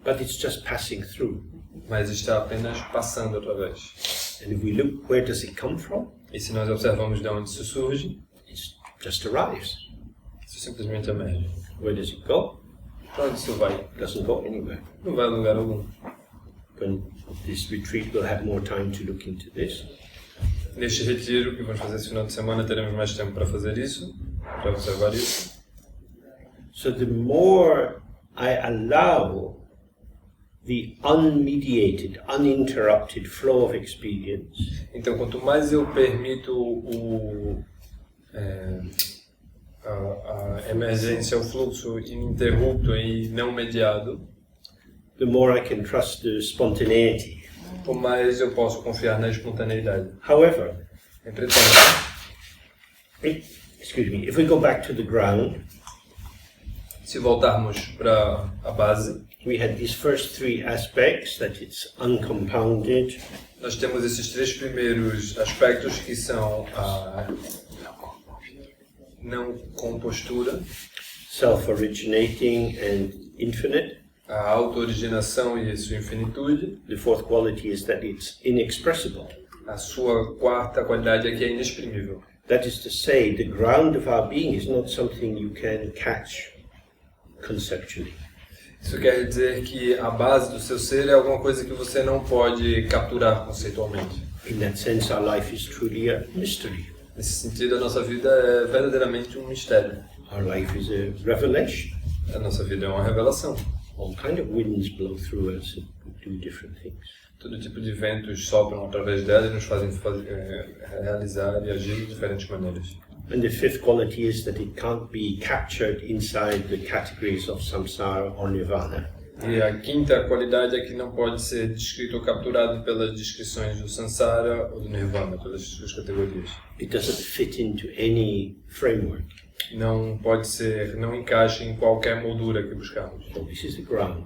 But it's just passing through. mas está apenas passando através. And if we look, where does it come from? E se nós observamos de onde isso surge, It just arrives. isso simplesmente emerge. Where does it go? Para onde isso vai? It doesn't go anywhere. Não vai a lugar algum. When this retreat, we'll have more time to look into this. Neste retiro que vamos fazer esse final de semana, teremos mais tempo para fazer isso, para observar isso. So the more I allow the unmediated, uninterrupted flow of experience, Então, quanto mais eu permito a emergência, o fluxo ininterrupto e não mediado, the more I can trust the spontaneity. o mais eu posso confiar na espontaneidade. However, Entretanto, if we go back to the ground, se voltarmos para a base, we had these first three aspects, that it's uncompounded, nós temos esses três primeiros aspectos que são a não compostura, self-originating and infinite. a auto-originação e a sua infinitude. The fourth quality is that it's inexpressible. A sua quarta qualidade é que é inexprimível. That is to say, the ground of our being is not something you can catch conceptually. Isso quer dizer que a base do seu ser é alguma coisa que você não pode capturar conceitualmente. In that sense, our life is truly a mystery. Nesse sentido, a nossa vida é verdadeiramente um mistério. Our life is a revelation. A nossa vida é uma revelação. All kind of winds blow through us and do different things. Todo tipo de ventos sopram através dela e nos fazem realizar e agir de diferentes maneiras. And the fifth quality is that it can't be captured inside the categories of samsara or nirvana. E a quinta qualidade é que não pode ser descrito ou capturado pelas descrições do samsara ou do nirvana, pelas suas categorias. It doesn't fit into any framework. Não pode ser, não encaixa em qualquer moldura que buscarmos. So this is the ground.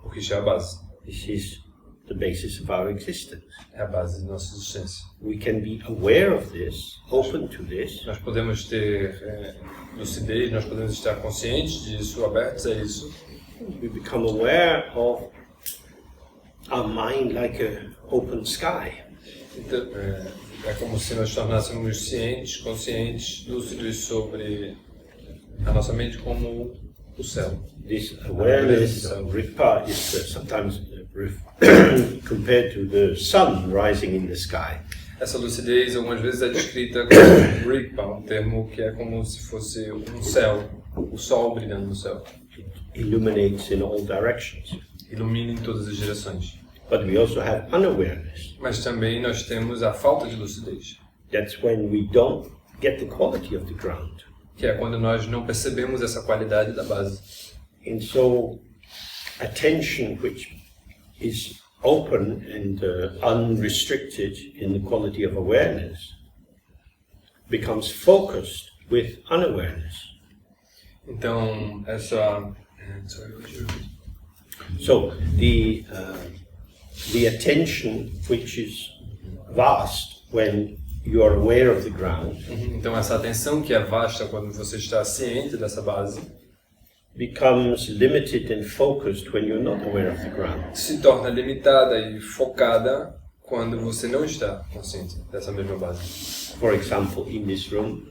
Porque isso é a base. This is the basis of our existence. É a base da nossa existência. We can be aware of this, open to this, Nós podemos ter lucidez, nós podemos estar conscientes disso, abertos a isso. we become aware of our mind like an open sky. Então, é como se nós tornássemos cientes, conscientes, lúcidos sobre a nossa mente como o céu. This awareness of Rigpa is sometimes compared to the sun rising in the sky. Essa lucidez algumas vezes é descrita como Rigpa, um termo que é como se fosse um céu, o sol brilhando no céu. It illuminates in all directions. Ilumina em todas as direções. But we also have unawareness. Mas também nós temos a falta de lucidez, That's when we don't get the quality of the ground. que é quando nós não percebemos essa qualidade da base. And so attention, which is open and unrestricted in the quality of awareness, becomes focused with unawareness. Então, essa... So the attention, which is vast when you are aware of the ground, Então, essa atenção que é vasta quando você está ciente dessa base, becomes limited and focused when you're not aware of the ground. se torna limitada e focada quando você não está consciente dessa mesma base. For example, in this room,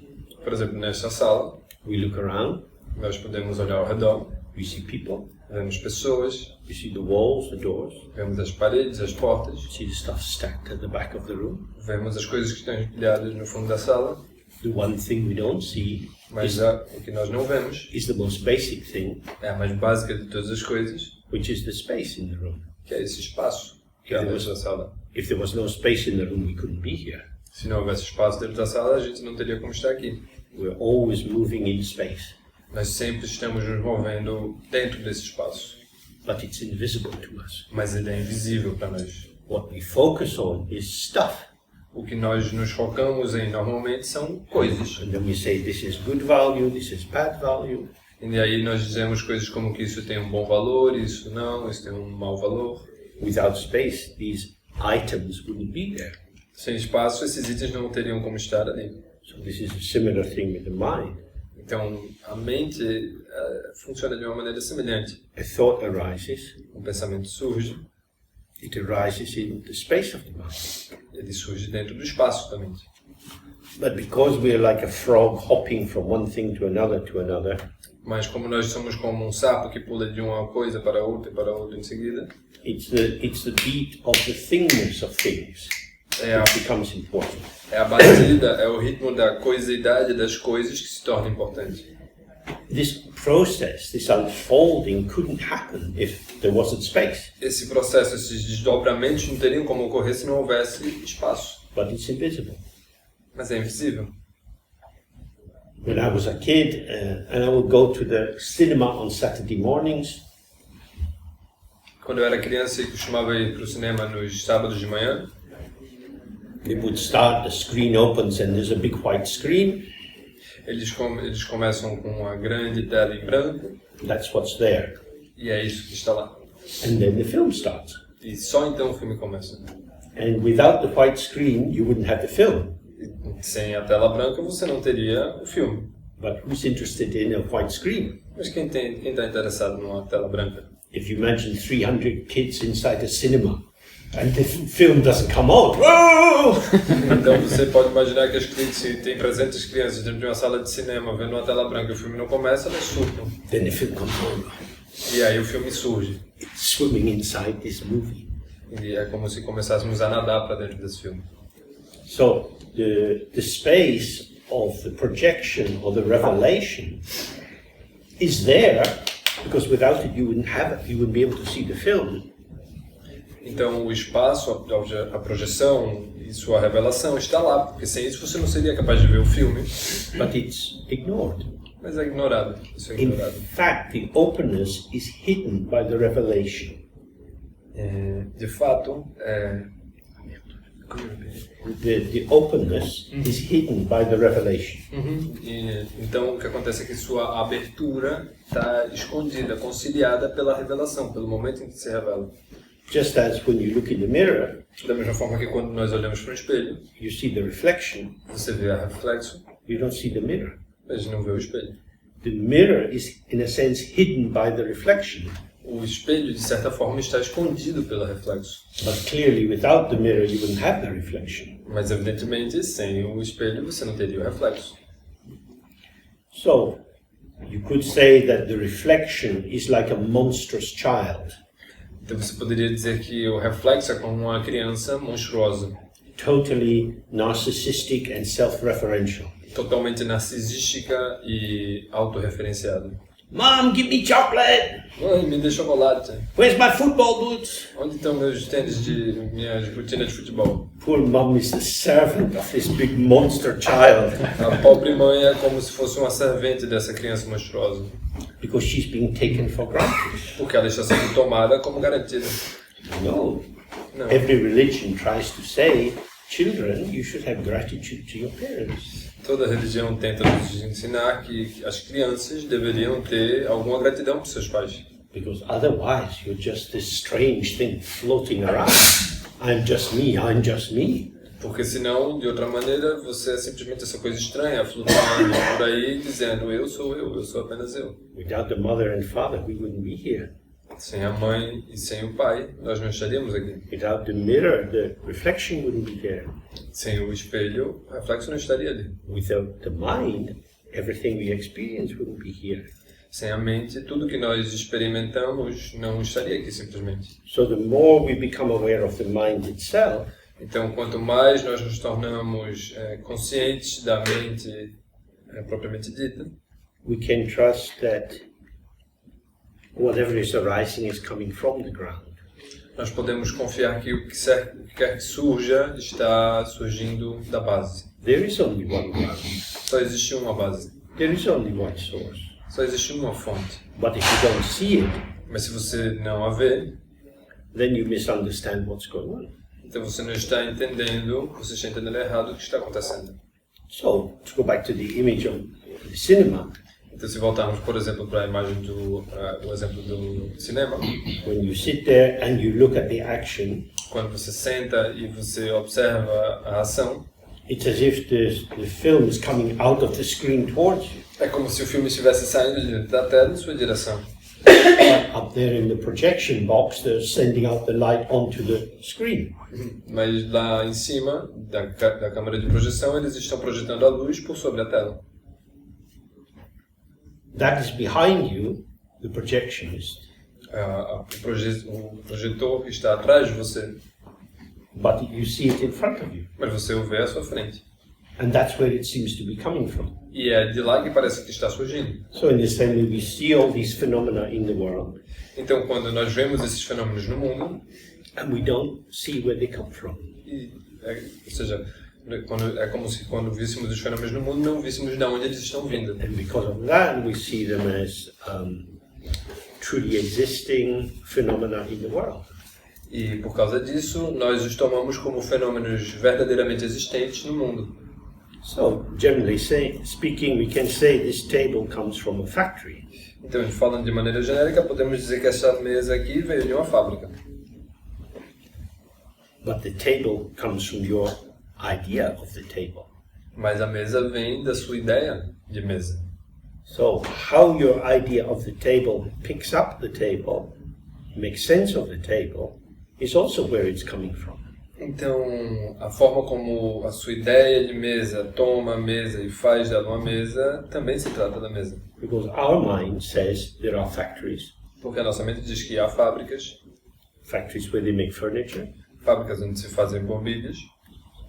Por exemplo, nesta sala, we look around, nós podemos olhar ao redor, we see people, vemos pessoas, we see the walls, the doors, vemos as paredes, as portas, we see the stuff stacked at the back of the room. vemos as coisas que estão empilhadas no fundo da sala, The one thing we don't see mas o que nós não vemos is the most basic thing, é a mais básica de todas as coisas, which is the space in the room. que é esse espaço que há dentro da sala. If there was no space in the room, we couldn't be here. Se não houvesse espaço dentro da sala, a gente não teria como estar aqui. We're always moving in space, Nós sempre estamos nos movendo dentro desse espaço, but it's invisible to us. mas ele é invisível para nós. What we focus on is stuff. O que nós nos focamos em normalmente são coisas. And then we say this is good value, this is bad value. E aí nós dizemos coisas como que isso tem um bom valor, isso não, isso tem um mau valor. Without space, these items wouldn't be there. Sem espaço, esses itens não teriam como estar ali. So this is a similar thing with the mind. Então, a mente funciona de uma maneira semelhante. A thought arises, Um pensamento surge, it arises in the space of the mind. ele surge dentro do espaço da mente. But because we're like a frog hopping from one thing to another, Mas como nós somos como um sapo que pula de uma coisa para outra e para outra em seguida, it's the beat of the thingness of things which becomes important. é a batida, é o ritmo da coisidade das coisas que se torna importante. this process, this unfolding, couldn't happen if there wasn't space. Esse processo, esses desdobramentos não teriam como ocorrer se não houvesse espaço. But it's invisible. Mas é invisível. When I was a kid, and I would go to the cinema on Saturday mornings. Quando eu era criança e costumava ir para o cinema nos sábados de manhã, It would start, the screen opens and there's a big white screen. eles começam com uma grande tela em branco, That's what's there. e é isso que está lá. And then the film starts. E só então o filme começa. And without the white screen, you wouldn't have the film. E sem a tela branca você não teria o filme. But who's interested in a white screen? Mas quem está interessado numa tela branca? If you imagine 300 kids inside a cinema and the film doesn't come out, whoa! Então você pode imaginar que se tem 300 crianças dentro de uma sala de cinema vendo uma tela branca e o filme não começa, elas surtam. Then the film comes on. E aí o filme surge. It's swimming inside this movie. E é como se começássemos a nadar para dentro desse filme. So the space of the projection or the revelation is there because without it you wouldn't have it. You wouldn't be able to see the film. Então o espaço, a projeção e sua revelação está lá, porque sem isso você não seria capaz de ver o filme. But it's ignored. Mas é ignorado. Isso é In ignorado. fact, the openness is hidden by the revelation. De fato, The openness is hidden by the revelation. então o que acontece é que sua abertura está escondida, conciliada pela revelação, pelo momento em que se revela. Just as when you look in the mirror, Da mesma forma que quando nós olhamos para o espelho, you see the reflection, você vê a reflexo, you don't see the mirror. mas não vê o espelho. The mirror is, in a sense, hidden by the reflection. O espelho, de certa forma, está escondido pelo reflexo. But clearly, without the mirror, you wouldn't have the reflection. Mas, evidentemente, sem o espelho, você não teria o reflexo. So, you could say that the reflection is like a monstrous child, Então, você poderia dizer que o reflexo é como uma criança monstruosa, totally narcissistic and self-referential. totalmente narcisística e autorreferenciada. Mom, give me chocolate! Mãe, me dê chocolate. Where's my football boots? Onde estão meus tênis de minha rotina de futebol? Poor mom is the servant of this big monster child A pobre mãe é como se fosse uma servente dessa criança monstruosa, because she's being taken for granted. porque ela está sendo tomada como garantida. No. Não. Every religion tries to say, children, you should have gratitude to your parents. Toda religião tenta nos ensinar que as crianças deveriam ter alguma gratidão por seus pais. Because otherwise you're just this strange thing floating around. I'm just me, I'm just me. Porque senão, de outra maneira, você é simplesmente essa coisa estranha, flutuando por aí, dizendo eu sou apenas eu. Without the mother and father, we wouldn't be here. Sem a mãe e sem o pai, nós não estaríamos aqui. Without the mirror, the reflection wouldn't be there. Sem o espelho, o reflexo não estaria ali. Without the mind, everything we experience wouldn't be here. Sem a mente, tudo que nós experimentamos não estaria aqui simplesmente. So the more we become aware of the mind itself, Então, quanto mais nós nos tornamos conscientes da mente propriamente dita, we can trust that whatever is arising is coming from the ground. nós podemos confiar que o que quer que surja está surgindo da base. There is only one ground. Só existe uma base. There is only one source. Só existe uma fonte. But if you don't see it, Mas se você não a vê, then you misunderstand what's going on. então você não está entendendo, você está entendendo errado o que está acontecendo. So, to go back to the image of the cinema, Então, se voltarmos, por exemplo, para a imagem do o exemplo do cinema, when you sit there and you look at the action, quando você senta e você observa a ação, it's as if the film is coming out of the screen towards you. é como se o filme estivesse saindo de dentro da tela em sua direção. Up there in the projection box, they're sending out the light onto the screen. Mas lá em cima da câmera de projeção, eles estão projetando a luz por sobre a tela. That is behind you, the projectionist. O projetor está atrás de você, But you see it in front of you. mas você o vê à sua frente. And that's where it seems to be coming from. E é de lá que parece que está surgindo. So in the same way we see all these phenomena in the world, Então, quando nós vemos esses fenômenos no mundo, and we don't see where they come from. ou seja, é como se quando víssemos os fenômenos no mundo, não víssemos de onde eles estão vindo. And because of that, we see them as truly existing phenomena in the world. E por causa disso, nós os tomamos como fenômenos verdadeiramente existentes no mundo. So, generally speaking, we can say this table comes from a factory. Então, falando de maneira genérica, podemos dizer que essa mesa aqui veio de uma fábrica. But the table comes from your idea of the table. Mas a mesa vem da sua ideia de mesa. So, how your idea of the table picks up the table, makes sense of the table, is also where it's coming from. Então, a forma como a sua ideia de mesa toma a mesa e faz dela uma mesa, também se trata da mesa. Because our mind says there are factories. Porque a nossa mente diz que há fábricas, Factories where they make furniture. fábricas onde se fazem mobílias,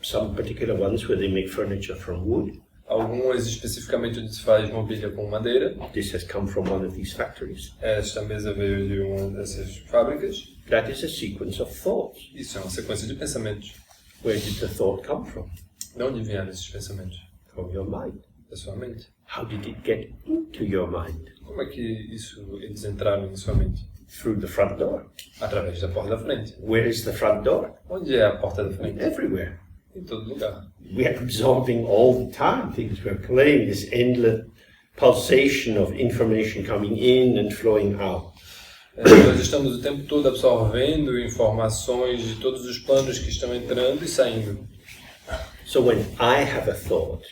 Some particular ones where they make furniture from wood. algumas especificamente onde se faz mobília com madeira. This has come from one of these factories. Esta mesa veio de uma dessas fábricas. That is a sequence of thoughts. Isso é uma sequência de pensamentos. Where did the thought come from? De onde vieram esses pensamentos? From your mind. Da sua mente. How did it get into your mind? Como é que eles entraram em sua mente? Through the front door. Através da porta da frente. Where is the front door? Onde é a porta da frente? Everywhere. Em todo lugar. We are absorbing all the time things. We're playing this endless pulsation of information coming in and flowing out. Nós estamos o tempo todo absorvendo informações de todos os planos que estão entrando e saindo. So when I have a thought,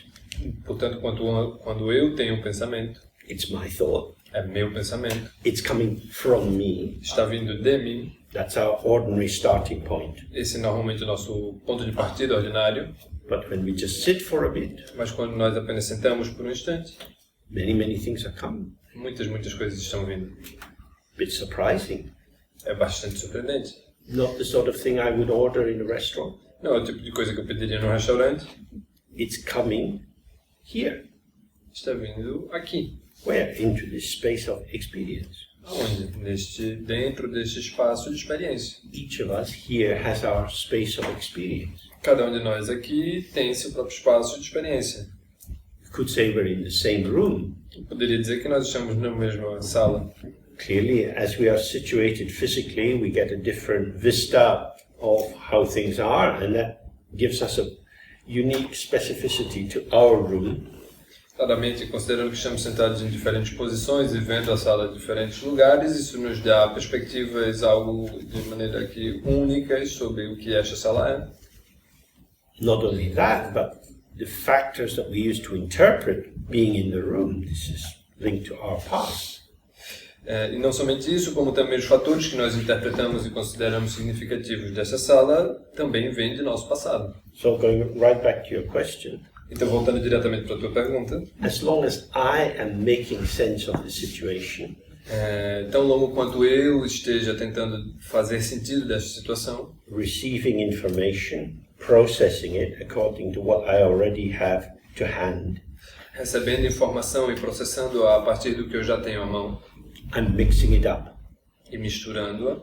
Portanto, quando eu tenho um pensamento, it's my thought. é meu pensamento, It's coming from me. está vindo de mim. That's our ordinary starting point. Esse é normalmente o nosso ponto de partida ordinário. But when we just sit for a bit, Mas quando nós apenas sentamos por um instante, many things are coming. muitas coisas estão vindo. Bit surprising. É bastante surpreendente. Not the sort of thing I would order in a restaurant. Não é o tipo de coisa que eu pediria num restaurante. It's coming here. Está vindo aqui. Where? Into this space of experience. Aonde? Dentro deste espaço de experiência. Each of us here has our space of experience. Cada um de nós aqui tem seu próprio espaço de experiência. You could say we're in the same room. Eu poderia dizer que nós estamos na mesma sala. Clearly, as we are situated physically, we get a different vista of how things are, and that gives us a unique specificity to our room. Claramente, considerando que estamos sentados em diferentes posições e vendo a sala em diferentes lugares, isso nos dá perspectivas algo de maneira que únicas sobre o que esta sala é. Not only that, but the factors that we use to interpret being in the room, this is linked to our past. E não somente isso, como também os fatores que nós interpretamos e consideramos significativos dessa sala também vêm de nosso passado. So going right back to your question, Então, voltando diretamente para a tua pergunta, as long as I am making sense of the situation, tão longo quanto eu esteja tentando fazer sentido desta situação, receiving information, processing it according to what I already have to hand, recebendo informação e processando-a a partir do que eu já tenho à mão and mixing it up. e misturando-a,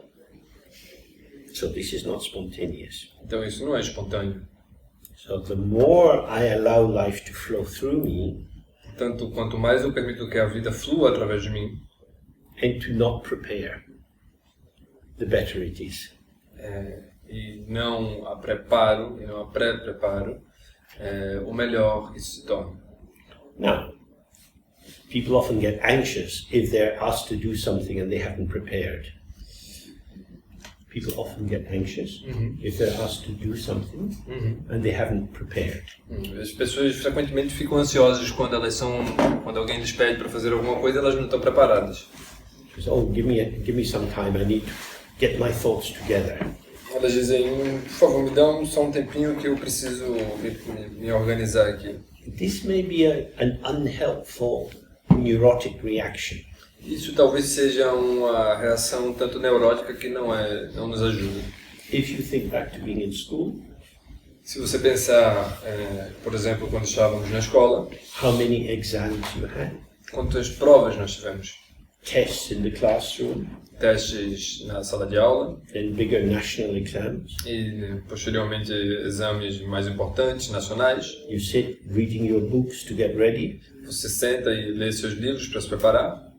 So this is not spontaneous. então isso não é espontâneo. So the more I allow life to flow through me, Tanto quanto mais eu permito que a vida flua através de mim, and to not prepare, the better it is. e não a preparo, e não a pré-preparo, o melhor isso se torna. Now, people often get anxious if they're asked to do something and they haven't prepared. People often get anxious if they're asked to do something and they haven't prepared. As pessoas frequentemente ficam ansiosas quando alguém lhes pede para fazer alguma coisa, elas não estão preparadas. Because, oh, give me some time, I need to get my thoughts together. Elas dizem, por favor, me dá só um tempinho que eu preciso me organizar aqui. This may be an unhelpful neurotic reaction. Isso talvez seja uma reação tanto neurótica que não nos ajuda. If you think back to being in school, Se você pensar, por exemplo, quando estávamos na escola, how many exams you had, quantas provas nós tivemos? tests in the classroom, Testes na sala de aula then bigger national exams. e, posteriormente, exames mais importantes, nacionais. You sit reading your books to get ready. Você senta e lê seus livros para se preparar.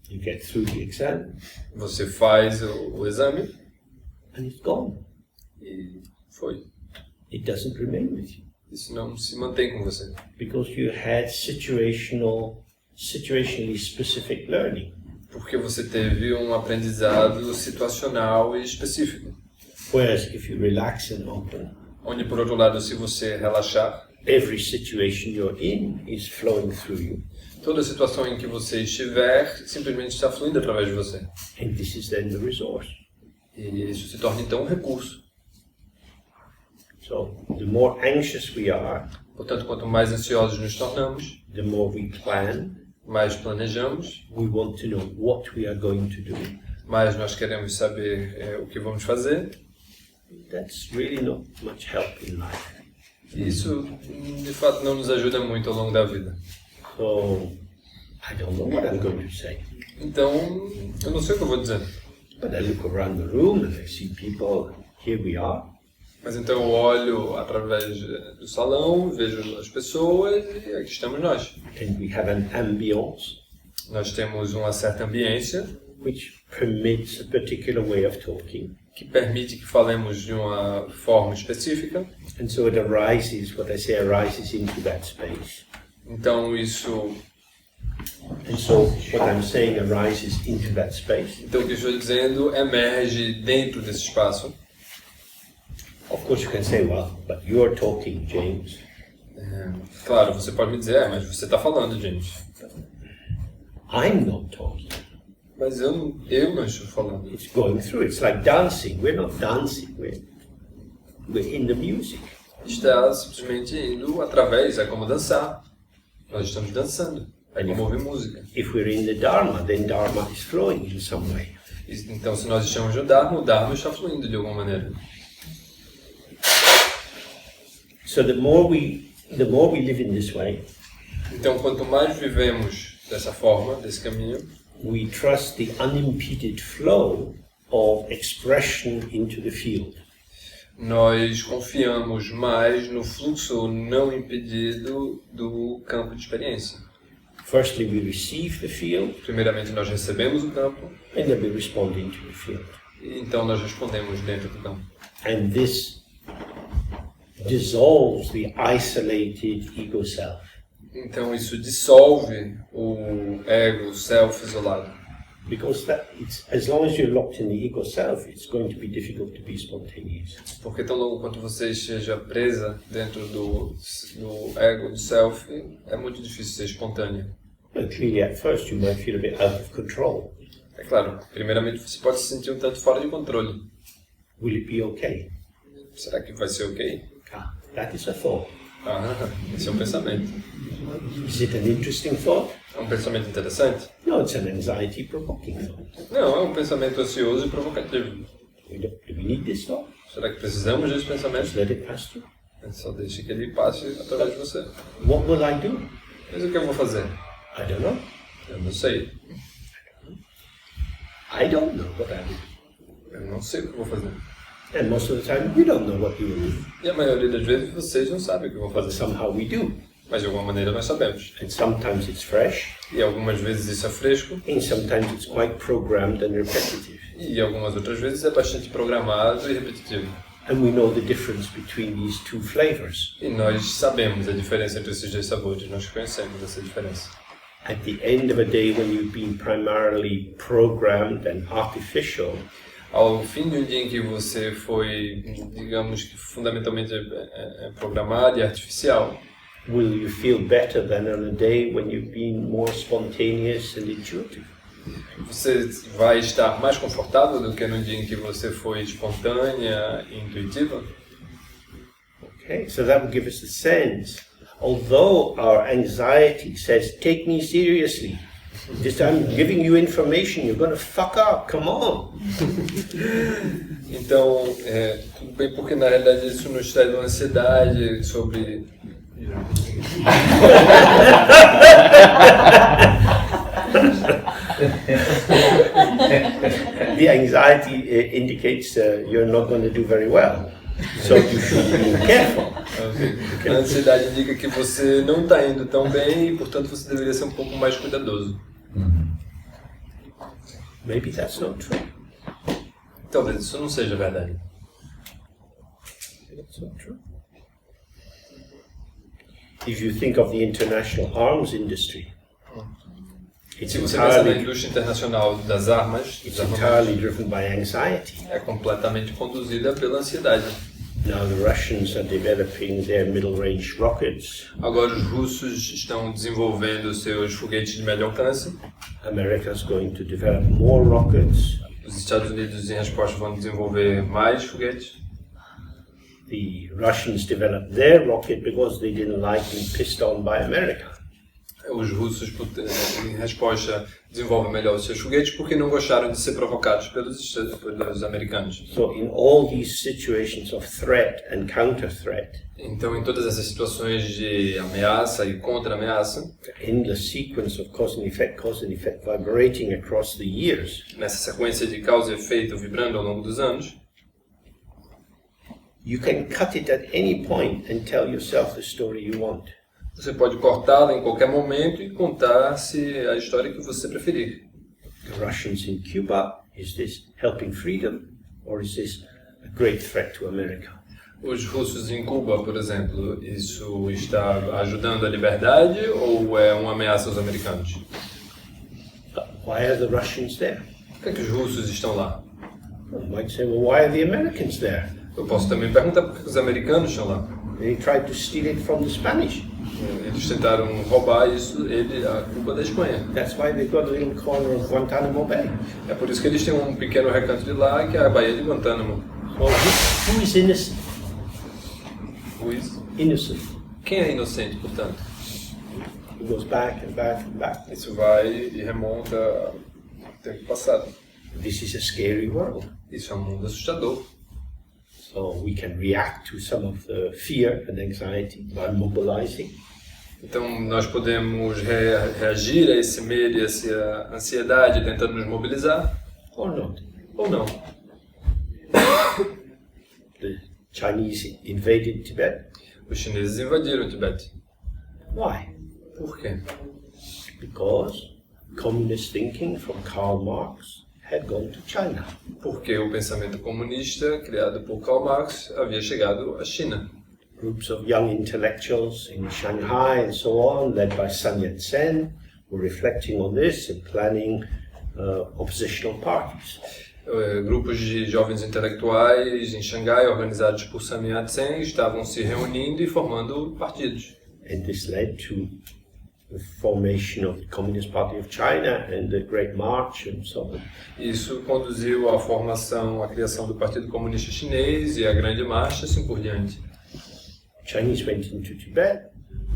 You get through the exam, Você faz o exame and it's gone. e foi. It doesn't remain with you Isso não se mantém com você. because you had situationally specific learning. Porque você teve um aprendizado situacional e específico. Whereas if you relax and open, Onde, por outro lado, se você relaxar, every situation you're in is flowing through you. toda situação em que você estiver simplesmente está fluindo através de você. And this is then the resource. E isso se torna, então, um recurso. So the more anxious we are, Portanto, quanto mais ansiosos nos tornamos, the more we plan. mais planejamos, We want to know what we are going to do. mais nós queremos saber o que vamos fazer. That's really not much help in life. E isso, de fato, não nos ajuda muito ao longo da vida. So I don't know what I'm going to say. Então, eu não sei o que eu vou dizer. But I look around the room and I see people. Here we are. Mas então eu olho através do salão, vejo as pessoas e aqui estamos nós. And we have an ambience Nós temos uma certa ambiência which permits a particular way of talking. que permite que falemos de uma forma específica. And so it arises, what I say arises into that space. Então isso, And so what I'm saying arises into that space. então o que eu estou dizendo emerge dentro desse espaço. Of course you can say, well, but you're talking, James. Claro, você pode me dizer, mas você está falando, James. I'm not talking. Mas eu não estou falando. It's going through. It's like dancing. We're not dancing. We're in the music. Está simplesmente indo através, é como dançar. Nós estamos dançando, é como ouvir música. If we're in the Dharma, then Dharma is flowing in some way. Então, se nós estamos no Dharma, o Dharma está fluindo de alguma maneira. So the more we live in this way, Então, quanto mais vivemos dessa forma, desse caminho, we trust the unimpeded flow of expression into the field. nós confiamos mais no fluxo não impedido do campo de experiência. Firstly, we receive the field, Primeiramente, nós recebemos o campo, and then we respond into the field. e então nós respondemos dentro do campo. And this dissolves the isolated ego self. Então, isso dissolve o ego, o self isolado. Because as long as you're locked in the ego self, it's going to be difficult to be spontaneous. Porque tão longo quanto você esteja presa dentro do ego, do self, é muito difícil ser espontânea. Well, clearly at first you might feel a bit out of control. É claro, primeiramente você pode se sentir um tanto fora de controle. Will it be okay? Será que vai ser ok? That is a thought. Esse é um pensamento. Is it an interesting thought? É um pensamento interessante? No, it's an anxiety-provoking thought. Não, é um pensamento ansioso e provocativo. Do we need this thought? Será que precisamos desse pensamento? Just let it pass through. Só deixe que ele passe através de você. What will I do? Mas o que eu vou fazer? I don't know. Eu não sei. I don't know what I will do. Eu não sei o que eu vou fazer. And most of the time, you don't know what you will do. E a maioria das vezes vocês não sabem o que vão But fazer. somehow we do. Mas de alguma maneira nós sabemos. And sometimes it's fresh, E algumas vezes isso é fresco. and sometimes it's quite programmed and repetitive. E algumas outras vezes é bastante programado e repetitivo. And we know the difference between these two flavors. E nós sabemos a diferença entre esses dois sabores. Nós conhecemos essa diferença. At the end of a day when you've been primarily programmed and artificial, Ao fim de um dia em que você foi, digamos que fundamentalmente programado e artificial, will you feel better than on a day when you've been more spontaneous and intuitive? você vai estar mais confortável do que num dia em que você foi espontânea e intuitiva? Okay, so that will give us a sense. Although our anxiety says, take me seriously, just I'm giving you information, you're going to fuck up, come on. Então, tudo bem, porque na realidade isso nos traz uma ansiedade sobre... The anxiety indicates you're not going to do very well, so you should be careful. A ansiedade indica que você não está indo tão bem e, portanto, você deveria ser um pouco mais cuidadoso. Maybe that's not true. Talvez isso não seja verdade. That's not true. If you think of the international arms industry, Se você pensa na indústria internacional das armas, it's entirely driven by anxiety. é completamente conduzida pela ansiedade. Now the Russians are developing their middle-range rockets. Agora os russos estão desenvolvendo seus foguetes de médio alcance. America is going to develop more rockets. Os Estados Unidos, em resposta, vão desenvolver mais foguetes. The Russians developed their rocket because they didn't like being pissed on by America. Os russos, em resposta, desenvolvem melhor os seus foguetes porque não gostaram de ser provocados pelos americanos. So in all these situations of threat and counter-threat, Então, em todas essas situações de ameaça e contra-ameaça, endless sequence of cause and effect vibrating across the years, nessa sequência de causa e efeito vibrando ao longo dos anos, you can cut it at any point and tell yourself the story you want. você pode cortá-la em qualquer momento e contar-se a história que você preferir. The Russians in Cuba, is this helping freedom or is this a great threat to America? Os russos em Cuba, por exemplo, isso está ajudando a liberdade ou é uma ameaça aos americanos? Why are the Russians there? Por que é que os russos estão lá? You might say, well, why are the Americans there? Eu posso também perguntar por que os americanos estão lá. They tried to steal it from the Spanish. Eles tentaram roubar a Cuba da Espanha. That's why they've got a little corner of Guantanamo Bay. É por isso que eles têm um pequeno recanto de lá, que é a Baía de Guantánamo. So who is innocent? Innocent. Quem é inocente, portanto? It goes back and back and back. Isso vai e remonta ao tempo passado. This is a scary world. Isso é um mundo assustador. So we can react to some of the fear and anxiety by mobilizing. Então nós podemos reagir a esse medo e a essa ansiedade tentando nos mobilizar. Or not. Ou não. The Chinese invaded Tibet. Os chineses invadiram o Tibete. Why? Por quê? Because communist thinking from Karl Marx had gone to China. Porque o pensamento comunista, criado por Karl Marx, havia chegado à China. Groups of young intellectuals in Shanghai and so on, led by Sun Yat-sen, were reflecting on this and planning oppositional parties. Grupos de jovens intelectuais em Xangai, organizados por Sun Yat-sen, estavam se reunindo e formando partidos. And this led to the formation of the Communist Party of China and the Great March and so on. Isso conduziu à formação, à criação do Partido Comunista Chinês e à Grande Marcha, assim por diante. Chinese went into Tibet.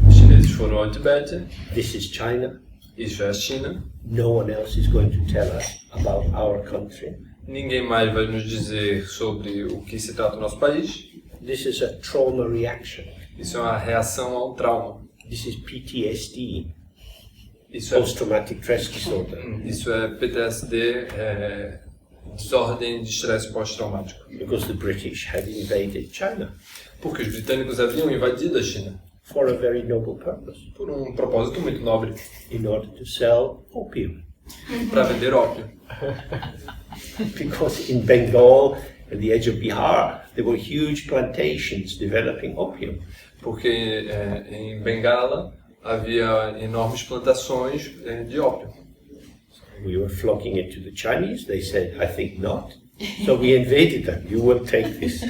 Os chineses foram ao Tibete. This is China. Isso é a China. No one else is going to tell us about our country. Ninguém mais vai nos dizer sobre o que se trata do nosso país. This is a trauma reaction. Isso é uma reação ao trauma. This is PTSD. Isso é Post-traumatic stress disorder. Isso é PTSD, desordem de estresse pós-traumático. Because the British had invaded China. Porque os britânicos haviam invadido a China. For a very noble purpose. Por um propósito muito nobre. In order to sell opium. Para vender ópio. Because in Bengal, at the edge of Bihar, there were huge plantations developing opium. Porque em Bengala havia enormes plantações de ópio. We were flocking it to the Chinese. They said, I think not. So we invaded them. You will take this.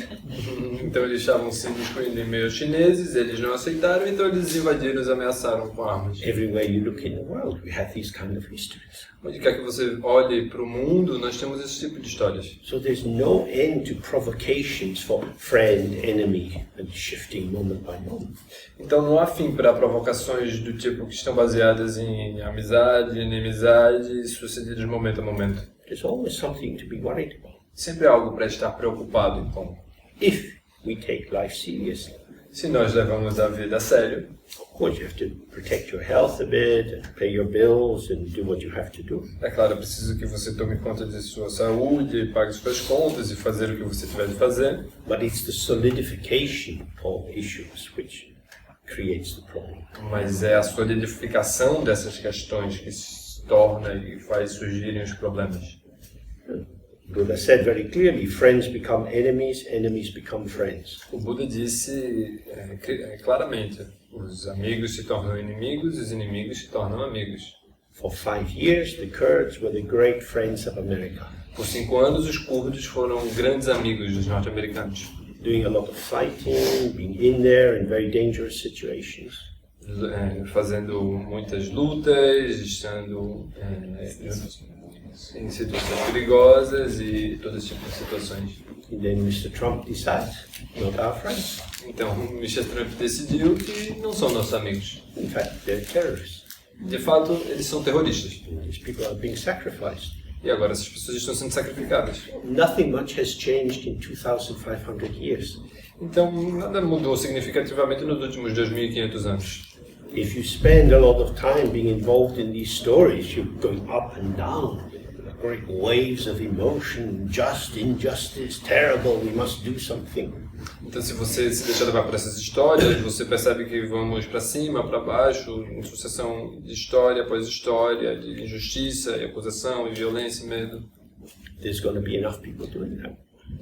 Então eles estavam se miscuindo em meios chineses, eles não aceitaram, então eles invadiram e os ameaçaram com armas. Everywhere you look in the world, we have these kind of histories. Onde quer que você olhe para o mundo, nós temos esse tipo de histórias. So there's no end to provocations for friend, enemy, and shifting moment by moment. Então não há fim para provocações do tipo que estão baseadas em amizade, inimizade e sucedidas de momento a momento. There's always something to be worried about. Sempre algo para estar preocupado, então. If we take life seriously. Se nós levamos a vida a sério, Of course, you have to protect your health a bit, and pay your bills, and do what you have to do. é claro, é preciso que você tome conta de sua saúde, pague suas contas e fazer o que você tiver de fazer. But it's the solidification of issues which creates the problem. Mas é a solidificação dessas questões que se torna e faz surgirem os problemas. Buddha said very clearly, friends become enemies, enemies become friends. O Buda disse claramente, os amigos se tornam inimigos, os inimigos se tornam amigos. For 5 years, the Kurds were the great friends of America, Por 5 anos, os curdos foram grandes amigos dos norte-americanos, doing a lot of fighting, being in there in very dangerous situations. fazendo muitas lutas, estando em situações perigosas e todo esse tipo de situações. And then Mr. Trump decides, not our friends. Então, o Mr. Trump decidiu que não são nossos amigos. In fact, they're terrorists. De fato, eles são terroristas. And these people are being sacrificed. E agora essas pessoas estão sendo sacrificadas. Nothing much has changed in 2,500 years. Então, nada mudou significativamente nos últimos 2.500 anos. If you spend a lot of time being involved in these stories, you're going up and down, great waves of emotion, just, injustice, terrible, we must do something. Então, se você se deixar levar por essas histórias, você percebe que vamos para cima, para baixo, em sucessão de história após história, de injustiça, e acusação, e violência e medo. There's going to be enough people doing that.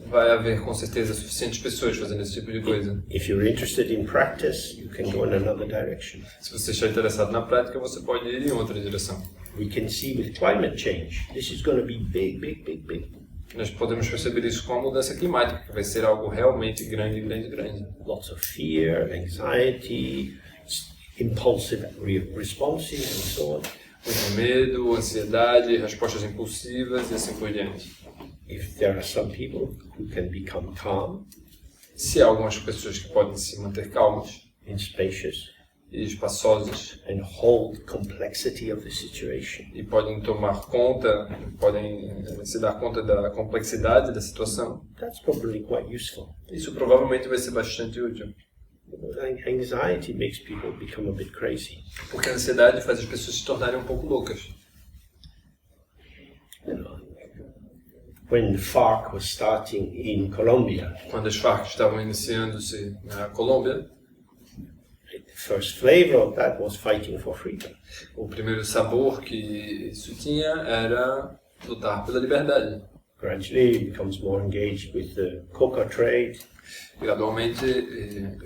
Vai haver, com certeza, suficientes pessoas fazendo esse tipo de coisa. If you're interested in practice, you can go in another direction. Se você está interessado na prática, você pode ir em outra direção. We can see with climate change, this is going to be big, big, big, big. Nós podemos perceber isso com a mudança climática, que vai ser algo realmente grande, grande, grande. Lots of fear, anxiety, impulsive responses and so on. Muito medo, ansiedade, respostas impulsivas e assim por diante. If there are some people who can become calm Se há algumas pessoas que podem se manter calmas and spacious e espaçosas and hold complexity of the situation, e podem tomar conta, podem se dar conta da complexidade da situação, that's probably quite useful. isso provavelmente vai ser bastante útil. Anxiety makes people become a bit crazy. Porque a ansiedade faz as pessoas se tornarem um pouco loucas. You know, when the FARC was starting in Colombia, Quando as Farc estavam iniciando-se na Colômbia, the first flavor of that was fighting for freedom. o primeiro sabor que isso tinha era lutar pela liberdade. Gradually, it becomes more engaged with the coca trade. Gradualmente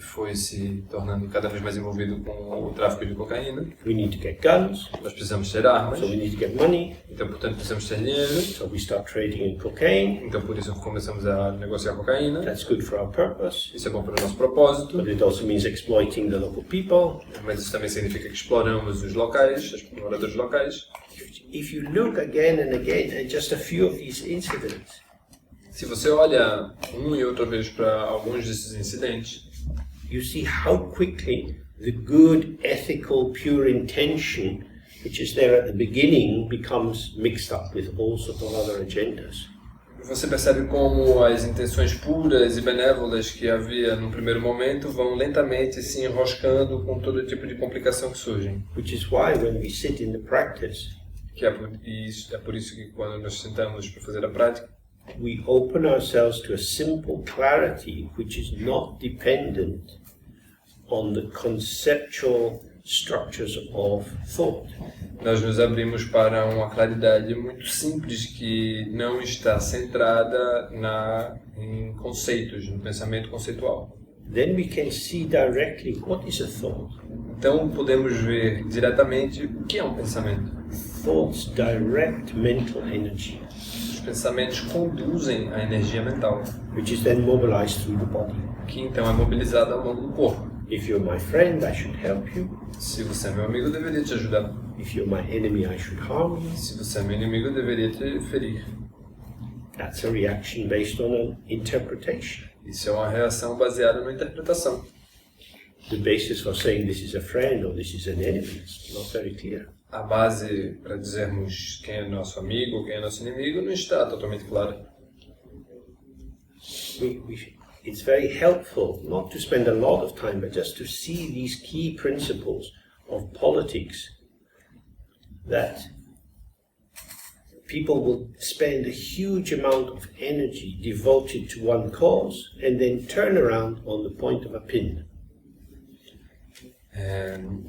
foi se tornando cada vez mais envolvido com o tráfico de cocaína. We need to get guns, Nós precisamos ter armas, so we need to get money. então portanto precisamos ter dinheiro. So we start trading in cocaine. Então por isso começamos a negociar cocaína. That's good for our purpose, Isso é bom para o nosso propósito, but it also means exploiting the local people. mas isso também significa que exploramos os locais, os moradores locais. If you look again and again at just a few of these incidents, Se você olha e outra vez para alguns desses incidentes, you see how quickly the good, ethical, pure intention, which is there at the beginning, becomes mixed up with all sorts of other agendas. você percebe como as intenções puras e benévolas que havia no primeiro momento vão lentamente se enroscando com todo tipo de complicação que surgem. Which is why when we sit in the practice, É por isso que quando nós sentamos para fazer a prática, we open ourselves to a simple clarity which is not dependent on the conceptual structures of thought. nós nos abrimos para uma claridade muito simples que não está centrada em conceitos, no pensamento conceitual. Then we can see directly what is a thought. Então podemos ver diretamente o que é um pensamento. Thoughts direct mental energy, Os pensamentos conduzem a energia mental, which is then mobilized through the body. que então é mobilizada ao longo do corpo. If you're my friend, I should help you. Se você é meu amigo, eu deveria te ajudar. If you're my enemy, I should harm you. Se você é meu inimigo, eu deveria te ferir. That's a reaction based on an interpretation. Isso é uma reação baseada na interpretação. The basis for saying this is a friend or this is an enemy is not very clear. A base para dizermos quem é nosso amigo ou quem é nosso inimigo não está totalmente clara. it's very helpful not to spend a lot of time, but just to see these key principles of politics that people will spend a huge amount of energy devoted to one cause and then turn around on the point of a pin.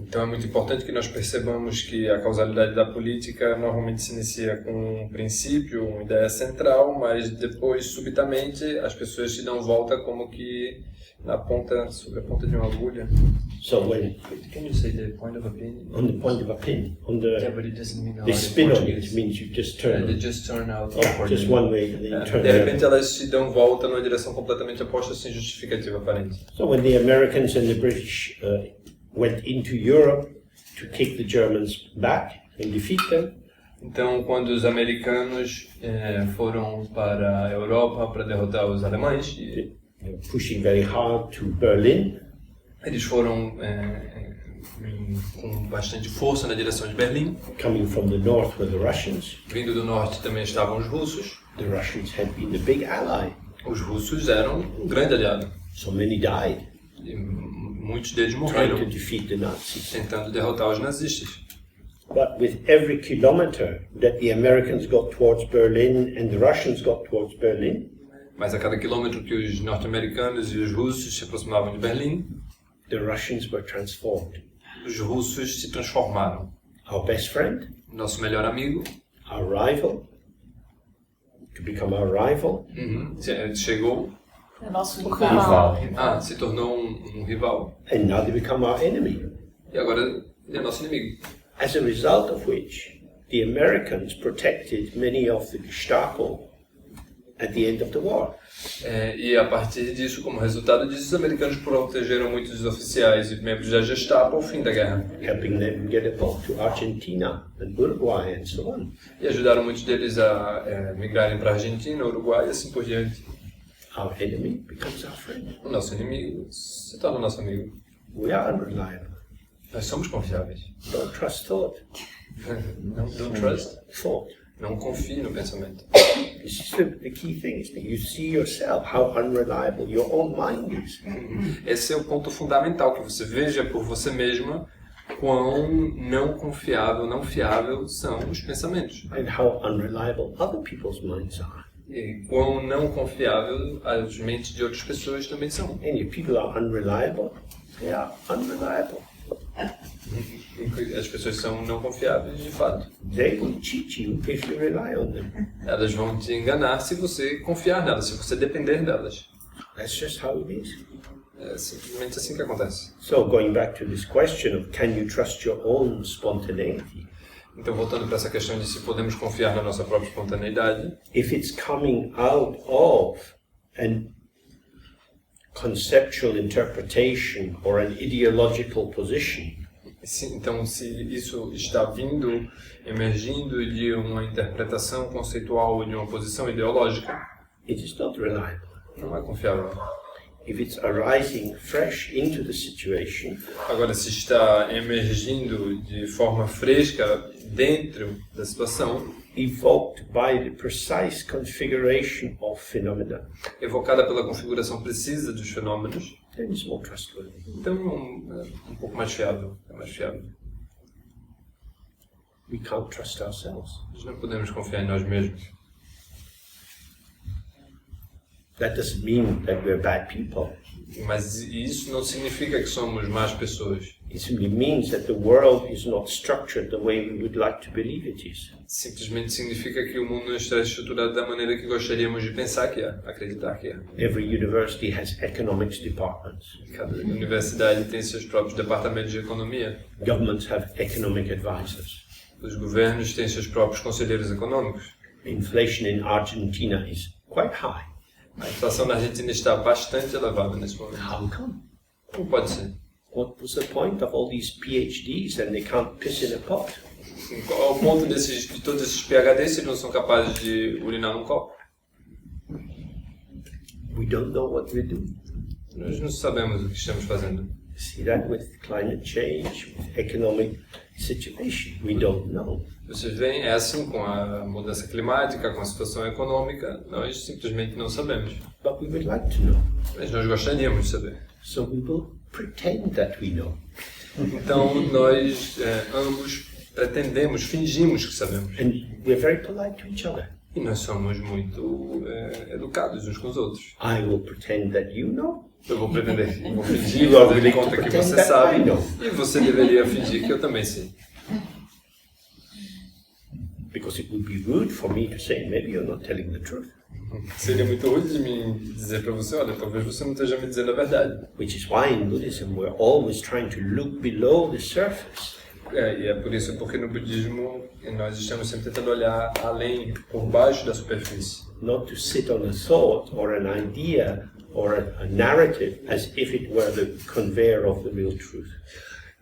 Então é muito importante que nós percebamos que a causalidade da política normalmente se inicia com um princípio, uma ideia central, mas depois, subitamente, as pessoas se dão volta como que sobre a ponta de uma agulha. So when Can you say the point of a pin? on the point of a pin, on the Yeah, but it doesn't mean they spin on it means you just turn. They just turn out Yeah, upward. just one way and then you turn De around. repente elas se dão volta numa direção completamente oposta sem justificativa aparente. So when the Americans and the British went into Europe to kick the Germans back and defeat them, Então, quando os americanos foram para a Europa para derrotar os alemães, they were pushing very hard to Berlin. eles foram com bastante força na direção de Berlim. Coming from the north were the Russians. Vindo do norte também estavam os russos. The Russians had been the big ally. Os russos eram um grande aliado. So many died E muitos deles trying to morreram defeat the Nazis. tentando derrotar os nazistas. But with every kilometer that the Americans got towards Berlin and the Russians got towards Berlin, Mas a cada quilômetro que os norte-americanos e os russos se aproximavam de Berlim, the Russians were transformed. os russos se transformaram. Our best friend, Nosso melhor amigo our rival, to become our rival, chegou, O nosso rival. se tornou um rival. and now they become our enemy. E agora ele é nosso inimigo. As a result of which, the Americans protected many of the Gestapo at the end of the war. E a partir disso, como resultado disso, os americanos protegeram muitos dos oficiais e membros da Gestapo ao fim da guerra. Helping them get a boat to Argentina and Uruguay and so on. E ajudaram muitos deles a migrarem para a Argentina, Uruguai e assim por diante. Our enemy becomes our friend. O nosso inimigo se torna nosso amigo. We are unreliable. Nós somos confiáveis. Don't trust thought. Don't trust. Thought. Não confie no pensamento. This is the key thing, isn't it? You see yourself how unreliable your own mind is. Esse é o ponto fundamental, que você veja por você mesma quão não confiável, não fiável são os pensamentos. And how unreliable other people's minds are. E quão não confiável as mentes de outras pessoas também são. And if people are unreliable, they are unreliable. As pessoas são não confiáveis, de fato. They will cheat you if you rely on them. Elas vão te enganar se você confiar nelas, se você depender delas. That's just how it is. É simplesmente assim que acontece. So going back to this question of can you trust your own spontaneity? Então, voltando para essa questão de se podemos confiar na nossa própria espontaneidade, If it's coming out of an conceptual interpretation or an ideological position, então se isso está vindo, emergindo de uma interpretação conceitual ou de uma posição ideológica, it is not reliable. não é confiável. If it's arising fresh into the situation, Agora, se está emergindo de forma fresca dentro da situação, evoked by the precise configuration of phenomena, evocada pela configuração precisa dos fenômenos, then it's more trustworthy. então é um pouco mais fiável, é mais fiável. We can't trust ourselves. Nós não podemos confiar em nós mesmos. That doesn't mean that we're bad people. Mas isso não significa que somos más pessoas. It simply means that the world is not structured the way we would like to believe it is. Simplesmente significa que o mundo não está estruturado da maneira que gostaríamos de pensar que é, acreditar que é. Every university has economics departments. Cada universidade tem seus próprios departamentos de economia. Governments have economic advisors. Os governos têm seus próprios conselheiros econômicos. Inflation in Argentina is quite high. A inflação na Argentina está bastante elevada nesse momento. How come? Como pode ser? What was the point of all these PhDs and they can't piss in a pot? Qual é o ponto de todos esses PhDs se não são capazes de urinar num copo? We don't know what we're doing. Nós não sabemos o que estamos fazendo. See that with climate change, with economic situation, we don't know. Vocês veem, é assim com a mudança climática, com a situação econômica, nós simplesmente não sabemos. But we would like to know. Mas nós gostaríamos de saber. So we will pretend that we know. Então nós ambos pretendemos, fingimos que sabemos. And we're very polite to each other. E nós somos muito educados uns com os outros. I will pretend that you know. Eu vou pretender, vou fingir, fazer de conta que você sabe, e você deveria fingir que eu também sei. Because it would be rude for me to say, maybe you're not telling the truth. Seria muito rude de mim dizer para você, olha, talvez você não esteja me dizendo a verdade. Which is why in Buddhism we're always trying to look below the surface. E é por isso porque no budismo nós estamos sempre tentando olhar além, por baixo da superfície. Not to sit on a thought or an idea or a narrative as if it were the conveyor of the real truth.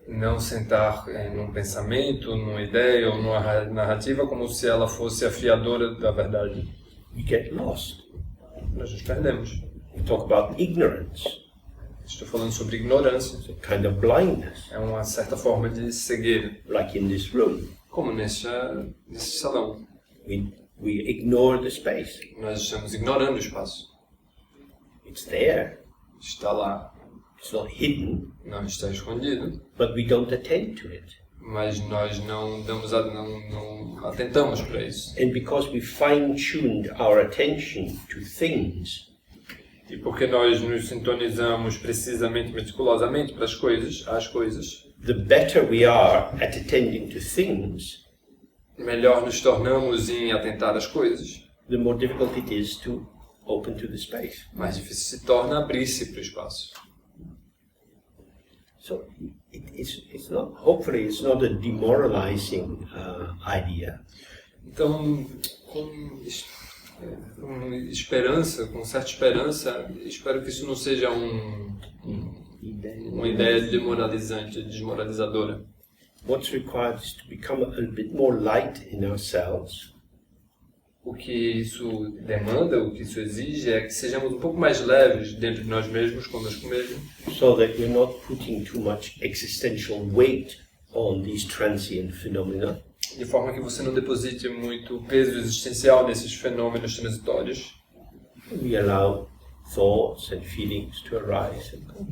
Não sentar num pensamento, numa ideia ou numa narrativa como se ela fosse a fiadora da verdade. We get lost. Nós nos perdemos. We talk about ignorance. Estou falando sobre ignorância. It's a kind of blindness. É uma certa forma de cegueira. Like in this room. Como nesse salão. We ignore the space. Nós estamos ignorando o espaço. It's there. Está lá. It's not hidden. Não está escondido. But we don't attend to it. Mas nós não atentamos para isso. And because we fine-tuned our attention to things, e porque nós nos sintonizamos precisamente, meticulosamente para às coisas, the better we are at attending to things, melhor nos tornamos em atentar às coisas, the more difficult it is to open to the space. Mais difícil se torna abrir-se para o espaço. So it's not. Hopefully, it's not a demoralizing idea. Então, com esperança, com certa esperança, espero que isso não seja uma ideia demoralizante, desmoralizadora. What's required is to become a bit more light in ourselves. O que isso demanda, o que isso exige é que sejamos um pouco mais leves dentro de nós mesmos, conosco mesmos. So that we're not putting too much existential weight on these transient phenomena. De forma que você não deposite muito peso existencial nesses fenômenos transitórios. We allow thoughts and feelings to arise and go.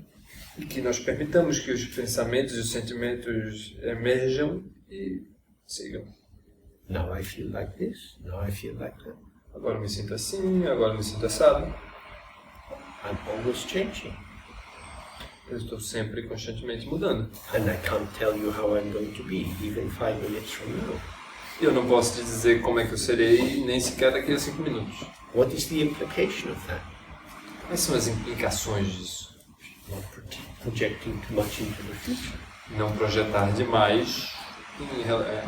E que nós permitamos que os pensamentos e os sentimentos emerjam e sigam. Now I feel like this, now I feel like that. Agora eu me sinto assim, agora eu me sinto assado. I'm always changing. Eu estou sempre constantemente mudando. And I can't tell you how I'm going to be, even 5 minutes from now. Eu não posso te dizer como é que eu serei, nem sequer daqui a 5 minutos. What is the implication of that? Quais são as implicações disso? Not projecting too much into the future. Não projetar demais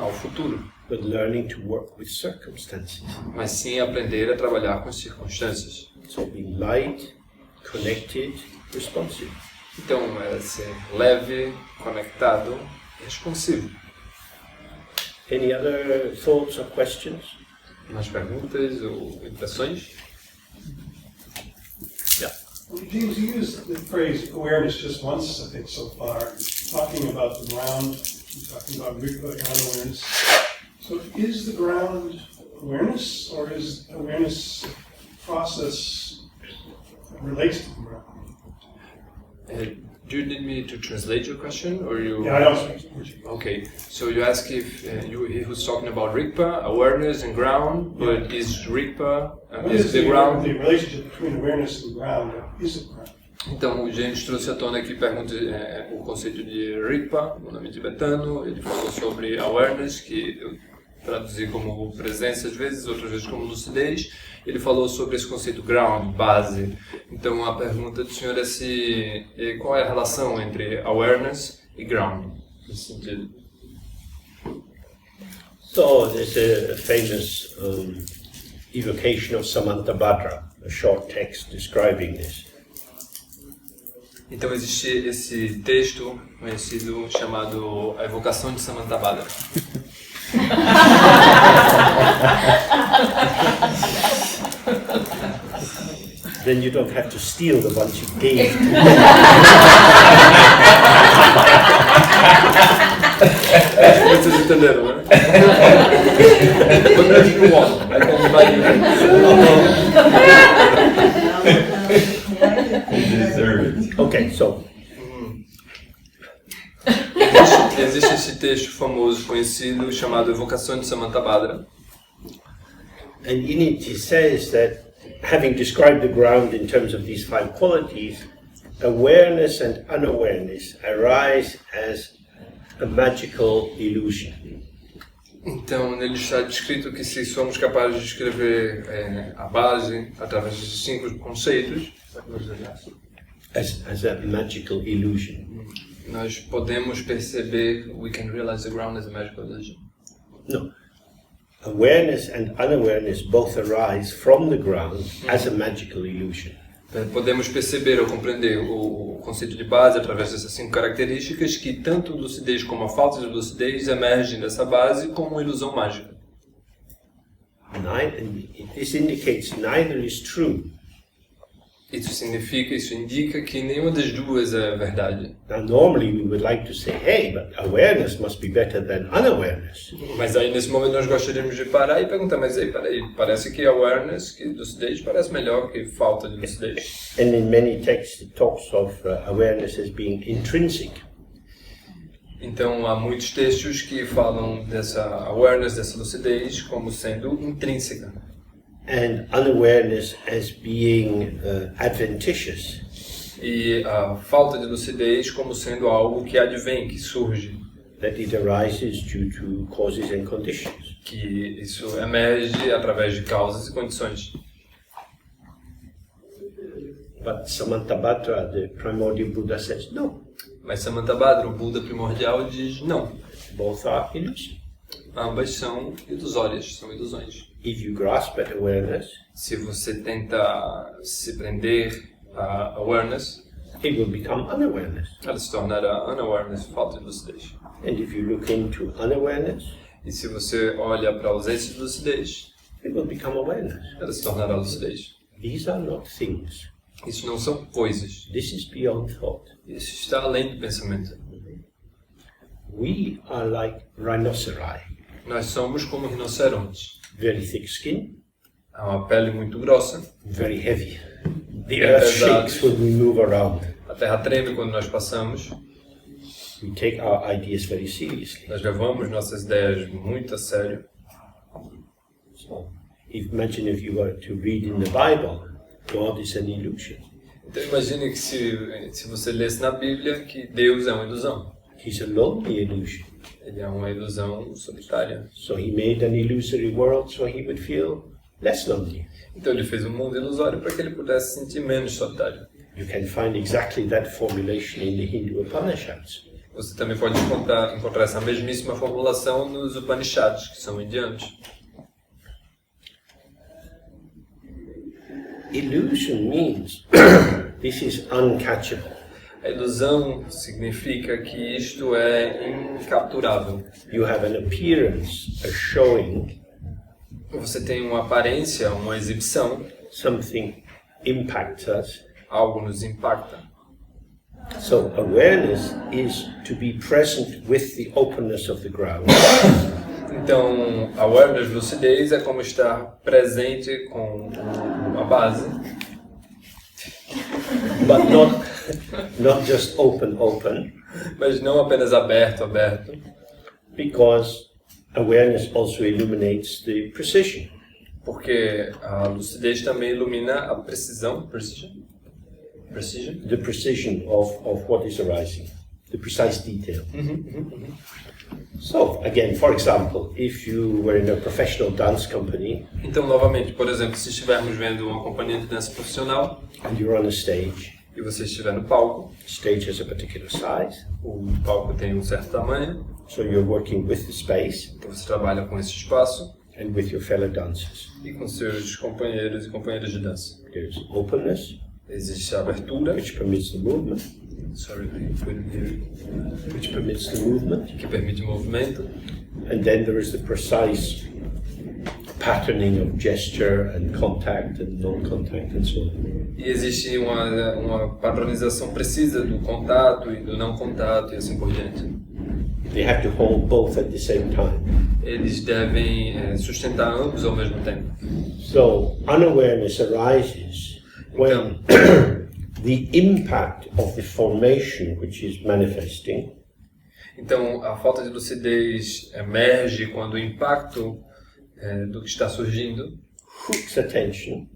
ao futuro. But learning to work with circumstances. Mas sim aprender a trabalhar com as circunstâncias. So being light, connected, responsive. Então, é ser leve, conectado e responsivo. Any other thoughts or questions? Mais perguntas ou impressões? Yeah. James, you used the phrase awareness just once, I think, so far, talking about the ground, talking about awareness. So is the ground awareness, or is awareness process that relates to the ground? Do you need me to translate your question, or you? Yeah, I don't speak Portuguese. Okay, so you ask if he was talking about Rigpa, awareness and ground, but is Rigpa, is the ground? The relationship between awareness and ground, is it ground? Então, o James trouxe à tona aqui o conceito de Rigpa, o nome tibetano. Ele falou sobre awareness, que eu traduzi como presença às vezes, outras vezes como lucidez. Ele falou sobre esse conceito ground, base. Então a pergunta do senhor é qual é a relação entre awareness e ground, nesse sentido. So there's a famous evocation of Samantabhadra, a short text describing this. Então existe esse texto conhecido chamado A Evocação de Samantabhadra. Then you don't have to steal the ones you gave to me. entenderam, né? Whatever you want, I can invite you. Deserve it. Okay, so Existe esse texto famoso, conhecido, chamado Evocação de Samantha Badra. and in it he says that having described the ground in terms of these 5 qualities, awareness and unawareness arise as a magical illusion. Então, nele está descrito que se somos capazes de escrever a base através desses 5 conceitos, As a magical illusion. nós podemos perceber, we can realize the ground as a magical illusion. No. Awareness and unawareness both arise from the ground as a magical illusion. Podemos perceber ou compreender o conceito de base através dessas 5 características que tanto lucidez como a falta de lucidez emergem dessa base como uma ilusão mágica. This indicates neither is true. Isso indica que nenhuma das duas é verdade. Now normally we would like to say, hey, but awareness must be better than unawareness. Mas aí nesse momento nós gostaríamos de parar e perguntar, mas aí, peraí, parece que awareness, que lucidez, parece melhor que falta de lucidez. And in many texts it talks of awareness as being intrinsic. Então há muitos textos que falam dessa awareness, dessa lucidez, como sendo intrínseca. And unawareness as being adventitious. E a falta de lucidez como sendo algo que advém, que surge. That it arises due to causes and conditions. Que isso emerge através de causas e condições. But Samantha Batra, the primordial Buddha, says no. Mas Samantha Badra, o Buda primordial, diz não. Both are illusion. Ambas são ilusórias, são ilusões. If you grasp at awareness, se você tenta se prender a awareness, it will become unawareness. ela se tornará unawareness, falta de lucidez. And if you look into unawareness, e se você olha para a ausência de lucidez, it will become awareness. ela se tornará lucidez. These are not things. Isso não são coisas. This is beyond thought. Isso está além do pensamento. We are like rhinoceri. Nós somos como rinocerontes. Very thick skin. Há uma pele muito grossa. Very heavy. The earth shakes when we move around. A terra treme quando nós passamos. We take our ideas very seriously. Nós levamos nossas ideias muito a sério. So, imagine if you were to read in the Bible, God is an illusion. Então imagine que se você lesse na Bíblia que Deus é uma ilusão. He's a lonely illusion. Ele é uma ilusão solitária. So he made an illusory world so he would feel less lonely. Então ele fez um mundo ilusório para que ele pudesse se sentir menos solitário. You can find exactly that formulation in the Hindu Upanishads. Você também pode encontrar essa mesmíssima formulação nos Upanishads, que são indianos. Illusion means this is uncatchable. A ilusão significa que isto é incapturável. You have an appearance, a showing. Você tem uma aparência, uma exibição. Something impacts us. Algo nos impacta. So awareness is to be present with the openness of the ground. Então, awareness, lucidez, é como estar presente com a base. But not just open. Mas não apenas aberto. Because awareness also illuminates the precision. Porque a lucidez também ilumina a precisão. The precision of what is arising. The precise detail. So, again, for example, if you were in a professional dance company. Então, novamente, por exemplo, se estivermos vendo uma companhia de dança profissional. And you're on a stage. E você estiver no palco. Stage has a particular size. O palco tem um certo tamanho. So you're working with the space. Então você trabalha com esse espaço. And with your fellow dancers. E com seus companheiros e companheiras de dança. There's openness. Existe a abertura. Which permits the movement. Which permits the movement. Que permite o movimento. And then there is the precise patterning of gesture and contact and non-contact and so on. E existe uma padronização precisa do contato e do não contato e assim por diante. They have to hold both at the same time. Eles devem sustentar ambos ao mesmo tempo. So unawareness arises when the impact of the formation which is manifesting Então, a falta de lucidez emerge quando o impacto do que está surgindo hooks attention.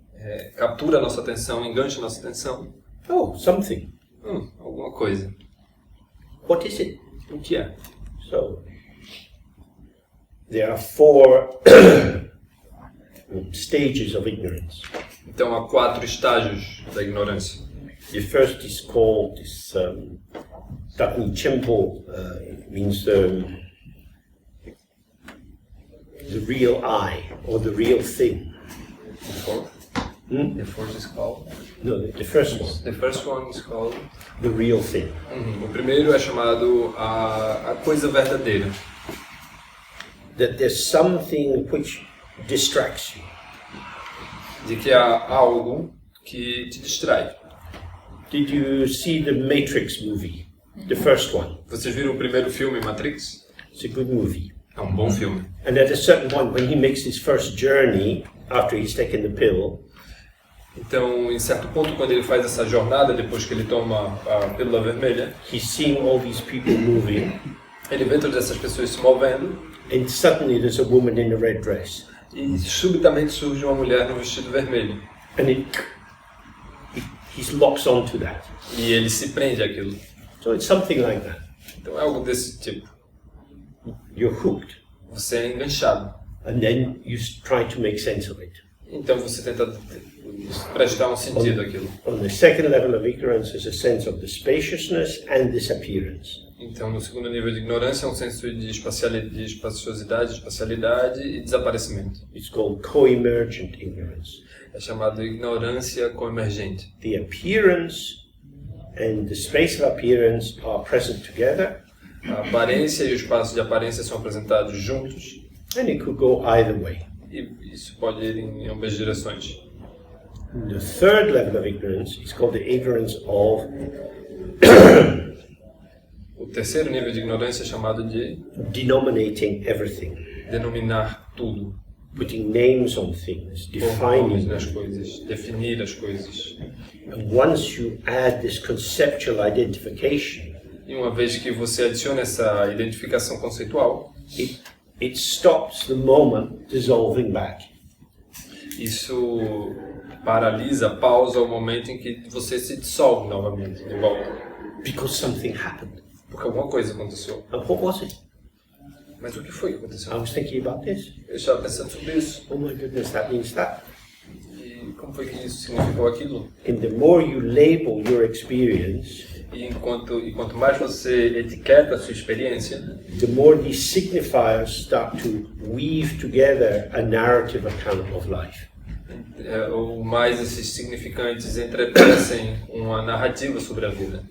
Captura a nossa atenção, engancha a nossa atenção. Oh, something. Alguma coisa. What is it? O que é? So there are 4 stages of ignorance. Então, há 4 estágios da ignorância. The first is called this Chempo, means the real I or the real thing. The fourth is called? No, the first one. The first one is called? The real thing. O primeiro é chamado a coisa verdadeira. That there's something which distracts you. De que há algo que te distrai. Did you see the Matrix movie? The first one. Vocês viram o primeiro filme, Matrix? It's a good movie. É um bom filme. And at a certain point, when he makes his first journey, after he's taken the pill, então, em certo ponto, quando ele faz essa jornada, depois que ele toma a pílula vermelha, he's seeing all these people moving, ele vê todas essas pessoas se movendo, and suddenly there's a woman in a red dress. e subitamente surge uma mulher no vestido vermelho. And he locks onto that. E ele se prende àquilo. So it's something like that. Então é algo desse tipo. You're hooked. Você é enganchado. And then you try to make sense of it. Então você tenta prestar um sentido àquilo. On the second level of ignorance is a sense of the spaciousness and disappearance. Então, no segundo nível de ignorância, é um senso de espaciosidade, espacialidade e desaparecimento. It's called co-emergent ignorance. É chamado ignorância coemergente. The appearance and the space of appearance are present together. A aparência e o espaço de aparência são apresentados juntos. And it could go either way. E isso pode ir em ambas direções. The third level of ignorance is called the ignorance of O terceiro nível de ignorância é chamado de denominating everything, denominar tudo. putting names on things, Pôr nomes defining nas them. coisas, definir as coisas. And once you add this conceptual identification, E uma vez que você adiciona essa identificação conceitual, it stops the moment dissolving back. isso paralisa, pausa o momento em que você se dissolve novamente, de volta. Because something happened. Porque alguma coisa aconteceu. And what was it? Mas o que foi que I aconteceu? was thinking about this. Eu estava pensando sobre isso. Oh my goodness, that means that. E como foi que isso significou aquilo? And the more you label your experience, E quanto mais você etiqueta a sua experiência, the more these signifiers start to weave together a narrative account of life. ou mais esses significantes entretecem uma narrativa sobre a vida.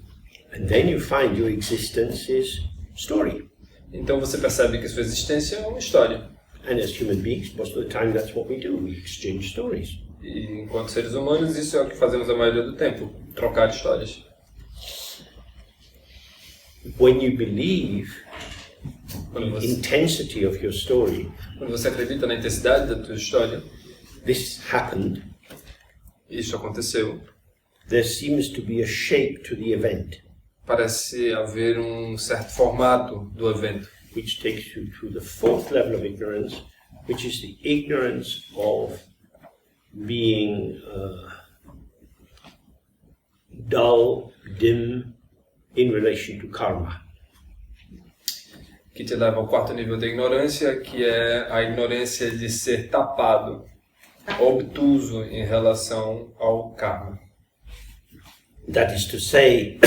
And then you find your existence is story. Então você percebe que sua existência é uma história. And as human beings, most of the time that's what we do. We exchange stories. E enquanto seres humanos, isso é o que fazemos a maioria do tempo, trocar histórias. When you believe Quando the você, intensity of your story, quando você acredita na intensidade da tua história, this happened, isso aconteceu, there seems to be a shape to the event, parece haver um certo formato do evento, which takes you to the fourth level of ignorance, which is the ignorance of being dull, dim, in relation to karma. que te leva ao quarto nível da ignorância, que é a ignorância de ser tapado, obtuso em relação ao karma. That is to say,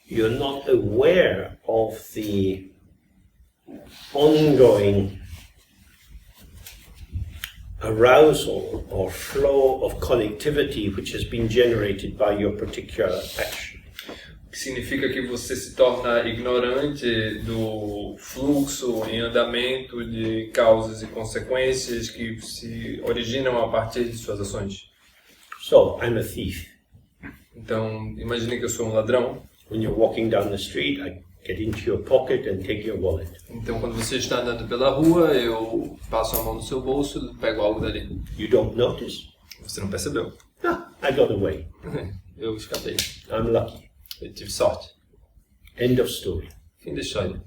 you're not aware of the ongoing arousal or flow of connectivity which has been generated by your particular action. Que significa que você se torna ignorante do fluxo em andamento de causas e consequências que se originam a partir de suas ações. So, I'm a thief. Então, imagine que eu sou um ladrão. When you're walking down the street, I get into your pocket and take your wallet. Então, quando você está andando pela rua, eu passo a mão no seu bolso e pego algo dali. You don't notice? Você não percebeu. Ah, I got away. Eu escapei. I'm lucky. Eu tive sorte. End of story. Fim da história.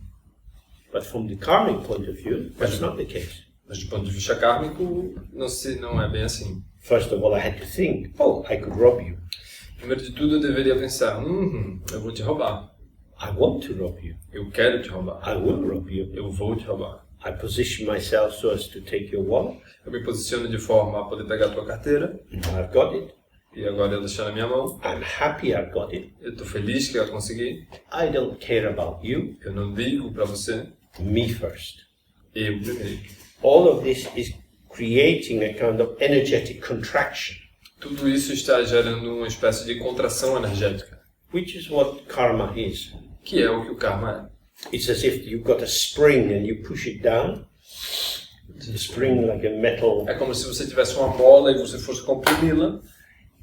But from the karmic point of view, that's not the case. Mas do ponto de vista kármico, não é bem assim. First of all, I had to think, oh, I could rob you. Primeiro de tudo, eu deveria pensar, eu vou te roubar. I want to rob you. Eu quero te roubar. I will rob you. Eu vou te roubar. I position myself so as to take your wallet. Eu me posiciono de forma a poder pegar a tua carteira. And I've got it. E agora eu deixar na minha mão. I'm happy I've got it. Eu estou feliz que eu consegui. I don't care about you. Eu não ligo para você. Me first. Eu primeiro. All of this is creating a kind of energetic contraction. Tudo isso está gerando uma espécie de contração energética. Which is what karma is. Que é o que o karma é. It's as if you've got a spring and you push it down. The spring like a metal. É como se você tivesse uma mola e você fosse comprimi-la.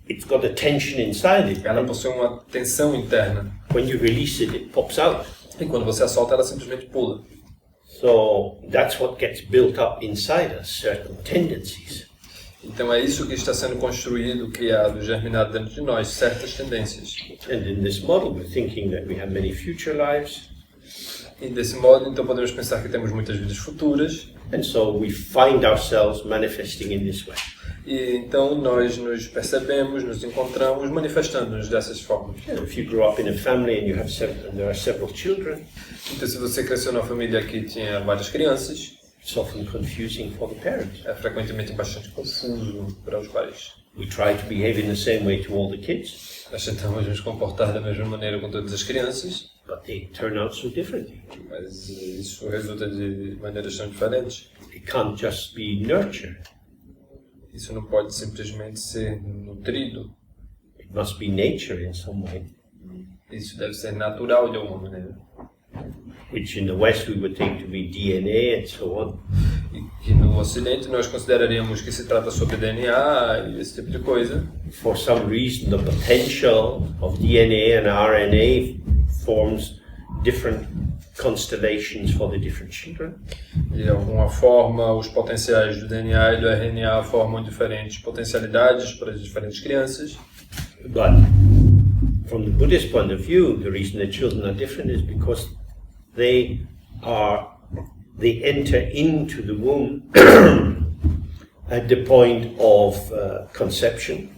It's got a tension inside it. Ela possui uma tensão interna. When you release it, it pops out. E quando você a solta, ela simplesmente pula. So that's what gets built up inside us, certain tendencies. Então é isso que está sendo construído, criado, germinado dentro de nós, certas tendências. And in this model, we're thinking that we have many future lives. E desse modo, então, podemos pensar que temos muitas vidas futuras. And so we find ourselves manifesting in this way. E então nós nos percebemos, nos encontramos, manifestando-nos dessas formas. If you grow up in a family and there are several children, Então, se você cresceu numa família que tinha várias crianças, it's often confusing for the parents. é frequentemente bastante confuso para os pais. We try to behave in the same way to all the kids, Nós tentamos nos comportar da mesma maneira com todas as crianças, but they turn out so differently. mas isso resulta de maneiras tão diferentes. It can't just be nurture. Isso não pode simplesmente ser nutrido. It must be nature in some way, Isso deve ser natural de alguma maneira. which in the West we would think to be DNA and so on. E que no Ocidente nós consideraríamos que se trata sobre DNA e esse tipo de coisa. For some reason, the potential of DNA and RNA forms different constellations for the different children. De alguma forma, os potenciais do DNA e do RNA formam diferentes potencialidades para as diferentes crianças. But from the Buddhist point of view, the reason that children are different is because they enter into the womb at the point of conception.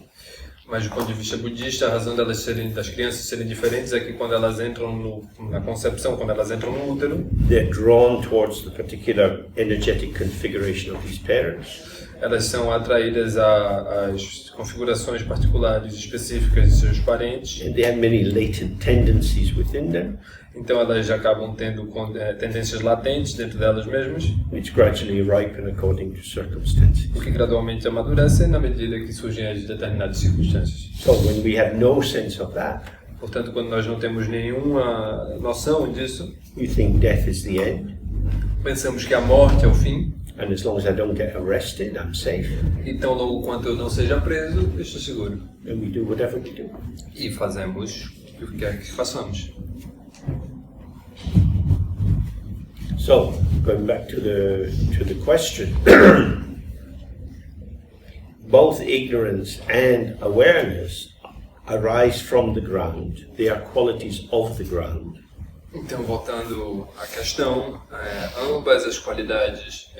Mas do ponto de vista budista, a razão das crianças serem diferentes é que quando elas entram na concepção, quando elas entram no útero, They're drawn towards the particular energetic configuration of these parents. elas são atraídas às configurações particulares específicas de seus parentes. And they have many latent tendencies within them, Então elas acabam tendo tendências latentes dentro delas mesmas, which gradually ripen according to circumstances. o que gradualmente amadurecem na medida que surgem as determinadas circunstâncias. So when we have no sense of that, Portanto, quando nós não temos nenhuma noção disso, we think death is the end, pensamos que a morte é o fim, and as long as I don't get arrested, I'm safe, e tão logo quanto eu não seja preso, eu estou seguro. and we do whatever we do. E fazemos o que quer que façamos. So, going back to the question, both ignorance and awareness arise from the ground. They are qualities of the ground. Então, voltando à questão, ambas as qualidades,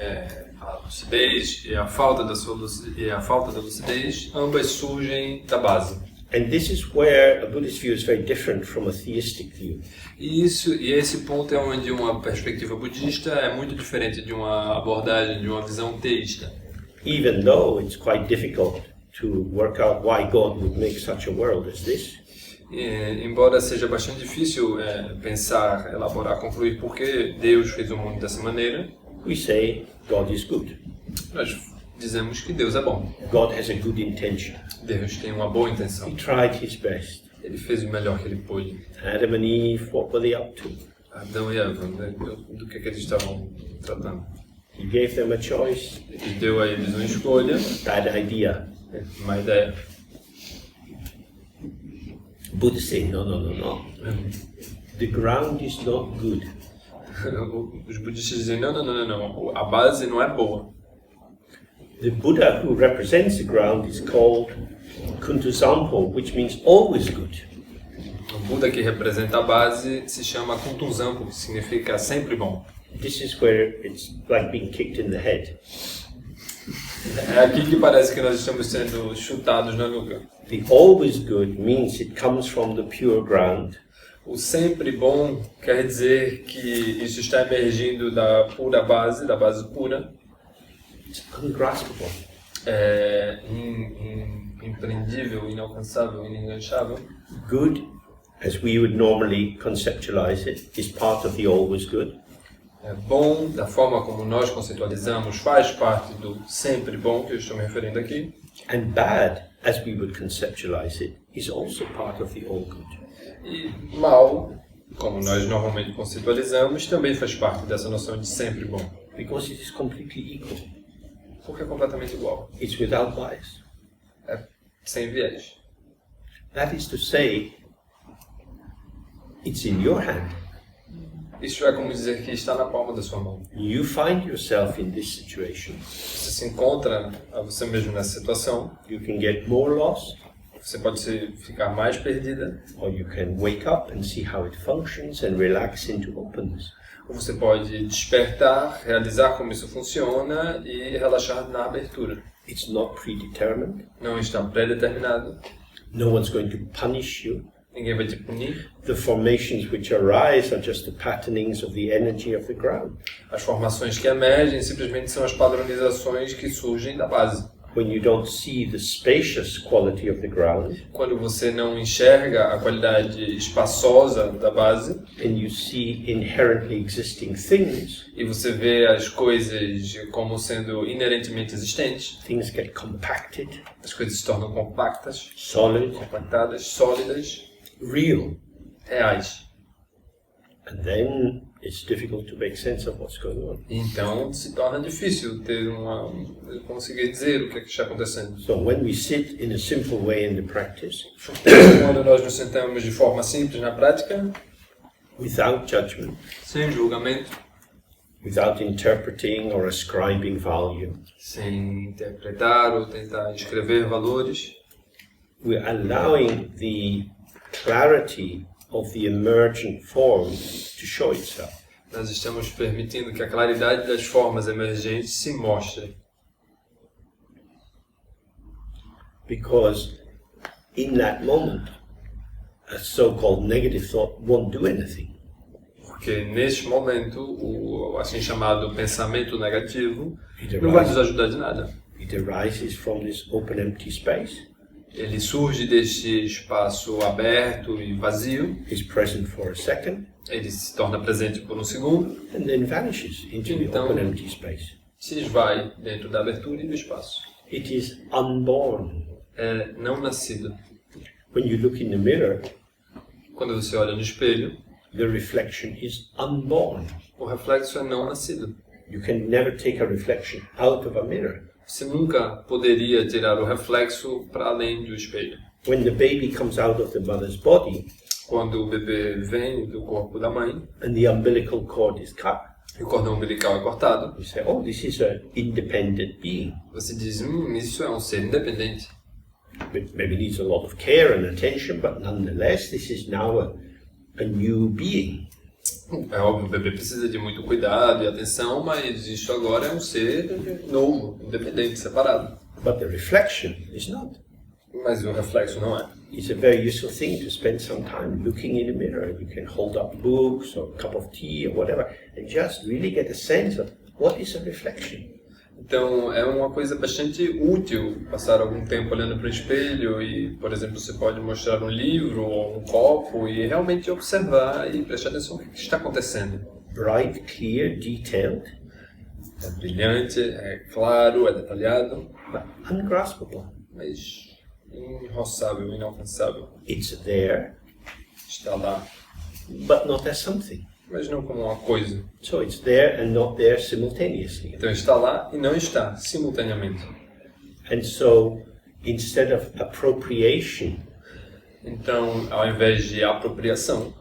a lucidez e a falta da lucidez, ambas surgem da base. And this is where a Buddhist view is very different from a theistic view. E esse ponto é onde uma perspectiva budista é muito diferente de uma abordagem, de uma visão teísta. Even though it's quite difficult to work out why God would make such a world as this, Embora seja bastante difícil pensar, elaborar, concluir por que Deus fez o mundo dessa maneira, we say God is good. nós dizemos que Deus é bom. God has a good intention. Deus tem uma boa intenção. He tried his best. Ele fez o melhor que ele pôde. Adam and Eve, what were they up to? Adão e Eva, do que eles estavam tratando? He gave them a choice. Ele deu a eles uma escolha, Bad idea. uma ideia. Buddha said, no. The ground is not good. Os budistas dizem, não, a base não é boa. The Buddha who represents the ground is called Kuntusampo, which means always good. O Buda que representa a base se chama Kuntusampo, que significa sempre bom. This is where it's like being kicked in the head. É aqui que parece que nós estamos sendo chutados na nuca. The always good means it comes from the pure ground. O sempre bom quer dizer que isso está emergindo da pura base, da base pura. It's ungraspable. É impreendível, inalcançável, inenganchável. Good, as we would normally conceptualize it, is part of the always good. É bom, da forma como nós conceitualizamos, faz parte do sempre bom, que eu estou me referindo aqui. And bad, as we would conceptualize it, is also part of the all good. E mal, como nós normalmente conceitualizamos, também faz parte dessa noção de sempre bom. Because it is completely equal. Porque é completamente igual. It's without bias. É sem viés. That is to say, it's in your hand. Isso é como dizer que está na palma da sua mão. You find yourself in this situation. Você se encontra a você mesmo nessa situação. You can get more lost, Você pode ficar mais perdida. or you can wake up and see how it functions and relax into openness. Ou você pode despertar, realizar como isso funciona e relaxar na abertura. It's not predetermined. Não está pré-determinado. No one's going to punish you. Ninguém vai te punir. The formations which arise are just the patternings of the energy of the ground. As formações que emergem simplesmente são as padronizações que surgem da base. When you don't see the spacious quality of the ground, Quando você não enxerga a qualidade espaçosa da base and you see inherently existing things, e você vê as coisas como sendo inerentemente existentes, things get compacted, as coisas se tornam compactas, solid, compactadas, sólidas, real. reais. And then it's difficult to make sense of what's going on. Então se torna difícil conseguir dizer o que está acontecendo. So when we sit in a simple way in the practice, Quando nós nos sentamos de forma simples na prática, without judgment, sem julgamento, without interpreting or ascribing value, sem interpretar ou tentar escrever valores, we're allowing the clarity of the emergent form to show itself. nós estamos permitindo que a claridade das formas emergentes se mostre. Because in that moment, a so-called negative thought won't do anything. Porque neste momento, o assim chamado pensamento negativo It não vai nos arises, ajudar de nada. it arises from this open empty space, Ele surge deste espaço aberto e vazio, is present for a second, ele se torna presente por um segundo, and then vanishes into the Então- open empty space. se esvai dentro da abertura e do espaço. It is unborn. É não nascido. When you look in the mirror, Quando você olha no espelho, the reflection is unborn. o reflexo é não nascido. You can never take a reflection out of a mirror. Você nunca poderia tirar o reflexo para além do espelho. When the baby comes out of the mother's body Quando o bebê vem do corpo da mãe and the umbilical cord is cut, e o cordão umbilical é cortado, you say, oh, this is an independent being. você diz, isso é um ser independente. It maybe needs a lot of care and attention, but nonetheless, this is now a new being. É óbvio, o bebê precisa de muito cuidado e atenção, mas isso agora é um ser novo, independente, separado. But the reflection is not. Mas o reflexo não é. It's a very useful thing to spend some time looking in the mirror. You can hold up books or a cup of tea or whatever and just really get a sense of what is a reflection. Então é uma coisa bastante útil passar algum tempo olhando para o espelho e, por exemplo, você pode mostrar um livro ou um copo e realmente observar e prestar atenção no que está acontecendo. Bright, clear, detailed, É brilhante, é claro, é detalhado, but ungraspable. mas irroçável, inalcançável. It's there, Está lá, but not as something. mas não como uma coisa. So it's there and not there simultaneously. Então está lá e não está, simultaneamente. And so instead of appropriation Então, ao invés de apropriação,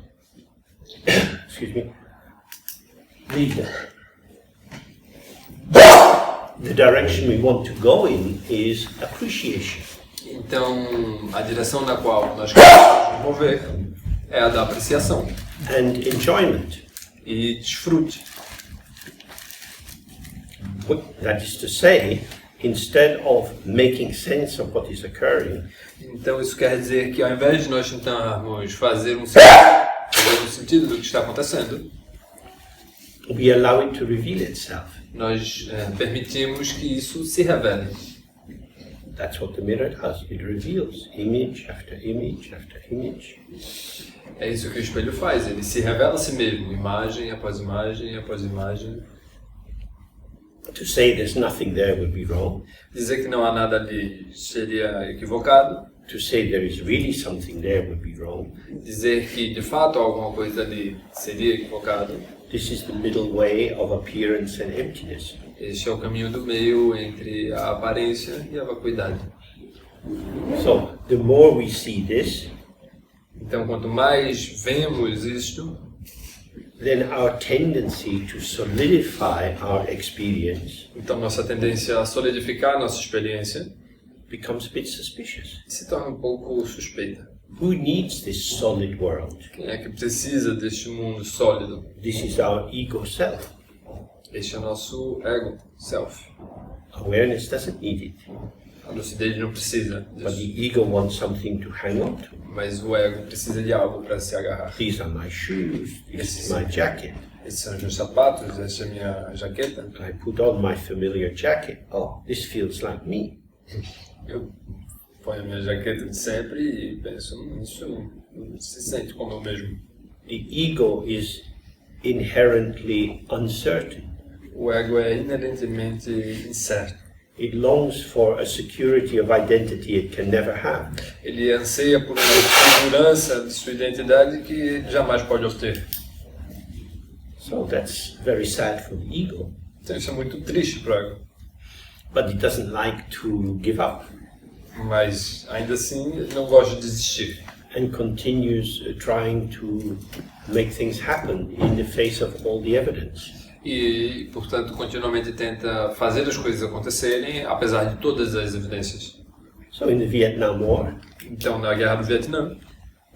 excuse me, the direction we want to go in is appreciation. então a direção na qual nós queremos nos mover é a da apreciação And enjoyment. e desfrute. That is to say, instead of making sense of what is occurring, Então isso quer dizer que ao invés de nós tentarmos fazer um sentido do que está acontecendo, we allow it to reveal itself. nós permitimos que isso se revele. That's what the mirror does. It reveals image after image after image. É isso que o espelho faz, ele se revela a si mesmo, imagem após imagem após imagem. To say there's nothing there would be wrong. Dizer que não há nada ali seria equivocado. To say there is really something there would be wrong. Dizer que de fato há alguma coisa ali seria equivocado. This is the middle way of appearance and emptiness. Este é o caminho do meio entre a aparência e a vacuidade. So, the more we see this, Então, quanto mais vemos isto, then our tendency to solidify our experience então nossa tendência a solidificar nossa experiência becomes a bit suspicious. se torna um pouco suspeita. Who needs this solid world? Quem é que precisa deste mundo sólido? This is our ego self. Este é o nosso ego, self. Awareness doesn't need it, A lucidez não precisa but the disso, ego wants something to hang on to. mas o ego precisa de algo para se agarrar. These are my shoes, this is my jacket. Esses são os meus sapatos, essa é a minha jaqueta. I put on my familiar jacket. Oh, this feels like me. Eu ponho a minha jaqueta de sempre e penso, isso se sente como eu mesmo. The ego is inherently uncertain. O ego é inerentemente incerto. It longs for a security of identity it can never have. Ele anseia por uma segurança de sua identidade que jamais pode obter. So that's very sad for the ego. Então isso é muito triste para o ego. But it doesn't like to give up Mas ainda assim ele não gosta de desistir. and continues trying to make things happen in the face of all the evidence. E, portanto, continuamente tenta fazer as coisas acontecerem, apesar de todas as evidências. So in the Vietnam War, Então, na Guerra do Vietnã,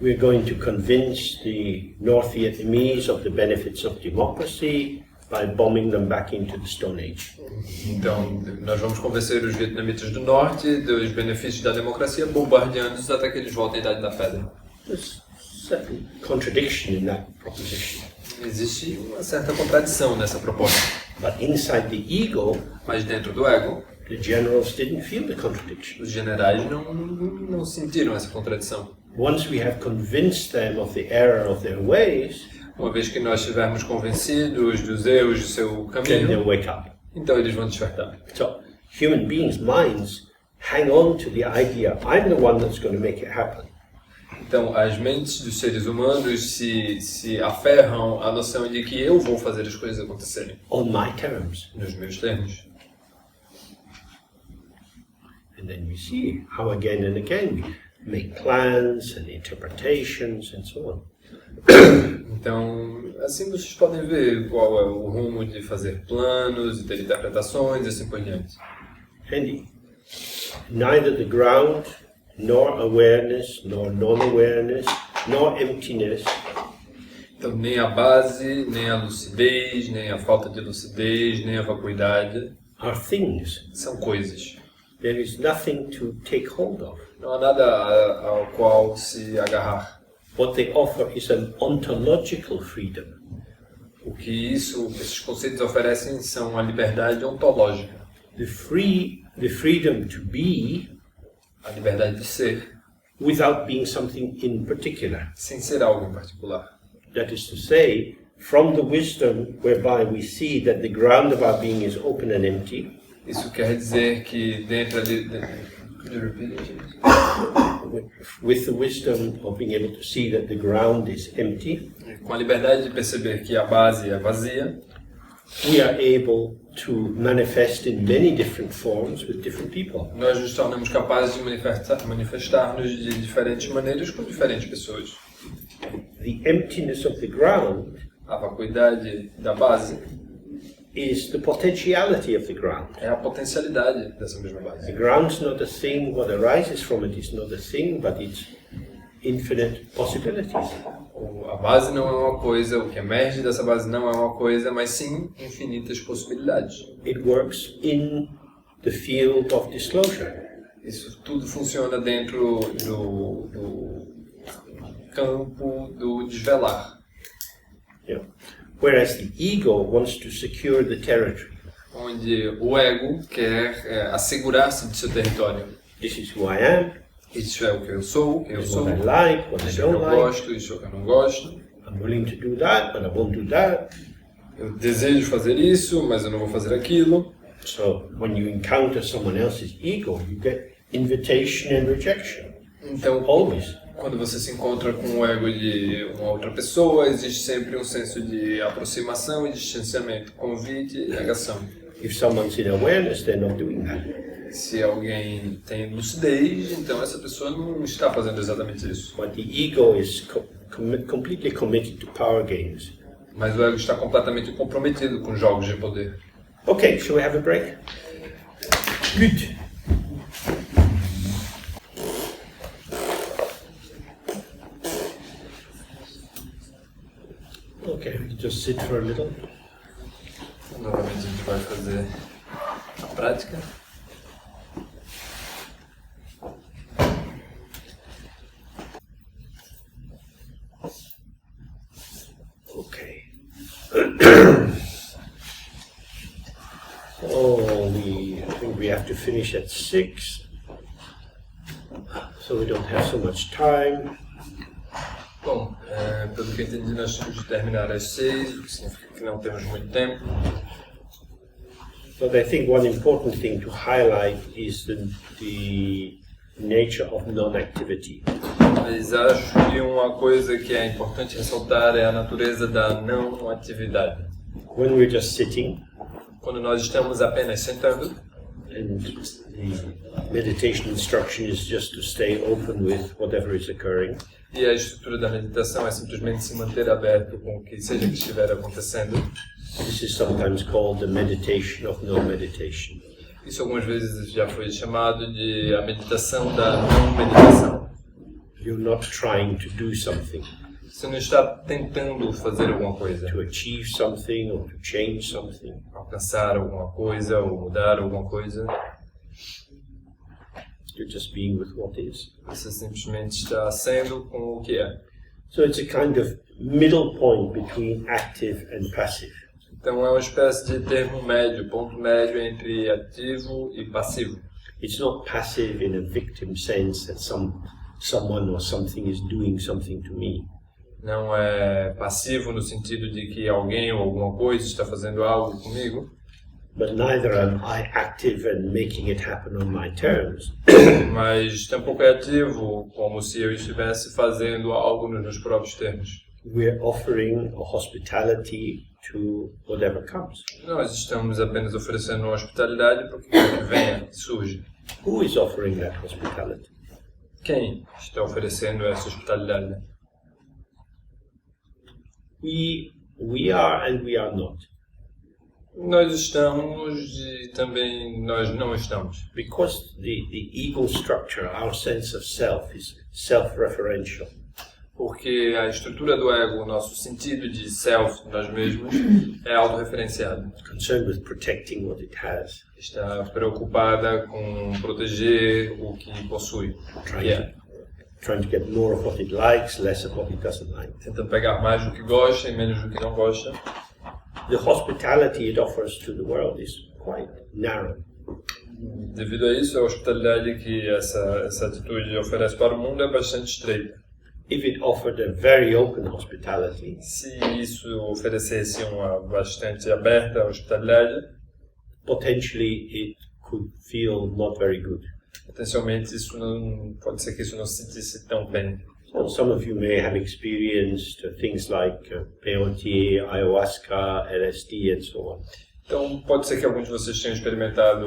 we're going to convince the North Vietnamese of the benefits of democracy by bombing them back into the Stone Age. então nós vamos convencer os vietnamitas do Norte dos benefícios da democracia, bombardeando-os até que eles voltem à Idade da Pedra. There's certain contradiction in that proposition. Existe uma certa contradição nessa proposta. But inside the ego, Mas dentro do ego, the generals didn't feel the contradiction. os generais não sentiram essa contradição. Once we have convinced them of the error of their ways, Uma vez que nós estivermos convencidos dos erros do seu then they'll caminho, wake up. então eles vão despertar. So human beings' minds hang on to the idea, I'm the one that's going to make it happen. Então, as mentes dos seres humanos se aferram à noção de que eu vou fazer as coisas acontecerem, On my terms. nos meus termos. And then we see how again and again we make plans and interpretations and so on. Então, assim vocês podem ver qual é o rumo de fazer planos e ter interpretações e assim por diante. And neither the ground, nor awareness, nor non-awareness, nor emptiness Então, nem a base, nem a lucidez, nem a falta de lucidez, nem a vacuidade are things. são coisas. There is nothing to take hold of. Não há nada ao qual se agarrar. What they offer is an ontological freedom. O que esses conceitos oferecem são a liberdade ontológica, The freedom to be a liberdade de ser, without being something in particular. sem ser algo em particular. That is to say, from the wisdom whereby we see that the ground of our being is open and empty, Isso quer dizer que dentro de with the wisdom of being able to see that the ground is empty, com a liberdade de perceber que a base é vazia, we are able to manifest in many different forms with different people. Nós nos tornamos capazes de manifestar-nos de diferentes maneiras com diferentes pessoas. The emptiness of the ground A vacuidade da base is the potentiality of the ground. é a potencialidade dessa mesma The base. ground's not a thing, what arises from it is not a thing, but it's infinite possibilities. A base não é uma coisa, o que emerge dessa base não é uma coisa, mas sim infinitas possibilidades. It works in the field of disclosure. Isso tudo funciona dentro do campo do desvelar. Yeah. Whereas the ego wants to secure the territory. Onde o ego quer assegurar-se de seu território. This is who I am, Isso é o que eu sou, quem eu this is sou, what I like, what I isso é o que don't eu like. gosto, isso é o que eu não gosto. I'm willing to do that, but I won't do that. Eu desejo fazer isso, mas eu não vou fazer aquilo. So when you encounter someone else's ego, you get invitation and rejection. Então, Always. quando você se encontra com o ego de uma outra pessoa, existe sempre um senso de aproximação e distanciamento, convite e negação. If someone's in awareness, they're not doing that. Se alguém tem lucidez, então essa pessoa não está fazendo exatamente isso. But the ego is completely committed to power games. Mas o ego está completamente comprometido com jogos de poder. Okay, shall we have a break? Good. Okay, we just sit for a little. Novamente a gente vai fazer a prática. Okay. I think we have to finish at 6, so we don't have so much time. Bom, pelo que entendi, nós temos de terminar às 6, o que significa que não temos muito tempo. But I think one important thing to highlight is the nature of non-activity. Mas acho que uma coisa que é importante ressaltar é a natureza da não atividade. When we're just sitting, Quando nós estamos apenas sentando, and the meditation instruction is just to stay open with whatever is occurring, e a estrutura da meditação é simplesmente se manter aberto com o que seja que estiver acontecendo. this is sometimes called the meditation of no meditation. Isso algumas vezes já foi chamado de a meditação da não meditação. You're not trying to do something, Você não está tentando fazer alguma coisa, to achieve something or to change something. alcançar alguma coisa ou mudar alguma coisa. You're just being with what is. Você simplesmente está sendo com o que é. So it's a kind of middle point between active and passive. Então é uma espécie de termo médio, ponto médio entre ativo e passivo. It's not passive in a victim sense that someone or something is doing something to me. Não é passivo no sentido de que alguém ou alguma coisa está fazendo algo comigo, But neither am I active and making it happen on my terms. mas tampouco é ativo como se eu estivesse fazendo algo nos meus próprios termos. We're offering a hospitality to whatever comes. Nós estamos apenas oferecendo uma hospitalidade para que venha, surge. Who is offering that hospitality? Quem está oferecendo essa hospitalidade? We are and we are not. Nós estamos e também nós não estamos. Because the ego structure, our sense of self, is self-referential. Porque a estrutura do ego, o nosso sentido de self, nós mesmos, é autorreferenciado. Concerned with protecting what it has. Está preocupada com proteger o que possui. Trying to get more of what it likes, less of what it doesn't like. Tenta pegar mais do que gosta e menos do que não gosta. The hospitality it offers to the world is quite narrow. Devido a isso, a hospitalidade que essa atitude oferece para o mundo é bastante estreita. If it offered a very open hospitality, Se isso oferecesse uma bastante aberta hospitalidade, potentially it could feel not very good. potencialmente isso não pode ser que isso não se sentisse tão bem. So some of you may have experienced things like peyote, ayahuasca, LSD, and so on. Então, pode ser que alguns de vocês tenham experimentado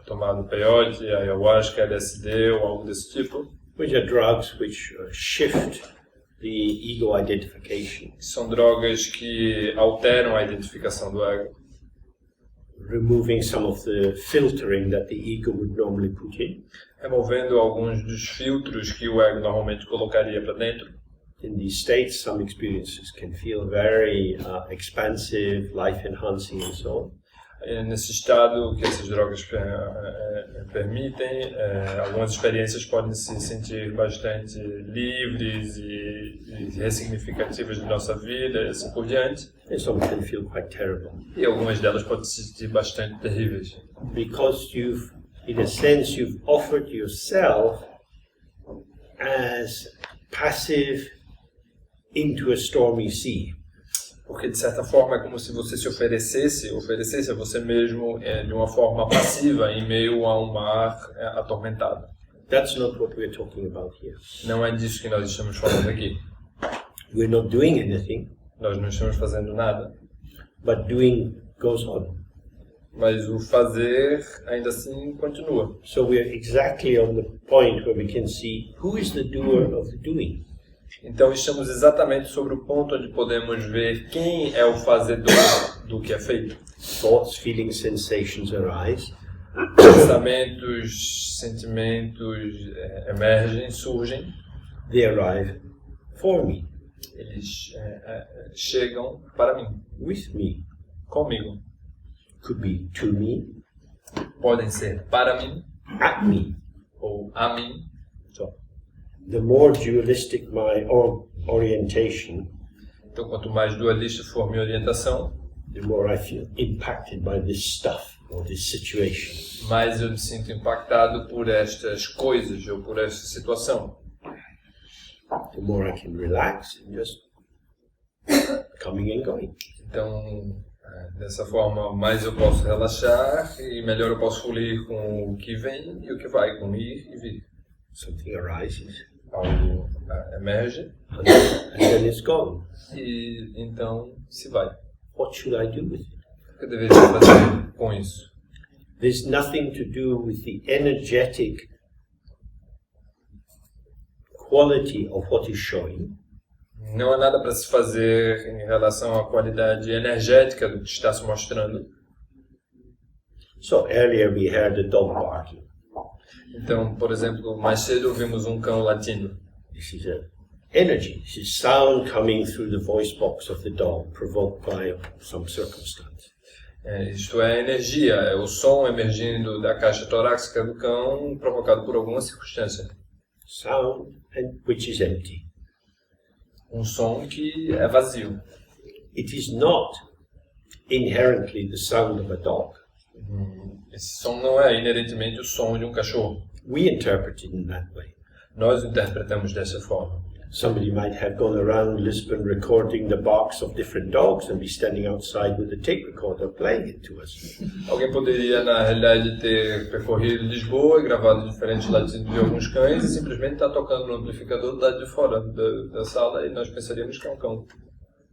tomado peyote, ayahuasca, LSD ou algo desse tipo. Which are drugs which shift the ego identification. São drogas que alteram a identificação do ego, Removing some of the filtering that the ego would normally put in. removendo alguns dos filtros que o ego normalmente colocaria para dentro. In these states, some experiences can feel very expansive, life-enhancing, and so on. Nesse estado que essas drogas permitem, algumas experiências podem se sentir bastante livres e ressignificativas de nossa vida e assim por diante. And some can feel quite terrible. E algumas delas podem se sentir bastante terríveis. Because you've, in a sense, you've offered yourself as passive into a stormy sea. Porque, de certa forma, é como se você se oferecesse a você mesmo de uma forma passiva em meio a um mar atormentado. That's not what we're talking about here. Não é disso que nós estamos falando aqui. We're not doing anything, Nós não estamos fazendo nada, but doing goes on. mas o fazer ainda assim continua. So we're exactly on the point where we can see who is the doer of the doing. Então estamos exatamente sobre o ponto onde podemos ver quem é o fazedor do que é feito. Thoughts, feelings, sensations arise. Pensamentos, sentimentos emergem, surgem. They arrive for me, Eles chegam para mim, with me. comigo. Could be to me, Podem ser para mim at me. ou a mim. So, the more dualistic my orientation, Então, quanto mais dualista for minha orientação, the more I feel impacted by this stuff or this situation. mais eu me sinto impactado por estas coisas ou por esta situação. The more I can relax and just coming and going. Então, dessa forma, mais eu posso relaxar e melhor eu posso fluir com o que vem e o que vai, com ir e vir. Something arises Algo emerge and then it's gone. e então se vai. What should I do with it? O que eu deveria fazer com isso? There's nothing to do with the energetic quality of what is showing. Não há nada para se fazer em relação à qualidade energética do que está se mostrando. So earlier we heard the dog barking. Então, por exemplo, mais cedo ouvimos um cão latindo. This is a energy. This is sound coming through the voice box of the dog, provoked by some circumstance. Isto é energia, é o som emergindo da caixa torácica do cão provocado por alguma circunstância. Sound which is empty. Um som que é vazio. It is not inherently the sound of a dog. Esse som não é inerentemente o som de um cachorro. We interpret it in that way. Nós o interpretamos dessa forma. Somebody might have gone around Lisbon recording the barks of different dogs and be standing outside with a tape recorder playing it to us. Alguém poderia, na realidade, ter percorrido Lisboa e gravado diferentes latidos de alguns cães e simplesmente estar tocando no amplificador do lado de fora da sala e nós pensaríamos que é um cão.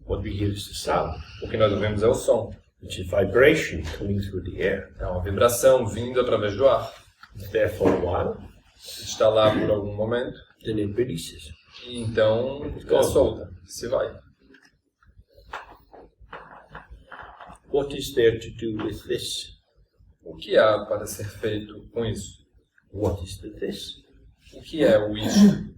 What we hear is the sound, O que nós ouvimos é o som. which is vibration coming through the air. É uma vibração vindo através do ar. It's there for a while, Está lá por algum momento then it releases. e então é solta, se vai. What is there to do with this? O que há para ser feito com isso? What is the this? O que é o isto?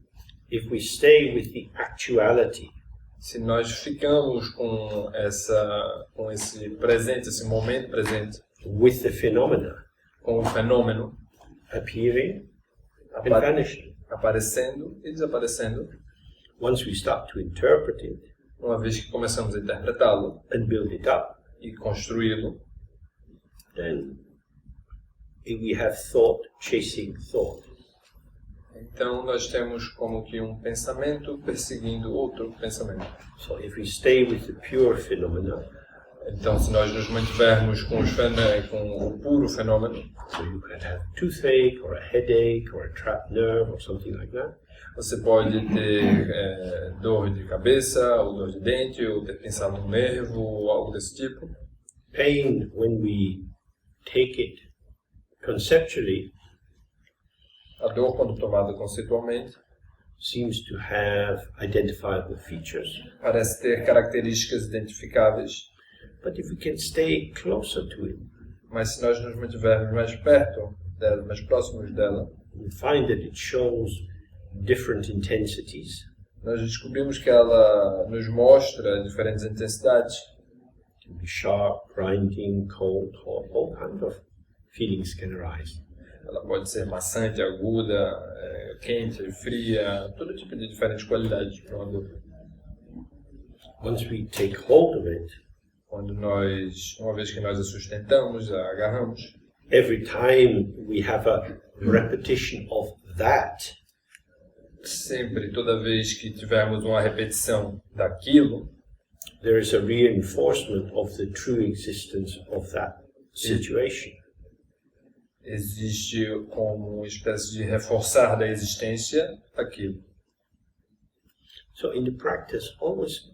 If we stay with the actuality, Se nós ficamos com esse presente, esse momento presente, with the phenomena com o fenômeno appearing and apa- vanishing, aparecendo e desaparecendo, once we start to interpret it uma vez que começamos a interpretá-lo and build it up, e construí-lo, then we have thought chasing thought. então nós temos como que um pensamento perseguindo outro pensamento. So if we stay with the pure phenomena, Então, se nós nos mantivermos com o puro fenômeno, so you can have toothache or a headache or a trapped nerve or something like that. você pode ter dor de cabeça, ou dor de dente, ou ter pensado no nervo, ou algo desse tipo. Pain, when we take it conceptually, A dor, quando tomada conceitualmente, seems to have identifiable features. parece ter características identificáveis. But if we can stay closer to it, Mas se nós nos mantivermos mais perto dela, mais próximos dela, we find that it shows different intensities. nós descobrimos que ela nos mostra diferentes intensidades. It can be sharp, grinding, cold, hot, all kinds of feelings can arise. Ela pode ser maçante, aguda, quente, fria, todo tipo de diferentes qualidades para uma dor. Once we take hold of it, Quando nós, uma vez que nós a sustentamos, a agarramos, every time we have a repetition of that, sempre, toda vez que tivermos uma repetição daquilo, there is a reinforcement of the true existence of that situation. existe como uma espécie de reforçar da existência daquilo. So in the practice, always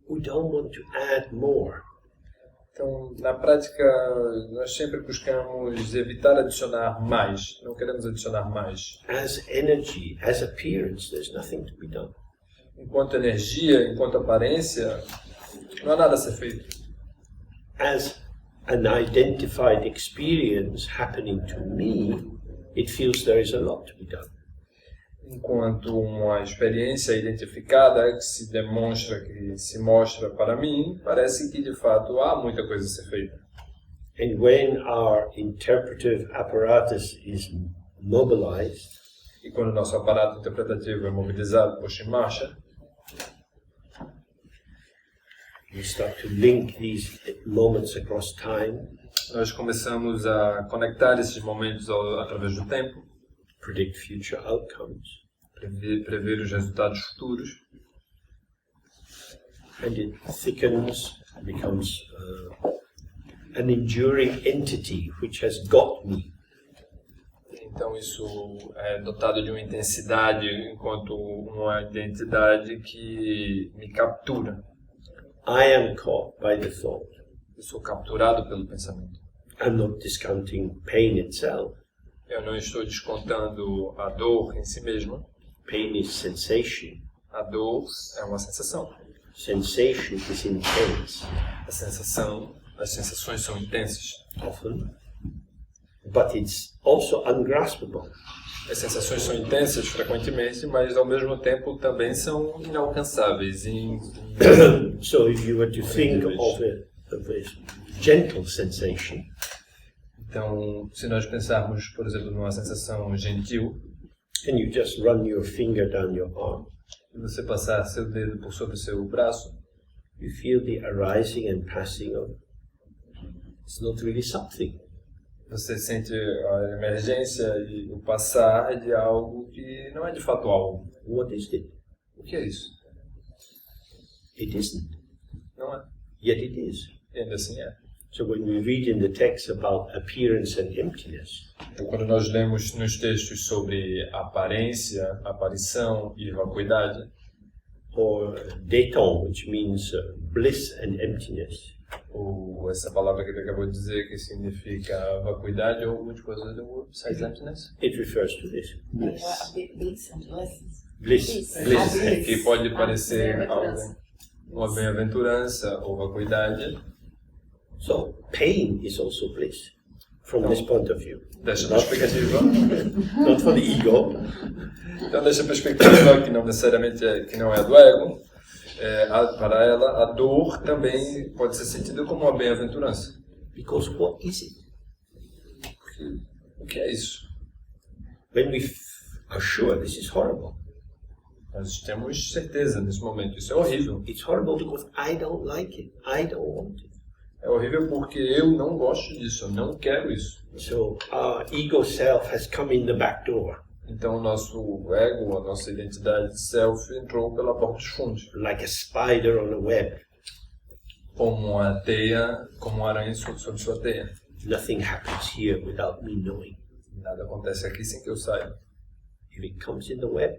we don't want to add more. Então, na prática, nós sempre buscamos evitar adicionar mais, não queremos adicionar mais. As energy, as appearance, there's nothing to be done. Enquanto energia, enquanto aparência, não há nada a ser feito. As an identified experience happening to me, it feels there is a lot to be done. Enquanto uma experiência identificada que se demonstra, que se mostra para mim, parece que de fato há muita coisa a ser feita. And when our interpretive apparatus is mobilized, E quando o nosso aparato interpretativo é mobilizado, posto em marcha, we start to link these moments across time, nós começamos a conectar esses momentos através do tempo, predict future outcomes, prever os resultados futuros, and it thickens, becomes an enduring entity which has got me. Então isso é dotado de uma intensidade enquanto uma identidade que me captura. I am caught by the thought. Eu sou capturado pelo pensamento. I'm not discounting pain itself. Eu não estou descontando a dor em si mesma. Pain is sensation. A dor é uma sensação. Sensation is intense, As sensações são intensas. often, but it's also ungraspable. As sensações são intensas frequentemente, mas ao mesmo tempo também são inalcançáveis. So if you were to think of a gentle sensation, Então, se nós pensarmos, por exemplo, numa sensação gentil, and you just run your finger down your arm, e você passar seu dedo por sobre seu braço, you feel the arising and passing of. It's not really something. você sente a emergência e o passar de algo que não é de fato algo. What is it? O que é isso? It isn't. Não é. Yet it is. E ainda assim é. So when we read in the text about appearance and emptiness, Então, quando nós lemos nos textos sobre aparência, aparição e vacuidade, or détente, which means bliss and emptiness, ou essa palavra que ele acabou de dizer que significa vacuidade, ou which was the word besides emptiness? it refers to this. Bliss and blessings. Bliss. Bliss. É, que pode parecer bem-aventurança. uma bem-aventurança ou vacuidade. So pain is also bliss from this point of view. Dessa Not, perspectiva, not for the ego, então dessa perspectiva que não necessariamente que não é do ego, para ela a dor também pode ser sentida como uma bem-aventurança. because what is it? Porque, o que é isso? When we are sure this is horrible, Nós temos certeza nesse momento, isso é horrível. it's horrible because I don't like it. I don't want it. É horrível porque eu não gosto disso, eu não quero isso. So our ego self has come in the back door, Então o nosso ego, a nossa identidade self entrou pela porta dos fundos. like a spider on a web. como uma teia, como uma aranha sobre sua teia. Nothing happens here without me knowing. Nada acontece aqui sem que eu saiba. If it comes in the web,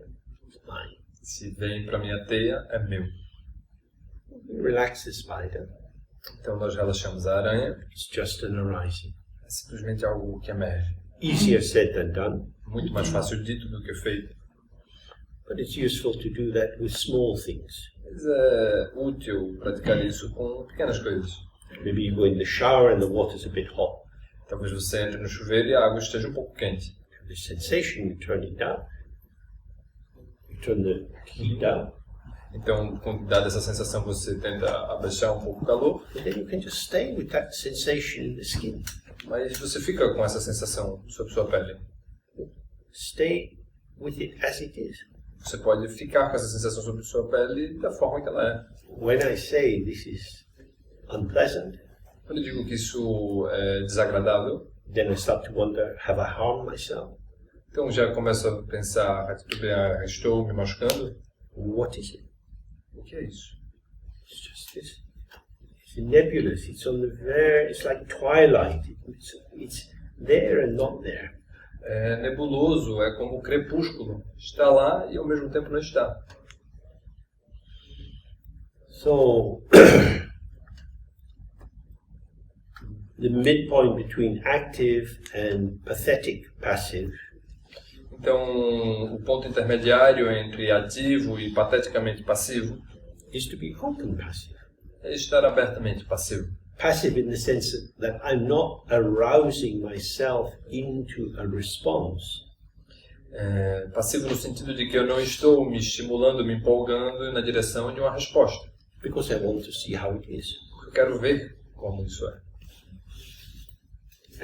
it's mine. Se vem para minha teia, é meu. Relax the spider. Então nós relaxamos a aranha. It's just an arising. É simplesmente algo que emerge. Easier said than done. Muito mais fácil dito do que feito. But it's useful to do that with small things. Mas é útil praticar isso com pequenas coisas. Maybe you go in the shower and the water's a bit hot. Talvez você entre no chuveiro e a água esteja um pouco quente. The sensation, you turn it down. You turn the heat down. Então, dada essa sensação, você tenta abaixar um pouco o calor. And then you can just stay with that sensation in the skin. Mas você fica com essa sensação sobre sua pele. Stay with it as it is. Você pode ficar com essa sensação sobre sua pele da forma que ela é. When I say this is unpleasant, Quando eu digo que isso é desagradável, then I start to wonder, have I harmed myself? então já começo a pensar, estou me machucando? What is it? O que é isso? It's just this. It's nebulous. It's on the very. It's like twilight. It's there and not there. É nebuloso, é como o crepúsculo. Está lá e ao mesmo tempo não está. So the midpoint between active and pathetic passive Então, o ponto intermediário entre ativo e pateticamente passivo is to be open passive. é estar abertamente passivo. Passive in the sense that I'm not arousing myself into a response. Passivo no sentido de que eu não estou me estimulando, me empolgando na direção de uma resposta. Because I want to see how it is. Eu quero ver como isso é.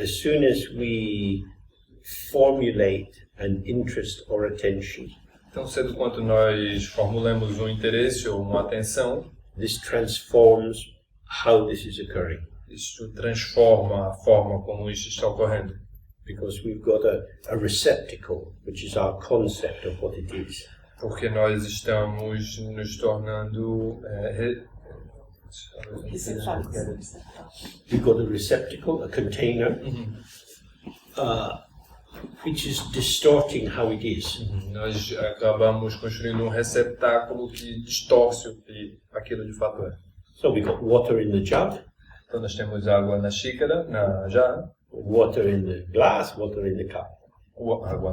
As soon as we formulate an interest or attention, Tão cedo quanto nós formulamos um interesse ou uma atenção, this transforms how this is occurring. isso transforma a forma como isso está ocorrendo. Because we've got a receptacle, which is our concept of what it is. Porque nós estamos nos tornando... We've got a receptacle, a container, which is distorting how it is. Nós acabamos construindo um receptáculo que distorce o que aquilo de fato é. So we've got water in the jug, Então nós temos água na xícara, na jarra, water in the glass, water in the cup. água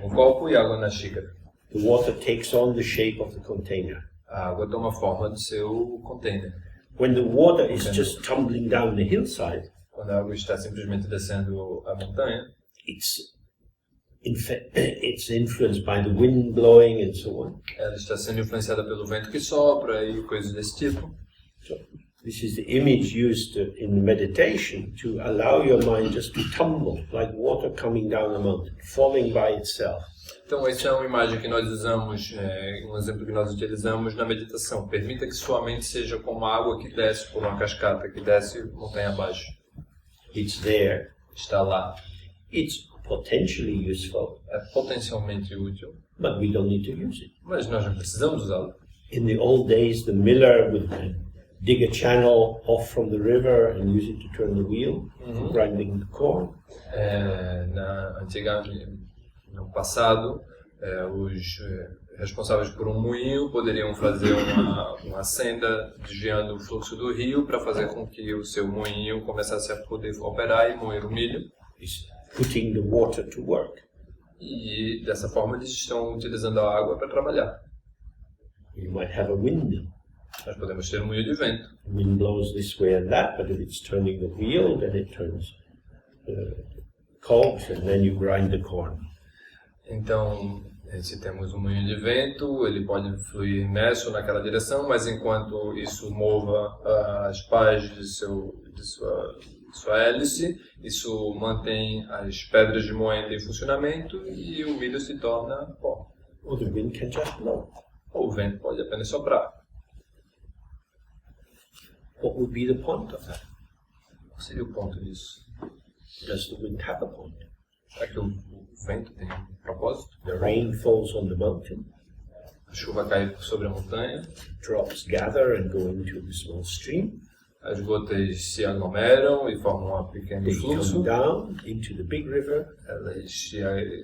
no copo e água na xícara. The water takes on the shape of the container. A água toma forma do seu container. When the water is just tumbling down the hillside, Quando a água está simplesmente descendo a montanha, it's influenced by the wind blowing and so on. ela está sendo influenciada pelo vento que sopra e coisas desse tipo. So this is the image used in meditation to allow your mind just to tumble like water coming down a mountain, falling by itself. Então essa é uma imagem que nós usamos, um exemplo que nós utilizamos na meditação. Permita que sua mente seja como a água que desce por uma cascata, que desce montanha abaixo. It's there. Está lá. It's potentially useful, É potencialmente útil, but we don't need to use it. mas nós não precisamos usá-lo. In the old days, the miller would dig a channel off from the river and use it to turn the wheel, grinding the corn. No passado, os responsáveis por um moinho poderiam fazer uma senda desviando o fluxo do rio para fazer com que o seu moinho começasse a poder operar e moer o milho. It's putting the water to work. E dessa forma eles estão utilizando a água para trabalhar. You might have a windmill. Nós podemos ter um moinho de vento. The wind blows this way and that, but if it's turning the wheel, then it turns the cogs and then you grind the corn. Então, se temos um moinho de vento, ele pode fluir nessa ou naquela direção, mas enquanto isso mova as pás de sua hélice, isso mantém as pedras de moenda em funcionamento e o milho se torna pó. Or the wind can just blow. Ou o vento pode apenas soprar. What would be the point of that? Qual seria o ponto disso? Does the wind have a point? Será que o vento tem um propósito? The rain falls on the mountain, A chuva cai sobre a montanha, drops gather and go into the small stream. as gotas se aglomeram e formam um pequeno They fluxo. come down into the big river, Elas se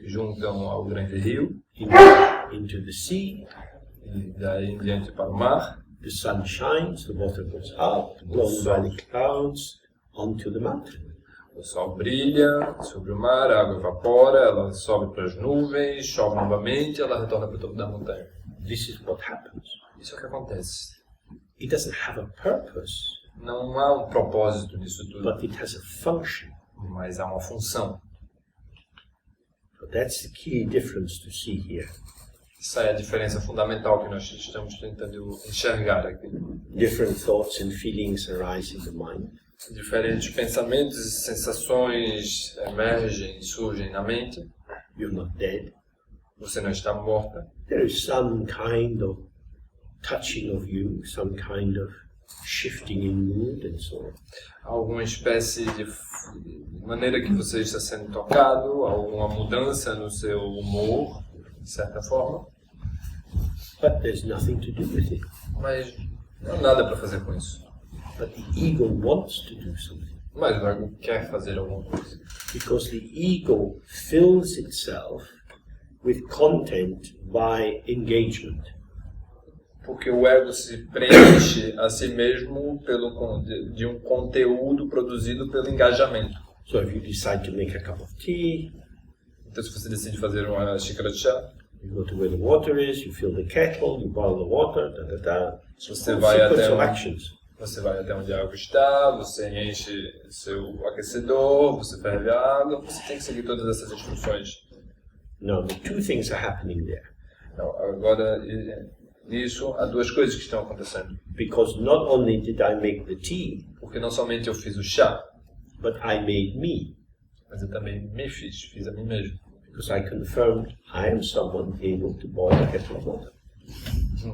juntam ao grande rio into the sea. e daí em diante para o mar. The sun shines, the water goes up, blown by the clouds, onto the mountain. O sol brilha sobre o mar, a água evapora, ela sobe para as nuvens, chove novamente, ela retorna para o topo da montanha. This is what happens. Isso é o que acontece. It doesn't have a purpose, Não há um propósito nisso tudo, but it has a function. mas há uma função. So that's the key difference to see here. Essa é a diferença fundamental que nós estamos tentando enxergar aqui. Different thoughts and feelings arise in the mind. Diferentes pensamentos e sensações emergem, surgem na mente. You're not dead. Você não está morta. There is some kind of touching of you, some kind of shifting in mood and so on. Há alguma espécie de maneira que você está sendo tocado, alguma mudança no seu humor, de certa forma. But there's nothing to do with it. Mas não há nada para fazer com isso. But the ego wants to do something. Mas o ego quer fazer alguma coisa. Because the ego fills itself with content by engagement. Porque o ego se preenche a si mesmo de um conteúdo produzido pelo engajamento. So if you decide to make a cup of tea, Então, se você decide fazer uma xícara de chá, you go to where the water is, you fill the kettle, you boil the water, você All vai sequence até of actions. Você vai até onde a água está, você enche seu aquecedor, você ferve a água, você tem que seguir todas essas instruções. Now, the two things are happening there. Então, agora, nisso, há duas coisas que estão acontecendo. Because not only did I make the tea, Porque não somente eu fiz o chá, but I made me. mas eu também me fiz a mim mesmo. Because I confirmed I am someone able to boil a kettle of water.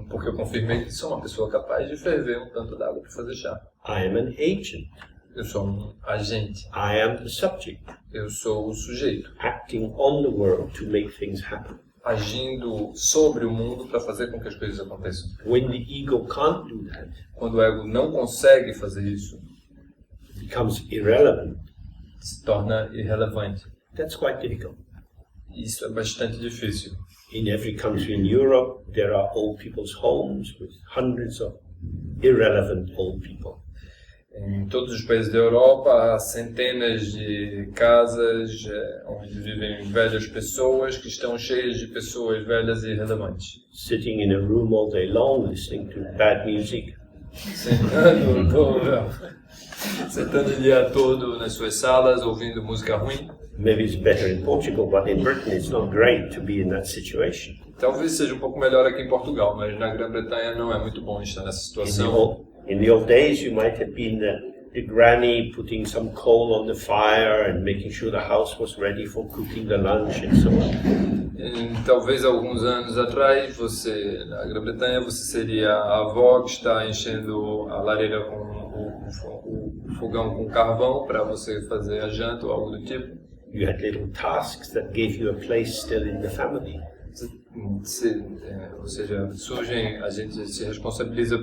Porque eu confirmei que sou uma pessoa capaz de ferver um tanto d'água para fazer chá. I am an agent. Eu sou um agente. I am the subject, Eu sou o sujeito, acting on the world to make things happen. agindo sobre o mundo para fazer com que as coisas aconteçam. When the ego can't do that, Quando o ego não consegue fazer isso, it becomes irrelevant. se torna irrelevante. That's quite difficult. Isso é bastante difícil. In every country in Europe, there are old people's homes with hundreds of irrelevant old people. Em todos os países da Europa há centenas de casas onde vivem velhas pessoas que estão cheias de pessoas velhas e irrelevantes. Sitting in a room all day long, listening to bad music. Sentando o dia todo nas suas salas, ouvindo música ruim. Maybe it's better in Portugal, but in Britain it's not great to be in that situation. Talvez seja um pouco melhor aqui em Portugal, mas na Grã-Bretanha não é muito bom estar nessa situação. In the old days, you might have been the granny putting some coal on the fire and making sure the house was ready for cooking the lunch and so on. Talvez alguns anos atrás, na Grã-Bretanha, você seria a avó que está enchendo a lareira com o fogão com carvão para você fazer a janta ou algo do tipo. You had little tasks that gave you a place still in the family. Ou seja, você se responsabiliza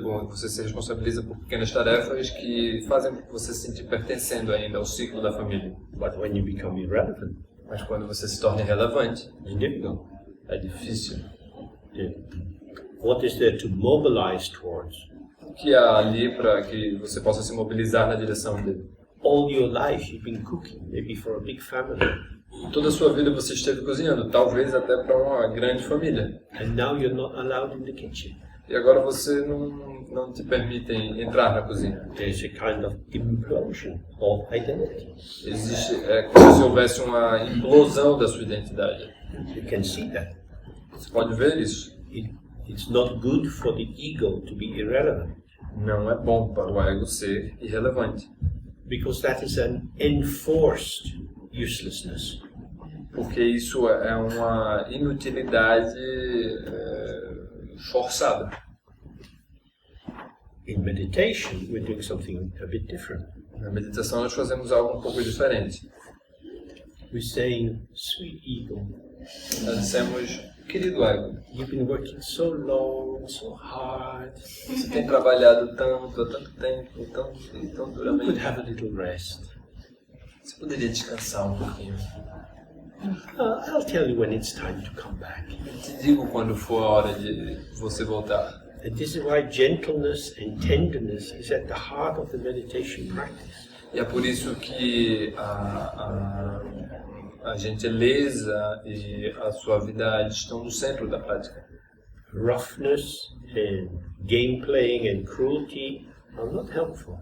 por pequenas tarefas que fazem você se sentir pertencendo ainda ao ciclo da família. But when you become irrelevant, Mas quando você se torna irrelevante, it's difficult. é difícil. What is there to mobilize towards? O que há ali para que você possa se mobilizar na direção dele? All your life you've been cooking, maybe for a big family. Toda a sua vida você esteve cozinhando, talvez até para uma grande família. And now you're not allowed in the kitchen. E agora você não te permitem entrar na cozinha. There's a kind of implosion of identity. É como se houvesse uma implosão da sua identidade. You can see that. Você pode ver isso. It's not good for the ego to be irrelevant. Não é bom para o ego ser irrelevante. Because that is an enforced uselessness. Porque isso é uma inutilidade forçada. In meditation, we're doing something a bit different. Na meditação nós fazemos algo um pouco diferente. We're saying, sweet ego, Nós dissemos, querido ego, you've been working so long, worked so hard. Você tem trabalhado tanto, há tanto tempo, tão You could duramente. have a little rest. Você poderia descansar um pouquinho. I'll tell you when it's time to come back. Eu te digo quando for a hora de você voltar. And this is why gentleness and tenderness is at the heart of the meditation practice. E é por isso que a gentileza e a suavidade estão no centro da prática. Roughness and game playing and cruelty are not helpful.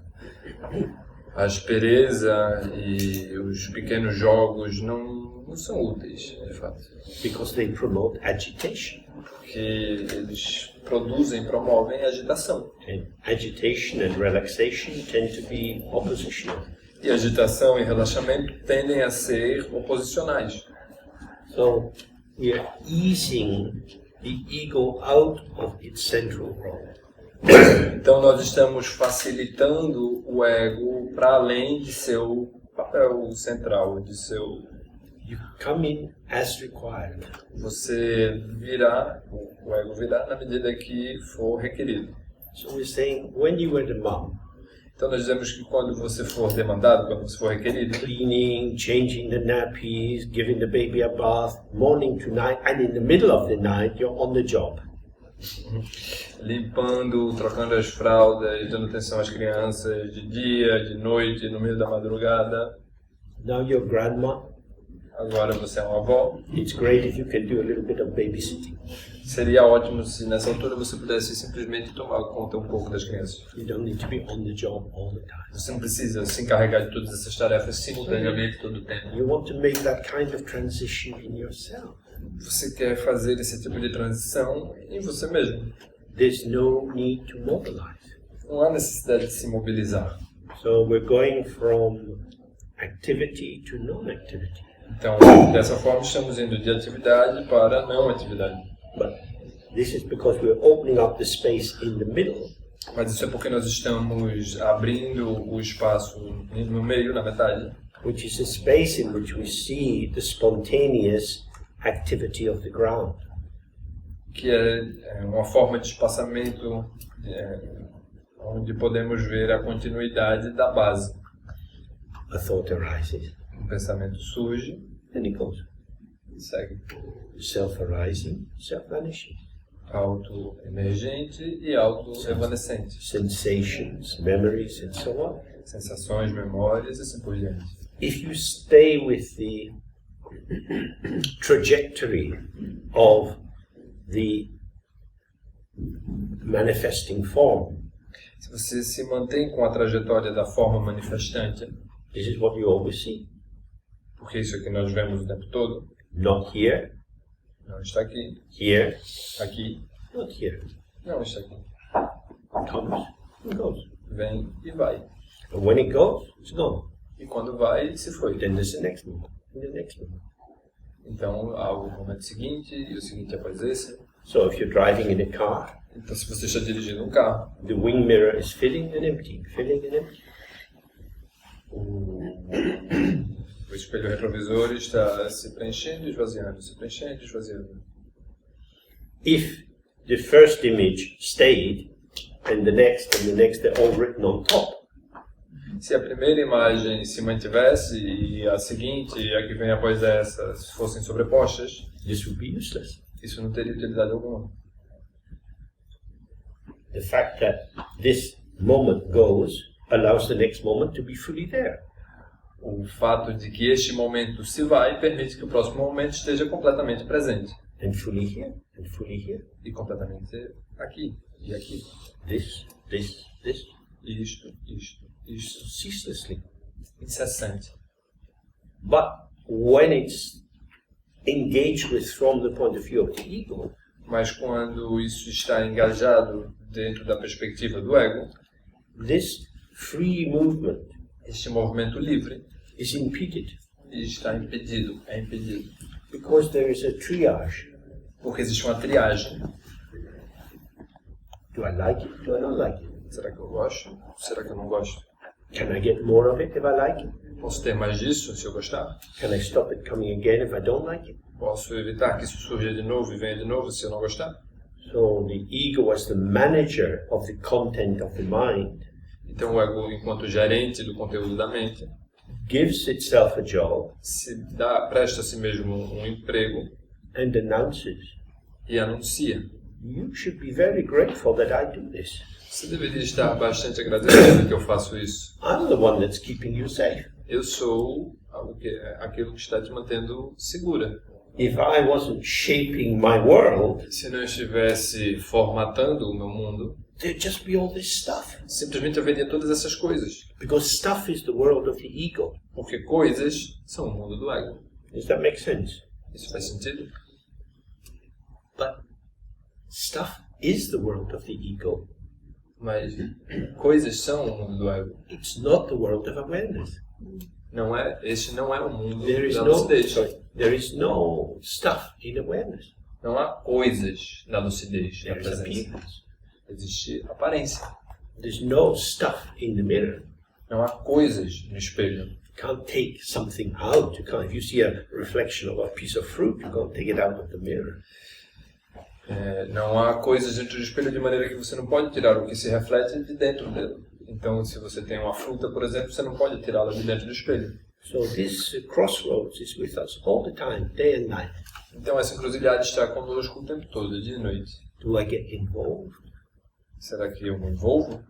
A aspereza e os pequenos jogos não são úteis, de fato. Because they promote agitation. Porque eles promovem agitação. And agitation and relaxation tend to be oppositional. E agitação e relaxamento tendem a ser oposicionais. So we are easing the ego out of its central role. Então nós estamos facilitando o ego para além de seu papel central, de seu... You come in as required. Você virá, o ego virá na medida que for requerido. So we're saying when you were the mom, Então nós dizemos que quando você for demandado, quando você for requerido, cleaning, changing the nappies, giving the baby a bath, morning to night, and in the middle of the night, you're on the job. limpando, trocando as fraldas, dando atenção às crianças de dia, de noite, no meio da madrugada. Now you're grandma. Agora você é uma avó. It's great if you can do a little bit of babysitting. Seria ótimo se nessa altura você pudesse simplesmente tomar conta um pouco das crianças. You don't need to be on the job all the time. Você não precisa se encarregar de todas essas tarefas simultaneamente todo o tempo. You want to make that kind of transition in yourself. Você quer fazer esse tipo de transição em você mesmo. There's no need to mobilize. Não há necessidade de se mobilizar. So we're going from activity to non-activity. Então, dessa forma, estamos indo de atividade para não atividade. But this is because we're opening up the space in the middle. Mas isso é porque nós estamos abrindo o espaço no meio, na metade, Which is a space in which we see the spontaneous activity of the ground. que é uma forma de espaçamento onde podemos ver a continuidade da base. A thought arises, O pensamento surge then it goes. e segue. Self-arising, self-vanishing. Auto-emergente e auto-evanescente. Sensations, memories, and so on. Sensações, memórias e assim por diante. If you stay with the trajectory of the manifesting form, Se você se mantém com a trajetória da forma manifestante, this is what you always see. porque isso é que nós vemos o tempo todo, Not here, não está aqui, here, aqui, not here. não está aqui. Comes and goes. Vem e vai. And when it goes, it's gone. E quando vai, se foi. Then there's the next moment, and the next moment. Então, há o momento seguinte e o seguinte após esse. So if you're driving in a car, Então, se você está dirigindo um carro, the wing mirror is filling and emptying, filling and emptying. o espelho retrovisor está se preenchendo e esvaziando, se preenchendo e esvaziando. If the first image stayed, and the next, they're all written on top. Se a primeira imagem se mantivesse e a seguinte e a que vem após essa fossem sobrepostas, This would be useless. isso não teria utilidade alguma. The fact that this moment goes allows the next moment to be fully there. O fato de que este momento se vai permite que o próximo momento esteja completamente presente. And fully here, and fully here. E completamente aqui e aqui. This. Isto. Ceaselessly. Incessante. But when it's engaged with from the point of view of the ego, Mas quando isso está engajado dentro da perspectiva do ego, this free movement este movimento livre is impeded está impedido, é impedido. because there is a triage. Porque existe uma triagem. Do I like it? Do I not like it? Será que eu gosto? Será que eu não gosto? Can I get more of it if I like it? Posso ter mais disso se eu gostar? Can I stop it coming again if I don't like it? Posso evitar que isso surja de novo e venha de novo se eu não gostar? So the ego as the manager of the content of the mind Então o ego, enquanto gerente do conteúdo da mente, gives itself a job presta a si mesmo um emprego and announces, e anuncia. you should be very grateful that I do this. Você deveria estar bastante agradecido que eu faço isso. I'm the one that's keeping you safe. Eu sou aquilo que está te mantendo segura. If I wasn't shaping my world, Se não estivesse formatando o meu mundo, there'd just be all this stuff. simplesmente haveria todas essas coisas. Because stuff is the world of the ego. Porque coisas são o mundo do ego. Does that make sense? Isso faz sentido? But stuff is the world of the ego. Mas coisas são o mundo do ego. It's not the world of awareness. Este não é o mundo There is da no, lucidez. there is no stuff in awareness. Não há coisas na lucidez, na There is presença. appearance. Existe aparência. There's no stuff in the mirror. Não há coisas no espelho. You can't take something out. If you see a reflection of a piece of fruit, you can't take it out of the mirror. Não há coisas dentro do espelho de maneira que você não pode tirar o que se reflete de dentro dele. Então, se você tem uma fruta, por exemplo, você não pode tirá-la de dentro do espelho. So this crossroads is with us all the time, day and night. Então, essa encruzilhada está conosco o tempo todo, dia e noite. Do I get involved Será que eu me envolvo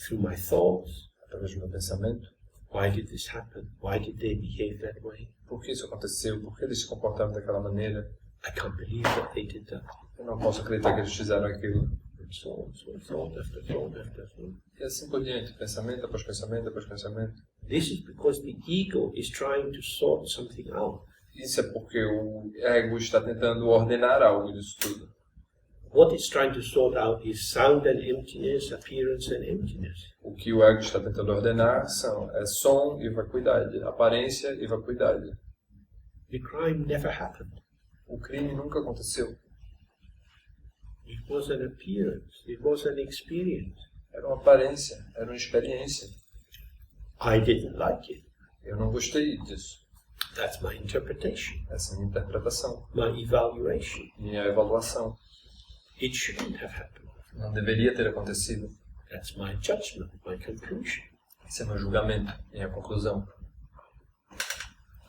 through my thoughts? através do meu pensamento? Why did this happen? Why did they behave that way? Por que isso aconteceu? Por que eles se comportaram daquela maneira? I can't believe that they did that. Eu não posso acreditar que eles fizeram aquilo. And so on, so thought after thought after thought. E assim por diante, pensamento após pensamento após pensamento. This is because the ego is trying to sort something out. Isso é porque o ego está tentando ordenar algo disso tudo. What it's trying to sort out is sound and emptiness, appearance and emptiness. O que o ego está tentando ordenar é som e vacuidade, aparência e vacuidade. The crime never happened. O crime nunca aconteceu. It was an appearance. It was an experience. Era uma aparência, era uma experiência. I didn't like it. Eu não gostei disso. That's my interpretation, Essa é a minha interpretação, my evaluation. minha avaliação. It shouldn't have happened. Não deveria ter acontecido. That's my judgment, my conclusion. Esse é meu julgamento, minha conclusão.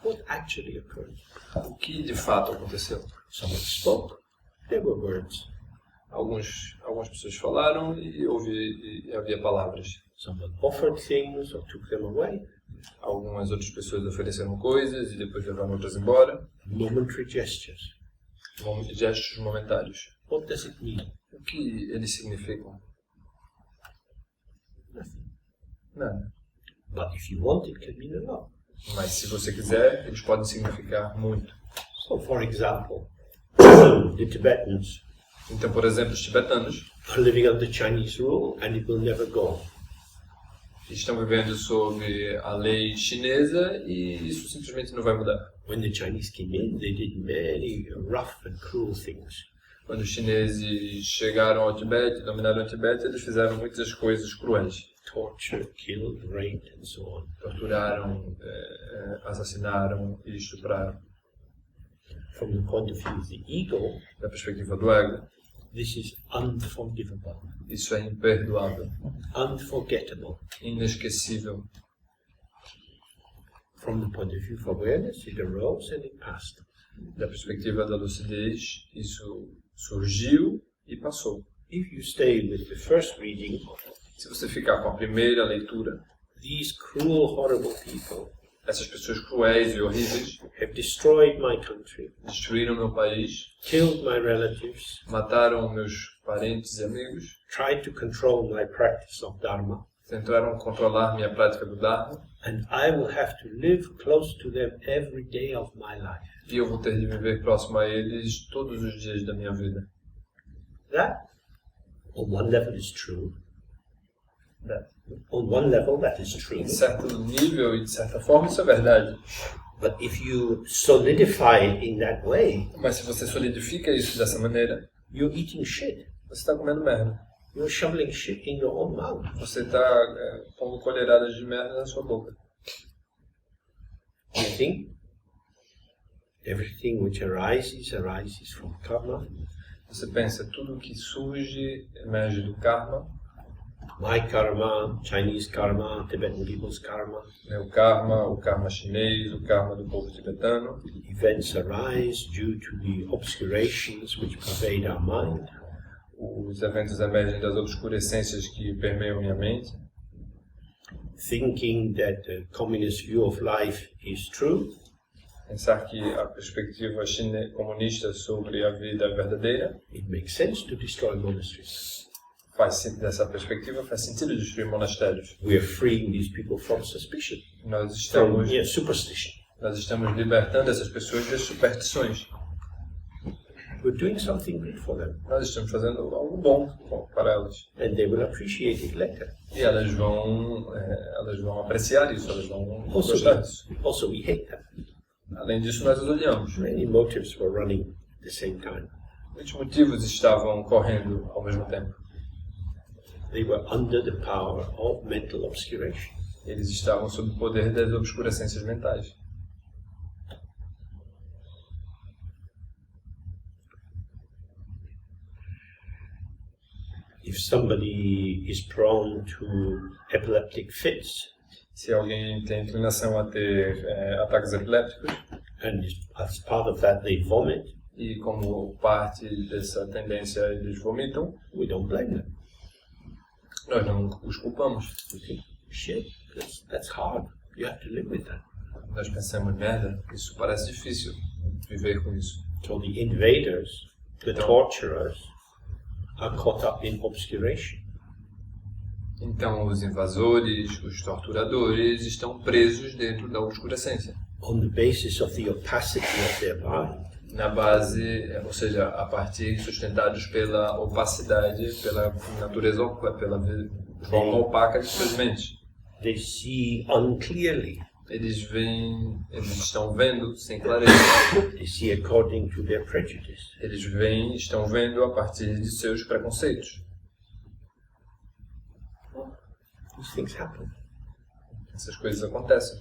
What actually occurred? O que de fato aconteceu? Someone spoke. There were words. Algumas pessoas falaram e havia palavras. Someone offered things or took them away. Algumas outras pessoas ofereceram coisas e depois levaram outras embora. Momentary gestures. Gestos momentários. What does it mean? O que eles significam? Nothing. Nada. But if you want, it can mean a lot. Mas se você quiser, eles podem significar muito. So, for example, the Tibetans Então, por exemplo, os tibetanos are living under Chinese rule and it will never go. estão vivendo sob a lei chinesa e isso simplesmente não vai mudar. When the Chinese came in, they did many rough and cruel things. Quando os chineses chegaram ao Tibete, dominaram o Tibete, eles fizeram muitas coisas cruéis. Torture, killed, raped, and so on. Torturaram, assassinaram e estupraram. From the point of view of the ego, Da perspectiva do ego, this is unforgivable, isso é imperdoável, unforgettable. inesquecível. From the point of view of awareness, it arose and it passed. Da perspectiva da lucidez, isso surgiu e passou. If you stay with the first reading, Se você ficar com a primeira leitura, these cruel, horrible people essas pessoas cruéis e horríveis have destroyed my country, destruíram meu país, killed my relatives, mataram meus parentes e amigos, tried to control my practice of Dharma, tentaram controlar minha prática do Dharma, and I will have to live close to them every day of my life. e eu vou ter de viver próximo a eles todos os dias da minha vida. That, on one level, is true. Né? On one level, that is true. Em certo nível e de certa forma isso é verdade. But if you solidify it in that way, Mas se você solidifica isso dessa maneira, you're eating shit. você está comendo merda. You're shoveling shit in your own mouth. Você está pondo colheradas de merda na sua boca. You think everything which arises from karma, Você pensa, tudo que surge emerge do karma. My karma, Chinese karma, Tibetan people's karma. O karma chinês, o karma do povo tibetano. Events arise due to the obscurations which pervade our mind. Os eventos emergem das obscurecências que permeiam minha mente. Thinking that the communist view of life is true. Pensar que a perspectiva comunista sobre a vida é verdadeira. It makes sense to destroy monasteries. Dessa perspectiva, faz sentido destruir monastérios. We are freeing these people from suspicion, Nós from estamos, superstition. nós estamos libertando essas pessoas das superstições. We're doing something good for them, Nós estamos fazendo algo bom para elas. and they will appreciate it later. E elas vão apreciar isso, elas vão Also, gostar disso. also we hate them. Além disso, nós os odiamos. Many motives were running at the same time. Muitos motivos estavam correndo ao mesmo tempo. They were under the power of mental obscuration. Eles estavam sob o poder das obscurecências mentais. If somebody is prone to epileptic fits, Se alguém tem inclinação a ter ataques epilépticos, and as part of that they vomit, e como parte dessa tendência eles vomitam, we don't blame them. nós não os culpamos. We think, shit, that's hard. You have to live with that. Nós pensamos, merda, isso parece difícil, viver com isso. So the invaders, the torturers, are caught up in obscuration. Então os invasores, os torturadores estão presos dentro da obscurecência. On the basis of the opacity of their mind, Na base, ou seja, a partir sustentados pela opacidade, pela natureza, pela forma opaca de suas mentes. they see unclearly. Eles estão vendo sem clareza. They see according to their prejudice. Eles estão vendo a partir de seus preconceitos. These things happen. Essas coisas acontecem.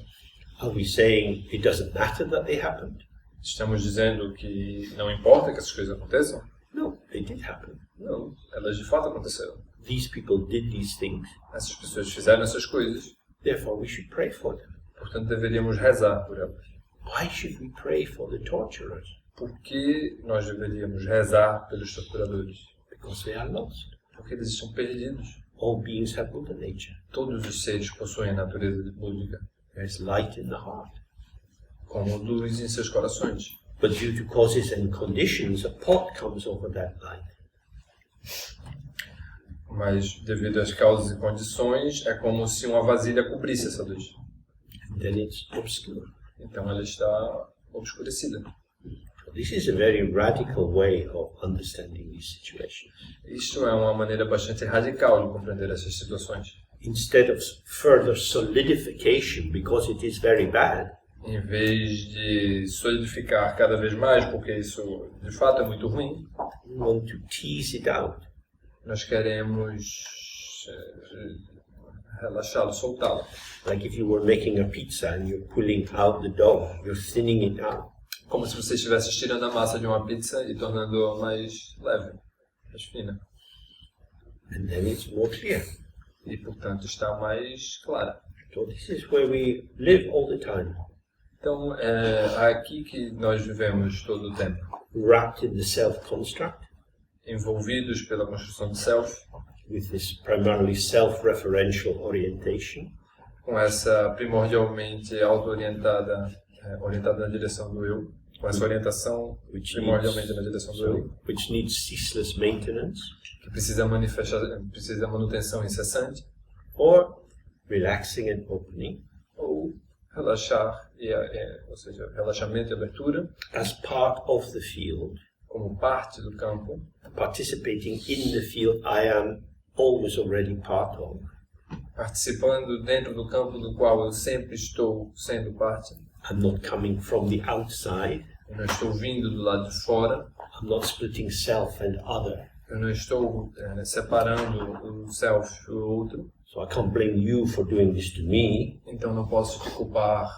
Are we saying it doesn't matter that they happened? Estamos dizendo que não importa que essas coisas aconteçam? No, they did happen. Não, elas de fato aconteceram. These people did these things. Essas pessoas fizeram essas coisas, Therefore, we should pray for them. portanto deveríamos rezar por elas. Why should we pray for the torturers? Por que nós deveríamos rezar pelos torturadores? Because they are lost. Porque eles estão perdidos. All beings have Buddha nature. Todos os seres possuem a natureza búdica, There's light in the heart. como luz em seus corações. But due to causes and conditions, a pot comes over that light. Mas devido às causas e condições, é como se uma vasilha cobrisse essa luz. And then it's obscure. Então ela está obscurecida. This is a very radical way of understanding these situations. Isto é uma maneira bastante radical de compreender essas situações. Instead of further solidification, because it is very bad, Em vez de solidificar cada vez mais, porque isso de fato é muito ruim, we want to tease it out. nós queremos relaxá-lo, soltá-lo. Like if you were making a pizza and you're pulling out the dough, you're thinning it out. Como se você estivesse estirando a massa de uma pizza e tornando-a mais leve, mais fina. And then it's more clear. E, portanto, está mais clara. So this is where we live all the time, Então, é aqui que nós vivemos todo o tempo. wrapped in the self-construct, Envolvidos pela construção de self, with this primarily self-referential orientation, com essa primordialmente auto-orientada, orientada na direção do eu, com essa orientação primordialmente na direção do eu, which needs ceaseless maintenance, que precisa manutenção incessante, or relaxing and opening, ou relaxar, ou seja, relaxamento e abertura, as part of the field, como parte do campo, participating in the field I am always already part of. participando dentro do campo do qual eu sempre estou sendo parte. I'm not coming from the outside. Eu não estou vindo do lado de fora. I'm not splitting self and other. Eu não estou separando o self do outro. So I can't blame you for doing this to me. Então não posso culpar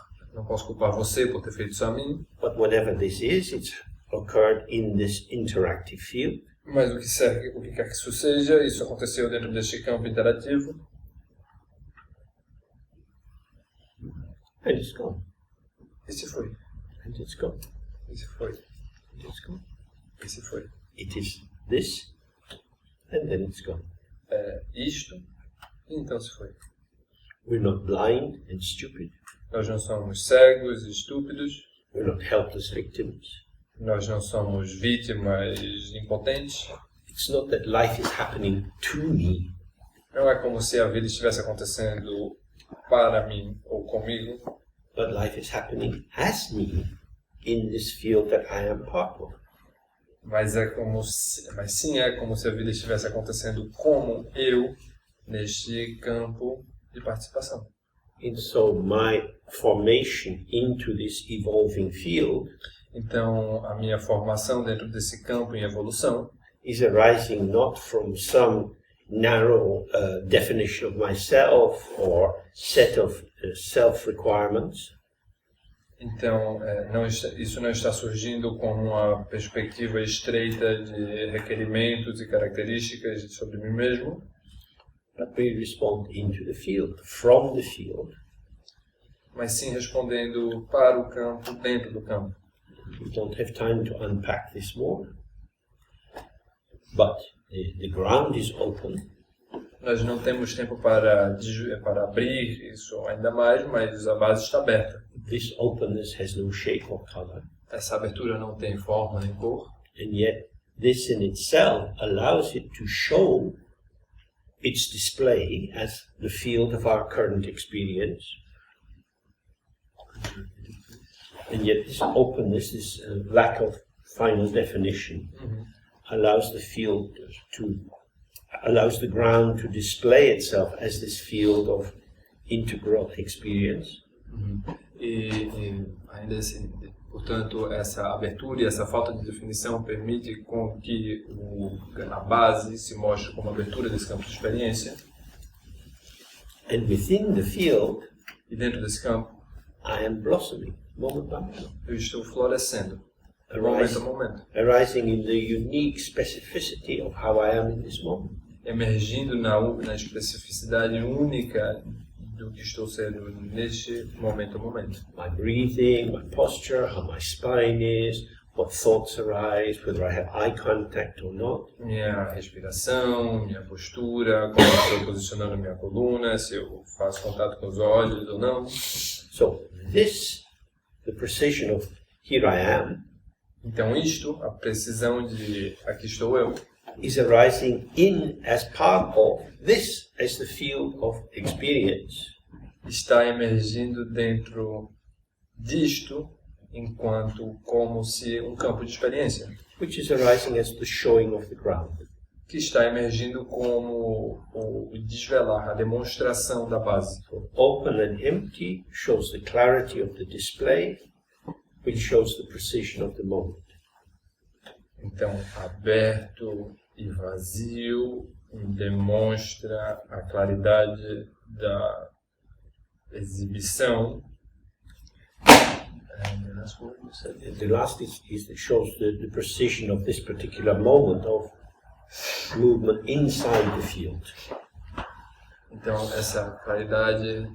você por ter feito isso a mim. But whatever this is, it's occurred in this interactive field. Mas o que quer que isso seja, isso aconteceu dentro deste campo interativo. And it's gone. E se foi? And it's gone. E se foi? And it's gone. E se foi? It is this, and then it's gone. É isto, e então se foi. We're not blind and stupid. Nós não somos cegos e estúpidos. We're not helpless victims. Nós não somos vítimas impotentes. It's not that life is happening to me. Não é como se a vida estivesse acontecendo para mim ou comigo. But life is happening as me in this field that I am part of. Mas sim é como se a vida estivesse acontecendo como eu neste campo de participação. And so my formation into this evolving field Então a minha formação dentro desse campo em evolução is arising not from some narrow definition of myself or set of self-requirements. Então isso não está surgindo como uma perspectiva estreita de requerimentos e características sobre mim mesmo, But we respond into the field, from the field. mas sim respondendo para o campo, dentro do campo. We don't have time to unpack this more. But the ground is open. Nós não temos tempo para abrir isso ainda mais, mas a base está aberta. This openness has no shape or color. Essa abertura não tem forma nem cor, And yet, this in itself allows it to show its display as the field of our current experience. And yet, this openness, this lack of final definition, allows the field allows the ground to display itself as this field of integral experience. e ainda assim, portanto, essa abertura e essa falta de definição permite com que a base se mostre como abertura desse campo de experiência. And within the field, E dentro desse campo, I am blossoming, moment by moment, eu estou florescendo, de momento a momento, arising in the unique specificity of how I am in this moment. emergindo na especificidade única do que estou sendo neste momento a momento. My breathing, my posture, how my spine is, what thoughts arise, whether I have eye contact or not. Minha respiração, minha postura, como eu estou posicionando minha coluna, se eu faço contato com os olhos ou não. So this, the precision of here I am, Então isto, a precisão de aqui estou eu, is arising in as part of this as the field of experience. está emergindo dentro disto enquanto como se um campo de experiência, Which is arising as the showing of the ground. que está emergindo como o desvelar, a demonstração da base. So open and empty shows the clarity of the display, which shows the precision of the moment. Então, aberto e vazio demonstra a claridade da exibição. The last is that shows the precision of this particular moment of movement inside the field. Então, essa claridade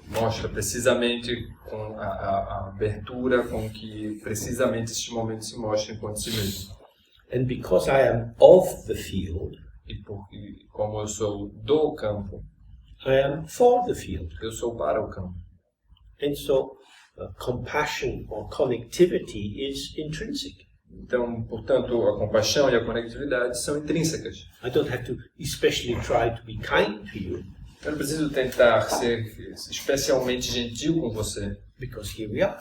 mostra precisamente com a abertura com que precisamente este momento se mostra enquanto si mesmo. And because I am of the field, E porque, como eu sou do campo, I am for the field. eu sou para o campo. And so compassion or connectivity is intrinsic. Então, portanto, a compaixão e a conectividade são intrínsecas. I don't have to especially try to be kind to you, Eu não preciso tentar ser especialmente gentil com você, because here we are,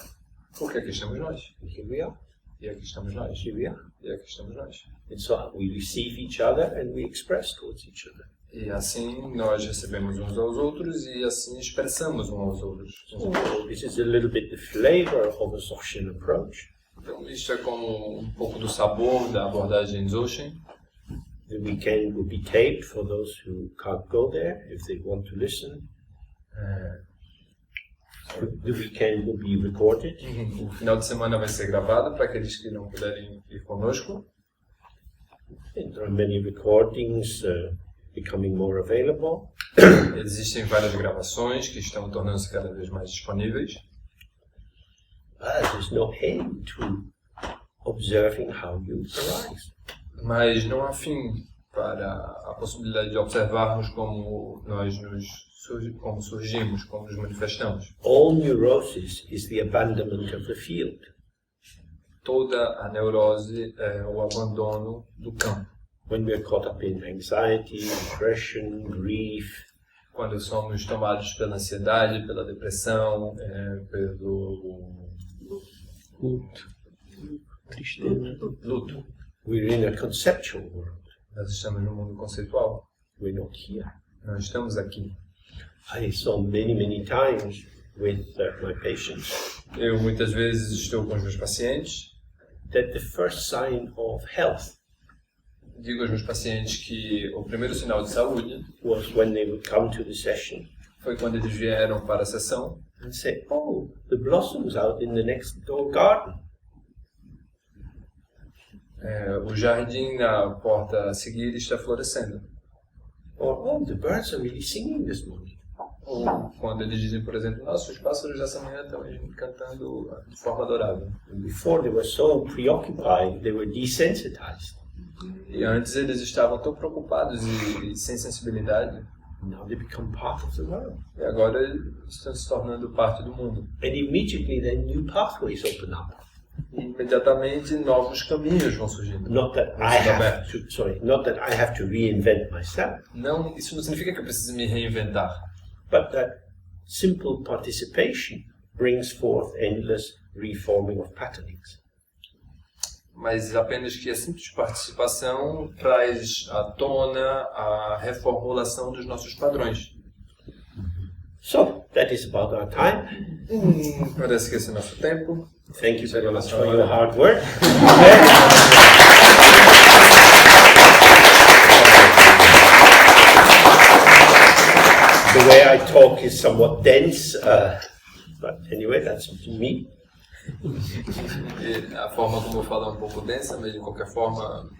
porque aqui estamos nós. and here we are, E aqui estamos nós. here we are. E aqui estamos nós. And so we receive each other and we express towards each other. E assim nós recebemos uns aos outros e assim expressamos uns aos outros. So this is a little bit the flavor of a Dzogchen approach. Então, isto é como um pouco do sabor da abordagem Dzogchen. The weekend will be taped for those who can't go there, if they want to listen. The weekend will be recorded. O final de semana vai ser gravado para aqueles que não puderem ir conosco. And there are many recordings becoming more available. Existem várias gravações que estão tornando-se cada vez mais disponíveis. But there's no end to observing how you arise. Mas não há fim para a possibilidade de observarmos como como surgimos, como nos manifestamos. All neurosis is the abandonment of the field. Toda a neurose é o abandono do campo. When we are caught up in anxiety, depression, grief, Quando somos tomados pela ansiedade, pela depressão, pelo luto. we're in a conceptual world. Nós estamos no mundo conceitual. We're not here. Não estamos aqui. I saw many times with my patients Eu muitas vezes estou com os meus pacientes. that the first sign of health Digo aos meus pacientes que o primeiro sinal de saúde was when they would come to the session foi quando eles vieram para a sessão and say, "Oh, the blossoms out in the next door garden." O jardim na porta a seguir está florescendo. Or, "Oh, the birds are really singing this morning." Ou quando eles dizem, por exemplo, nossa, os pássaros dessa manhã estão cantando de forma adorável. And before they were so preoccupied, they were desensitized. E antes eles estavam tão preocupados e sem sensibilidade. Now they become part of the world. E agora eles estão se tornando parte do mundo. And immediately then new pathways open up. E imediatamente novos caminhos vão surgindo. Not that I have to reinvent myself, Não, isso não significa que eu preciso me reinventar. but that simple participation brings forth endless reforming of patternings. Mas apenas que a simples participação traz à tona a reformulação dos nossos padrões. So, that is about our time. Parece que esse é o nosso tempo. Thank you very much for your hard work. The way I talk is somewhat dense, but anyway, that's me. E a forma como eu falo é um pouco densa, mas de qualquer forma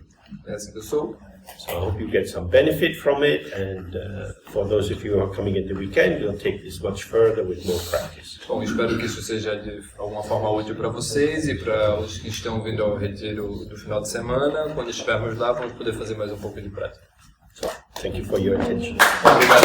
é assim que eu sou. So I hope you get some benefit from it, and for those of you who are coming in the weekend, we'll take this much further with more practice. Bom, espero que isso seja de alguma forma útil para vocês e para os que estão vindo ao retiro do final de semana. Quando estivermos lá, vamos poder fazer mais um pouco de prática. So, thank you for your attention. Obrigado.